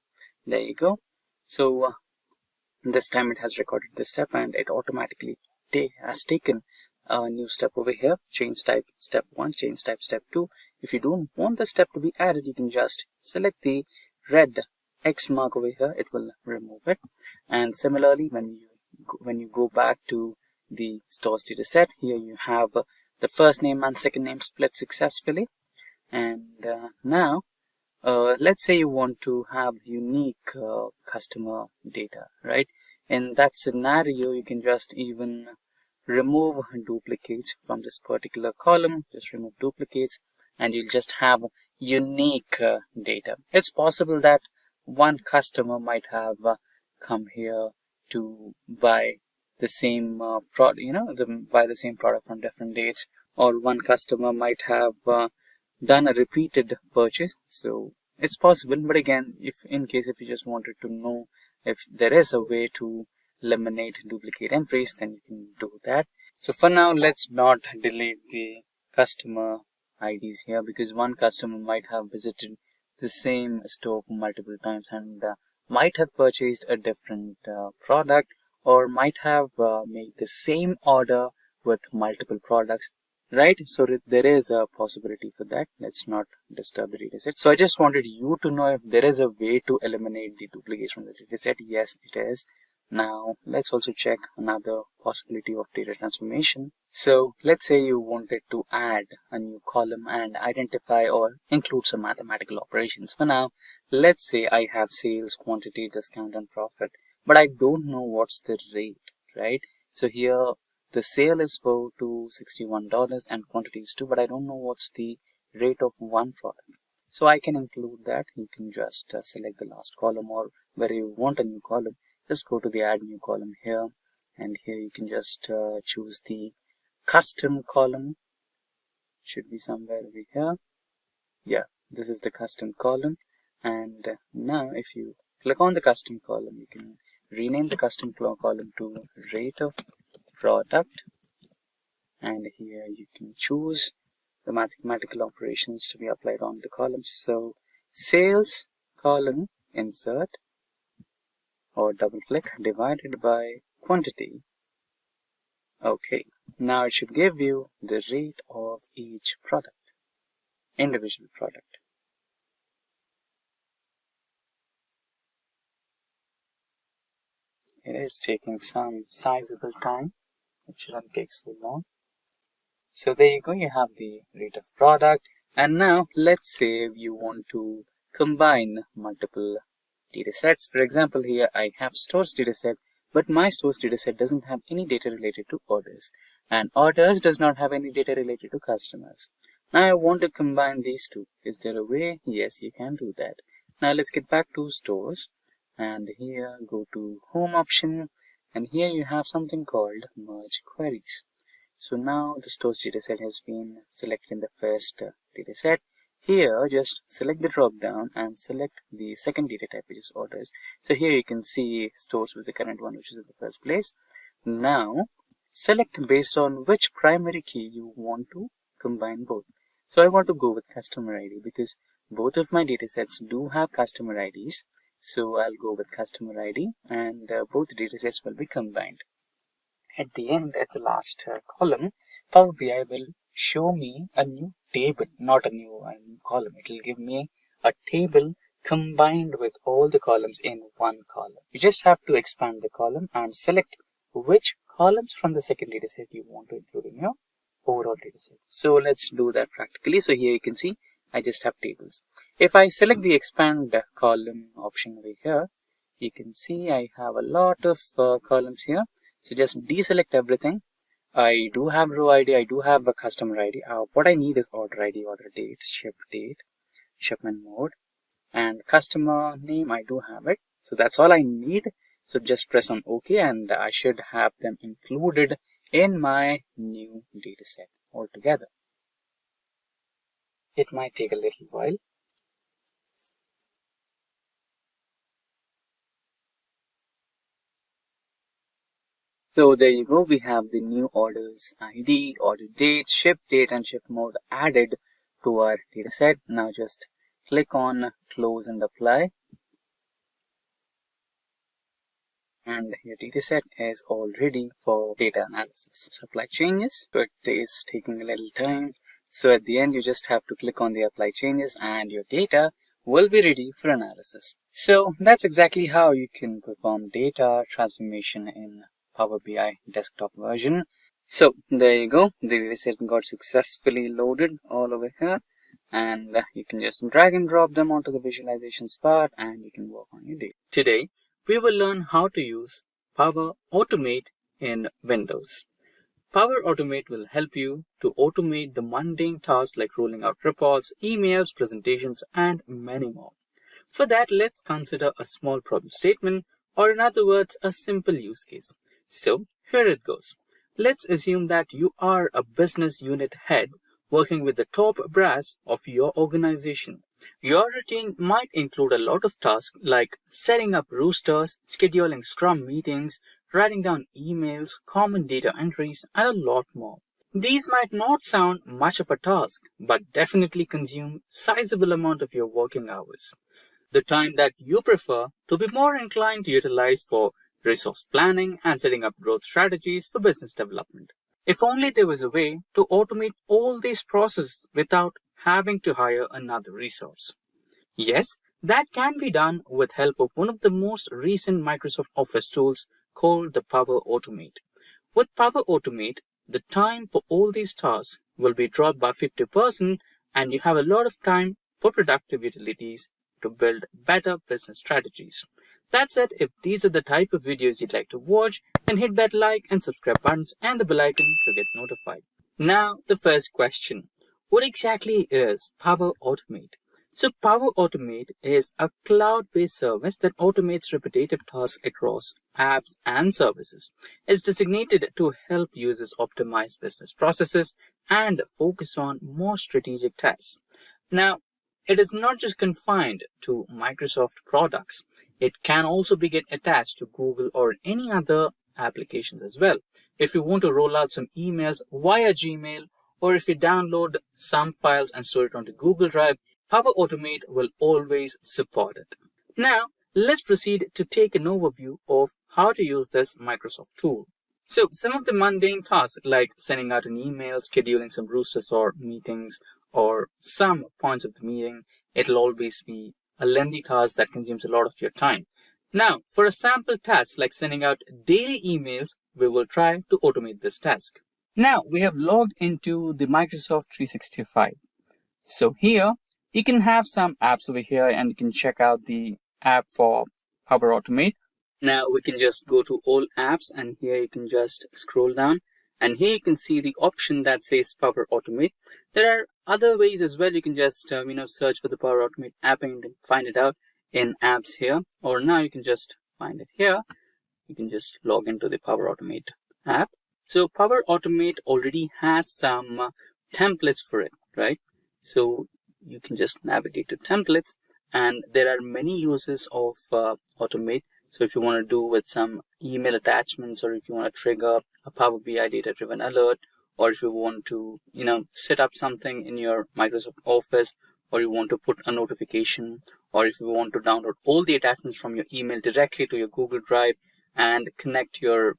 There you go. So this time it has recorded this step and it automatically has taken a new step over here. Change type step 1, change type step 2. If you don't want the step to be added, you can just select the red X mark over here. It will remove it. And similarly, when you go back to the stores data set, here you have the first name and second name split successfully. And now let's say you want to have unique customer data, right? In that scenario, you can just even remove duplicates from this particular column. Just remove duplicates and you'll just have unique data. It's possible that one customer might have come here to buy the same product, buy the same product on different dates, or one customer might have done a repeated purchase. So it's possible, but again, if you just wanted to know if there is a way to eliminate duplicate entries, then you can do that. So for now, let's not delete the customer IDs here, because one customer might have visited the same store for multiple times and might have purchased a different product, or might have made the same order with multiple products, right? So there is a possibility for that. Let's not disturb the data set. So I just wanted you to know if there is a way to eliminate the duplicates from the data set. Yes, it is. Now let's also check another possibility of data transformation. So let's say you wanted to add a new column and identify or include some mathematical operations. For now, let's say I have sales, quantity, discount, and profit, but I don't know what's the rate, right? So here the sale is for $261 and quantity is 2, but I don't know what's the rate of one product. So I can include that. You can just select the last column, or where you want a new column, just go to the add new column here, and here you can just choose the custom column. Should be somewhere over here. Yeah, this is the custom column. And now if you click on the custom column, you can rename the custom column to rate of product, and here you can choose the mathematical operations to be applied on the columns. So sales column insert or double click divided by quantity. Okay, now it should give you the rate of each product, individual product. It is taking some sizable time. It shouldn't take so long. So there you go, you have the rate of product. And now let's say you want to combine multiple data sets. For example, here I have stores data set, but my stores data set doesn't have any data related to orders, and orders does not have any data related to customers. Now I want to combine these two. Is there a way? Yes, you can do that. Now let's get back to stores, and here go to home option, and here you have something called merge queries. So now the stores dataset has been selected in the first dataset. Here just select the drop down and select the second data type, which is orders. So here you can see stores with the current one, which is in the first place. Now select based on which primary key you want to combine both. So I want to go with customer ID because both of my datasets do have customer IDs. So I'll go with customer ID, and both datasets will be combined. At the end, at the last column, Power BI will show me a new table, not a new column. It will give me a table combined with all the columns in one column. You just have to expand the column and select which columns from the second dataset you want to include in your overall dataset. So let's do that practically. So here you can see I just have tables. If I select the expand column option over here, you can see I have a lot of columns here. So just deselect everything. I do have row ID, I do have a customer ID. What I need is order ID, order date, shipment mode, and customer name. I do have it. So that's all I need. So just press on OK, and I should have them included in my new dataset altogether. It might take a little while. So there you go, we have the new orders ID, order date, ship date, and ship mode added to our dataset. Now just click on close and apply. And your dataset is all ready for data analysis. Supply changes, but it is taking a little time. So at the end, you just have to click on the apply changes and your data will be ready for analysis. So that's exactly how you can perform data transformation in Power BI desktop version. So there you go, the dataset got successfully loaded all over here, and you can just drag and drop them onto the visualizations part and you can work on your data. Today we will learn how to use Power Automate in Windows. Power Automate will help you to automate the mundane tasks like rolling out reports, emails, presentations, and many more. For that, let's consider a small problem statement, or in other words, a simple use case. So here it goes. Let's assume that you are a business unit head working with the top brass of your organization. Your routine might include a lot of tasks like setting up roosters, scheduling Scrum meetings, writing down emails, common data entries, and a lot more. These might not sound much of a task, but definitely consume sizable amount of your working hours. The time that you prefer to be more inclined to utilize for resource planning and setting up growth strategies for business development. If only there was a way to automate all these processes without having to hire another resource. Yes, that can be done with help of one of the most recent Microsoft Office tools called the Power Automate. With Power Automate, the time for all these tasks will be dropped by 50%, and you have a lot of time for productive utilities to build better business strategies. That said, if these are the type of videos you'd like to watch, then hit that like and subscribe buttons and the bell icon to get notified. Now, the first question. What exactly is Power Automate? So Power Automate is a cloud-based service that automates repetitive tasks across apps and services. It's designated to help users optimize business processes and focus on more strategic tasks. Now, it is not just confined to Microsoft products. It can also be get attached to Google or any other applications as well. If you want to roll out some emails via Gmail, or if you download some files and store it onto Google Drive, Power Automate will always support it. Now, let's proceed to take an overview of how to use this Microsoft tool. So, some of the mundane tasks like sending out an email, scheduling some roosters or meetings, or some points of the meeting, it'll always be a lengthy task that consumes a lot of your time. Now, for a sample task like sending out daily emails, we will try to automate this task. Now, we have logged into the Microsoft 365. So here, you can have some apps over here and you can check out the app for Power Automate. Now, we can just go to all apps and here you can just scroll down. And here you can see the option that says Power Automate. There are other ways as well. You can just search for the Power Automate app and find it out in apps here. Or now you can just find it here. You can just log into the Power Automate app. So Power Automate already has some templates for it, right? So you can just navigate to templates, and there are many uses of Automate. So if you want to do with some email attachments, or if you want to trigger a Power BI data-driven alert, or if you want to, set up something in your Microsoft Office, or you want to put a notification, or if you want to download all the attachments from your email directly to your Google Drive and connect your,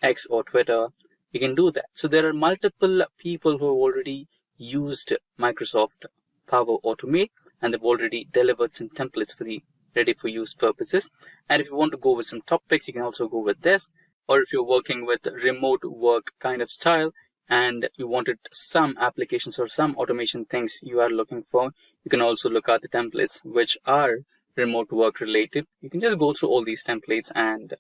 X or Twitter, you can do that. So there are multiple people who have already used Microsoft Power Automate, and they've already delivered some templates for the ready for use purposes. And if you want to go with some topics, you can also go with this. Or if you're working with remote work kind of style and you wanted some applications or some automation things you are looking for, you can also look at the templates which are remote work related. You can just go through all these templates and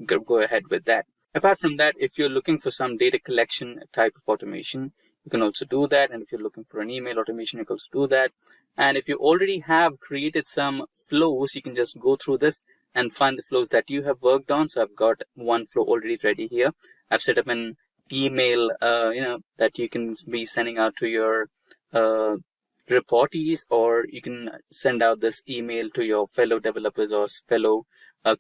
go ahead with that. Apart from that, if you're looking for some data collection type of automation, you can also do that. And if you're looking for an email automation, you can also do that. And if you already have created some flows, you can just go through this and find the flows that you have worked on. So I've got one flow already ready here. I've set up an email, that you can be sending out to your reportees, or you can send out this email to your fellow developers or fellow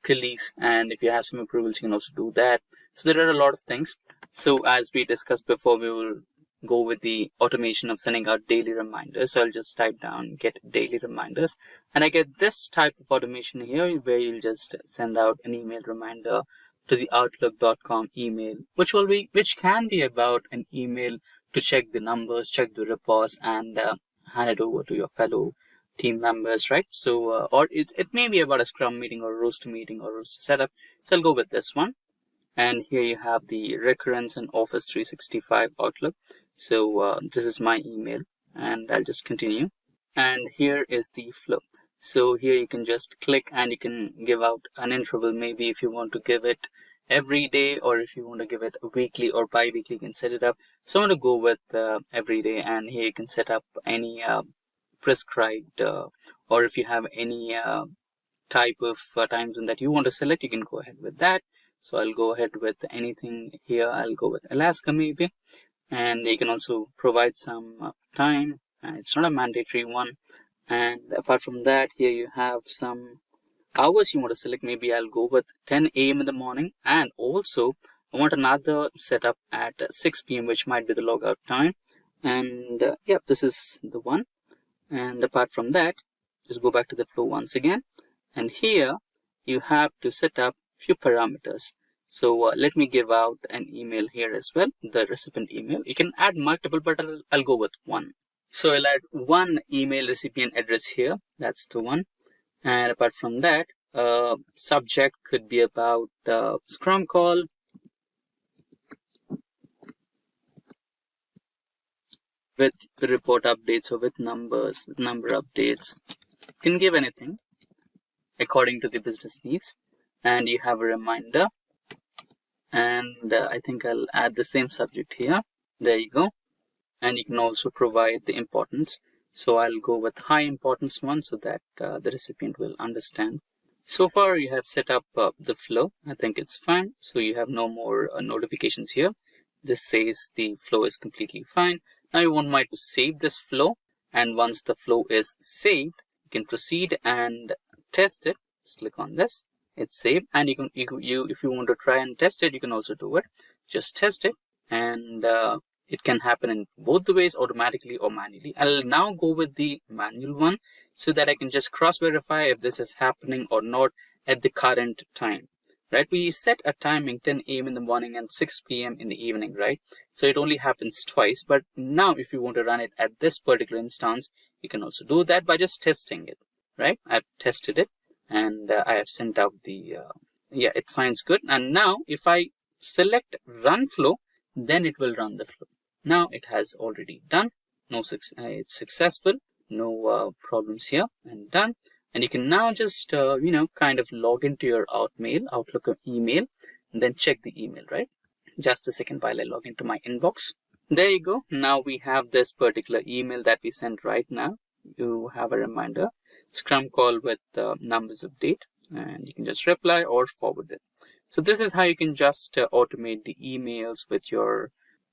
colleagues. And if you have some approvals, you can also do that. So there are a lot of things. So as we discussed before, we will go with the automation of sending out daily reminders. So I'll just type down get daily reminders, and I get this type of automation here where you'll just send out an email reminder to the outlook.com email, which can be about an email to check the numbers, check the reports, and hand it over to your fellow team members, right? So or it may be about a scrum meeting or a roster meeting or roster setup. So I'll go with this one. And here you have the recurrence in Office 365 Outlook. So this is my email, and I'll just continue. And here is the flow. So here you can just click and you can give out an interval. Maybe if you want to give it every day, or if you want to give it weekly or bi-weekly, you can set it up. So I'm going to go with every day, and here you can set up any prescribed, or if you have any type of time zone that you want to select, you can go ahead with that. So I'll go ahead with anything here. I'll go with Alaska maybe. And you can also provide some time, and it's not a mandatory one. And apart from that, here you have some hours you want to select. Maybe I'll go with 10 a.m. in the morning, and also I want another setup at 6 p.m. which might be the logout time. And this is the one. And apart from that, just go back to the flow once again, and here you have to set up few parameters. So let me give out an email here as well, the recipient email. You can add multiple, but I'll go with one. So I'll add one email recipient address here. That's the one. And apart from that, subject could be about Scrum call. With report updates or with numbers, with number updates. You can give anything according to the business needs. And you have a reminder. And I think I'll add the same subject here. There you go. And you can also provide the importance. So I'll go with high importance one so that the recipient will understand. So far you have set up the flow. I think it's fine. So you have no more notifications here. This says the flow is completely fine. Now you want me to save this flow, And once the flow is saved, you can proceed and test it. Just click on this. It's saved, and you if you want to try and test it, you can also do it. Just test it, and it can happen in both the ways, automatically or manually. I'll now go with the manual one so that I can just cross-verify if this is happening or not at the current time. Right? We set a timing 10 a.m. in the morning and 6 p.m. in the evening, right? So it only happens twice. But now if you want to run it at this particular instance, you can also do that by just testing it, right? I've tested it, and I have sent out the, yeah, it finds good. And now if I select run flow, then it will run the flow. Now it has already done. It's successful. No problems here, and done. And you can now just, kind of log into your Outlook or email, and then check the email, right? Just a second while I log into my inbox. There you go. Now we have this particular email that we sent right now. You have a reminder, Scrum call with numbers of date, and you can just reply or forward it. So this is how you can just automate the emails with your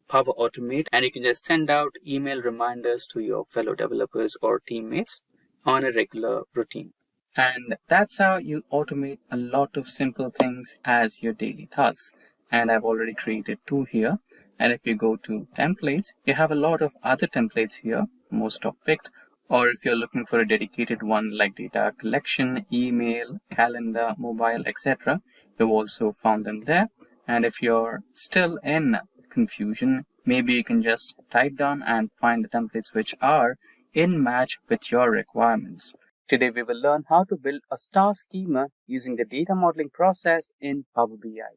Power Automate, and you can just send out email reminders to your fellow developers or teammates on a regular routine. And that's how you automate a lot of simple things as your daily tasks. And I've already created 2 here. And if you go to templates, you have a lot of other templates here, most are picked. Or if you're looking for a dedicated one like data collection, email, calendar, mobile, etc., you've also found them there. And if you're still in confusion, maybe you can just type down and find the templates which are in match with your requirements. Today we will learn how to build a star schema using the data modeling process in Power BI.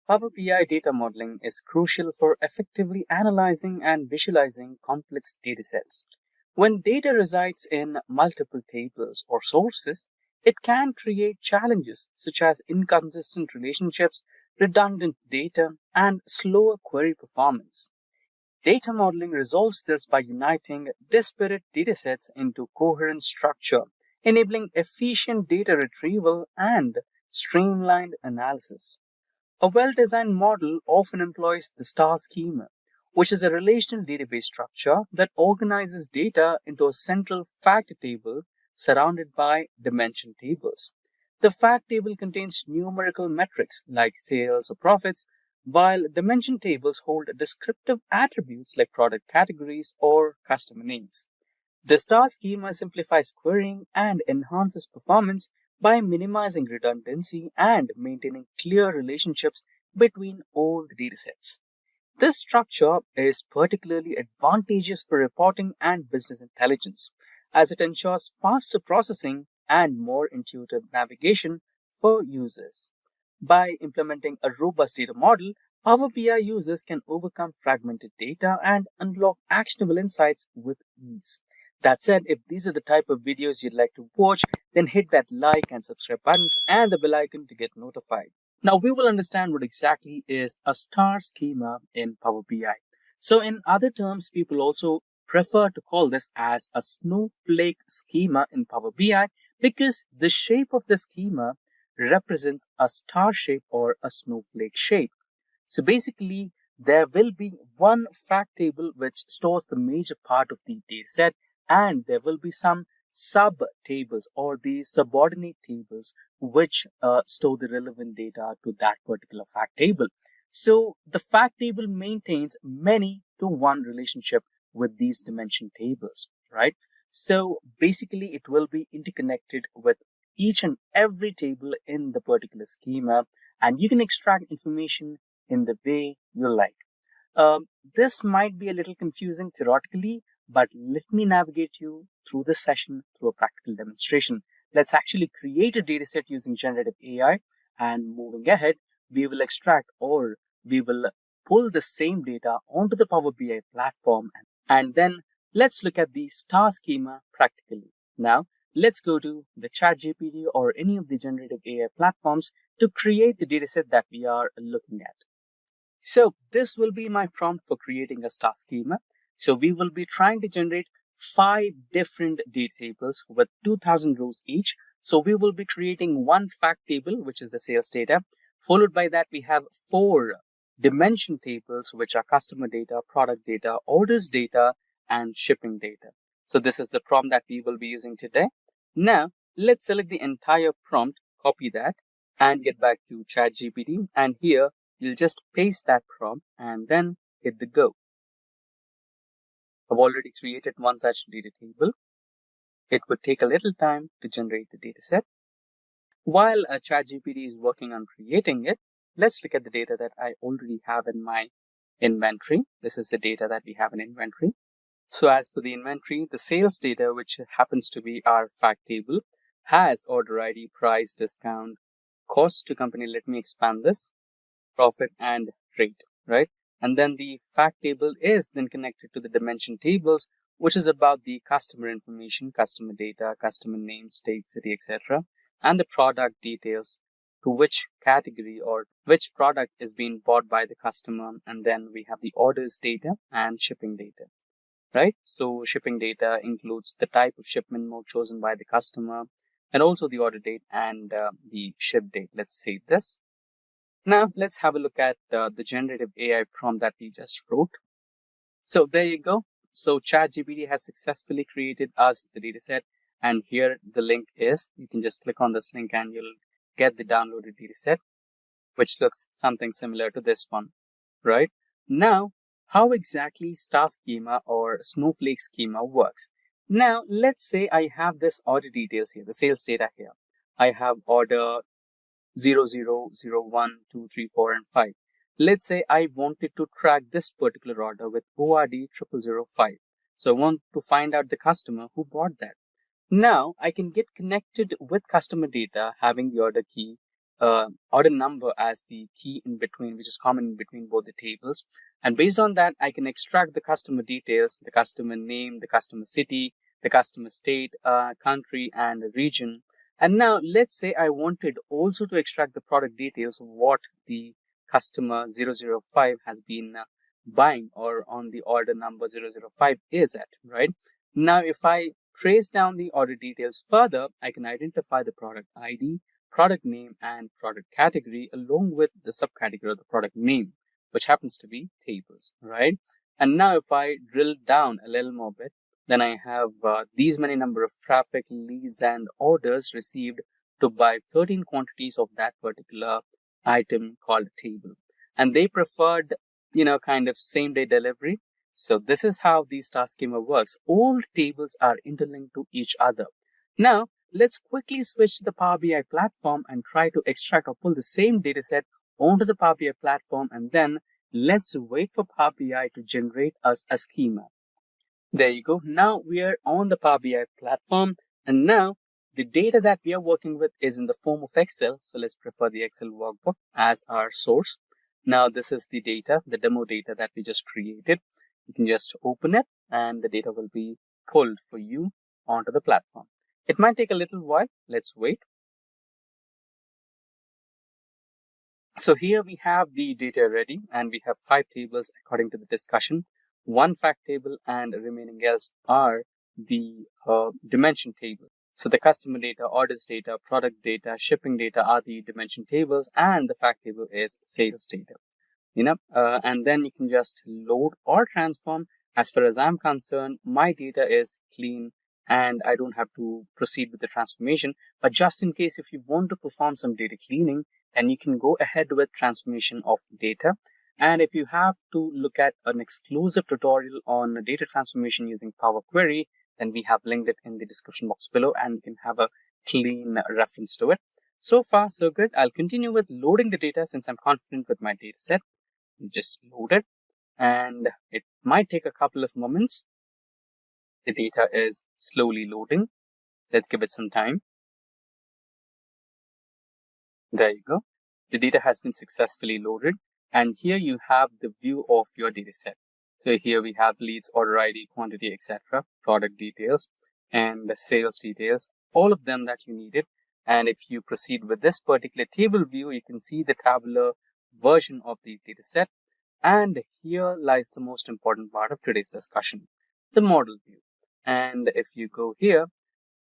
Power BI data modeling is crucial for effectively analyzing and visualizing complex datasets. When data resides in multiple tables or sources, it can create challenges such as inconsistent relationships, redundant data, and slower query performance. Data modeling resolves this by uniting disparate datasets into coherent structure, enabling efficient data retrieval and streamlined analysis. A well-designed model often employs the star schema, which is a relational database structure that organizes data into a central fact table surrounded by dimension tables. The fact table contains numerical metrics like sales or profits, while dimension tables hold descriptive attributes like product categories or customer names. The star schema simplifies querying and enhances performance by minimizing redundancy and maintaining clear relationships between all the datasets. This structure is particularly advantageous for reporting and business intelligence, as it ensures faster processing and more intuitive navigation for users. By implementing a robust data model, Power BI users can overcome fragmented data and unlock actionable insights with ease. That said, if these are the type of videos you'd like to watch, then hit that like and subscribe buttons and the bell icon to get notified. Now we will understand what exactly is a star schema in Power BI. So in other terms, people also prefer to call this as a snowflake schema in Power BI because the shape of the schema represents a star shape or a snowflake shape. So basically, there will be one fact table which stores the major part of the dataset, and there will be some sub tables or the subordinate tables which store the relevant data to that particular fact table. So the fact table maintains many to one relationship with these dimension tables, right? So basically it will be interconnected with each and every table in the particular schema, and you can extract information in the way you like. This might be a little confusing theoretically, but let me navigate you through this session through a practical demonstration. Let's actually create a dataset using generative AI, and moving ahead, we will extract or we will pull the same data onto the Power BI platform, and then let's look at the star schema practically. Now, let's go to the ChatGPT or any of the generative AI platforms to create the dataset that we are looking at. So this will be my prompt for creating a star schema. So we will be trying to generate 5 different data tables with 2000 rows each. So we will be creating one fact table, which is the sales data. Followed by that, we have 4 dimension tables, which are customer data, product data, orders data, and shipping data. So this is the prompt that we will be using today. Now, let's select the entire prompt, copy that, and get back to ChatGPT. And here, you'll just paste that prompt and then hit the go. I've already created one such data table. It would take a little time to generate the data set. While ChatGPT is working on creating it, let's look at the data that I already have in my inventory. This is the data that we have in inventory. So as for the inventory, the sales data, which happens to be our fact table, has order ID, price, discount, cost to company. Let me expand this, profit and rate, right? And then the fact table is then connected to the dimension tables, which is about the customer information, customer data, customer name, state, city, etc. And the product details, to which category or which product is being bought by the customer. And then we have the orders data and shipping data. Right? So shipping data includes the type of shipment mode chosen by the customer and also the order date and the ship date. Let's save this. Now let's have a look at the generative AI prompt that we just wrote. So there you go. So ChatGPT has successfully created us the dataset, and here the link is. You can just click on this link and you'll get the downloaded dataset, which looks something similar to this one, right? Now, how exactly Star Schema or Snowflake Schema works. Now, let's say I have this order details here, the sales data here. I have order 0, 0, 0, 1, 2, 3, 4, and 5. Let's say I wanted to track this particular order with ORD 0005. So I want to find out the customer who bought that. Now, I can get connected with customer data having the order key, order number as the key in between, which is common in between both the tables. And based on that, I can extract the customer details, the customer name, the customer city, the customer state, country, and region. And now let's say I wanted also to extract the product details of what the customer 005 has been buying, or on the order number 005 is at, right? Now, if I trace down the order details further, I can identify the product ID, product name, and product category along with the subcategory of the product name, which happens to be tables, right? And now if I drill down a little more bit, then I have these many number of traffic, leads, and orders received to buy 13 quantities of that particular item called table. And they preferred, kind of same day delivery. So this is how the Star Schema works. All tables are interlinked to each other. Now, let's quickly switch to the Power BI platform and try to extract or pull the same data set onto the Power BI platform, and then let's wait for Power BI to generate us a schema. There you go. Now we are on the Power BI platform, and now the data that we are working with is in the form of Excel. So let's prefer the Excel workbook as our source. Now this is the data, the demo data that we just created. You can just open it and the data will be pulled for you onto the platform. It might take a little while. Let's wait. So here we have the data ready, and we have 5 tables according to the discussion. 1 fact table and remaining else are the dimension table. So the customer data, orders data, product data, shipping data are the dimension tables, and the fact table is sales data. And then you can just load or transform. As far as I'm concerned, my data is clean and I don't have to proceed with the transformation. But just in case if you want to perform some data cleaning, then you can go ahead with transformation of data. And if you have to look at an exclusive tutorial on data transformation using Power Query, then we have linked it in the description box below and you can have a clean reference to it. So far, so good. I'll continue with loading the data since I'm confident with my data set. Just load it, and it might take a couple of moments. The data is slowly loading. Let's give it some time. There you go. The data has been successfully loaded, and here you have the view of your data set. So here we have leads, order ID, quantity, etc., product details, and the sales details, all of them that you needed. And if you proceed with this particular table view, you can see the tabular version of the data set. And here lies the most important part of today's discussion, the model view. And if you go here,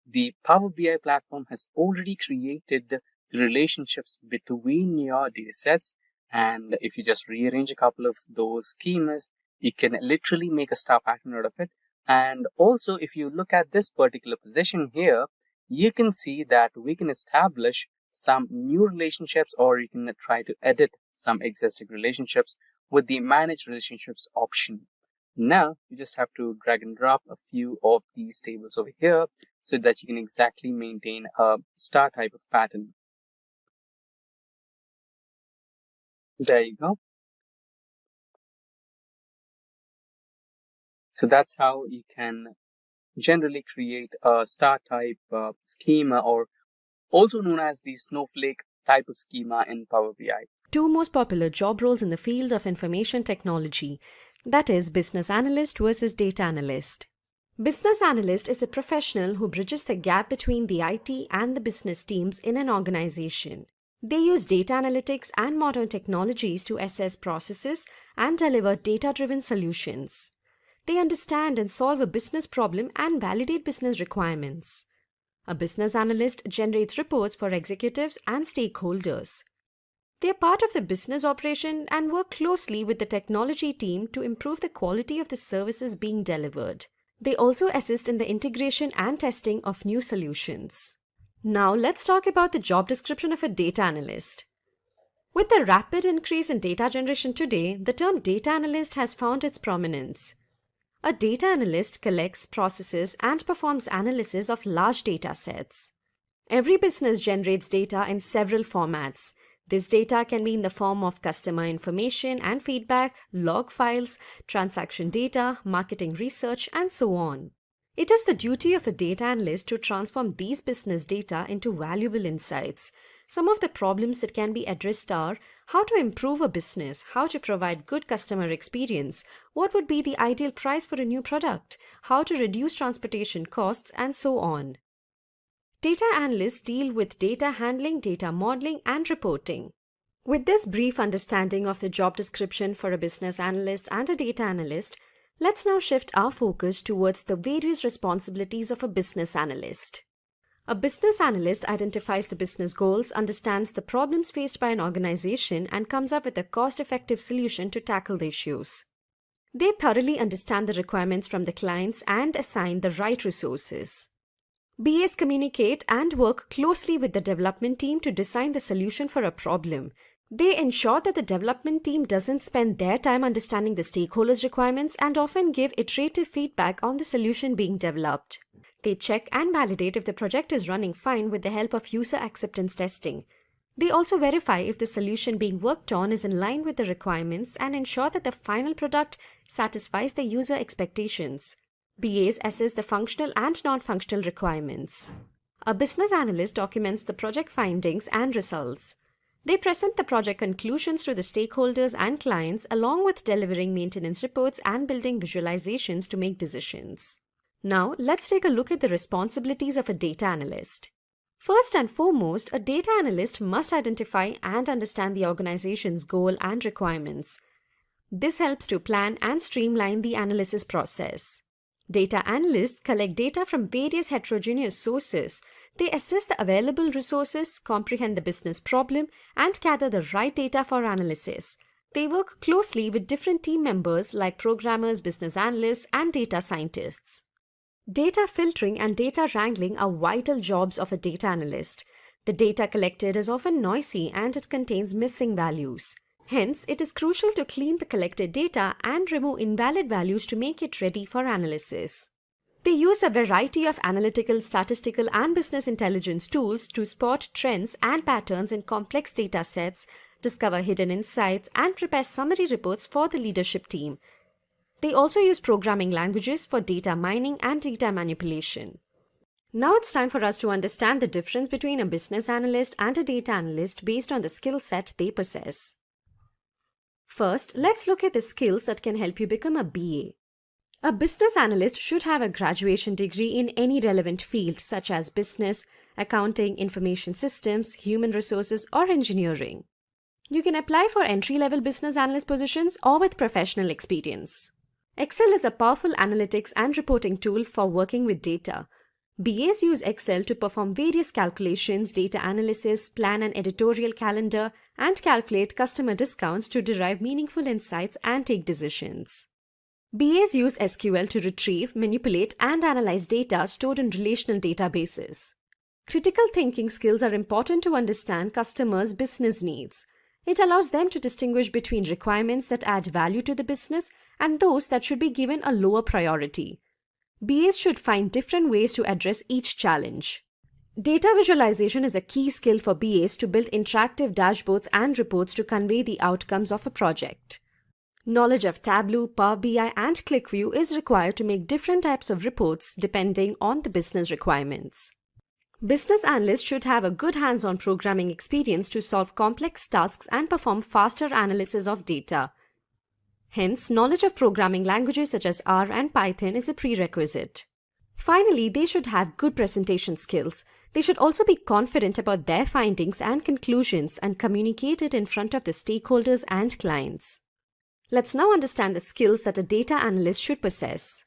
the Power BI platform has already created the relationships between your data sets. And if you just rearrange a couple of those schemas, you can literally make a star pattern out of it. And also, if you look at this particular position here, you can see that we can establish some new relationships, or you can try to edit some existing relationships with the manage relationships option. Now you just have to drag and drop a few of these tables over here so that you can exactly maintain a star type of pattern. There you go. So that's how you can generally create a star type schema, or also known as the snowflake type of schema in Power BI. Two most popular job roles in the field of information technology, that is business analyst versus data analyst. Business analyst is a professional who bridges the gap between the IT and the business teams in an organization. They use data analytics and modern technologies to assess processes and deliver data-driven solutions. They understand and solve a business problem and validate business requirements. A business analyst generates reports for executives and stakeholders. They are part of the business operation and work closely with the technology team to improve the quality of the services being delivered. They also assist in the integration and testing of new solutions. Now let's talk about the job description of a data analyst. With the rapid increase in data generation today, the term data analyst has found its prominence. A data analyst collects, processes, and performs analysis of large data sets. Every business generates data in several formats. This data can be in the form of customer information and feedback, log files, transaction data, marketing research, and so on. It is the duty of a data analyst to transform these business data into valuable insights. Some of the problems that can be addressed are how to improve a business, how to provide good customer experience, what would be the ideal price for a new product, how to reduce transportation costs, and so on. Data analysts deal with data handling, data modeling, and reporting. With this brief understanding of the job description for a business analyst and a data analyst, let's now shift our focus towards the various responsibilities of a business analyst. A business analyst identifies the business goals, understands the problems faced by an organization, and comes up with a cost-effective solution to tackle the issues. They thoroughly understand the requirements from the clients and assign the right resources. BAs communicate and work closely with the development team to design the solution for a problem. They ensure that the development team doesn't spend their time understanding the stakeholders' requirements and often give iterative feedback on the solution being developed. They check and validate if the project is running fine with the help of user acceptance testing. They also verify if the solution being worked on is in line with the requirements and ensure that the final product satisfies the user expectations. BAs assess the functional and non-functional requirements. A business analyst documents the project findings and results. They present the project conclusions to the stakeholders and clients along with delivering maintenance reports and building visualizations to make decisions. Now, let's take a look at the responsibilities of a data analyst. First and foremost, a data analyst must identify and understand the organization's goal and requirements. This helps to plan and streamline the analysis process. Data analysts collect data from various heterogeneous sources. They assess the available resources, comprehend the business problem, and gather the right data for analysis. They work closely with different team members like programmers, business analysts, and data scientists. Data filtering and data wrangling are vital jobs of a data analyst. The data collected is often noisy and it contains missing values. Hence, it is crucial to clean the collected data and remove invalid values to make it ready for analysis. They use a variety of analytical, statistical, and business intelligence tools to spot trends and patterns in complex data sets, discover hidden insights, and prepare summary reports for the leadership team. They also use programming languages for data mining and data manipulation. Now it's time for us to understand the difference between a business analyst and a data analyst based on the skill set they possess. First, let's look at the skills that can help you become a BA. A business analyst should have a graduation degree in any relevant field such as business, accounting, information systems, human resources, or engineering. You can apply for entry-level business analyst positions or with professional experience. Excel is a powerful analytics and reporting tool for working with data. BAs use Excel to perform various calculations, data analysis, plan an editorial calendar, and calculate customer discounts to derive meaningful insights and take decisions. BAs use SQL to retrieve, manipulate, and analyze data stored in relational databases. Critical thinking skills are important to understand customers' business needs. It allows them to distinguish between requirements that add value to the business and those that should be given a lower priority. BAs should find different ways to address each challenge. Data visualization is a key skill for BAs to build interactive dashboards and reports to convey the outcomes of a project. Knowledge of Tableau, Power BI, and ClickView is required to make different types of reports depending on the business requirements. Business analysts should have a good hands-on programming experience to solve complex tasks and perform faster analysis of data. Hence, knowledge of programming languages such as R and Python is a prerequisite. Finally, they should have good presentation skills. They should also be confident about their findings and conclusions and communicate it in front of the stakeholders and clients. Let's now understand the skills that a data analyst should possess.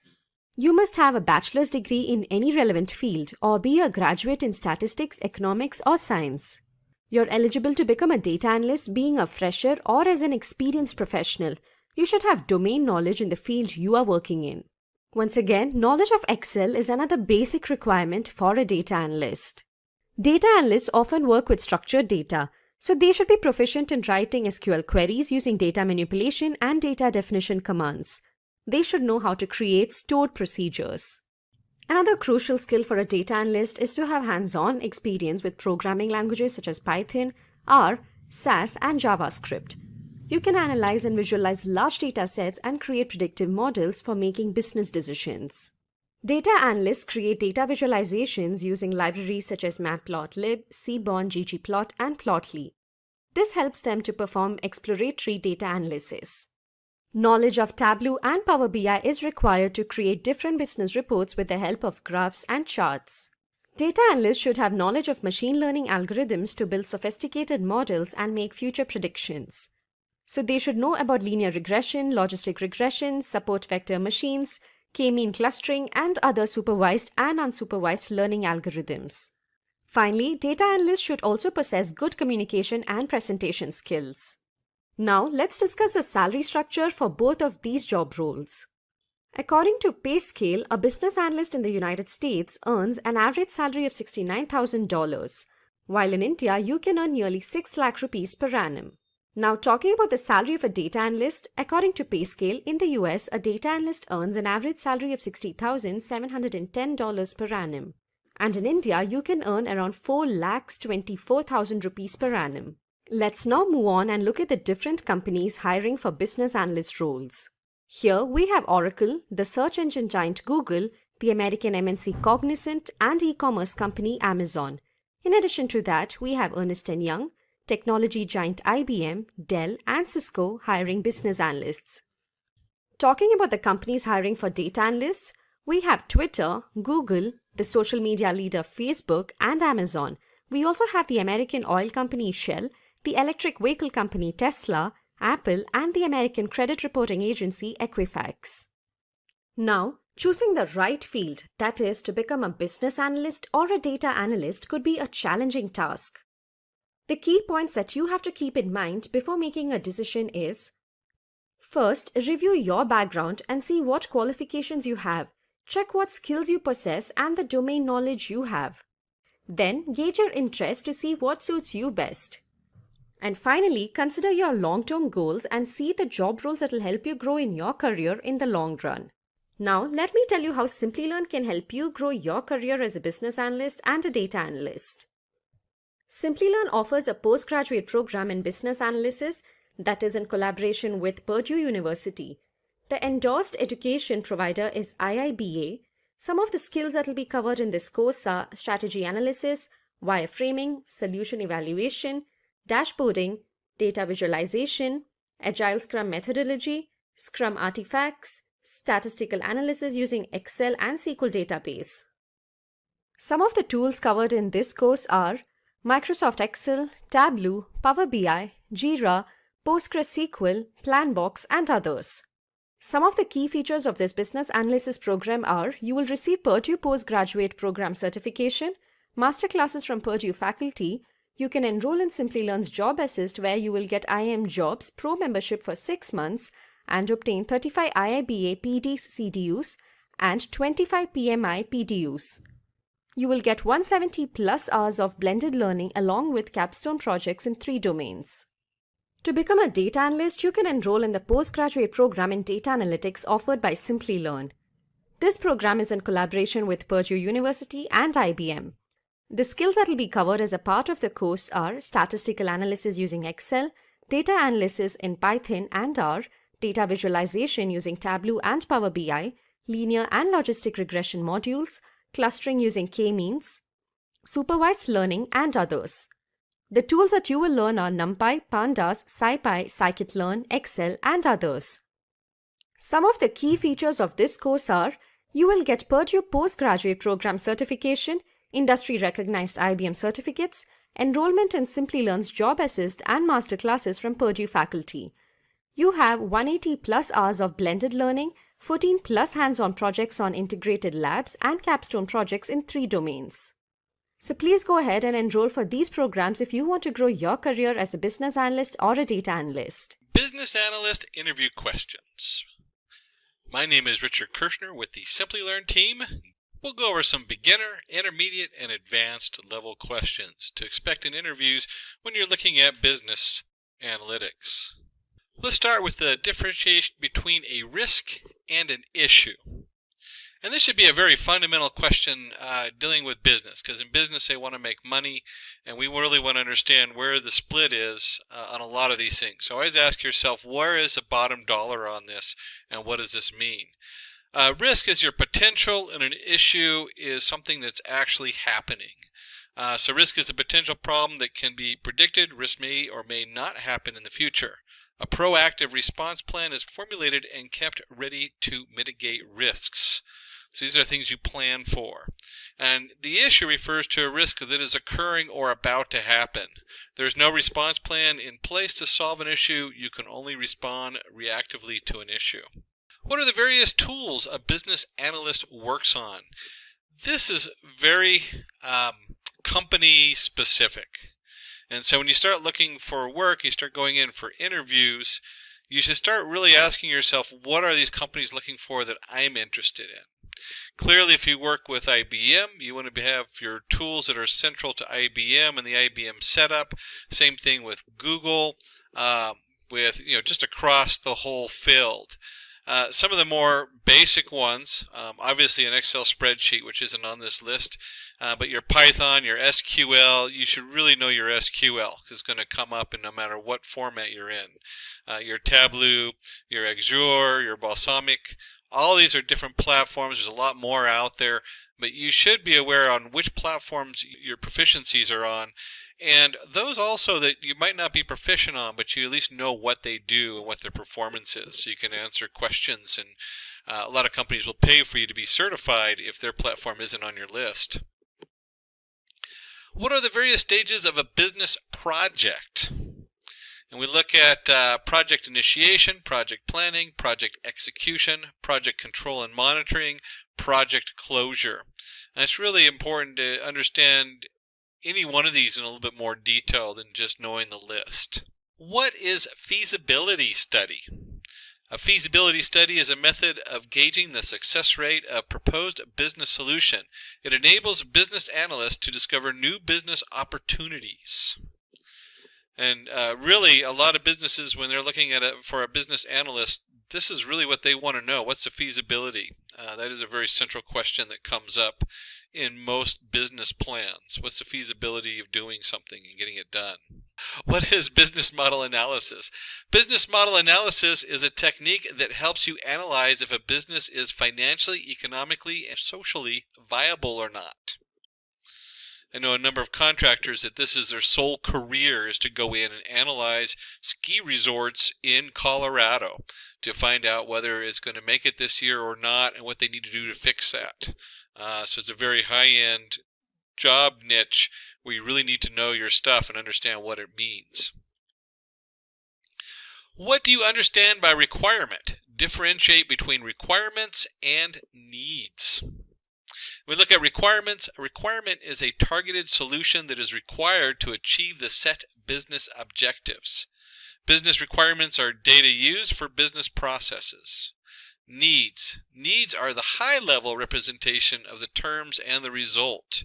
You must have a bachelor's degree in any relevant field or be a graduate in statistics, economics, or science. You're eligible to become a data analyst being a fresher or as an experienced professional. You should have domain knowledge in the field you are working in. Once again, knowledge of Excel is another basic requirement for a data analyst. Data analysts often work with structured data, so they should be proficient in writing SQL queries using data manipulation and data definition commands. They should know how to create stored procedures. Another crucial skill for a data analyst is to have hands-on experience with programming languages such as Python, R, SAS, and JavaScript. You can analyze and visualize large data sets and create predictive models for making business decisions. Data analysts create data visualizations using libraries such as Matplotlib, Seaborn, ggplot, and Plotly. This helps them to perform exploratory data analysis. Knowledge of Tableau and Power BI is required to create different business reports with the help of graphs and charts. Data analysts should have knowledge of machine learning algorithms to build sophisticated models and make future predictions. So they should know about linear regression, logistic regression, support vector machines, k-mean clustering, and other supervised and unsupervised learning algorithms. Finally, data analysts should also possess good communication and presentation skills. Now, let's discuss the salary structure for both of these job roles. According to PayScale, a business analyst in the United States earns an average salary of $69,000, while in India, you can earn nearly 6 lakh rupees per annum. Now, talking about the salary of a data analyst, according to PayScale, in the US, a data analyst earns an average salary of $60,710 per annum. And in India, you can earn around 4,24,000 rupees per annum. Let's now move on and look at the different companies hiring for business analyst roles. Here we have Oracle, the search engine giant Google, the American MNC Cognizant, and e-commerce company Amazon. In addition to that, we have Ernst & Young, technology giant IBM, Dell, and Cisco hiring business analysts. Talking about the companies hiring for data analysts, we have Twitter, Google, the social media leader Facebook, and Amazon. We also have the American oil company Shell, the electric vehicle company Tesla, Apple, and the American credit reporting agency Equifax. Now, choosing the right field, that is, to become a business analyst or a data analyst, could be a challenging task. The key points that you have to keep in mind before making a decision is: first, review your background and see what qualifications you have. Check what skills you possess and the domain knowledge you have. Then, gauge your interest to see what suits you best. And finally, consider your long-term goals and see the job roles that will help you grow in your career in the long run. Now, let me tell you how Simplilearn can help you grow your career as a business analyst and a data analyst. Simplilearn offers a postgraduate program in business analysis that is in collaboration with Purdue University. The endorsed education provider is IIBA. Some of the skills that will be covered in this course are strategy analysis, wireframing, solution evaluation, dashboarding, data visualization, agile Scrum methodology, Scrum artifacts, statistical analysis using Excel and SQL database. Some of the tools covered in this course are Microsoft Excel, Tableau, Power BI, Jira, PostgreSQL, Planbox, and others. Some of the key features of this business analysis program are: you will receive Purdue Postgraduate Program Certification, masterclasses from Purdue faculty. You can enroll in Simplilearn's Job Assist, where you will get IIM Jobs Pro membership for 6 months, and obtain 35 IIBA PDs CDUs and 25 PMI PDUs. You will get 170 plus hours of blended learning along with capstone projects in 3 domains. To become a data analyst, you can enroll in the postgraduate program in data analytics offered by Simplilearn. This program is in collaboration with Purdue University and IBM. The skills that will be covered as a part of the course are statistical analysis using Excel, data analysis in Python and R, data visualization using Tableau and Power BI, linear and logistic regression modules, clustering using K-means, supervised learning, and others. The tools that you will learn are NumPy, Pandas, SciPy, Scikit-learn, Excel, and others. Some of the key features of this course are: you will get Purdue Postgraduate Program certification, industry-recognized IBM certificates, enrollment in Simplilearn's Job Assist and masterclasses from Purdue faculty. You have 180 plus hours of blended learning, 14 plus hands-on projects on integrated labs, and capstone projects in 3 domains. So please go ahead and enroll for these programs if you want to grow your career as a business analyst or a data analyst. Business Analyst Interview Questions. My name is Richard Kirshner with the Simplilearn team. We'll go over some beginner, intermediate, and advanced level questions to expect in interviews when you're looking at business analytics. Let's start with the differentiation between a risk and an issue. And this should be a very fundamental question dealing with business, because in business they want to make money, and we really want to understand where the split is on a lot of these things. So always ask yourself, where is the bottom dollar on this, and what does this mean? Risk is your potential, and an issue is something that's actually happening. So risk is a potential problem that can be predicted. Risk may or may not happen in the future. A proactive response plan is formulated and kept ready to mitigate risks. So these are things you plan for. And the issue refers to a risk that is occurring or about to happen. There's no response plan in place to solve an issue. You can only respond reactively to an issue. What are the various tools a business analyst works on? This is very company specific. And so when you start looking for work, you start going in for interviews, you should start really asking yourself, what are these companies looking for that I'm interested in? Clearly, if you work with IBM, you want to have your tools that are central to IBM and the IBM setup. Same thing with Google, with just across the whole field. Some of the more basic ones, obviously an Excel spreadsheet, which isn't on this list, but your Python, your SQL, you should really know your SQL, because it's going to come up in no matter what format you're in. Your Tableau, your Azure, your Balsamic, all these are different platforms. There's a lot more out there, but you should be aware on which platforms your proficiencies are on, and those also that you might not be proficient on, but you at least know what they do and what their performance is, so you can answer questions. And a lot of companies will pay for you to be certified if their platform isn't on your list. What are the various stages of a business project? And we look at project initiation, project planning, project execution, project control and monitoring, project closure. And it's really important to understand any one of these in a little bit more detail than just knowing the list. What is feasibility study? A feasibility study is a method of gauging the success rate of proposed business solution. It enables business analysts to discover new business opportunities. And really, a lot of businesses, when they're looking at it for a business analyst, this is really what they want to know. What's the feasibility? That is a very central question that comes up in most business plans. What's the feasibility of doing something and getting it done? What is business model analysis? Business model analysis is a technique that helps you analyze if a business is financially, economically, and socially viable or not. I know a number of contractors that this is their sole career, is to go in and analyze ski resorts in Colorado to find out whether it's going to make it this year or not and what they need to do to fix that. So it's a very high-end job niche where you really need to know your stuff and understand what it means. What do you understand by requirement? Differentiate between requirements and needs. We look at requirements. A requirement is a targeted solution that is required to achieve the set business objectives. Business requirements are data used for business processes. Needs. Needs are the high-level representation of the terms and the result.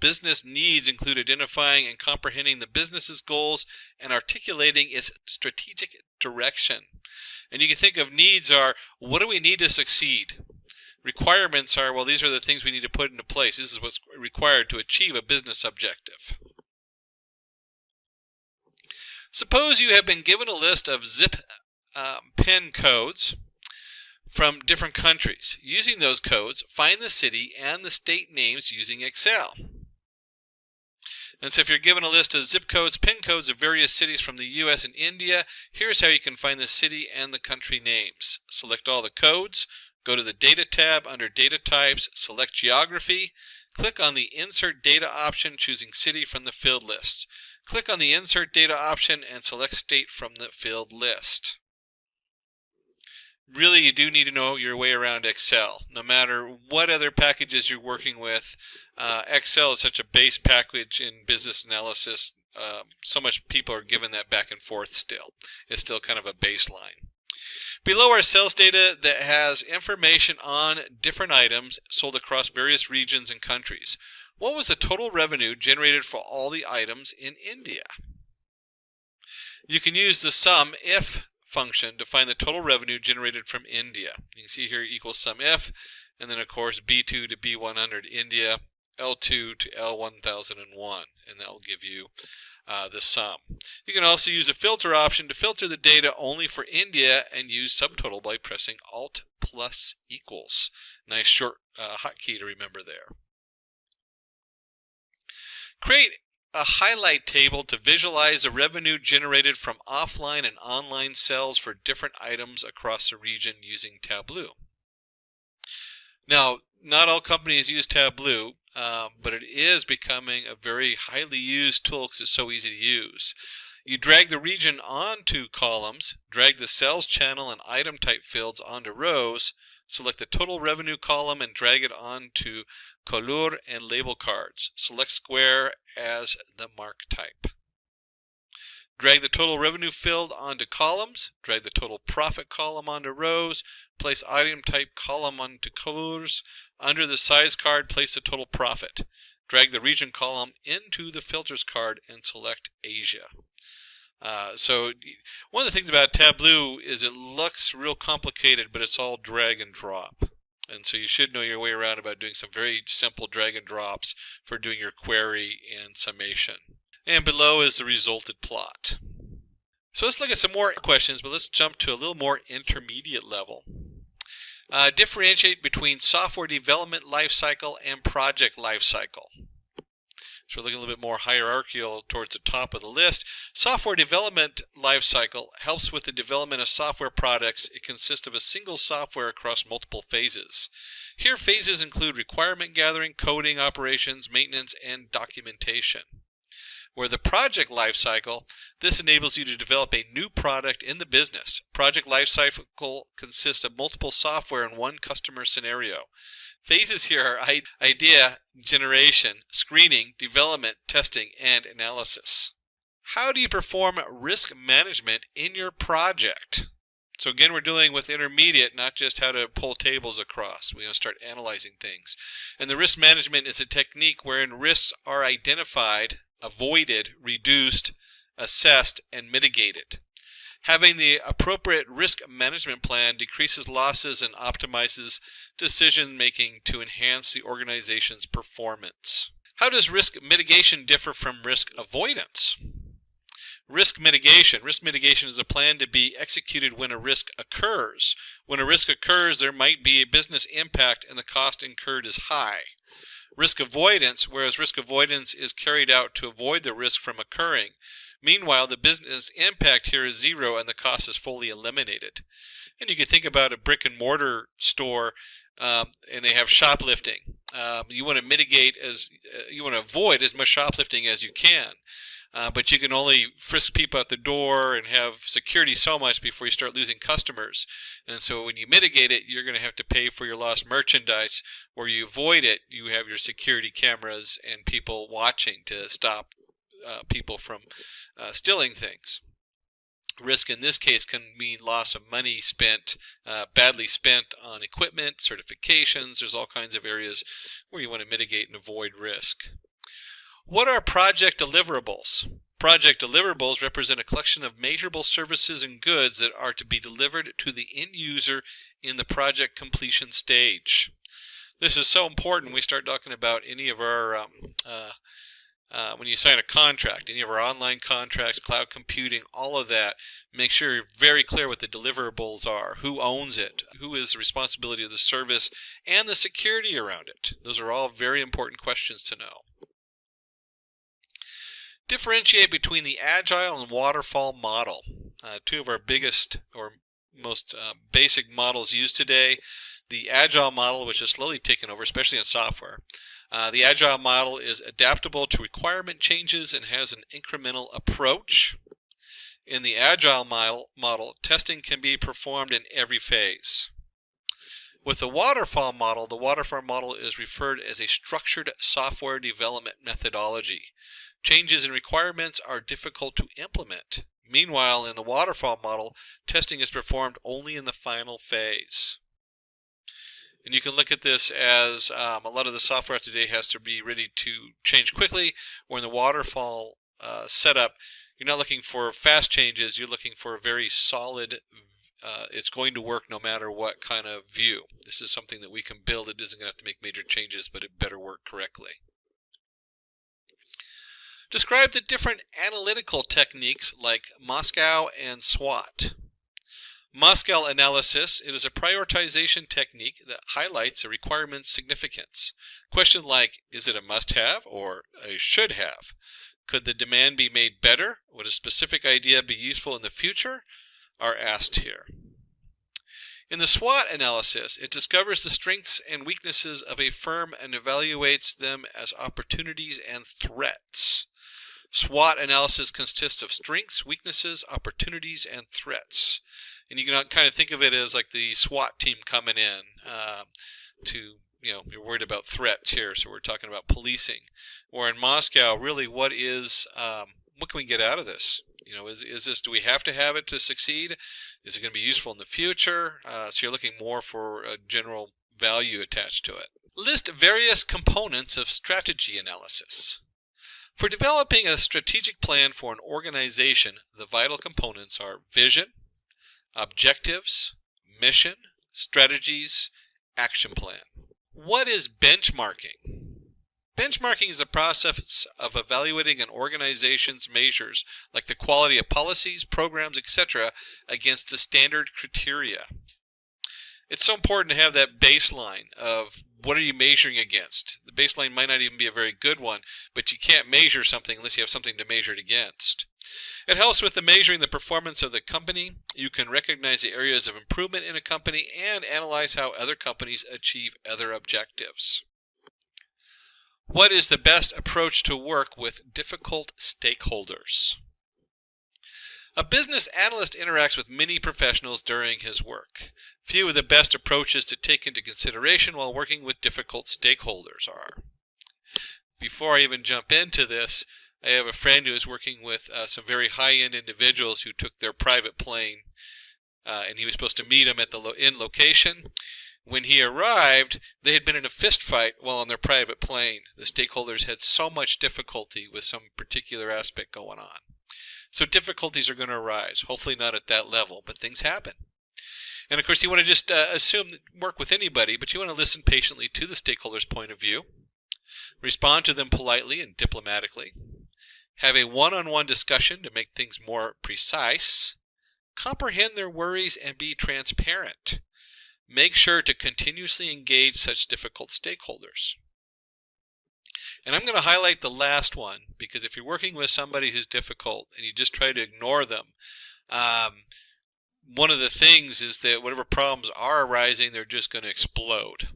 Business needs include identifying and comprehending the business's goals and articulating its strategic direction. And you can think of needs are, what do we need to succeed? Requirements are, well, these are the things we need to put into place. This is what's required to achieve a business objective. Suppose you have been given a list of zip PIN codes from different countries. Using those codes, find the city and the state names using Excel. And so if you're given a list of zip codes, PIN codes of various cities from the US and India, here's how you can find the city and the country names. Select all the codes, go to the Data tab under Data Types, select Geography, click on the Insert Data option, choosing City from the field list. Click on the Insert Data option and select State from the field list. Really, you do need to know your way around Excel. No matter what other packages you're working with, Excel is such a base package in business analysis. So much people are given that back and forth still. It's still kind of a baseline. Below are sales data that has information on different items sold across various regions and countries. What was the total revenue generated for all the items in India? You can use the sum if function to find the total revenue generated from India. You can see here equals sum if, and then of course B2 to B100 India, L2 to L1001, and that will give you the sum. You can also use a filter option to filter the data only for India and use subtotal by pressing Alt plus equals. Nice short hotkey to remember there. Create a highlight table to visualize the revenue generated from offline and online sales for different items across the region using Tableau. Now, not all companies use Tableau, but it is becoming a very highly used tool because it's so easy to use. You drag the region onto columns, drag the sales channel and item type fields onto rows, select the total revenue column and drag it onto color and label cards. Select square as the mark type. Drag the total revenue field onto columns, drag the total profit column onto rows, place item type column onto colors. Under the size card, place the total profit. Drag the region column into the filters card and select Asia. So one of the things about Tableau is it looks real complicated, but it's all drag and drop. And so you should know your way around about doing some very simple drag and drops for doing your query and summation. And below is the resulted plot. So let's look at some more questions, but let's jump to a little more intermediate level. Differentiate between software development lifecycle and project lifecycle. So we're looking a little bit more hierarchical towards the top of the list. Software development lifecycle helps with the development of software products. It consists of a single software across multiple phases. Here, phases include requirement gathering, coding, operations, maintenance, and documentation. Where the project lifecycle, this enables you to develop a new product in the business. Project lifecycle consists of multiple software in one customer scenario. Phases here are idea generation, screening, development, testing, and analysis. How do you perform risk management in your project? So again, we're dealing with intermediate, not just how to pull tables across. We want to start analyzing things. And the risk management is a technique wherein risks are identified, avoided, reduced, assessed, and mitigated. Having the appropriate risk management plan decreases losses and optimizes decision making to enhance the organization's performance. How does risk mitigation differ from risk avoidance? Risk mitigation. Risk mitigation is a plan to be executed when a risk occurs. When a risk occurs, there might be a business impact and the cost incurred is high. Risk avoidance, whereas risk avoidance is carried out to avoid the risk from occurring. Meanwhile, the business impact here is zero and the cost is fully eliminated. And you can think about a brick and mortar store and they have shoplifting. You want to mitigate you want to avoid as much shoplifting as you can. But you can only frisk people at the door and have security so much before you start losing customers. And so when you mitigate it, you're going to have to pay for your lost merchandise. Where you avoid it, you have your security cameras and people watching to stop people from stealing things. Risk in this case can mean loss of money spent, badly spent on equipment, certifications. There's all kinds of areas where you want to mitigate and avoid risk. What are project deliverables? Project deliverables represent a collection of measurable services and goods that are to be delivered to the end user in the project completion stage. This is so important when we start talking about any of our when you sign a contract, any of our online contracts, cloud computing, all of that, make sure you're very clear what the deliverables are, who owns it, who is the responsibility of the service, and the security around it. Those are all very important questions to know. Differentiate between the Agile and Waterfall model. Two of our biggest or most basic models used today. The Agile model, which is slowly taken over, especially in software. The Agile model is adaptable to requirement changes and has an incremental approach. In the Agile model, testing can be performed in every phase. With the waterfall model is referred as a structured software development methodology. Changes in requirements are difficult to implement. Meanwhile, in the waterfall model, testing is performed only in the final phase. And you can look at this as a lot of the software today has to be ready to change quickly, or in the waterfall setup, you're not looking for fast changes, you're looking for a very solid, it's going to work no matter what kind of view. This is something that we can build. It isn't going to have to make major changes, but it better work correctly. Describe the different analytical techniques like Moscow and SWOT. Moscow analysis, it is a prioritization technique that highlights a requirement's significance. Questions like, is it a must-have or a should-have? Could the demand be made better? Would a specific idea be useful in the future? Are asked here. In the SWOT analysis, it discovers the strengths and weaknesses of a firm and evaluates them as opportunities and threats. SWOT analysis consists of strengths, weaknesses, opportunities, and threats. And you can kind of think of it as like the SWAT team coming in you're worried about threats here, so we're talking about policing. Or in Moscow, really what can we get out of this? Is this, do we have to have it to succeed? Is it going to be useful in the future? So you're looking more for a general value attached to it. List various components of strategy analysis. For developing a strategic plan for an organization, the vital components are vision, objectives, mission, strategies, action plan. What is benchmarking? Benchmarking is a process of evaluating an organization's measures, like the quality of policies, programs, etc., against the standard criteria. It's so important to have that baseline of what are you measuring against. The baseline might not even be a very good one, but you can't measure something unless you have something to measure it against. It helps with the measuring the performance of the company. You can recognize the areas of improvement in a company and analyze how other companies achieve other objectives. What is the best approach to work with difficult stakeholders? A business analyst interacts with many professionals during his work. Few of the best approaches to take into consideration while working with difficult stakeholders are. Before I even jump into this, I have a friend who is working with some very high-end individuals who took their private plane, and he was supposed to meet them at the location. When he arrived, they had been in a fist fight while on their private plane. The stakeholders had so much difficulty with some particular aspect going on. So difficulties are going to arise, hopefully not at that level, but things happen. And of course you want to just work with anybody, but you want to listen patiently to the stakeholder's point of view, respond to them politely and diplomatically, have a one-on-one discussion to make things more precise, comprehend their worries and be transparent. Make sure to continuously engage such difficult stakeholders. And I'm going to highlight the last one, because if you're working with somebody who's difficult and you just try to ignore them, one of the things is that whatever problems are arising, they're just going to explode.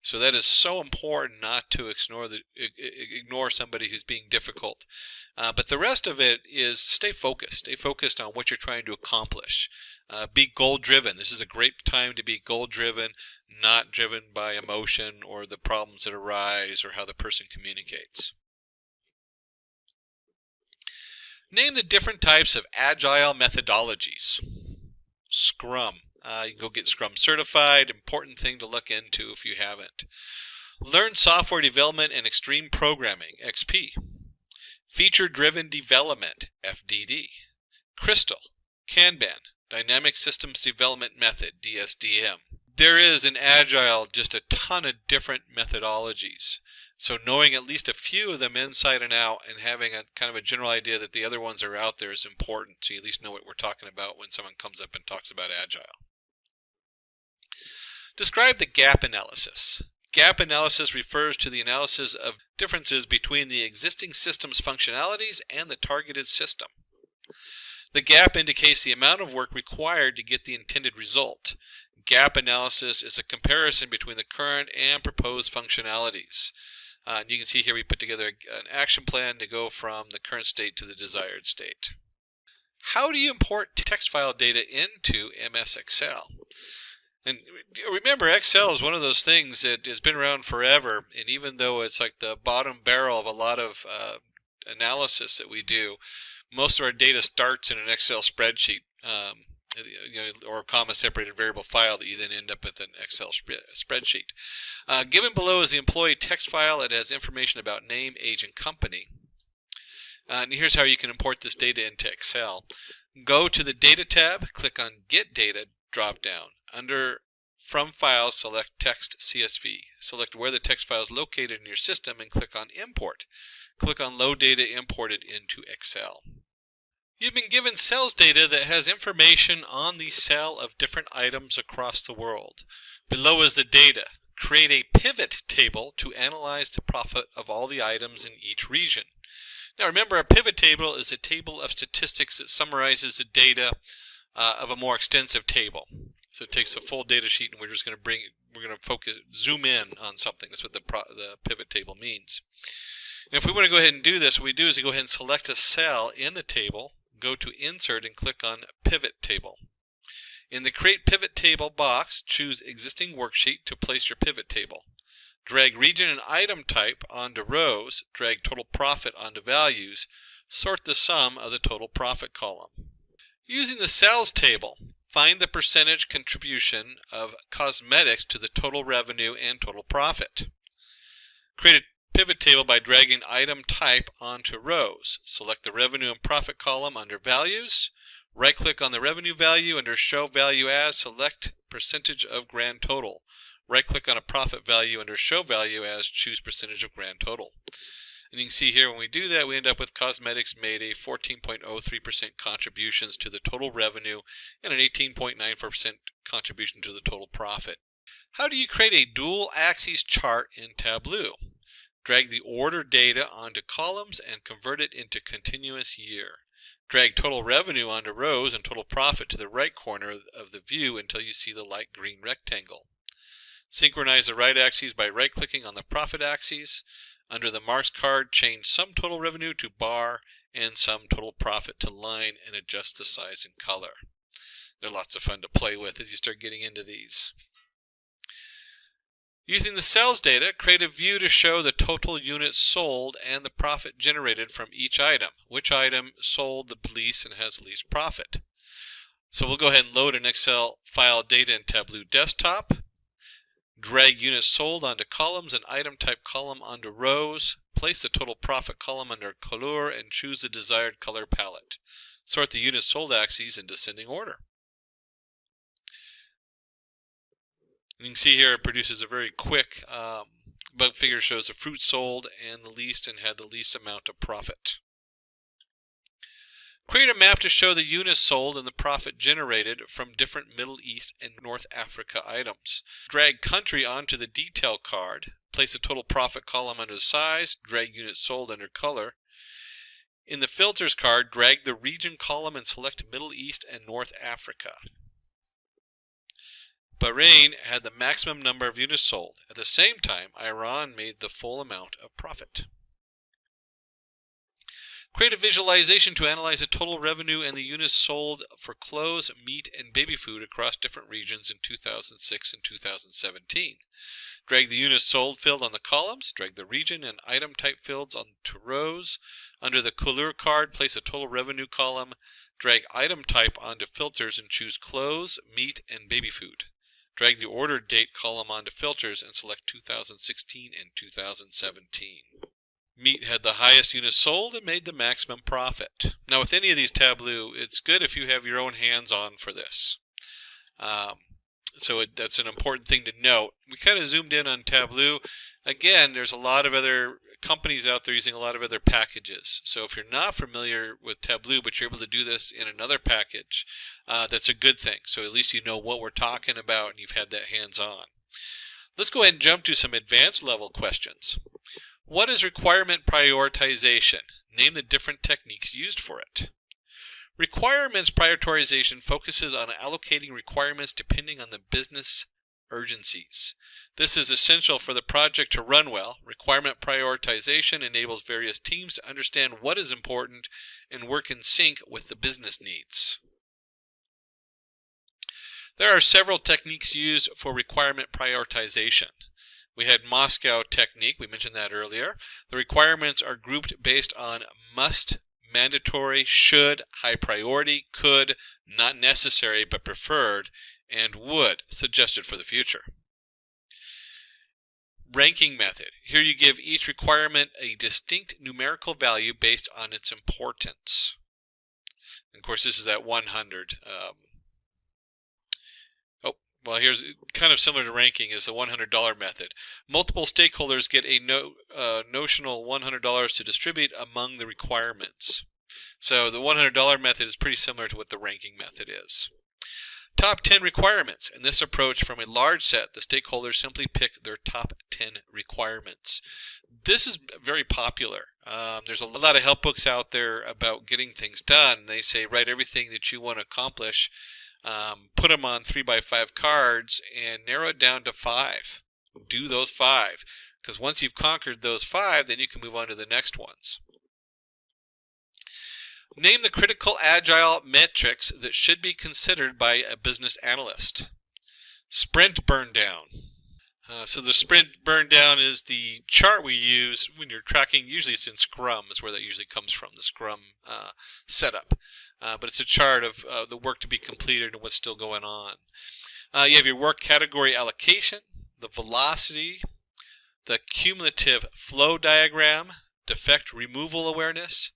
So that is so important not to ignore somebody who's being difficult. But the rest of it is stay focused. Stay focused on what you're trying to accomplish. Be goal-driven. This is a great time to be goal-driven, not driven by emotion or the problems that arise or how the person communicates. Name the different types of agile methodologies. Scrum. You can go get Scrum certified. Important thing to look into if you haven't. Learn software development and extreme programming, XP. Feature-driven development, FDD. Crystal, Kanban, Dynamic Systems Development Method, DSDM. There is in Agile just a ton of different methodologies. So knowing at least a few of them inside and out and having a kind of a general idea that the other ones are out there is important. So you at least know what we're talking about when someone comes up and talks about Agile. Describe the gap analysis. Gap analysis refers to the analysis of differences between the existing system's functionalities and the targeted system. The gap indicates the amount of work required to get the intended result. Gap analysis is a comparison between the current and proposed functionalities. And you can see here we put together an action plan to go from the current state to the desired state. How do you import text file data into MS Excel? And remember, Excel is one of those things that has been around forever, and even though it's like the bottom barrel of a lot of analysis that we do, most of our data starts in an Excel spreadsheet, or a comma-separated variable file that you then end up with an Excel spreadsheet. Given below is the employee text file. It has information about name, age, and company. And here's how you can import this data into Excel. Go to the Data tab, click on Get Data drop-down. Under From Files, select Text CSV. Select where the text file is located in your system and click on Import. Click on Load Data Imported into Excel. You've been given sales data that has information on the sale of different items across the world. Below is the data. Create a pivot table to analyze the profit of all the items in each region. Now remember, a pivot table is a table of statistics that summarizes the data of a more extensive table. So it takes a full data sheet, and we're just going to zoom in on something. That's what the pivot table means. And if we want to go ahead and do this, what we do is we go ahead and select a cell in the table, go to Insert, and click on Pivot Table. In the Create Pivot Table box, choose Existing Worksheet to place your pivot table. Drag region and item type onto rows, drag total profit onto values, sort the sum of the total profit column. Using the sales table, find the percentage contribution of cosmetics to the total revenue and total profit. Create a pivot table by dragging item type onto rows. Select the revenue and profit column under values. Right-click on the revenue value under Show Value As. Select percentage of grand total. Right-click on a profit value under Show Value As. Choose percentage of grand total. And you can see here when we do that, we end up with cosmetics made a 14.03% contributions to the total revenue and an 18.94% contribution to the total profit. How do you create a dual axis chart in Tableau? Drag the order data onto columns and convert it into continuous year. Drag total revenue onto rows and total profit to the right corner of the view until you see the light green rectangle. Synchronize the right axes by right-clicking on the profit axis. Under the marks card, change sum total revenue to bar and sum total profit to line, and adjust the size and color. They're lots of fun to play with as you start getting into these. Using the sales data, create a view to show the total units sold and the profit generated from each item. Which item sold the least and has the least profit? So we'll go ahead and load an Excel file data in Tableau Desktop. Drag units sold onto columns and item type column onto rows. Place the total profit column under Couleur and choose the desired color palette. Sort the units sold axes in descending order. And you can see here it produces a very quick bug figure, shows the fruit sold and the least and had the least amount of profit. Create a map to show the units sold and the profit generated from different Middle East and North Africa items. Drag country onto the detail card. Place the total profit column under size. Drag units sold under color. In the filters card, drag the region column and select Middle East and North Africa. Bahrain had the maximum number of units sold. At the same time, Iran made the full amount of profit. Create a visualization to analyze the total revenue and the units sold for clothes, meat, and baby food across different regions in 2006 and 2017. Drag the units sold field on the columns, drag the region and item type fields onto rows. Under the couleur card, place a total revenue column. Drag item type onto filters and choose clothes, meat, and baby food. Drag the order date column onto filters and select 2016 and 2017. Meat had the highest units sold and made the maximum profit. Now with any of these Tableau, it's good if you have your own hands-on for this. That's an important thing to note. We kind of zoomed in on Tableau. Again, there's a lot of other companies out there using a lot of other packages. So if you're not familiar with Tableau, but you're able to do this in another package, that's a good thing. So at least you know what we're talking about and you've had that hands-on. Let's go ahead and jump to some advanced level questions. What is requirement prioritization? Name the different techniques used for it. Requirements prioritization focuses on allocating requirements depending on the business urgencies. This is essential for the project to run well. Requirement prioritization enables various teams to understand what is important and work in sync with the business needs. There are several techniques used for requirement prioritization. We had Moscow technique, we mentioned that earlier. The requirements are grouped based on must, mandatory, should, high priority, could, not necessary but preferred, and would, suggested for the future. Ranking method. Here you give each requirement a distinct numerical value based on its importance. And of course this is at 100. Well, here's kind of similar to ranking is the $100 method. Multiple stakeholders get a notional $100 to distribute among the requirements. So the $100 method is pretty similar to what the ranking method is. Top 10 requirements. In this approach, from a large set, the stakeholders simply pick their top 10 requirements. This is very popular. There's a lot of help books out there about getting things done. They say write everything that you want to accomplish. Put them on 3x5 cards and narrow it down to 5. Do those 5, because once you've conquered those 5, then you can move on to the next ones. Name the critical agile metrics that should be considered by a business analyst. Sprint burn down. So the sprint burn down is the chart we use when you're tracking. Usually it's in Scrum is where that usually comes from, the Scrum setup. But it's a chart of the work to be completed and what's still going on. You have your work category allocation, the velocity, the cumulative flow diagram, defect removal awareness,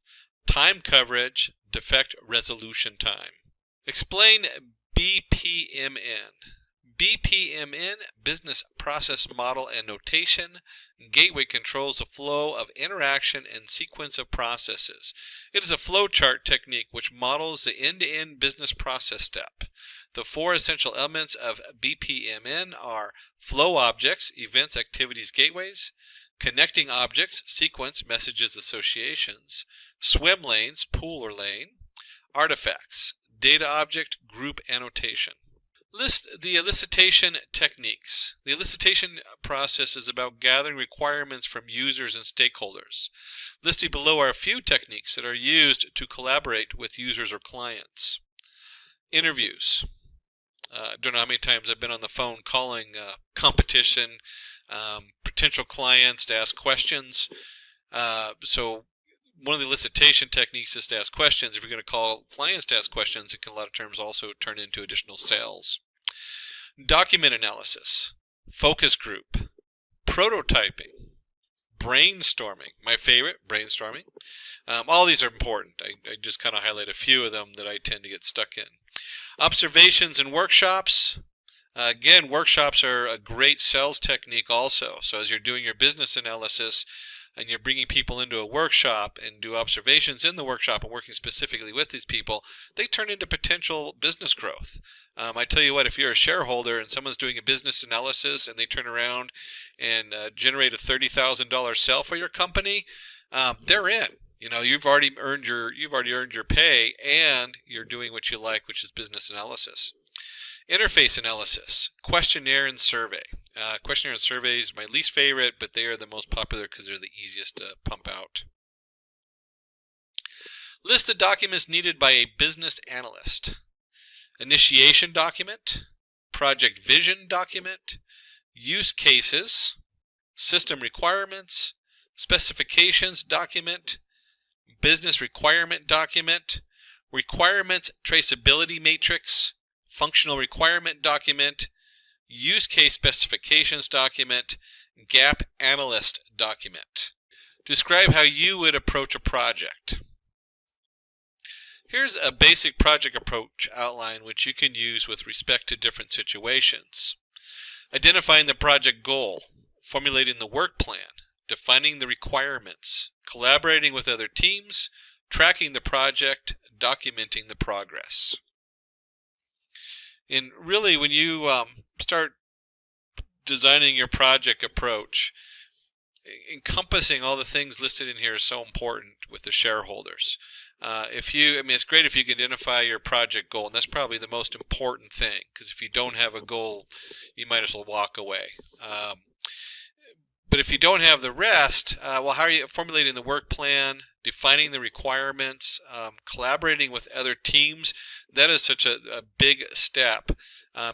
time coverage, defect resolution time. Explain BPMN. BPMN, Business Process Model and Notation. Gateway controls the flow of interaction and sequence of processes. It is a flowchart technique which models the end-to-end business process step. The 4 essential elements of BPMN are flow objects, events, activities, gateways, connecting objects, sequence, messages, associations, swim lanes, pool or lane, artifacts, data object, group annotation. List the elicitation techniques. The elicitation process is about gathering requirements from users and stakeholders. Listed below are a few techniques that are used to collaborate with users or clients. Interviews. I don't know how many times I've been on the phone calling competition, potential clients to ask questions. So one of the elicitation techniques is to ask questions. If you're going to call clients to ask questions, it can a lot of times also turn into additional sales. Document analysis, focus group, prototyping, brainstorming. My favorite, brainstorming. All these are important. I just kind of highlight a few of them that I tend to get stuck in. Observations and workshops. Again, workshops are a great sales technique also. So as you're doing your business analysis, and you're bringing people into a workshop and do observations in the workshop and working specifically with these people, they turn into potential business growth. I tell you what, if you're a shareholder and someone's doing a business analysis and they turn around and generate a $30,000 sale for your company, they're in. You know, you've already earned your pay, and you're doing what you like, which is business analysis. Interface analysis, questionnaire and survey. Questionnaire and survey is my least favorite, but they are the most popular because they're the easiest to pump out. List the documents needed by a business analyst. Initiation document, project vision document, use cases, system requirements, specifications document, business requirement document, requirements traceability matrix, functional requirement document, use case specifications document, gap analyst document. Describe how you would approach a project. Here's a basic project approach outline which you can use with respect to different situations. Identifying the project goal, formulating the work plan, defining the requirements, collaborating with other teams, tracking the project, documenting the progress. And really, when you start designing your project approach, encompassing all the things listed in here is so important with the shareholders. It's great if you can identify your project goal, and that's probably the most important thing, because if you don't have a goal, you might as well walk away. But if you don't have the rest, well, how are you formulating the work plan, defining the requirements, collaborating with other teams? That is such a big step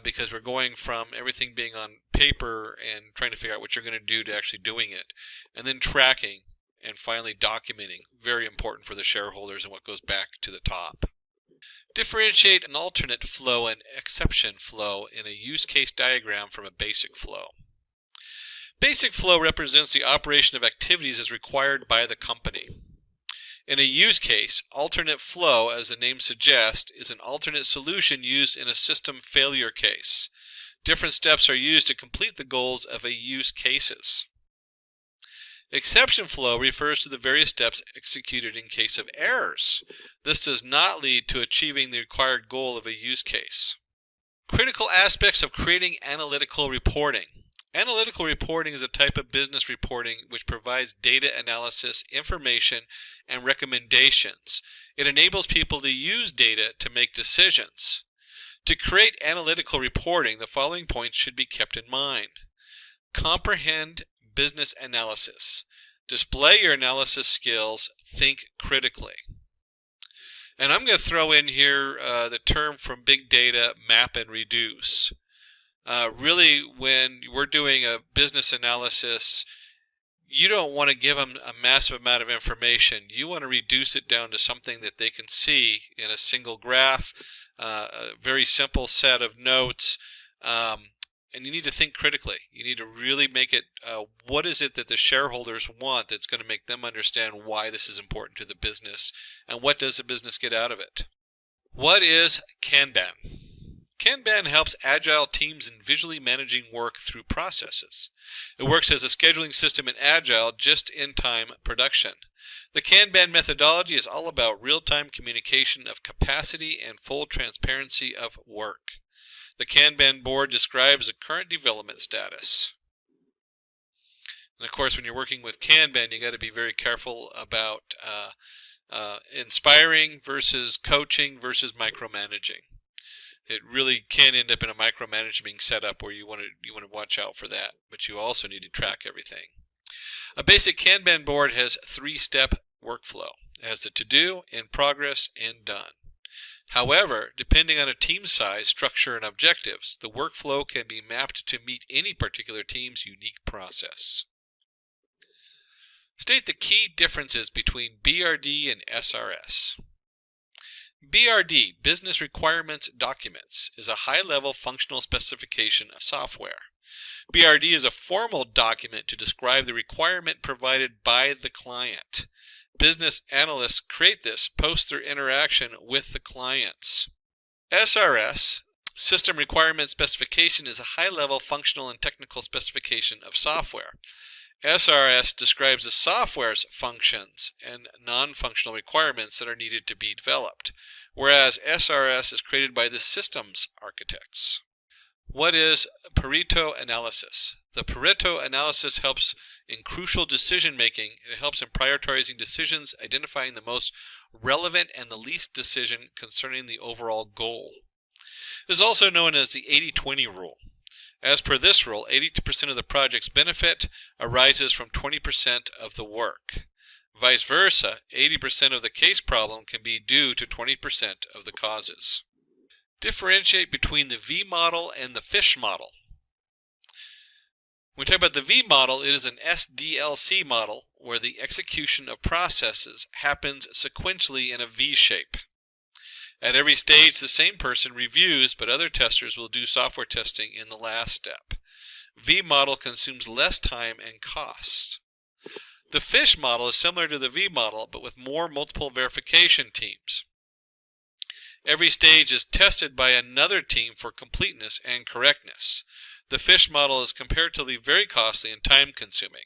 because we're going from everything being on paper and trying to figure out what you're going to do to actually doing it. And then tracking and finally documenting. Very important for the shareholders and what goes back to the top. Differentiate an alternate flow and exception flow in a use case diagram from a basic flow. Basic flow represents the operation of activities as required by the company. In a use case, alternate flow, as the name suggests, is an alternate solution used in a system failure case. Different steps are used to complete the goals of a use cases. Exception flow refers to the various steps executed in case of errors. This does not lead to achieving the required goal of a use case. Critical aspects of creating analytical reporting. Analytical reporting is a type of business reporting which provides data analysis, information, and recommendations. It enables people to use data to make decisions. To create analytical reporting, the following points should be kept in mind. Comprehend business analysis. Display your analysis skills. Think critically. And I'm going to throw in here the term from big data, map and reduce. Really, when we're doing a business analysis, you don't want to give them a massive amount of information. You want to reduce it down to something that they can see in a single graph, a very simple set of notes, and you need to think critically. You need to really make it, what is it that the shareholders want that's going to make them understand why this is important to the business, and what does the business get out of it? What is Kanban? Kanban helps agile teams in visually managing work through processes. It works as a scheduling system in agile just-in-time production. The Kanban methodology is all about real-time communication of capacity and full transparency of work. The Kanban board describes the current development status. And of course, when you're working with Kanban, you got to be very careful about inspiring versus coaching versus micromanaging. It really can end up in a micromanaging setup where you want to watch out for that, but you also need to track everything. A basic Kanban board has 3-step workflow. It has the to-do, in progress, and done. However, depending on a team size, structure, and objectives, the workflow can be mapped to meet any particular team's unique process. State the key differences between BRD and SRS. BRD, Business Requirements Documents, is a high-level functional specification of software. BRD is a formal document to describe the requirement provided by the client. Business analysts create this post their interaction with the clients. SRS, System Requirement Specification, is a high-level functional and technical specification of software. SRS describes the software's functions and non-functional requirements that are needed to be developed, whereas SRS is created by the systems architects. What is Pareto analysis? The Pareto analysis helps in crucial decision making. It helps in prioritizing decisions, identifying the most relevant and the least decision concerning the overall goal. It is also known as the 80-20 rule. As per this rule, 80% of the project's benefit arises from 20% of the work. Vice versa, 80% of the case problem can be due to 20% of the causes. Differentiate between the V model and the fish model. When we talk about the V model, it is an SDLC model where the execution of processes happens sequentially in a V shape. At every stage, the same person reviews, but other testers will do software testing in the last step. V model consumes less time and costs. The fish model is similar to the V model, but with more multiple verification teams. Every stage is tested by another team for completeness and correctness. The fish model is comparatively very costly and time-consuming,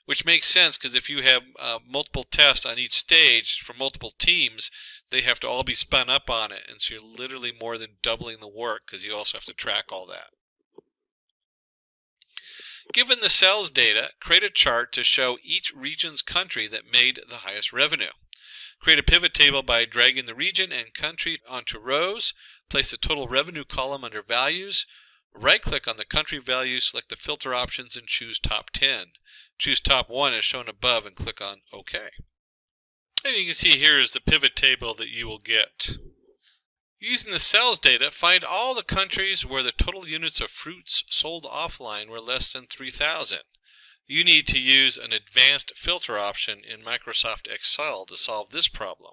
which makes sense because if you have multiple tests on each stage for multiple teams, they have to all be spun up on it, and so you're literally more than doubling the work because you also have to track all that. Given the sales data, create a chart to show each region's country that made the highest revenue. Create a pivot table by dragging the region and country onto rows. Place the total revenue column under values. Right-click on the country value, select the filter options, and choose Top 10. Choose Top 1 as shown above and click on OK. And you can see here is the pivot table that you will get. Using the sales data, find all the countries where the total units of fruits sold offline were less than 3,000. You need to use an advanced filter option in Microsoft Excel to solve this problem.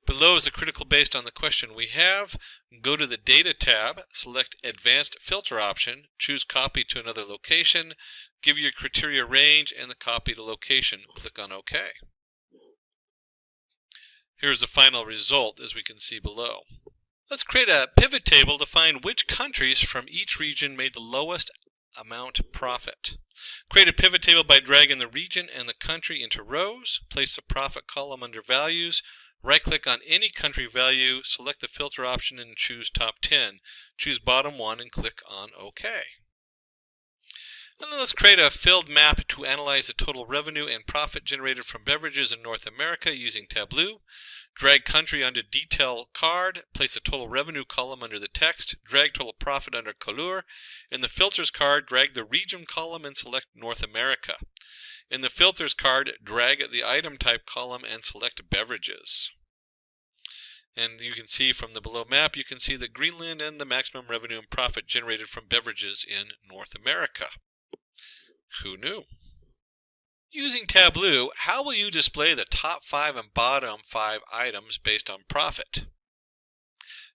Below is the critical based on the question we have. Go to the Data tab, select Advanced Filter option, choose Copy to another location, give your criteria range and the copy to location. Click on OK. Here's the final result as we can see below. Let's create a pivot table to find which countries from each region made the lowest amount profit. Create a pivot table by dragging the region and the country into rows. Place the profit column under values. Right-click on any country value, select the filter option and choose Top 10. Choose Bottom 1 and click on OK. And then let's create a filled map to analyze the total revenue and profit generated from beverages in North America using Tableau. Drag country onto detail card, place the total revenue column under the text, drag total profit under couleur. In the filters card, drag the region column and select North America. In the filters card, drag the item type column and select beverages. And you can see from the below map, you can see the Greenland and the maximum revenue and profit generated from beverages in North America. Who knew? Using Tableau, how will you display the top 5 and bottom 5 items based on profit?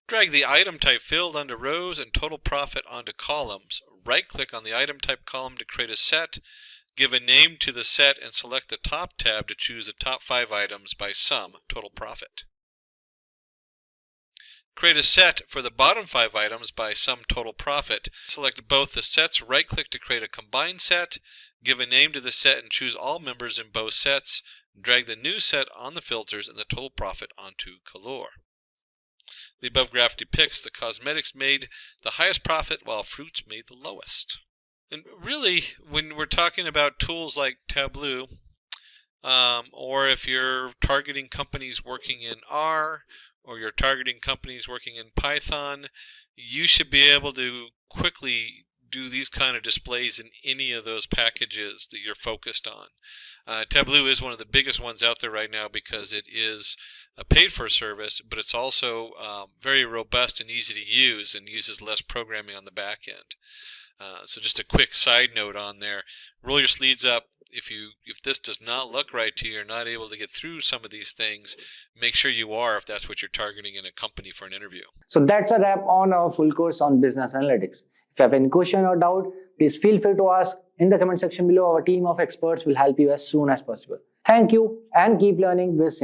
Drag the item type field onto rows and total profit onto columns. Right-click on the item type column to create a set. Give a name to the set and select the top tab to choose the top 5 items by sum total profit. Create a set for the bottom 5 items by sum total profit. Select both the sets, right-click to create a combined set. Give a name to the set and choose all members in both sets. Drag the new set on the filters and the total profit onto couleur. The above graph depicts the cosmetics made the highest profit while fruits made the lowest. And really, when we're talking about tools like Tableau, or if you're targeting companies working in R, or you're targeting companies working in Python, you should be able to quickly do these kind of displays in any of those packages that you're focused on. Tableau is one of the biggest ones out there right now because it is a paid-for service, but it's also very robust and easy to use and uses less programming on the back end. So just a quick side note on there, roll your sleeves up. If this does not look right to you, you're not able to get through some of these things, make sure you are if that's what you're targeting in a company for an interview. So that's a wrap on our full course on business analytics. If you have any question or doubt, please feel free to ask in the comment section below. Our team of experts will help you as soon as possible. Thank you and keep learning with Simplilearn.